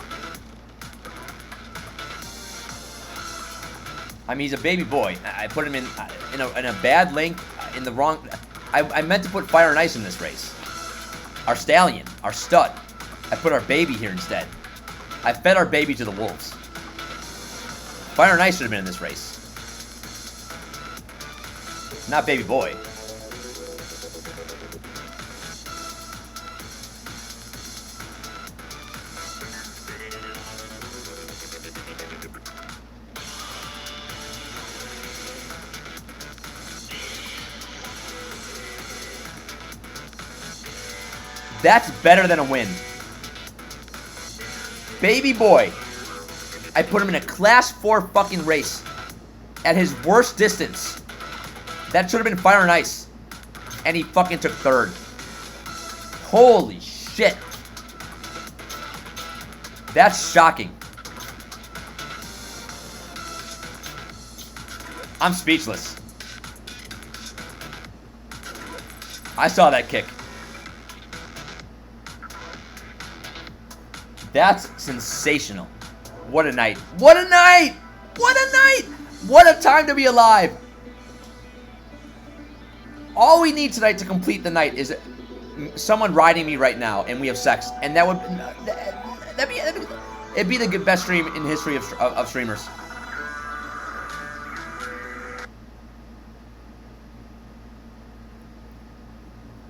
S1: I mean, he's a baby boy. I put him in a bad link, in the wrong. I meant to put Fire and Ice in this race. Our stallion, our stud. I put our baby here instead. I fed our baby to the wolves. Fire and Ice should have been in this race. Not baby boy. That's better than a win. Baby boy. I put him in a class 4 fucking race at his worst distance. That should have been Fire and Ice. And he fucking took 3rd. Holy shit. That's shocking. I'm speechless. I saw that kick. That's sensational. What a night. What a night! What a night! What a time to be alive! All we need tonight to complete the night is someone riding me right now, and we have sex, and that would it'd be the best stream in history of streamers.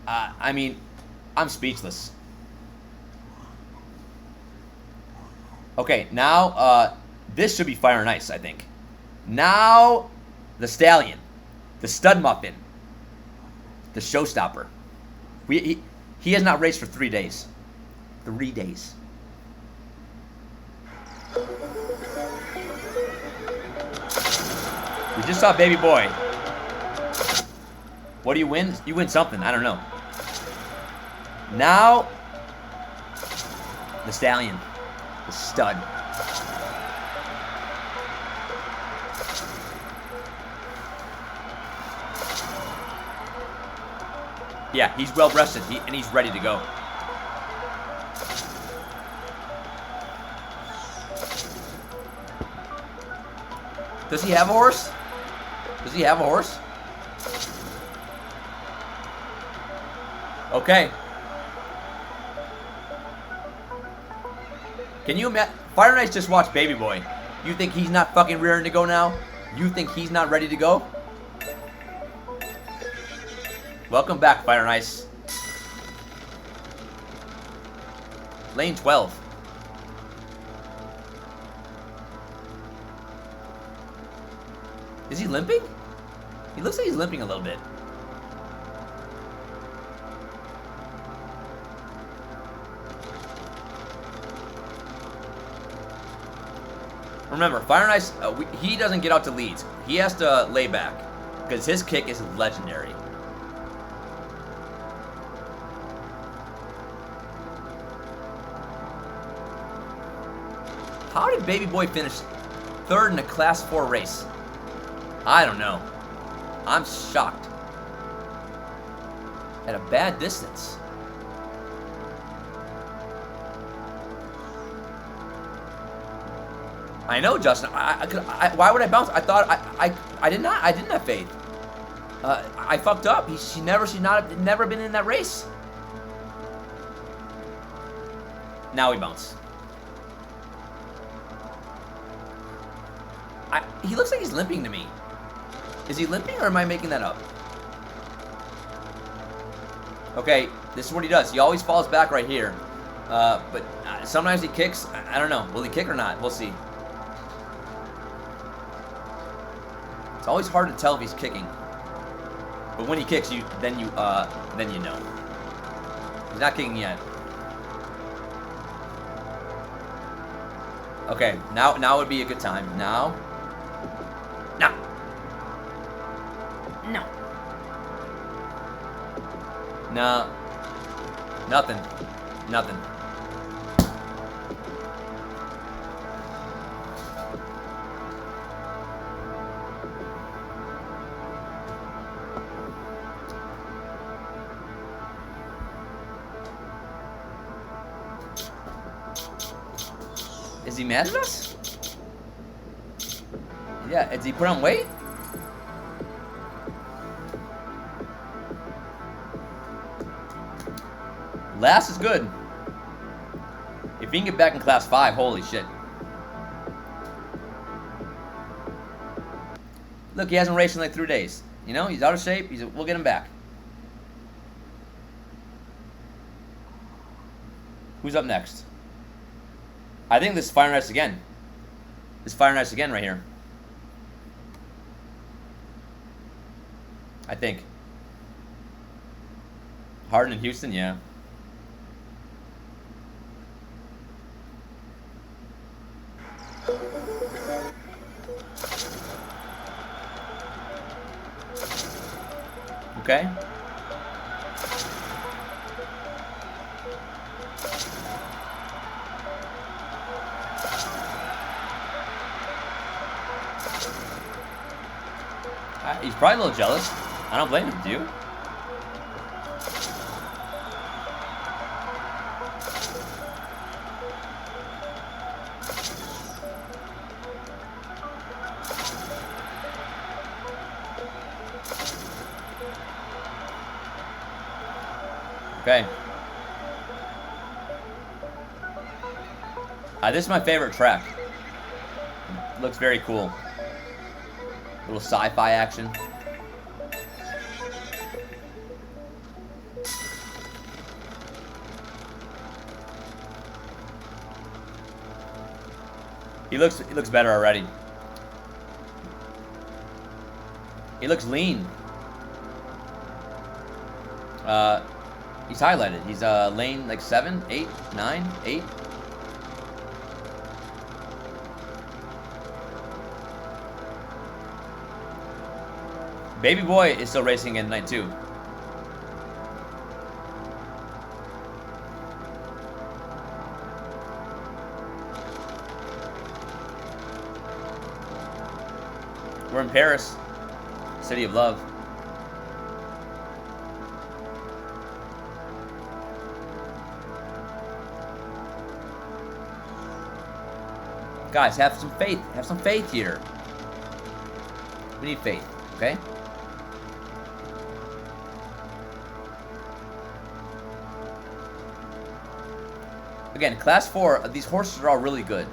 S1: I mean, I'm speechless. Okay, now this should be Fire and Ice, I think. Now the stallion, the stud muffin. The showstopper. He has not raced for 3 days. 3 days. We just saw baby boy. What do you win? You win something. I don't know. Now, the stallion. The stud. Yeah, he's well rested, and he's ready to go. Does he have a horse? Does he have a horse? Okay. Can you imagine? Fire Nice just watched Baby Boy. You think he's not fucking rearing to go now? You think he's not ready to go? Welcome back, Fire Nice. Lane 12. Is he limping? He looks like he's limping a little bit. Remember, Fire and Ice, he doesn't get out to leads. He has to lay back because his kick is legendary. How did Baby Boy finish third in a Class 4 race? I don't know. I'm shocked. At a bad distance. I know, Justin. Why would I bounce? I thought I did not. I didn't have faith. I fucked up. She never been in that race. Now we bounce. He looks like he's limping to me. Is he limping or am I making that up? Okay, this is what he does. He always falls back right here. But sometimes he kicks. I don't know. Will he kick or not? We'll see. It's always hard to tell if he's kicking. But when he kicks, then you know. He's not kicking yet. Okay, now would be a good time. Now. No. No. No. Nothing. Nothing. Is he mad at us? Yeah, did he put on weight? Last is good. If he can get back in Class 5, holy shit. Look, he hasn't raced in like 3 days. You know, he's out of shape. We'll get him back. Who's up next? I think this is Fire Nice again. This is Fire Nice again right here. I think. Harden and Houston, yeah. Okay. He's probably a little jealous. I don't blame him, do you? Okay. This is my favorite track. Looks very cool. Little sci-fi action. He looks better already. He looks lean. He's highlighted. He's lane like 7, 8, 9, 8. Baby Boy is still racing again tonight too. We're in Paris, city of love. Guys, have some faith. Have some faith here. We need faith, okay? Again, class 4, these horses are all really good.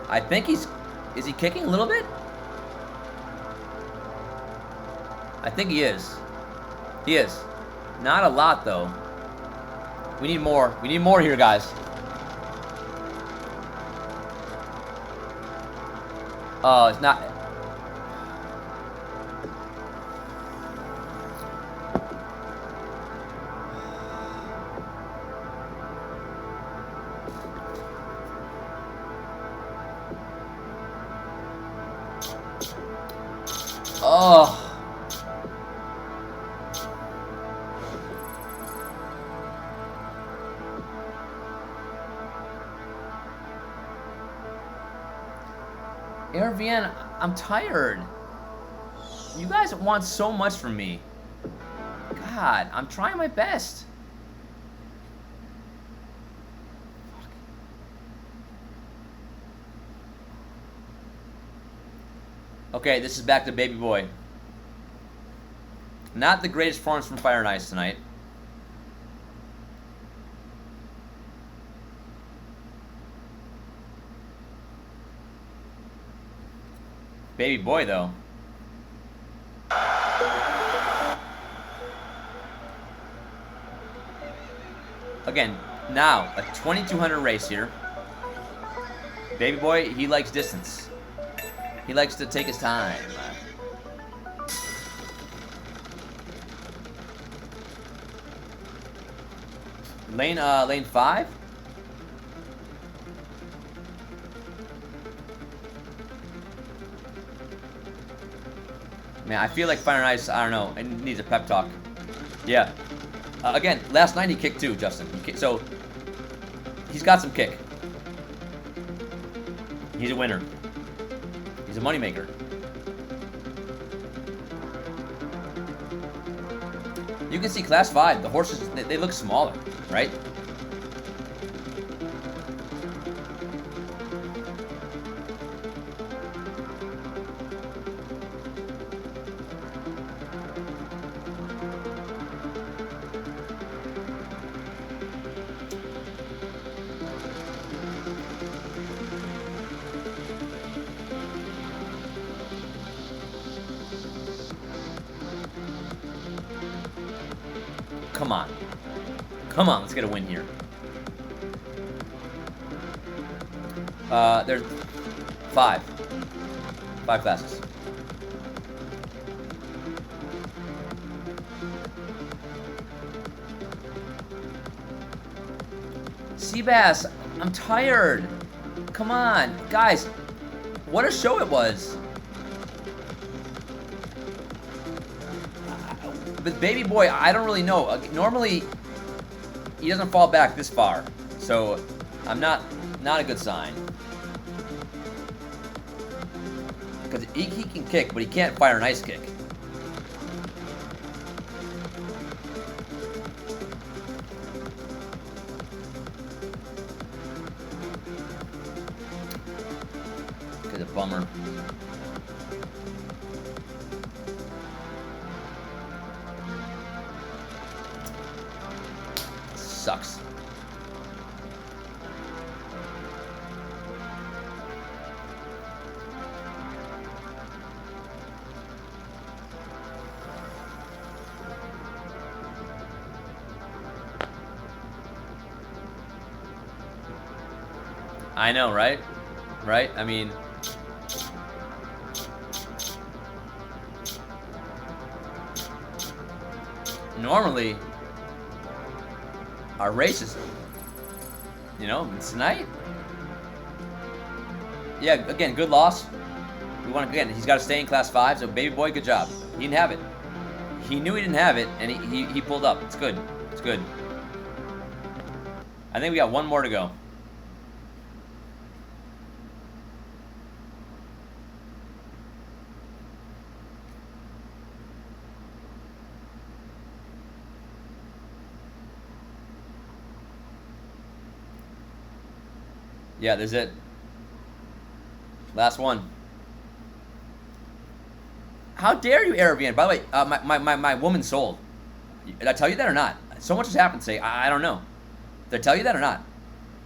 S1: I think is he kicking a little bit? I think he is. He is. Not a lot, though. We need more. We need more here, guys. Oh, it's not. Oh. ARVN, I'm tired. You guys want so much from me. God, I'm trying my best. Fuck. Okay, this is back to Baby Boy. Not the greatest performance from Fire and Ice tonight. Baby Boy, though. Again, now, a 2200 race here. Baby Boy, he likes distance. He likes to take his time. Lane 5? Man, I feel like Fire and Ice, I don't know, it needs a pep talk. Yeah. Again, last night he kicked too, Justin. So, he's got some kick. He's a winner. He's a moneymaker. You can see Class 5, the horses, they look smaller, right? Come on. Come on, let's get a win here. There's 5. 5 classes. Seabass, I'm tired. Come on. Guys, what a show it was. With Baby Boy, I don't really know. Normally, he doesn't fall back this far, so I'm not a good sign. Because he can kick, but he can't fire an ice kick. It's a bummer. Sucks. I know, right? Right? I mean, normally are racist. You know, tonight. Yeah, again, good loss. We want again. He's got to stay in class 5. So baby boy, good job. He didn't have it. He knew he didn't have it, and he pulled up. It's good. It's good. I think we got one more to go. Yeah, this is it. Last one. How dare you, Arabian? By the way, my woman sold. Did I tell you that or not? So much has happened today. I don't know. Did I tell you that or not?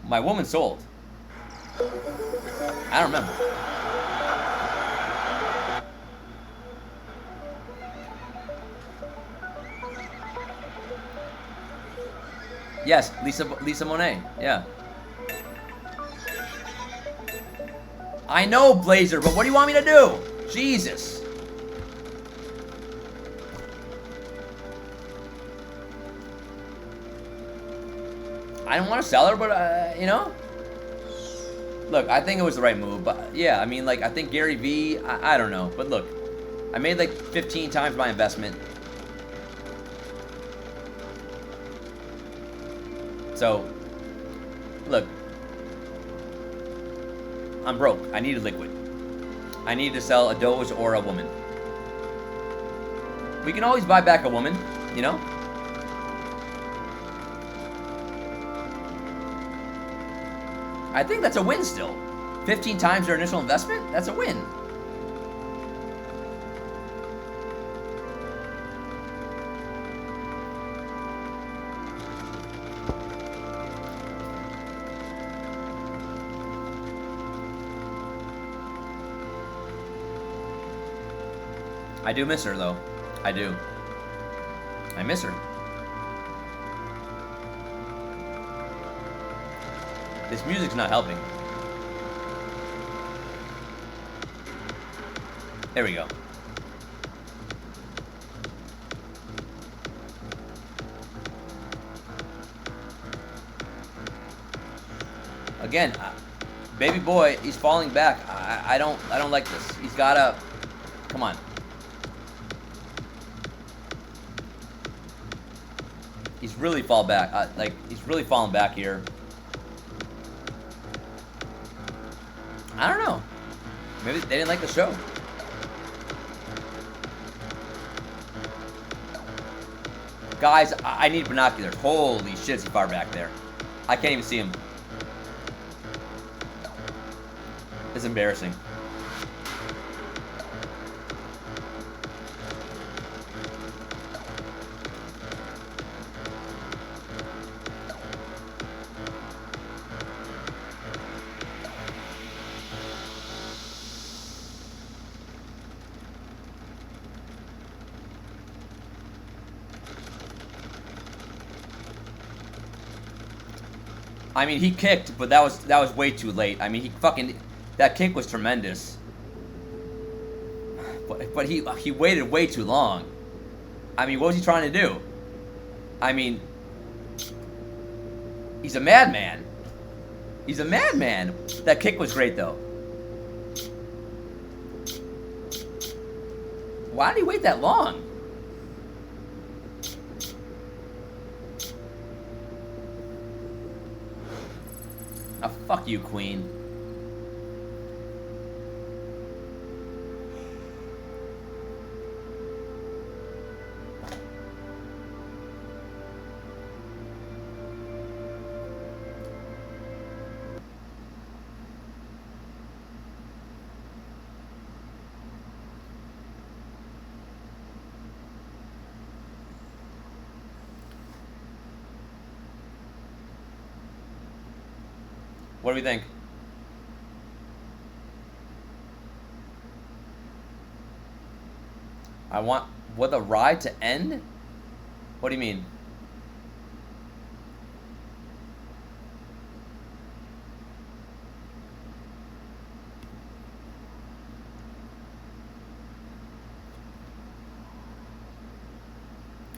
S1: My woman sold. I don't remember. Yes, Lisa Monet. Yeah. I know, Blazer, but what do you want me to do? Jesus. I don't want to sell her, but, you know. Look, I think it was the right move. But, yeah, I mean, like, I think Gary V, I don't know. But, look, I made, like, 15 times my investment. So, look. I'm broke. I needed liquid. I needed to sell a Doge or a woman. We can always buy back a woman, you know? I think that's a win still. 15 times your initial investment? That's a win. I do miss her, though. I do. I miss her. This music's not helping. There we go. Again, baby boy, he's falling back. I don't like this. He's gotta. Come on. He's really fall back. He's really falling back here. I don't know. Maybe they didn't like the show. Guys, I need binoculars. Holy shit, is he far back there. I can't even see him. It's embarrassing. I mean, he kicked, but that was way too late. I mean, that kick was tremendous. But he waited way too long. I mean, what was he trying to do? I mean, he's a madman. He's a madman. That kick was great, though. Why did he wait that long? Ah, fuck you, Queen. What do we think? I want the ride to end? What do you mean?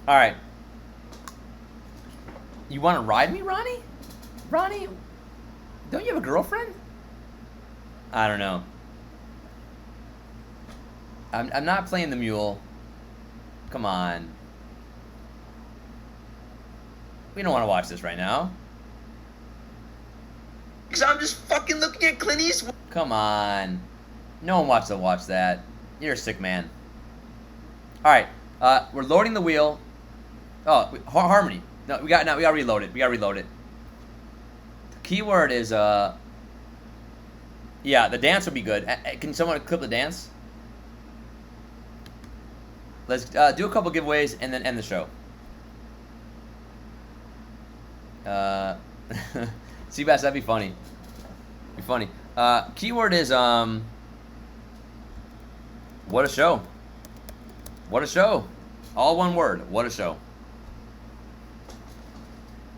S1: All right. You want to ride me, Ronnie? Ronnie, don't you have a girlfriend? I don't know. I'm not playing the mule. Come on. We don't want to watch this right now.
S5: Because I'm just fucking looking at Clint Eastwood.
S1: Come on. No one wants to watch that. You're a sick man. Alright. We're loading the wheel. Oh, harmony. No, we gotta reload it. We gotta reload it. The keyword is yeah, the dance would be good. Can someone clip the dance? Let's do a couple giveaways and then end the show. Seabass, that'd be funny. Be funny. Keyword is what a show. What a show. All one word. What a show.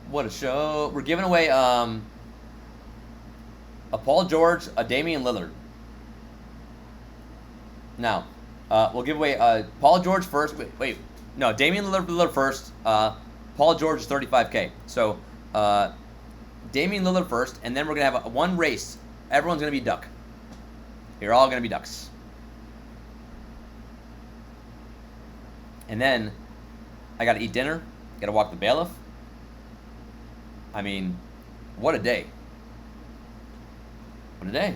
S1: What a show. We're giving away a Paul George, a Damian Lillard. Now, we'll give away Paul George first. Wait. No, Damian Lillard first. Paul George is 35K. So, Damian Lillard first, and then we're going to have one race. Everyone's going to be duck. You're all going to be ducks. And then, I got to eat dinner. Got to walk the bailiff. I mean, what a day. What a day.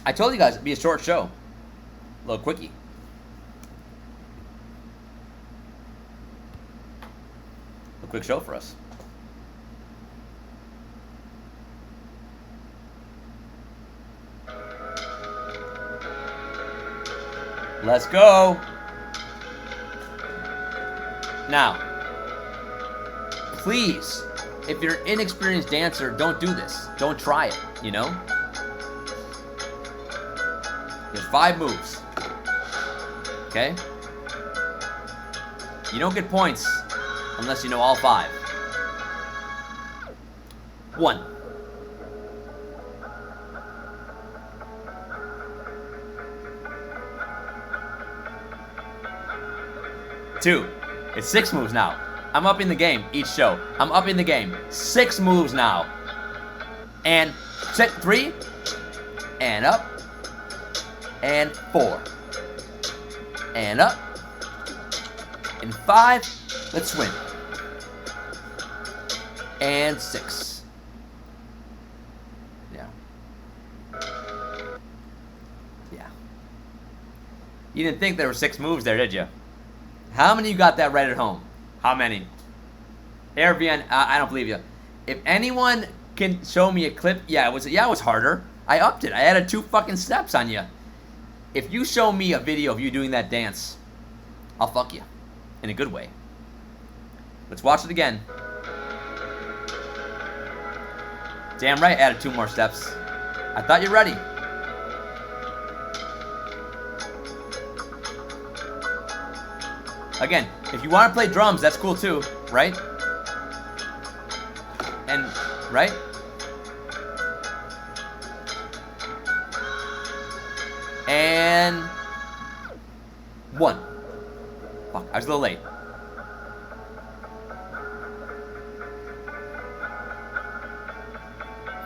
S1: I told you guys it'd be a short show. A little quickie. A quick show for us. Let's go. Now, please, if you're an inexperienced dancer, don't do this. Don't try it, you know? There's 5 moves. Okay? You don't get points unless you know all 5. 1. 2. It's 6 moves now. I'm up in the game each show. I'm up in the game. 6 moves now. And set 3. And up. And 4. And up. And 5. Let's swim. And 6. Yeah. Yeah. You didn't think there were 6 moves there, did you? How many of you got that right at home? How many? Airbnb, I don't believe you. If anyone can show me a clip, it was harder. I upped it. I added 2 fucking steps on you. If you show me a video of you doing that dance, I'll fuck you. In a good way. Let's watch it again. Damn right, added 2 more steps. I thought you were ready. Again, if you want to play drums, that's cool too, right? And, right? And 1. Fuck, I was a little late.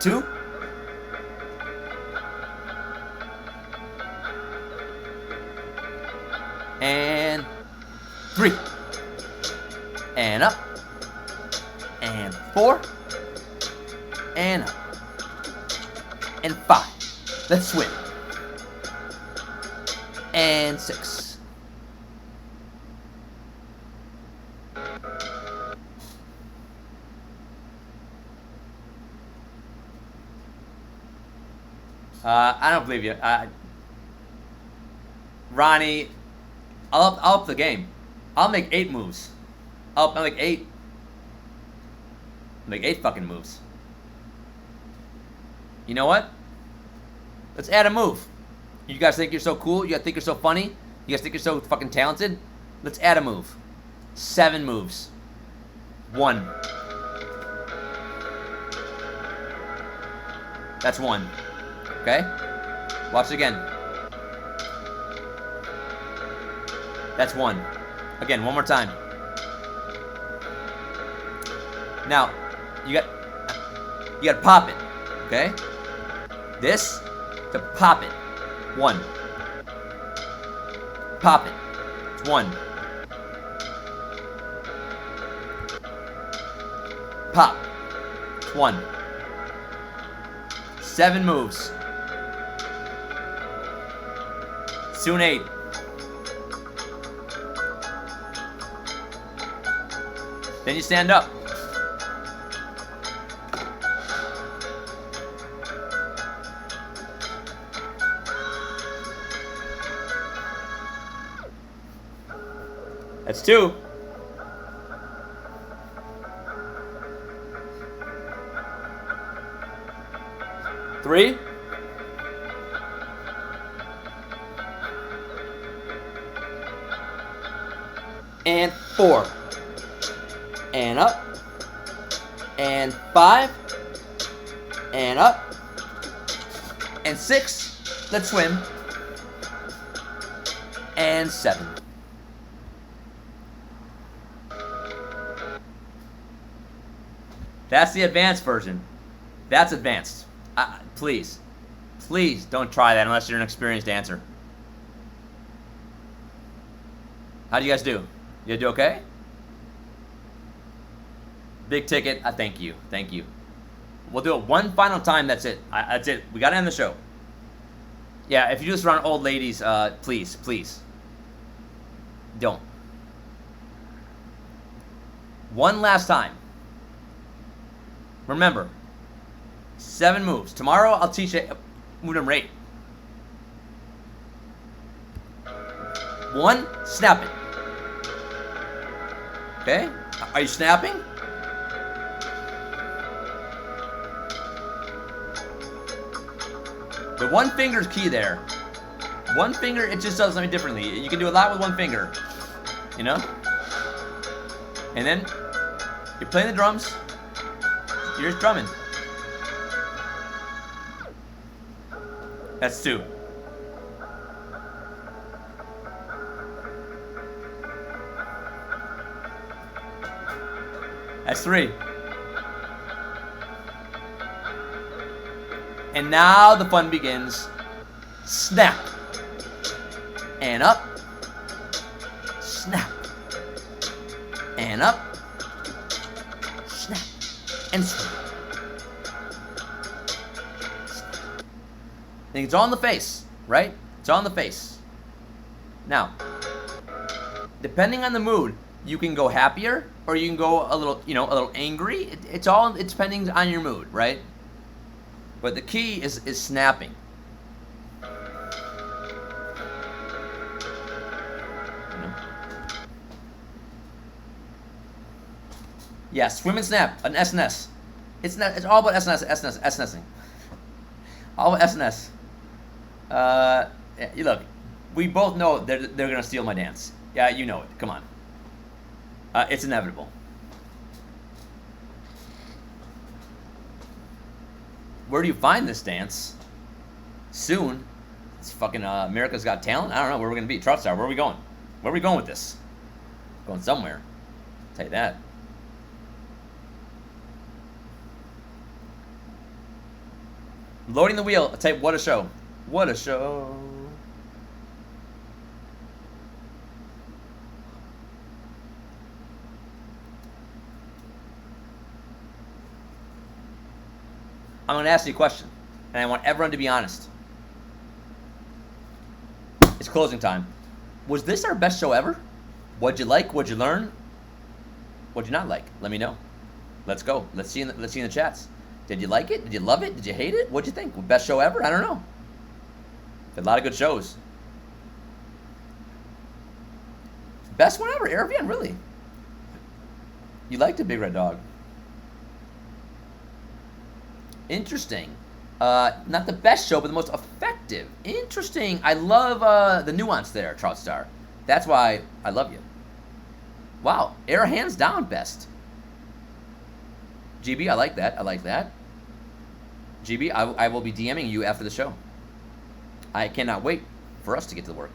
S1: 2. And 3. And up. And 4. And up. And 5. Let's swim. And 6. I don't believe you. Ronnie, I'll up the game. I'll make 8 moves. I'll make 8. I'll make 8 fucking moves. You know what? Let's add a move. You guys think you're so cool? You guys think you're so funny? You guys think you're so fucking talented? Let's add a move. 7 moves. 1. That's 1. Okay? Watch it again. That's 1. Again, one more time. Now, you got to pop it, okay? This to pop it. 1. Pop it. It's 1. Pop. It's 1. 7 moves. Soon 8. Then you stand up. That's 2. Three. And 4. And up. And 5. And up. And 6. Let's swim. And 7. That's the advanced version. That's advanced. Please don't try that unless you're an experienced dancer. How do you guys do? You do okay? Big ticket. Thank you. We'll do it one final time. That's it. That's it. We gotta end the show. Yeah, if you do this around old ladies, please don't. One last time. Remember, 7 moves. Tomorrow I'll teach you move number 8. 1, snap it. Okay? Are you snapping? The 1 finger is key there. 1 finger, it just does something differently. You can do a lot with 1 finger. You know? And then you're playing the drums. You're just drumming. That's 2. That's 3. And now the fun begins. Snap. And up. Snap. And up. Snap. And snap. I think it's all in the face, right? It's all in the face. Now, depending on the mood, you can go happier or you can go a little angry. It's depending on your mood, right? But the key is snapping. You know? Yeah, swim and snap, an SNS. It's all about SNSing. All about SNS. Look, we both know they're gonna steal my dance. Yeah, you know it. Come on. It's inevitable. Where do you find this dance? Soon. It's fucking America's Got Talent. I don't know where we're gonna be. TopShot, where are we going? Where are we going with this? Going somewhere. I'll tell you that. Loading the wheel. I'll tell you, what a show. What a show. I'm going to ask you a question, and I want everyone to be honest. It's closing time. Was this our best show ever? What'd you like? What'd you learn? What'd you not like? Let me know. Let's go. Let's see in the chats. Did you like it? Did you love it? Did you hate it? What'd you think? Best show ever? I don't know. A lot of good shows. Best one ever, Arabian, really. You liked it, Big Red Dog. Interesting. Not the best show, but the most effective. Interesting. I love the nuance there, Trout Star. That's why I love you. Wow. Air hands down best. GB, I like that. I like that. GB, I will be DMing you after the show. I cannot wait for us to get to the work.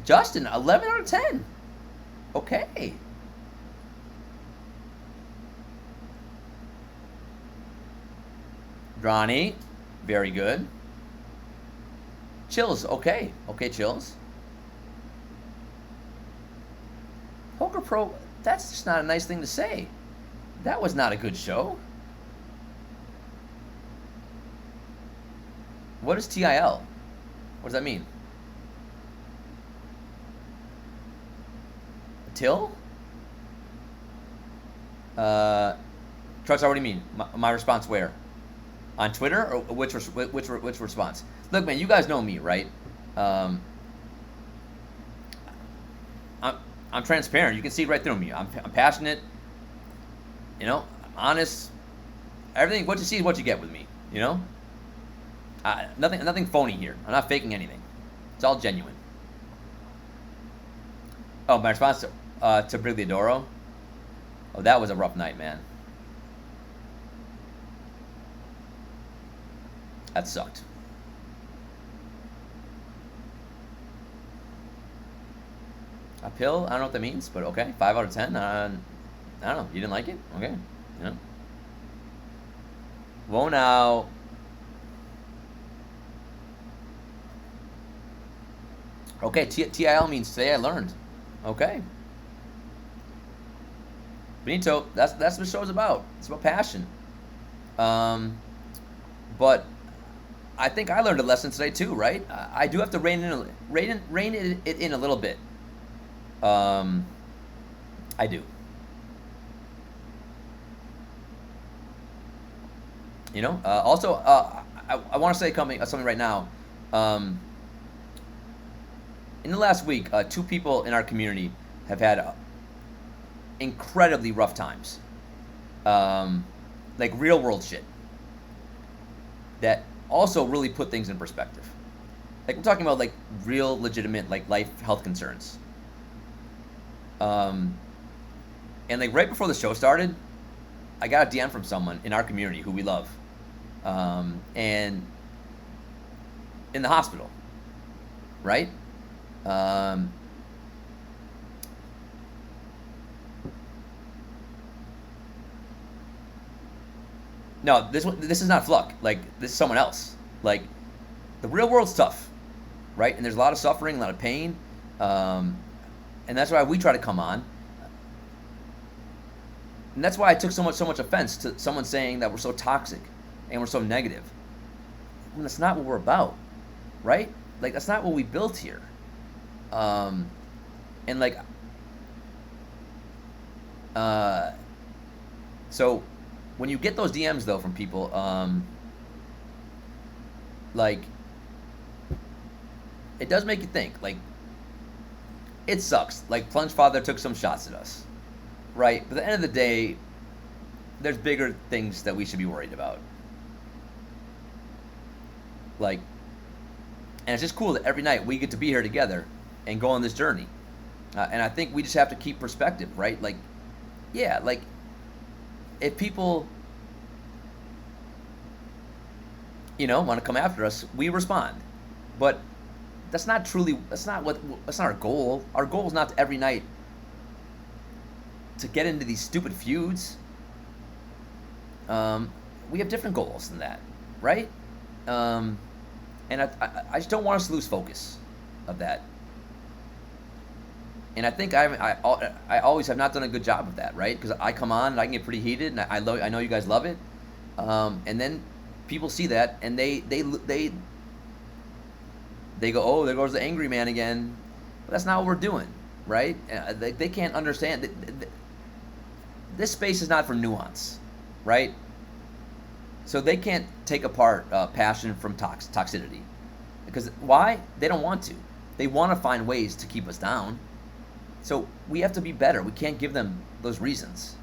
S1: Justin, 11 out of 10. Okay. Ronnie, very good. Chills, okay. Okay, Chills. Poker Pro, that's just not a nice thing to say. That was not a good show. What is TIL? What does that mean? Till? Trucks, what do you mean? My response where? On Twitter or which response? Look, man, you guys know me, right? I'm transparent. You can see right through me. I'm passionate. You know, honest. Everything. What you see is what you get with me. You know. Nothing phony here. I'm not faking anything. It's all genuine. Oh, my response to Brigliadoro. Oh, that was a rough night, man. That sucked. A pill? I don't know what that means, but okay. 5 out of 10. I don't know. You didn't like it? Okay. Yeah. Whoa now. Okay, TIL means today I learned. Okay. Benito, that's what the show's about. It's about passion. But I think I learned a lesson today too, right? I do have to rein it in a little bit. I do. You know. Also, I want to say something right now. In the last week, 2 people in our community have had incredibly rough times. Like real world shit. That also really put things in perspective. Like we're talking about like real legitimate like life health concerns. And like right before the show started, I got a DM from someone in our community who we love. And in the hospital. Right? No, this is not Fluck. Like this is someone else. Like the real world's tough, right? And there's a lot of suffering, a lot of pain, and that's why we try to come on. And that's why I took so much offense to someone saying that we're so toxic and we're so negative. When that's not what we're about, right? Like that's not what we built here. And like, so when you get those DMs though from people, like, it does make you think. Like, it sucks. Like, Plunge Father took some shots at us, right? But at the end of the day, there's bigger things that we should be worried about. Like, and it's just cool that every night we get to be here together and go on this journey. And I think we just have to keep perspective, right? Like, yeah, like, if people, you know, want to come after us, we respond. But that's not our goal. Our goal is not to every night to get into these stupid feuds. We have different goals than that, right? And I just don't want us to lose focus of that. And I think I always have not done a good job of that, right? Because I come on and I can get pretty heated, and I know you guys love it, and then people see that and they go, oh, there goes the angry man again. But that's not what we're doing, right? They can't understand. This space is not for nuance, right? So they can't take apart passion from toxicity, because why? They don't want to. They want to find ways to keep us down. So we have to be better. We can't give them those reasons.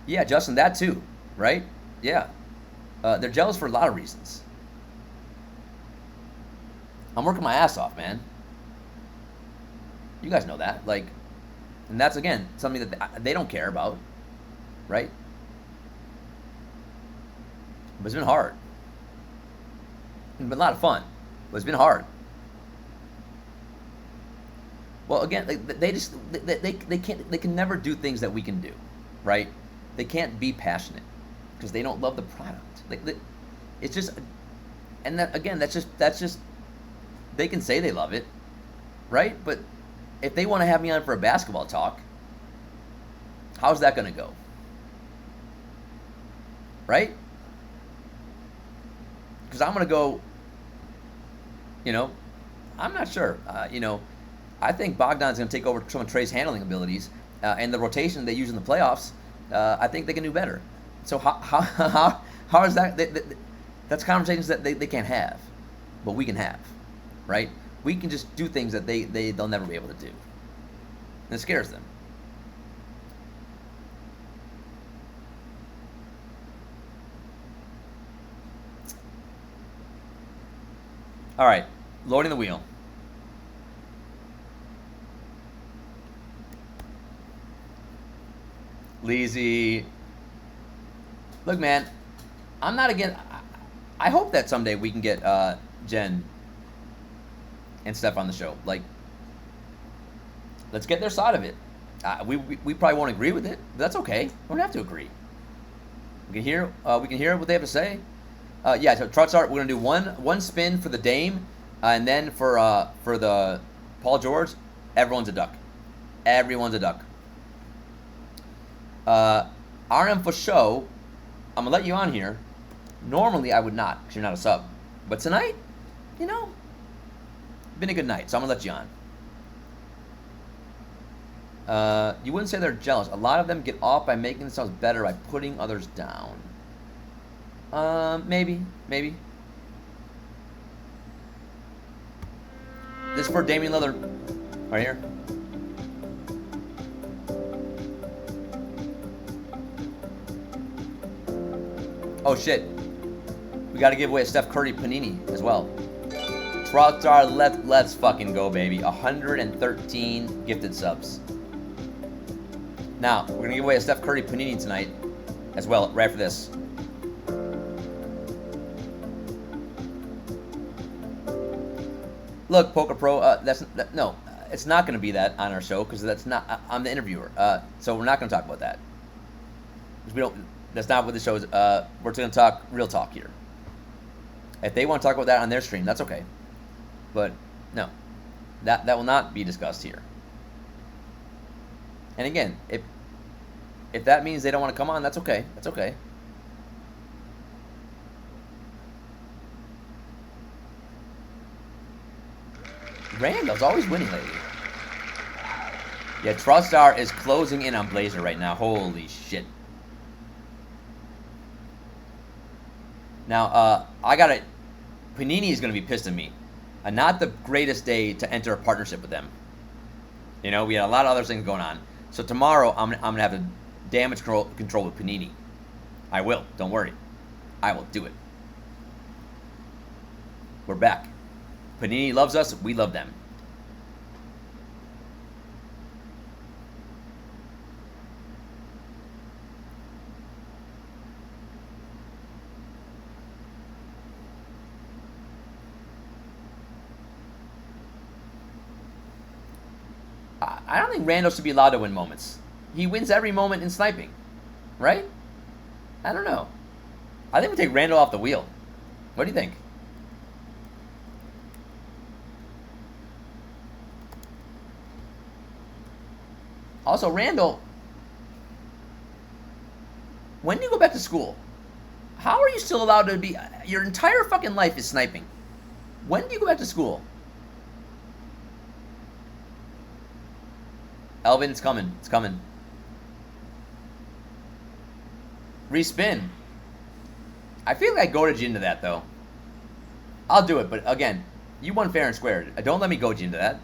S1: Yeah, Justin, that too, right? Yeah. They're jealous for a lot of reasons. I'm working my ass off, man. You guys know that. Like, and that's, again, something that they don't care about, right? But it's been hard. It's been a lot of fun, but it's been hard. Well, again, like, they can never do things that we can do, right? They can't be passionate because they don't love the product. It's just, and that again, that's just they can say they love it, right? But if they want to have me on for a basketball talk, how's that going to go? Right? Because I'm going to go, I'm not sure. I think Bogdan's going to take over some of Trey's handling abilities, and the rotation they use in the playoffs. I think they can do better. So how is that? That's conversations that they can't have, but we can have, right? We can just do things that they'll never be able to do, and it scares them. All right, loading the wheel. Leezy. Look, man, I'm not again. I hope that someday we can get Jen and Steph on the show. Like, let's get their side of it. We probably won't agree with it, but that's okay. We don't have to agree. We can hear what they have to say. Yeah, so TopShot, we're gonna do one spin for the Dame, and then for the Paul George, everyone's a duck. Everyone's a duck. RM for show, I'm gonna let you on here. Normally I would not, because you're not a sub. But tonight, been a good night, so I'm gonna let you on. You wouldn't say they're jealous. A lot of them get off by making themselves better by putting others down. Maybe. This is for Damian Lillard, right here. Oh shit. We got to give away a Steph Curry Panini as well. TopShot, let's fucking go, baby. 113 gifted subs. Now, we're going to give away a Steph Curry Panini tonight as well, right after this. Look, Poker Pro, no, it's not going to be that on our show because I'm the interviewer. So we're not going to talk about that. That's not what the show is. We're going to talk real talk here. If they want to talk about that on their stream, that's okay. But no, that will not be discussed here. And again, if that means they don't want to come on, that's okay. That's okay. Randall's always winning lately. Yeah, TopShot is closing in on Blazer right now. Holy shit. Now, I got it. Panini is going to be pissed at me. Not the greatest day to enter a partnership with them. We had a lot of other things going on. So tomorrow, I'm going to have to damage control with Panini. I will. Don't worry. I will do it. We're back. Panini loves us. We love them. I don't think Randall should be allowed to win moments. He wins every moment in sniping, right? I don't know. I think we take Randall off the wheel. What do you think? Also, Randall, when do you go back to school? How are you still allowed to be... Your entire fucking life is sniping. When do you go back to school? Elvin, it's coming. It's coming. Respin. I feel like I goaded you into that, though. I'll do it, but again, you won fair and square. Don't let me goad you into that.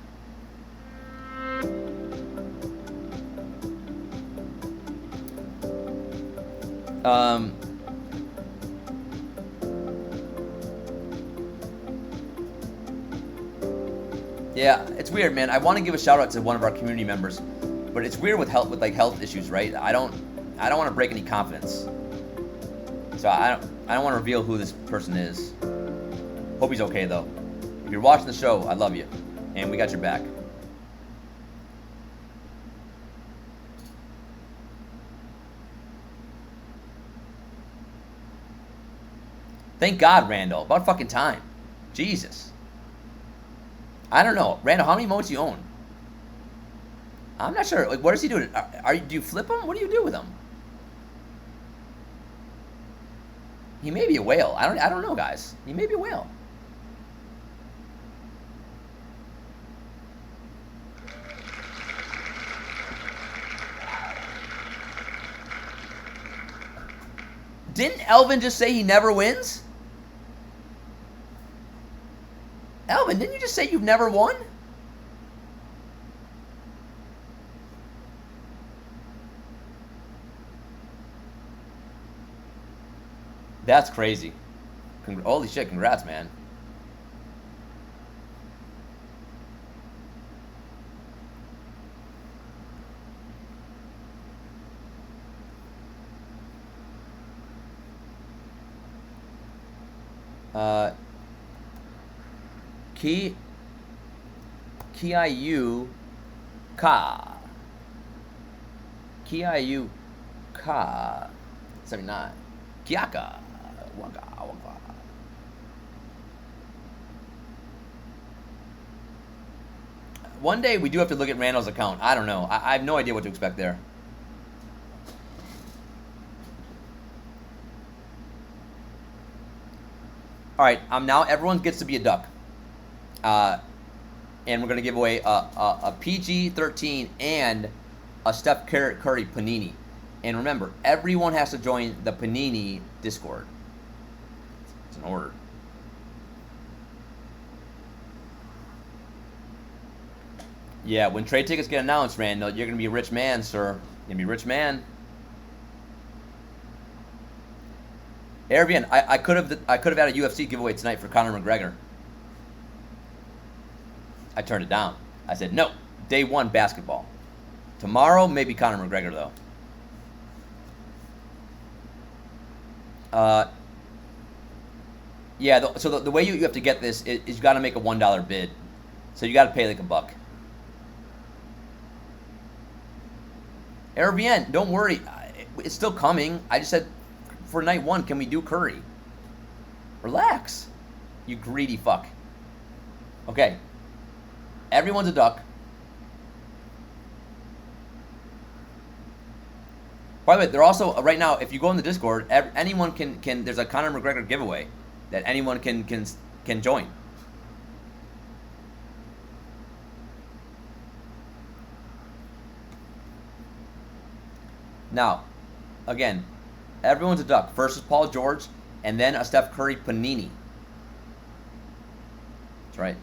S1: Yeah, it's weird, man. I want to give a shout out to one of our community members, but it's weird with health issues, right? I don't want to break any confidence, so I don't want to reveal who this person is. Hope he's okay though. If you're watching the show, I love you, and we got your back. Thank God, Randall. About fucking time. Jesus. I don't know. Randall, how many moats do you own? I'm not sure. Like, what is he doing? Do you flip them? What do you do with them? He may be a whale. I don't know, guys. He may be a whale. Didn't Elvin just say he never wins? Elvin, didn't you just say you've never won? That's crazy. Holy shit, congrats, man. Kiayu Ka. Kiayu Ka. 79. Kiaka. Waka, waka. One day we do have to look at Randall's account. I don't know. I have no idea what to expect there. All right, now everyone gets to be a duck. And we're going to give away a PG-13 and a Steph Curry Panini. And remember, everyone has to join the Panini Discord. It's an order. Yeah, when trade tickets get announced, Randall, you're going to be a rich man, sir. You're going to be a rich man. Airbnb, I could have had a UFC giveaway tonight for Conor McGregor. I turned it down. I said, no, day one basketball. Tomorrow, maybe Conor McGregor, though. Yeah, so the way you have to get this is you got to make a $1 bid. So you got to pay like $1. Airbnb, don't worry. It's still coming. I just said, for night one, can we do Curry? Relax, you greedy fuck. Okay. Everyone's a duck. By the way, they're also right now. If you go in the Discord, anyone can. There's a Conor McGregor giveaway that anyone can join. Now, again, everyone's a duck. First is Paul George, and then a Steph Curry Panini. That's right.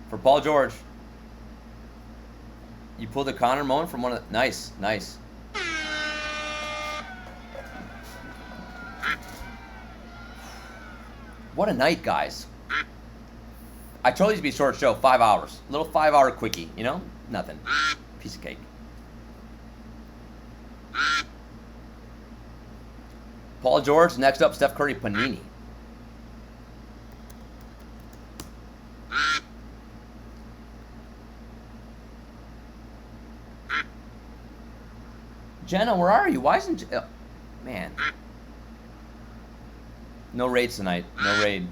S1: For Paul George, you pulled a Connor moment from one of the... Nice, nice. What a night, guys. I told you to be a short show, 5 hours. A little 5-hour quickie, you know? Nothing. Piece of cake. Paul George, next up, Steph Curry Panini. Jenna, where are you? Why isn't... man. No raids tonight. No raid.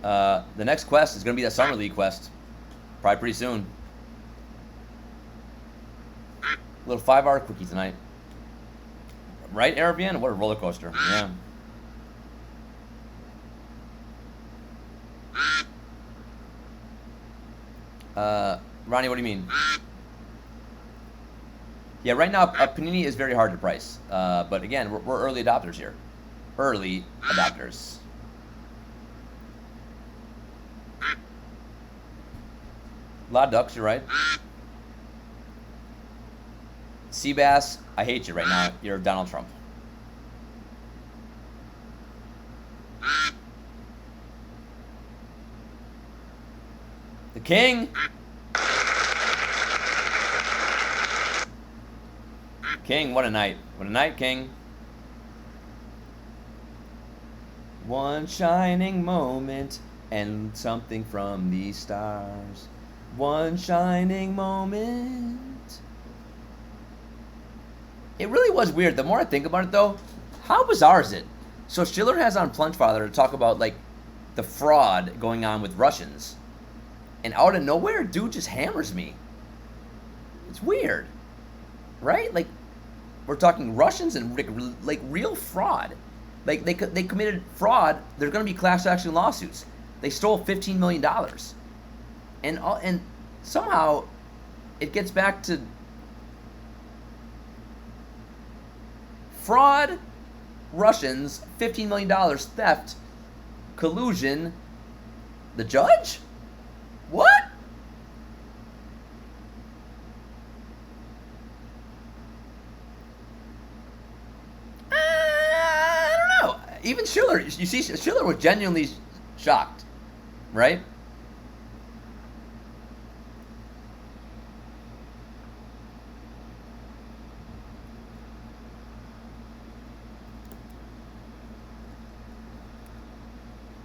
S1: The next quest is going to be that Summer League quest. Probably pretty soon. A little 5-hour quickie tonight. Right, Arabian? What a roller coaster. Yeah. Ronnie, what do you mean? Yeah, right now, Panini is very hard to price. But again, we're early adopters here. Early adopters. A lot of ducks, you're right. Seabass, I hate you right now. You're Donald Trump. The king. King, what a night. What a night, King. One shining moment and something from the stars. One shining moment. It really was weird. The more I think about it, though, how bizarre is it? So Schiller has on Plunge Father to talk about, like, the fraud going on with Russians. And out of nowhere, dude just hammers me. It's weird. Right? Like, we're talking Russians and, like real fraud. Like, they committed fraud. There's going to be class action lawsuits. They stole $15 million. And somehow, it gets back to fraud, Russians, $15 million theft, collusion, the judge? What? I don't know. Even Schiller, you see, Schiller was genuinely shocked, right?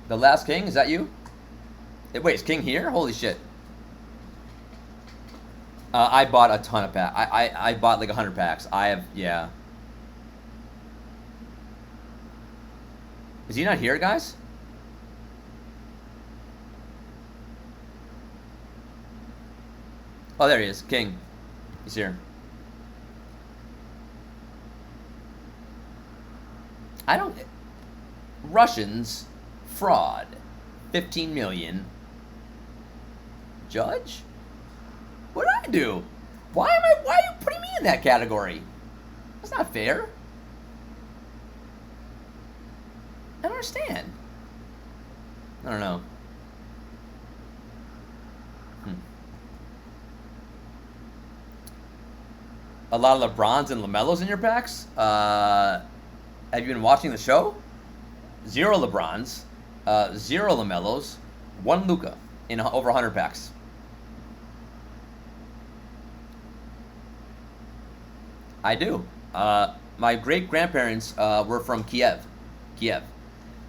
S1: The last king, is that you? Wait, is King here? Holy shit. I bought a ton of packs. I bought like 100 packs. I have, yeah. Is he not here, guys? Oh, there he is. King. He's here. I don't... Russians, fraud, 15 million. Judge? What did I do? Why are you putting me in that category? That's not fair. I don't understand. I don't know. A lot of LeBrons and LaMelos in your packs? Have you been watching the show? 0 LeBrons, 0 LaMelos, 1 Luka in over 100 packs. I do. My great grandparents were from Kiev.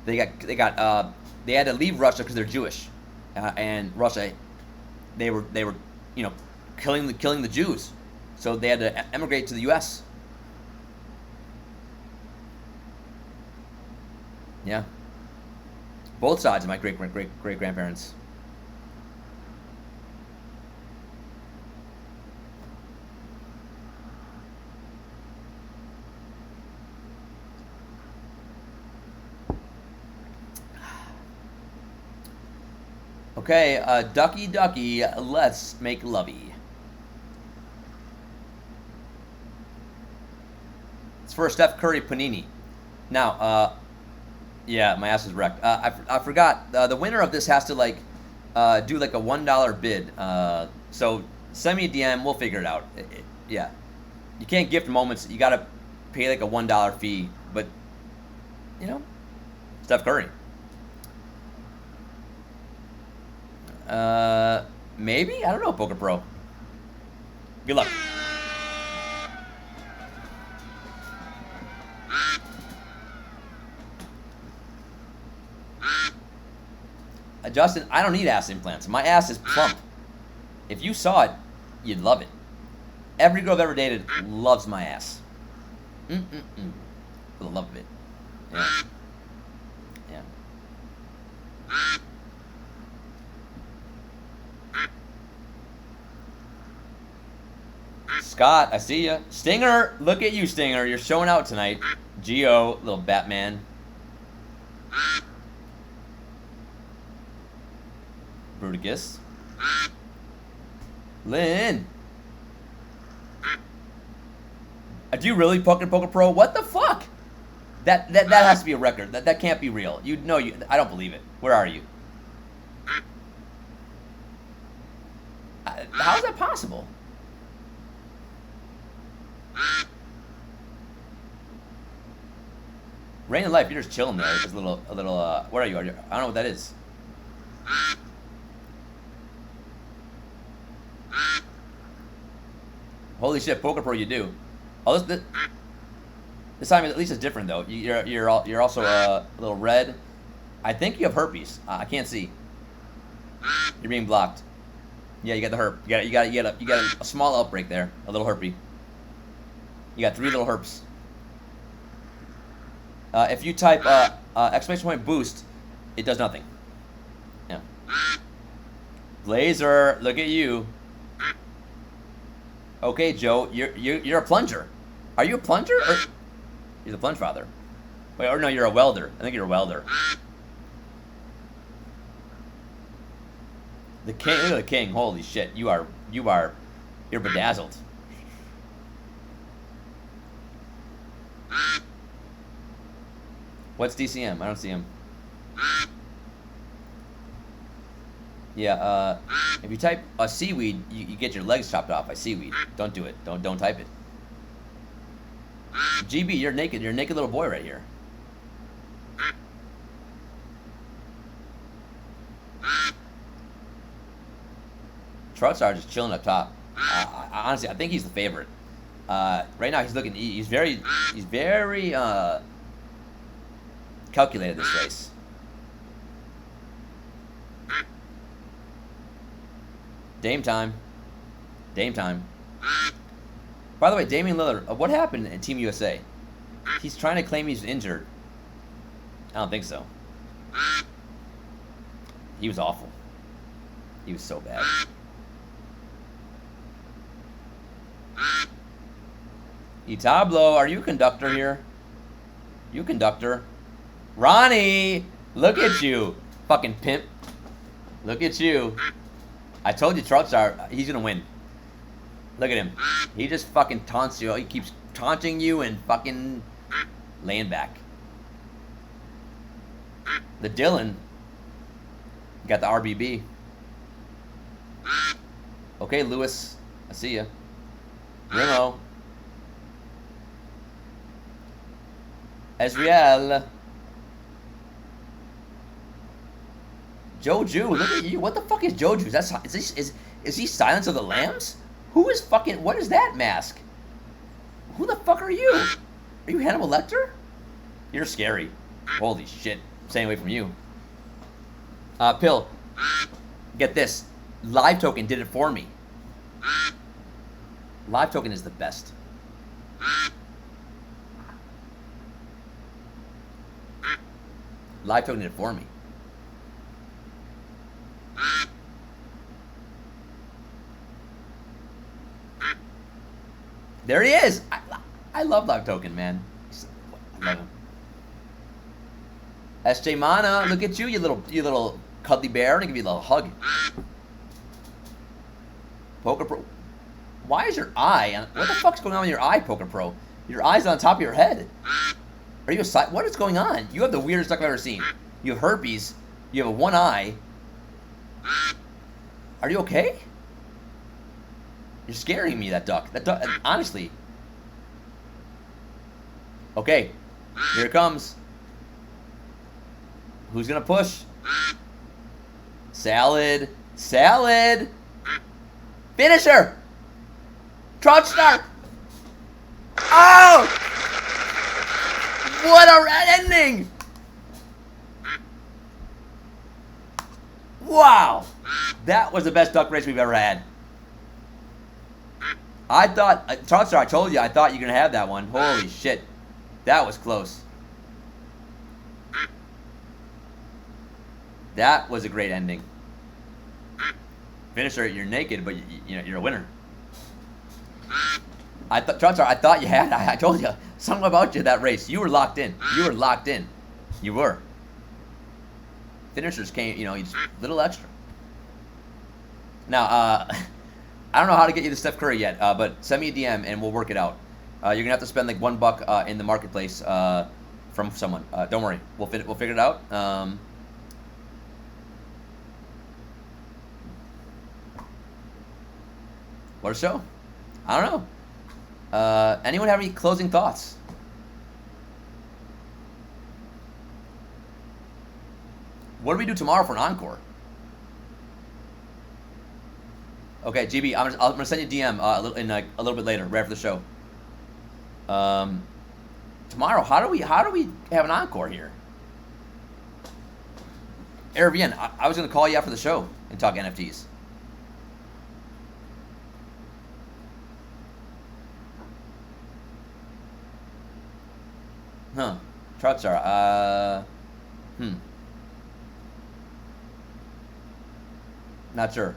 S1: They had to leave Russia because they're Jewish, and Russia, they were killing the Jews, so they had to emigrate to the U.S. Yeah. Both sides of my great grandparents. Okay, ducky, let's make lovey. It's for Steph Curry Panini. Now, yeah, my ass is wrecked. I forgot. The winner of this has to do like a $1 bid. So send me a DM. We'll figure it out. Yeah, you can't gift moments. You gotta pay like a $1 fee. But Steph Curry. Maybe, I don't know. Poker Pro. Good luck. Justin, I don't need ass implants. My ass is plump. If you saw it, you'd love it. Every girl I've ever dated loves my ass. For the love of it. Yeah. Scott, I see ya. Stinger, look at you, Stinger. You're showing out tonight. Geo, little Batman. Bruticus. Lynn. Do you really Poker Pro? What the fuck? That has to be a record. That can't be real. I don't believe it. Where are you? How is that possible? Rain of Life, you're just chilling there. Just a little. Where are you? I don't know what that is. Holy shit, Poker Pro, you do. Oh, this time at least is different though. You're also a little red. I think you have herpes. I can't see. You're being blocked. Yeah, you got the herp. You got a small outbreak there. A little herpy. You got 3 little herps. If you type exclamation point boost, it does nothing. Yeah. Blazer, look at you. Okay, Joe, you're a plunger. Are you a plunger? Or you're the plunge father. Wait, or no, you're a welder. I think you're a welder. The king, look at the king. Holy shit, you're bedazzled. What's DCM? I don't see him. Yeah, if you type a seaweed, you get your legs chopped off by seaweed. Don't do it. Don't type it. GB, you're naked. You're a naked little boy right here. Troutstar just chilling up top. Honestly, I think he's the favorite. Right now, he's very calculated this race. Dame time. By the way, Damian Lillard, what happened in Team USA? He's trying to claim he's injured. I don't think so. He was awful. He was so bad. Itablo, are you a conductor here? You conductor. Ronnie, look at you. Fucking pimp. Look at you. I told you Troutstar, he's going to win. Look at him. He just fucking taunts you. He keeps taunting you and fucking laying back. The Dylan got the RBB. Okay, Lewis. I see ya. Remo. Ezreal. Joju, look at you. What the fuck is Joju? Is he Silence of the Lambs? Who is fucking... What is that mask? Who the fuck are you? Are you Hannibal Lecter? You're scary. Holy shit. I'm staying away from you. Pill. Get this. Live Token did it for me. Live Token is the best. Live Token did it for me. There he is. I love Live Token, man. I love him. SJ Mana, look at you, you little cuddly bear. I'm gonna give you a little hug. Poker Pro. Why is your eye? What the fuck's going on with your eye, Poker Pro? Your eye's on top of your head. Are you a side? What is going on? You have the weirdest duck I've ever seen. You have herpes. You have a one eye. Are you okay? You're scaring me, that duck. That duck, honestly. Okay, here it comes. Who's gonna push? Salad. Salad. Finisher. Troutstar. Oh! What a red ending! Wow! That was the best duck race we've ever had. I thought, Troutstar, I told you, I thought you were going to have that one. Holy shit. That was close. That was a great ending. Finisher, you're naked, but you're a winner. Troutstar, I thought you had. I told you something about you that race. You were locked in. You were locked in. You were. Finishers came, he's a little extra. Now, I don't know how to get you to Steph Curry yet, but send me a DM and we'll work it out. You're gonna have to spend like $1 in the marketplace from someone. Don't worry, we'll figure it out. What a show! I don't know. Anyone have any closing thoughts? What do we do tomorrow for an encore? Okay, GB, I'm gonna send you a DM a little bit later, right after the show. Tomorrow, how do we have an encore here? Aravian, I was gonna call you after the show and talk NFTs. Huh. Trotsar, Not sure.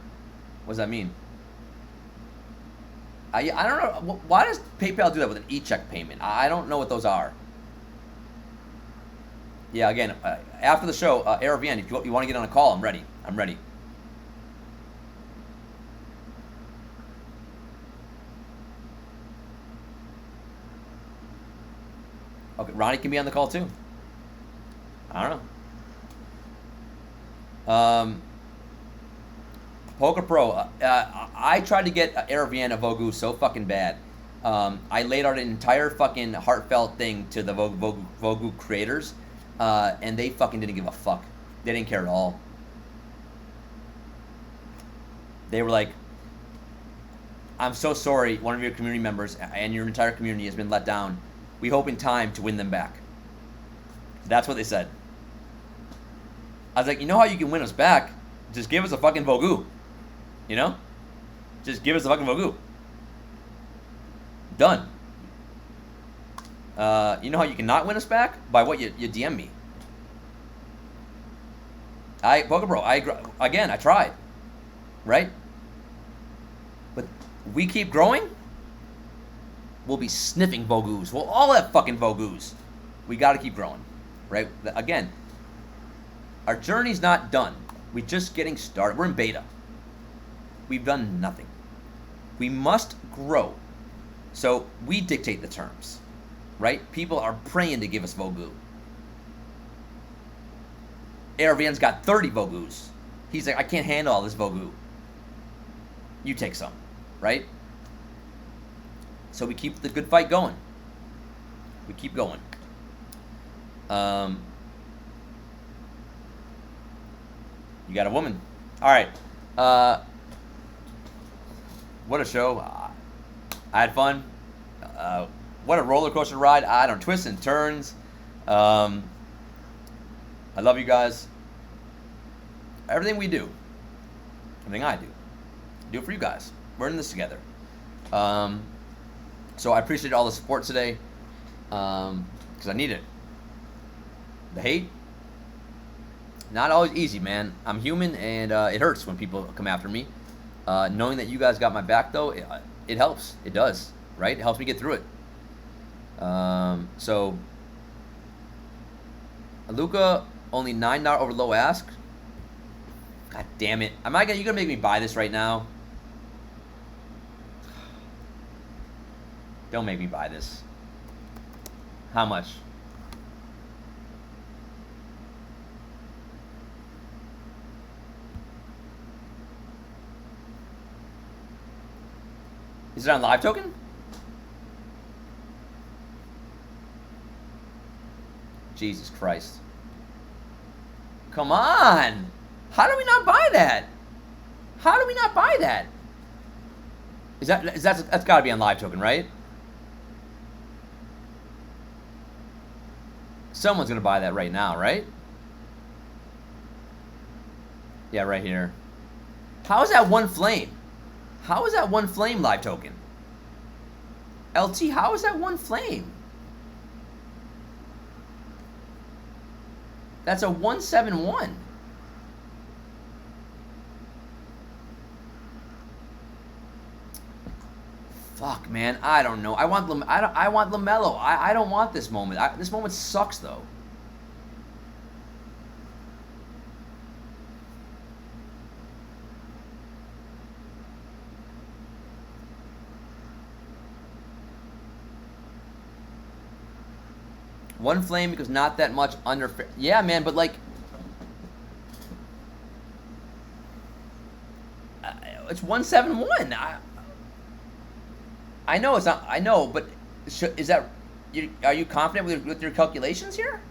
S1: What does that mean? I don't know. Why does PayPal do that with an e-check payment? I don't know what those are. Yeah, again, after the show, Aravian, if you want to get on a call, I'm ready. I'm ready. Okay, Ronnie can be on the call too. I don't know. Poker Pro, I tried to get Aravian a Vogu so fucking bad. I laid out an entire fucking heartfelt thing to the Vogu creators, and they fucking didn't give a fuck. They didn't care at all. They were like, I'm so sorry, one of your community members and your entire community has been let down. We hope in time to win them back. That's what they said. I was like, you know how you can win us back? Just give us a fucking Vogu. You know? Just give us a fucking Vogu. Done. You know how you cannot win us back? By what? You DM me. Poker Bro, I tried. Right? But we keep growing, we'll be sniffing Vogus. We'll all have fucking Vogus. We gotta keep growing. Right? Again, our journey's not done. We're just getting started. We're in beta. We've done nothing. We must grow. So we dictate the terms. Right? People are praying to give us Vogu. Aravian's got 30 Vogus. He's like, I can't handle all this Vogu. You take some. Right? So we keep the good fight going. We keep going. You got a woman. All right. What a show. I had fun. What a roller coaster ride. I don't twists and turns. I love you guys. Everything we do, everything I do it for you guys. We're in this together. So I appreciate all the support today, because I need it. The hate, not always easy, man. I'm human, and it hurts when people come after me. Knowing that you guys got my back, though, it helps. It does, right? It helps me get through it. So, Luca, only $9 over low ask. God damn it! You gonna make me buy this right now? Don't make me buy this. How much? Is it on live token? Jesus Christ. Come on! How do we not buy that? How do we not buy that? That's gotta be on live token, right? Someone's gonna buy that right now, right? Yeah, right here. How is that one flame? How is that one flame live token? LT, how is that one flame? That's a 171. Fuck, man, I don't know. I want LaMelo. I don't want this moment. This moment sucks, though. One flame because not that much under. Yeah, man, but like, it's 171. I know it's not. I know, but is that? Are you confident with your calculations here?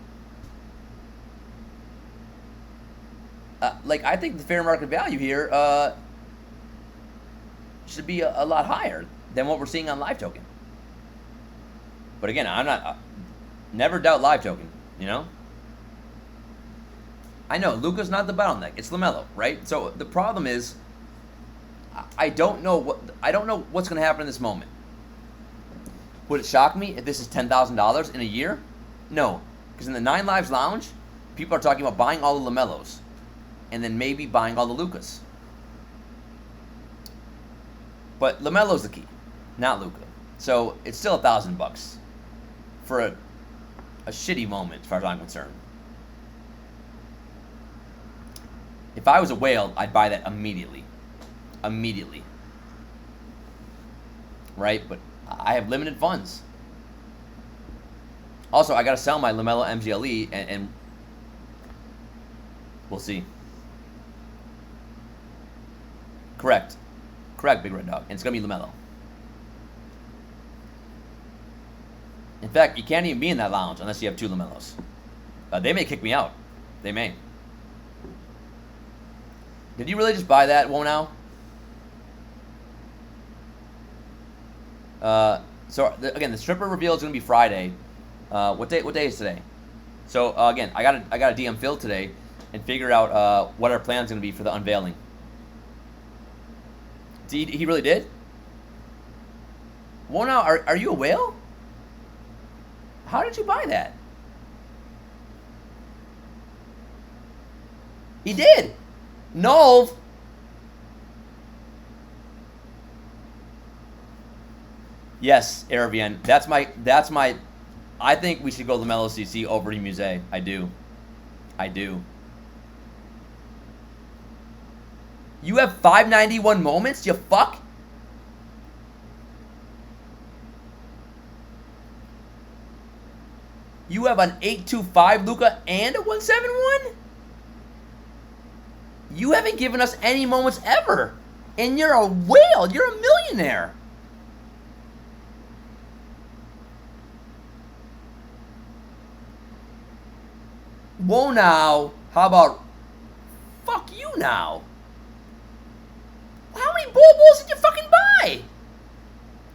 S1: Like, I think the fair market value here should be a lot higher than what we're seeing on live token. But again, I'm not. Never doubt live token. You know. I know Luka's not the bottleneck. It's LaMelo, right? So the problem is, I don't know what's going to happen in this moment. Would it shock me if this is $10,000 in a year? No, because in the 9 Lives Lounge, people are talking about buying all the LaMelos, and then maybe buying all the Lukas. But LaMelo's the key, not Luka. So it's still $1,000 for a shitty moment, as far as I'm concerned. If I was a whale, I'd buy that immediately. Immediately. Right? But I have limited funds. Also, I got to sell my LaMelo MGLE, and we'll see. Correct, Big Red Dog. And it's going to be LaMelo. In fact, you can't even be in that lounge unless you have 2 LaMelos. They may kick me out. They may. Did you really just buy that, Wonow? Again, the stripper reveal is going to be Friday. What day is today? So again, I got to DM Phil today and figure out what our plan's going to be for the unveiling. He really did? Wonow, are you a whale? How did you buy that? He did. Nolv. Yes, Aravian. That's my. I think we should go LaMelo CC over to Musée. I do. You have 591 moments, you fuck. You have an 825 Luka and a 171? You haven't given us any moments ever. And you're a whale. You're a millionaire. Whoa now. How about fuck you now? How many Bol-Bols did you fucking buy?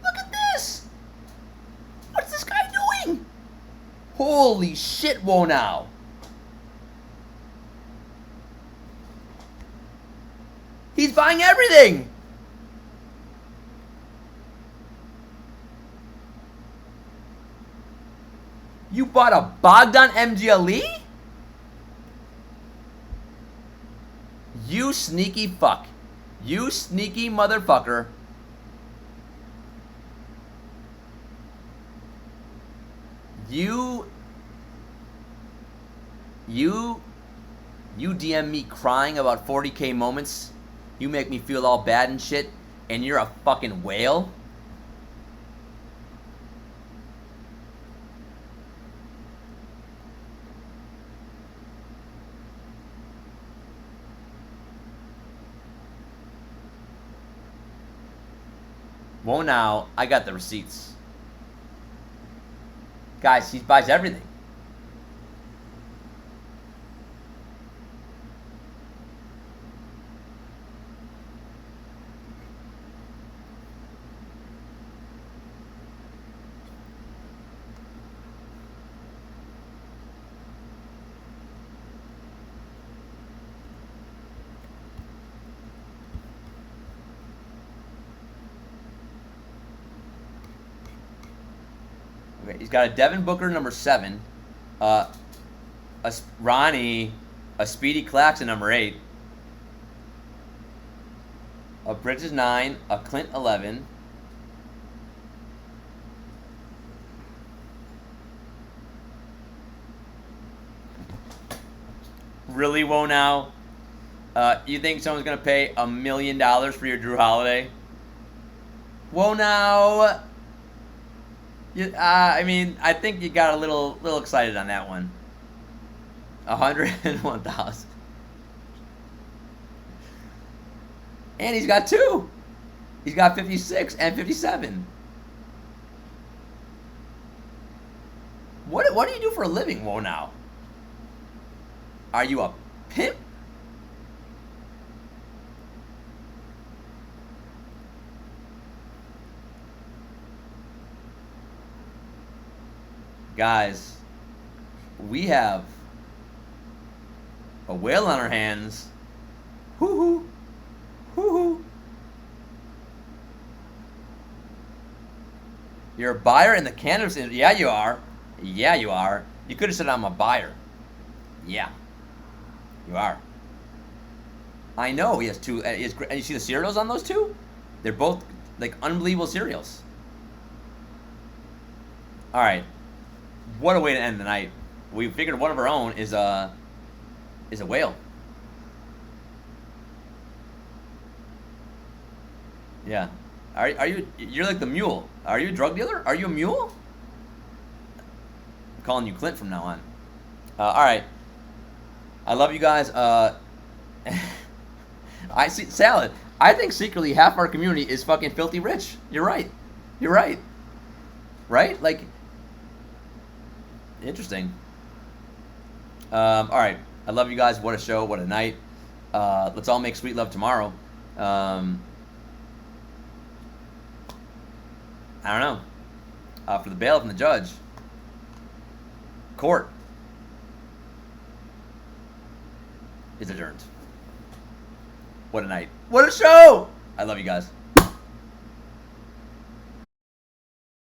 S1: Look at this. What's this guy doing? Holy shit, whoa now. He's buying everything. You bought a Bogdan MGLE? You sneaky fuck. You sneaky motherfucker. You DM me crying about 40K moments. You make me feel all bad and shit, and you're a fucking whale? Whoa now, I got the receipts. Guys, he buys everything. Okay, he's got a Devin Booker number 7, Ronnie, a Speedy Claxton number 8, a Bridges 9, a Clint 11, really, whoa now? You think someone's gonna pay $1 million for your Drew Holiday? Whoa now? I mean, I think you got a little excited on that one. 101,000. And he's got 2. He's got 56 and 57. What do you do for a living, whoa now? Are you a pimp? Guys, we have a whale on our hands. Hoo-hoo. Hoo-hoo. You're a buyer in the cannabis industry. Yeah, you are. Yeah, you are. You could have said I'm a buyer. Yeah, you are. I know he has two. And you see the cereals on those two? They're both like unbelievable cereals. All right, what a way to end the night. We figured one of our own is a whale. Yeah. Are you? You're like the mule. Are you a drug dealer? Are you a mule? I'm calling you Clint from now on. All right. I love you guys. I see Salad. I think secretly half our community is fucking filthy rich. You're right. You're right. Right? Like, interesting. All right. I love you guys. What a show. What a night. Let's all make sweet love tomorrow. I don't know. For the bailiff and the judge. Court is adjourned. What a night. What a show! I love you guys.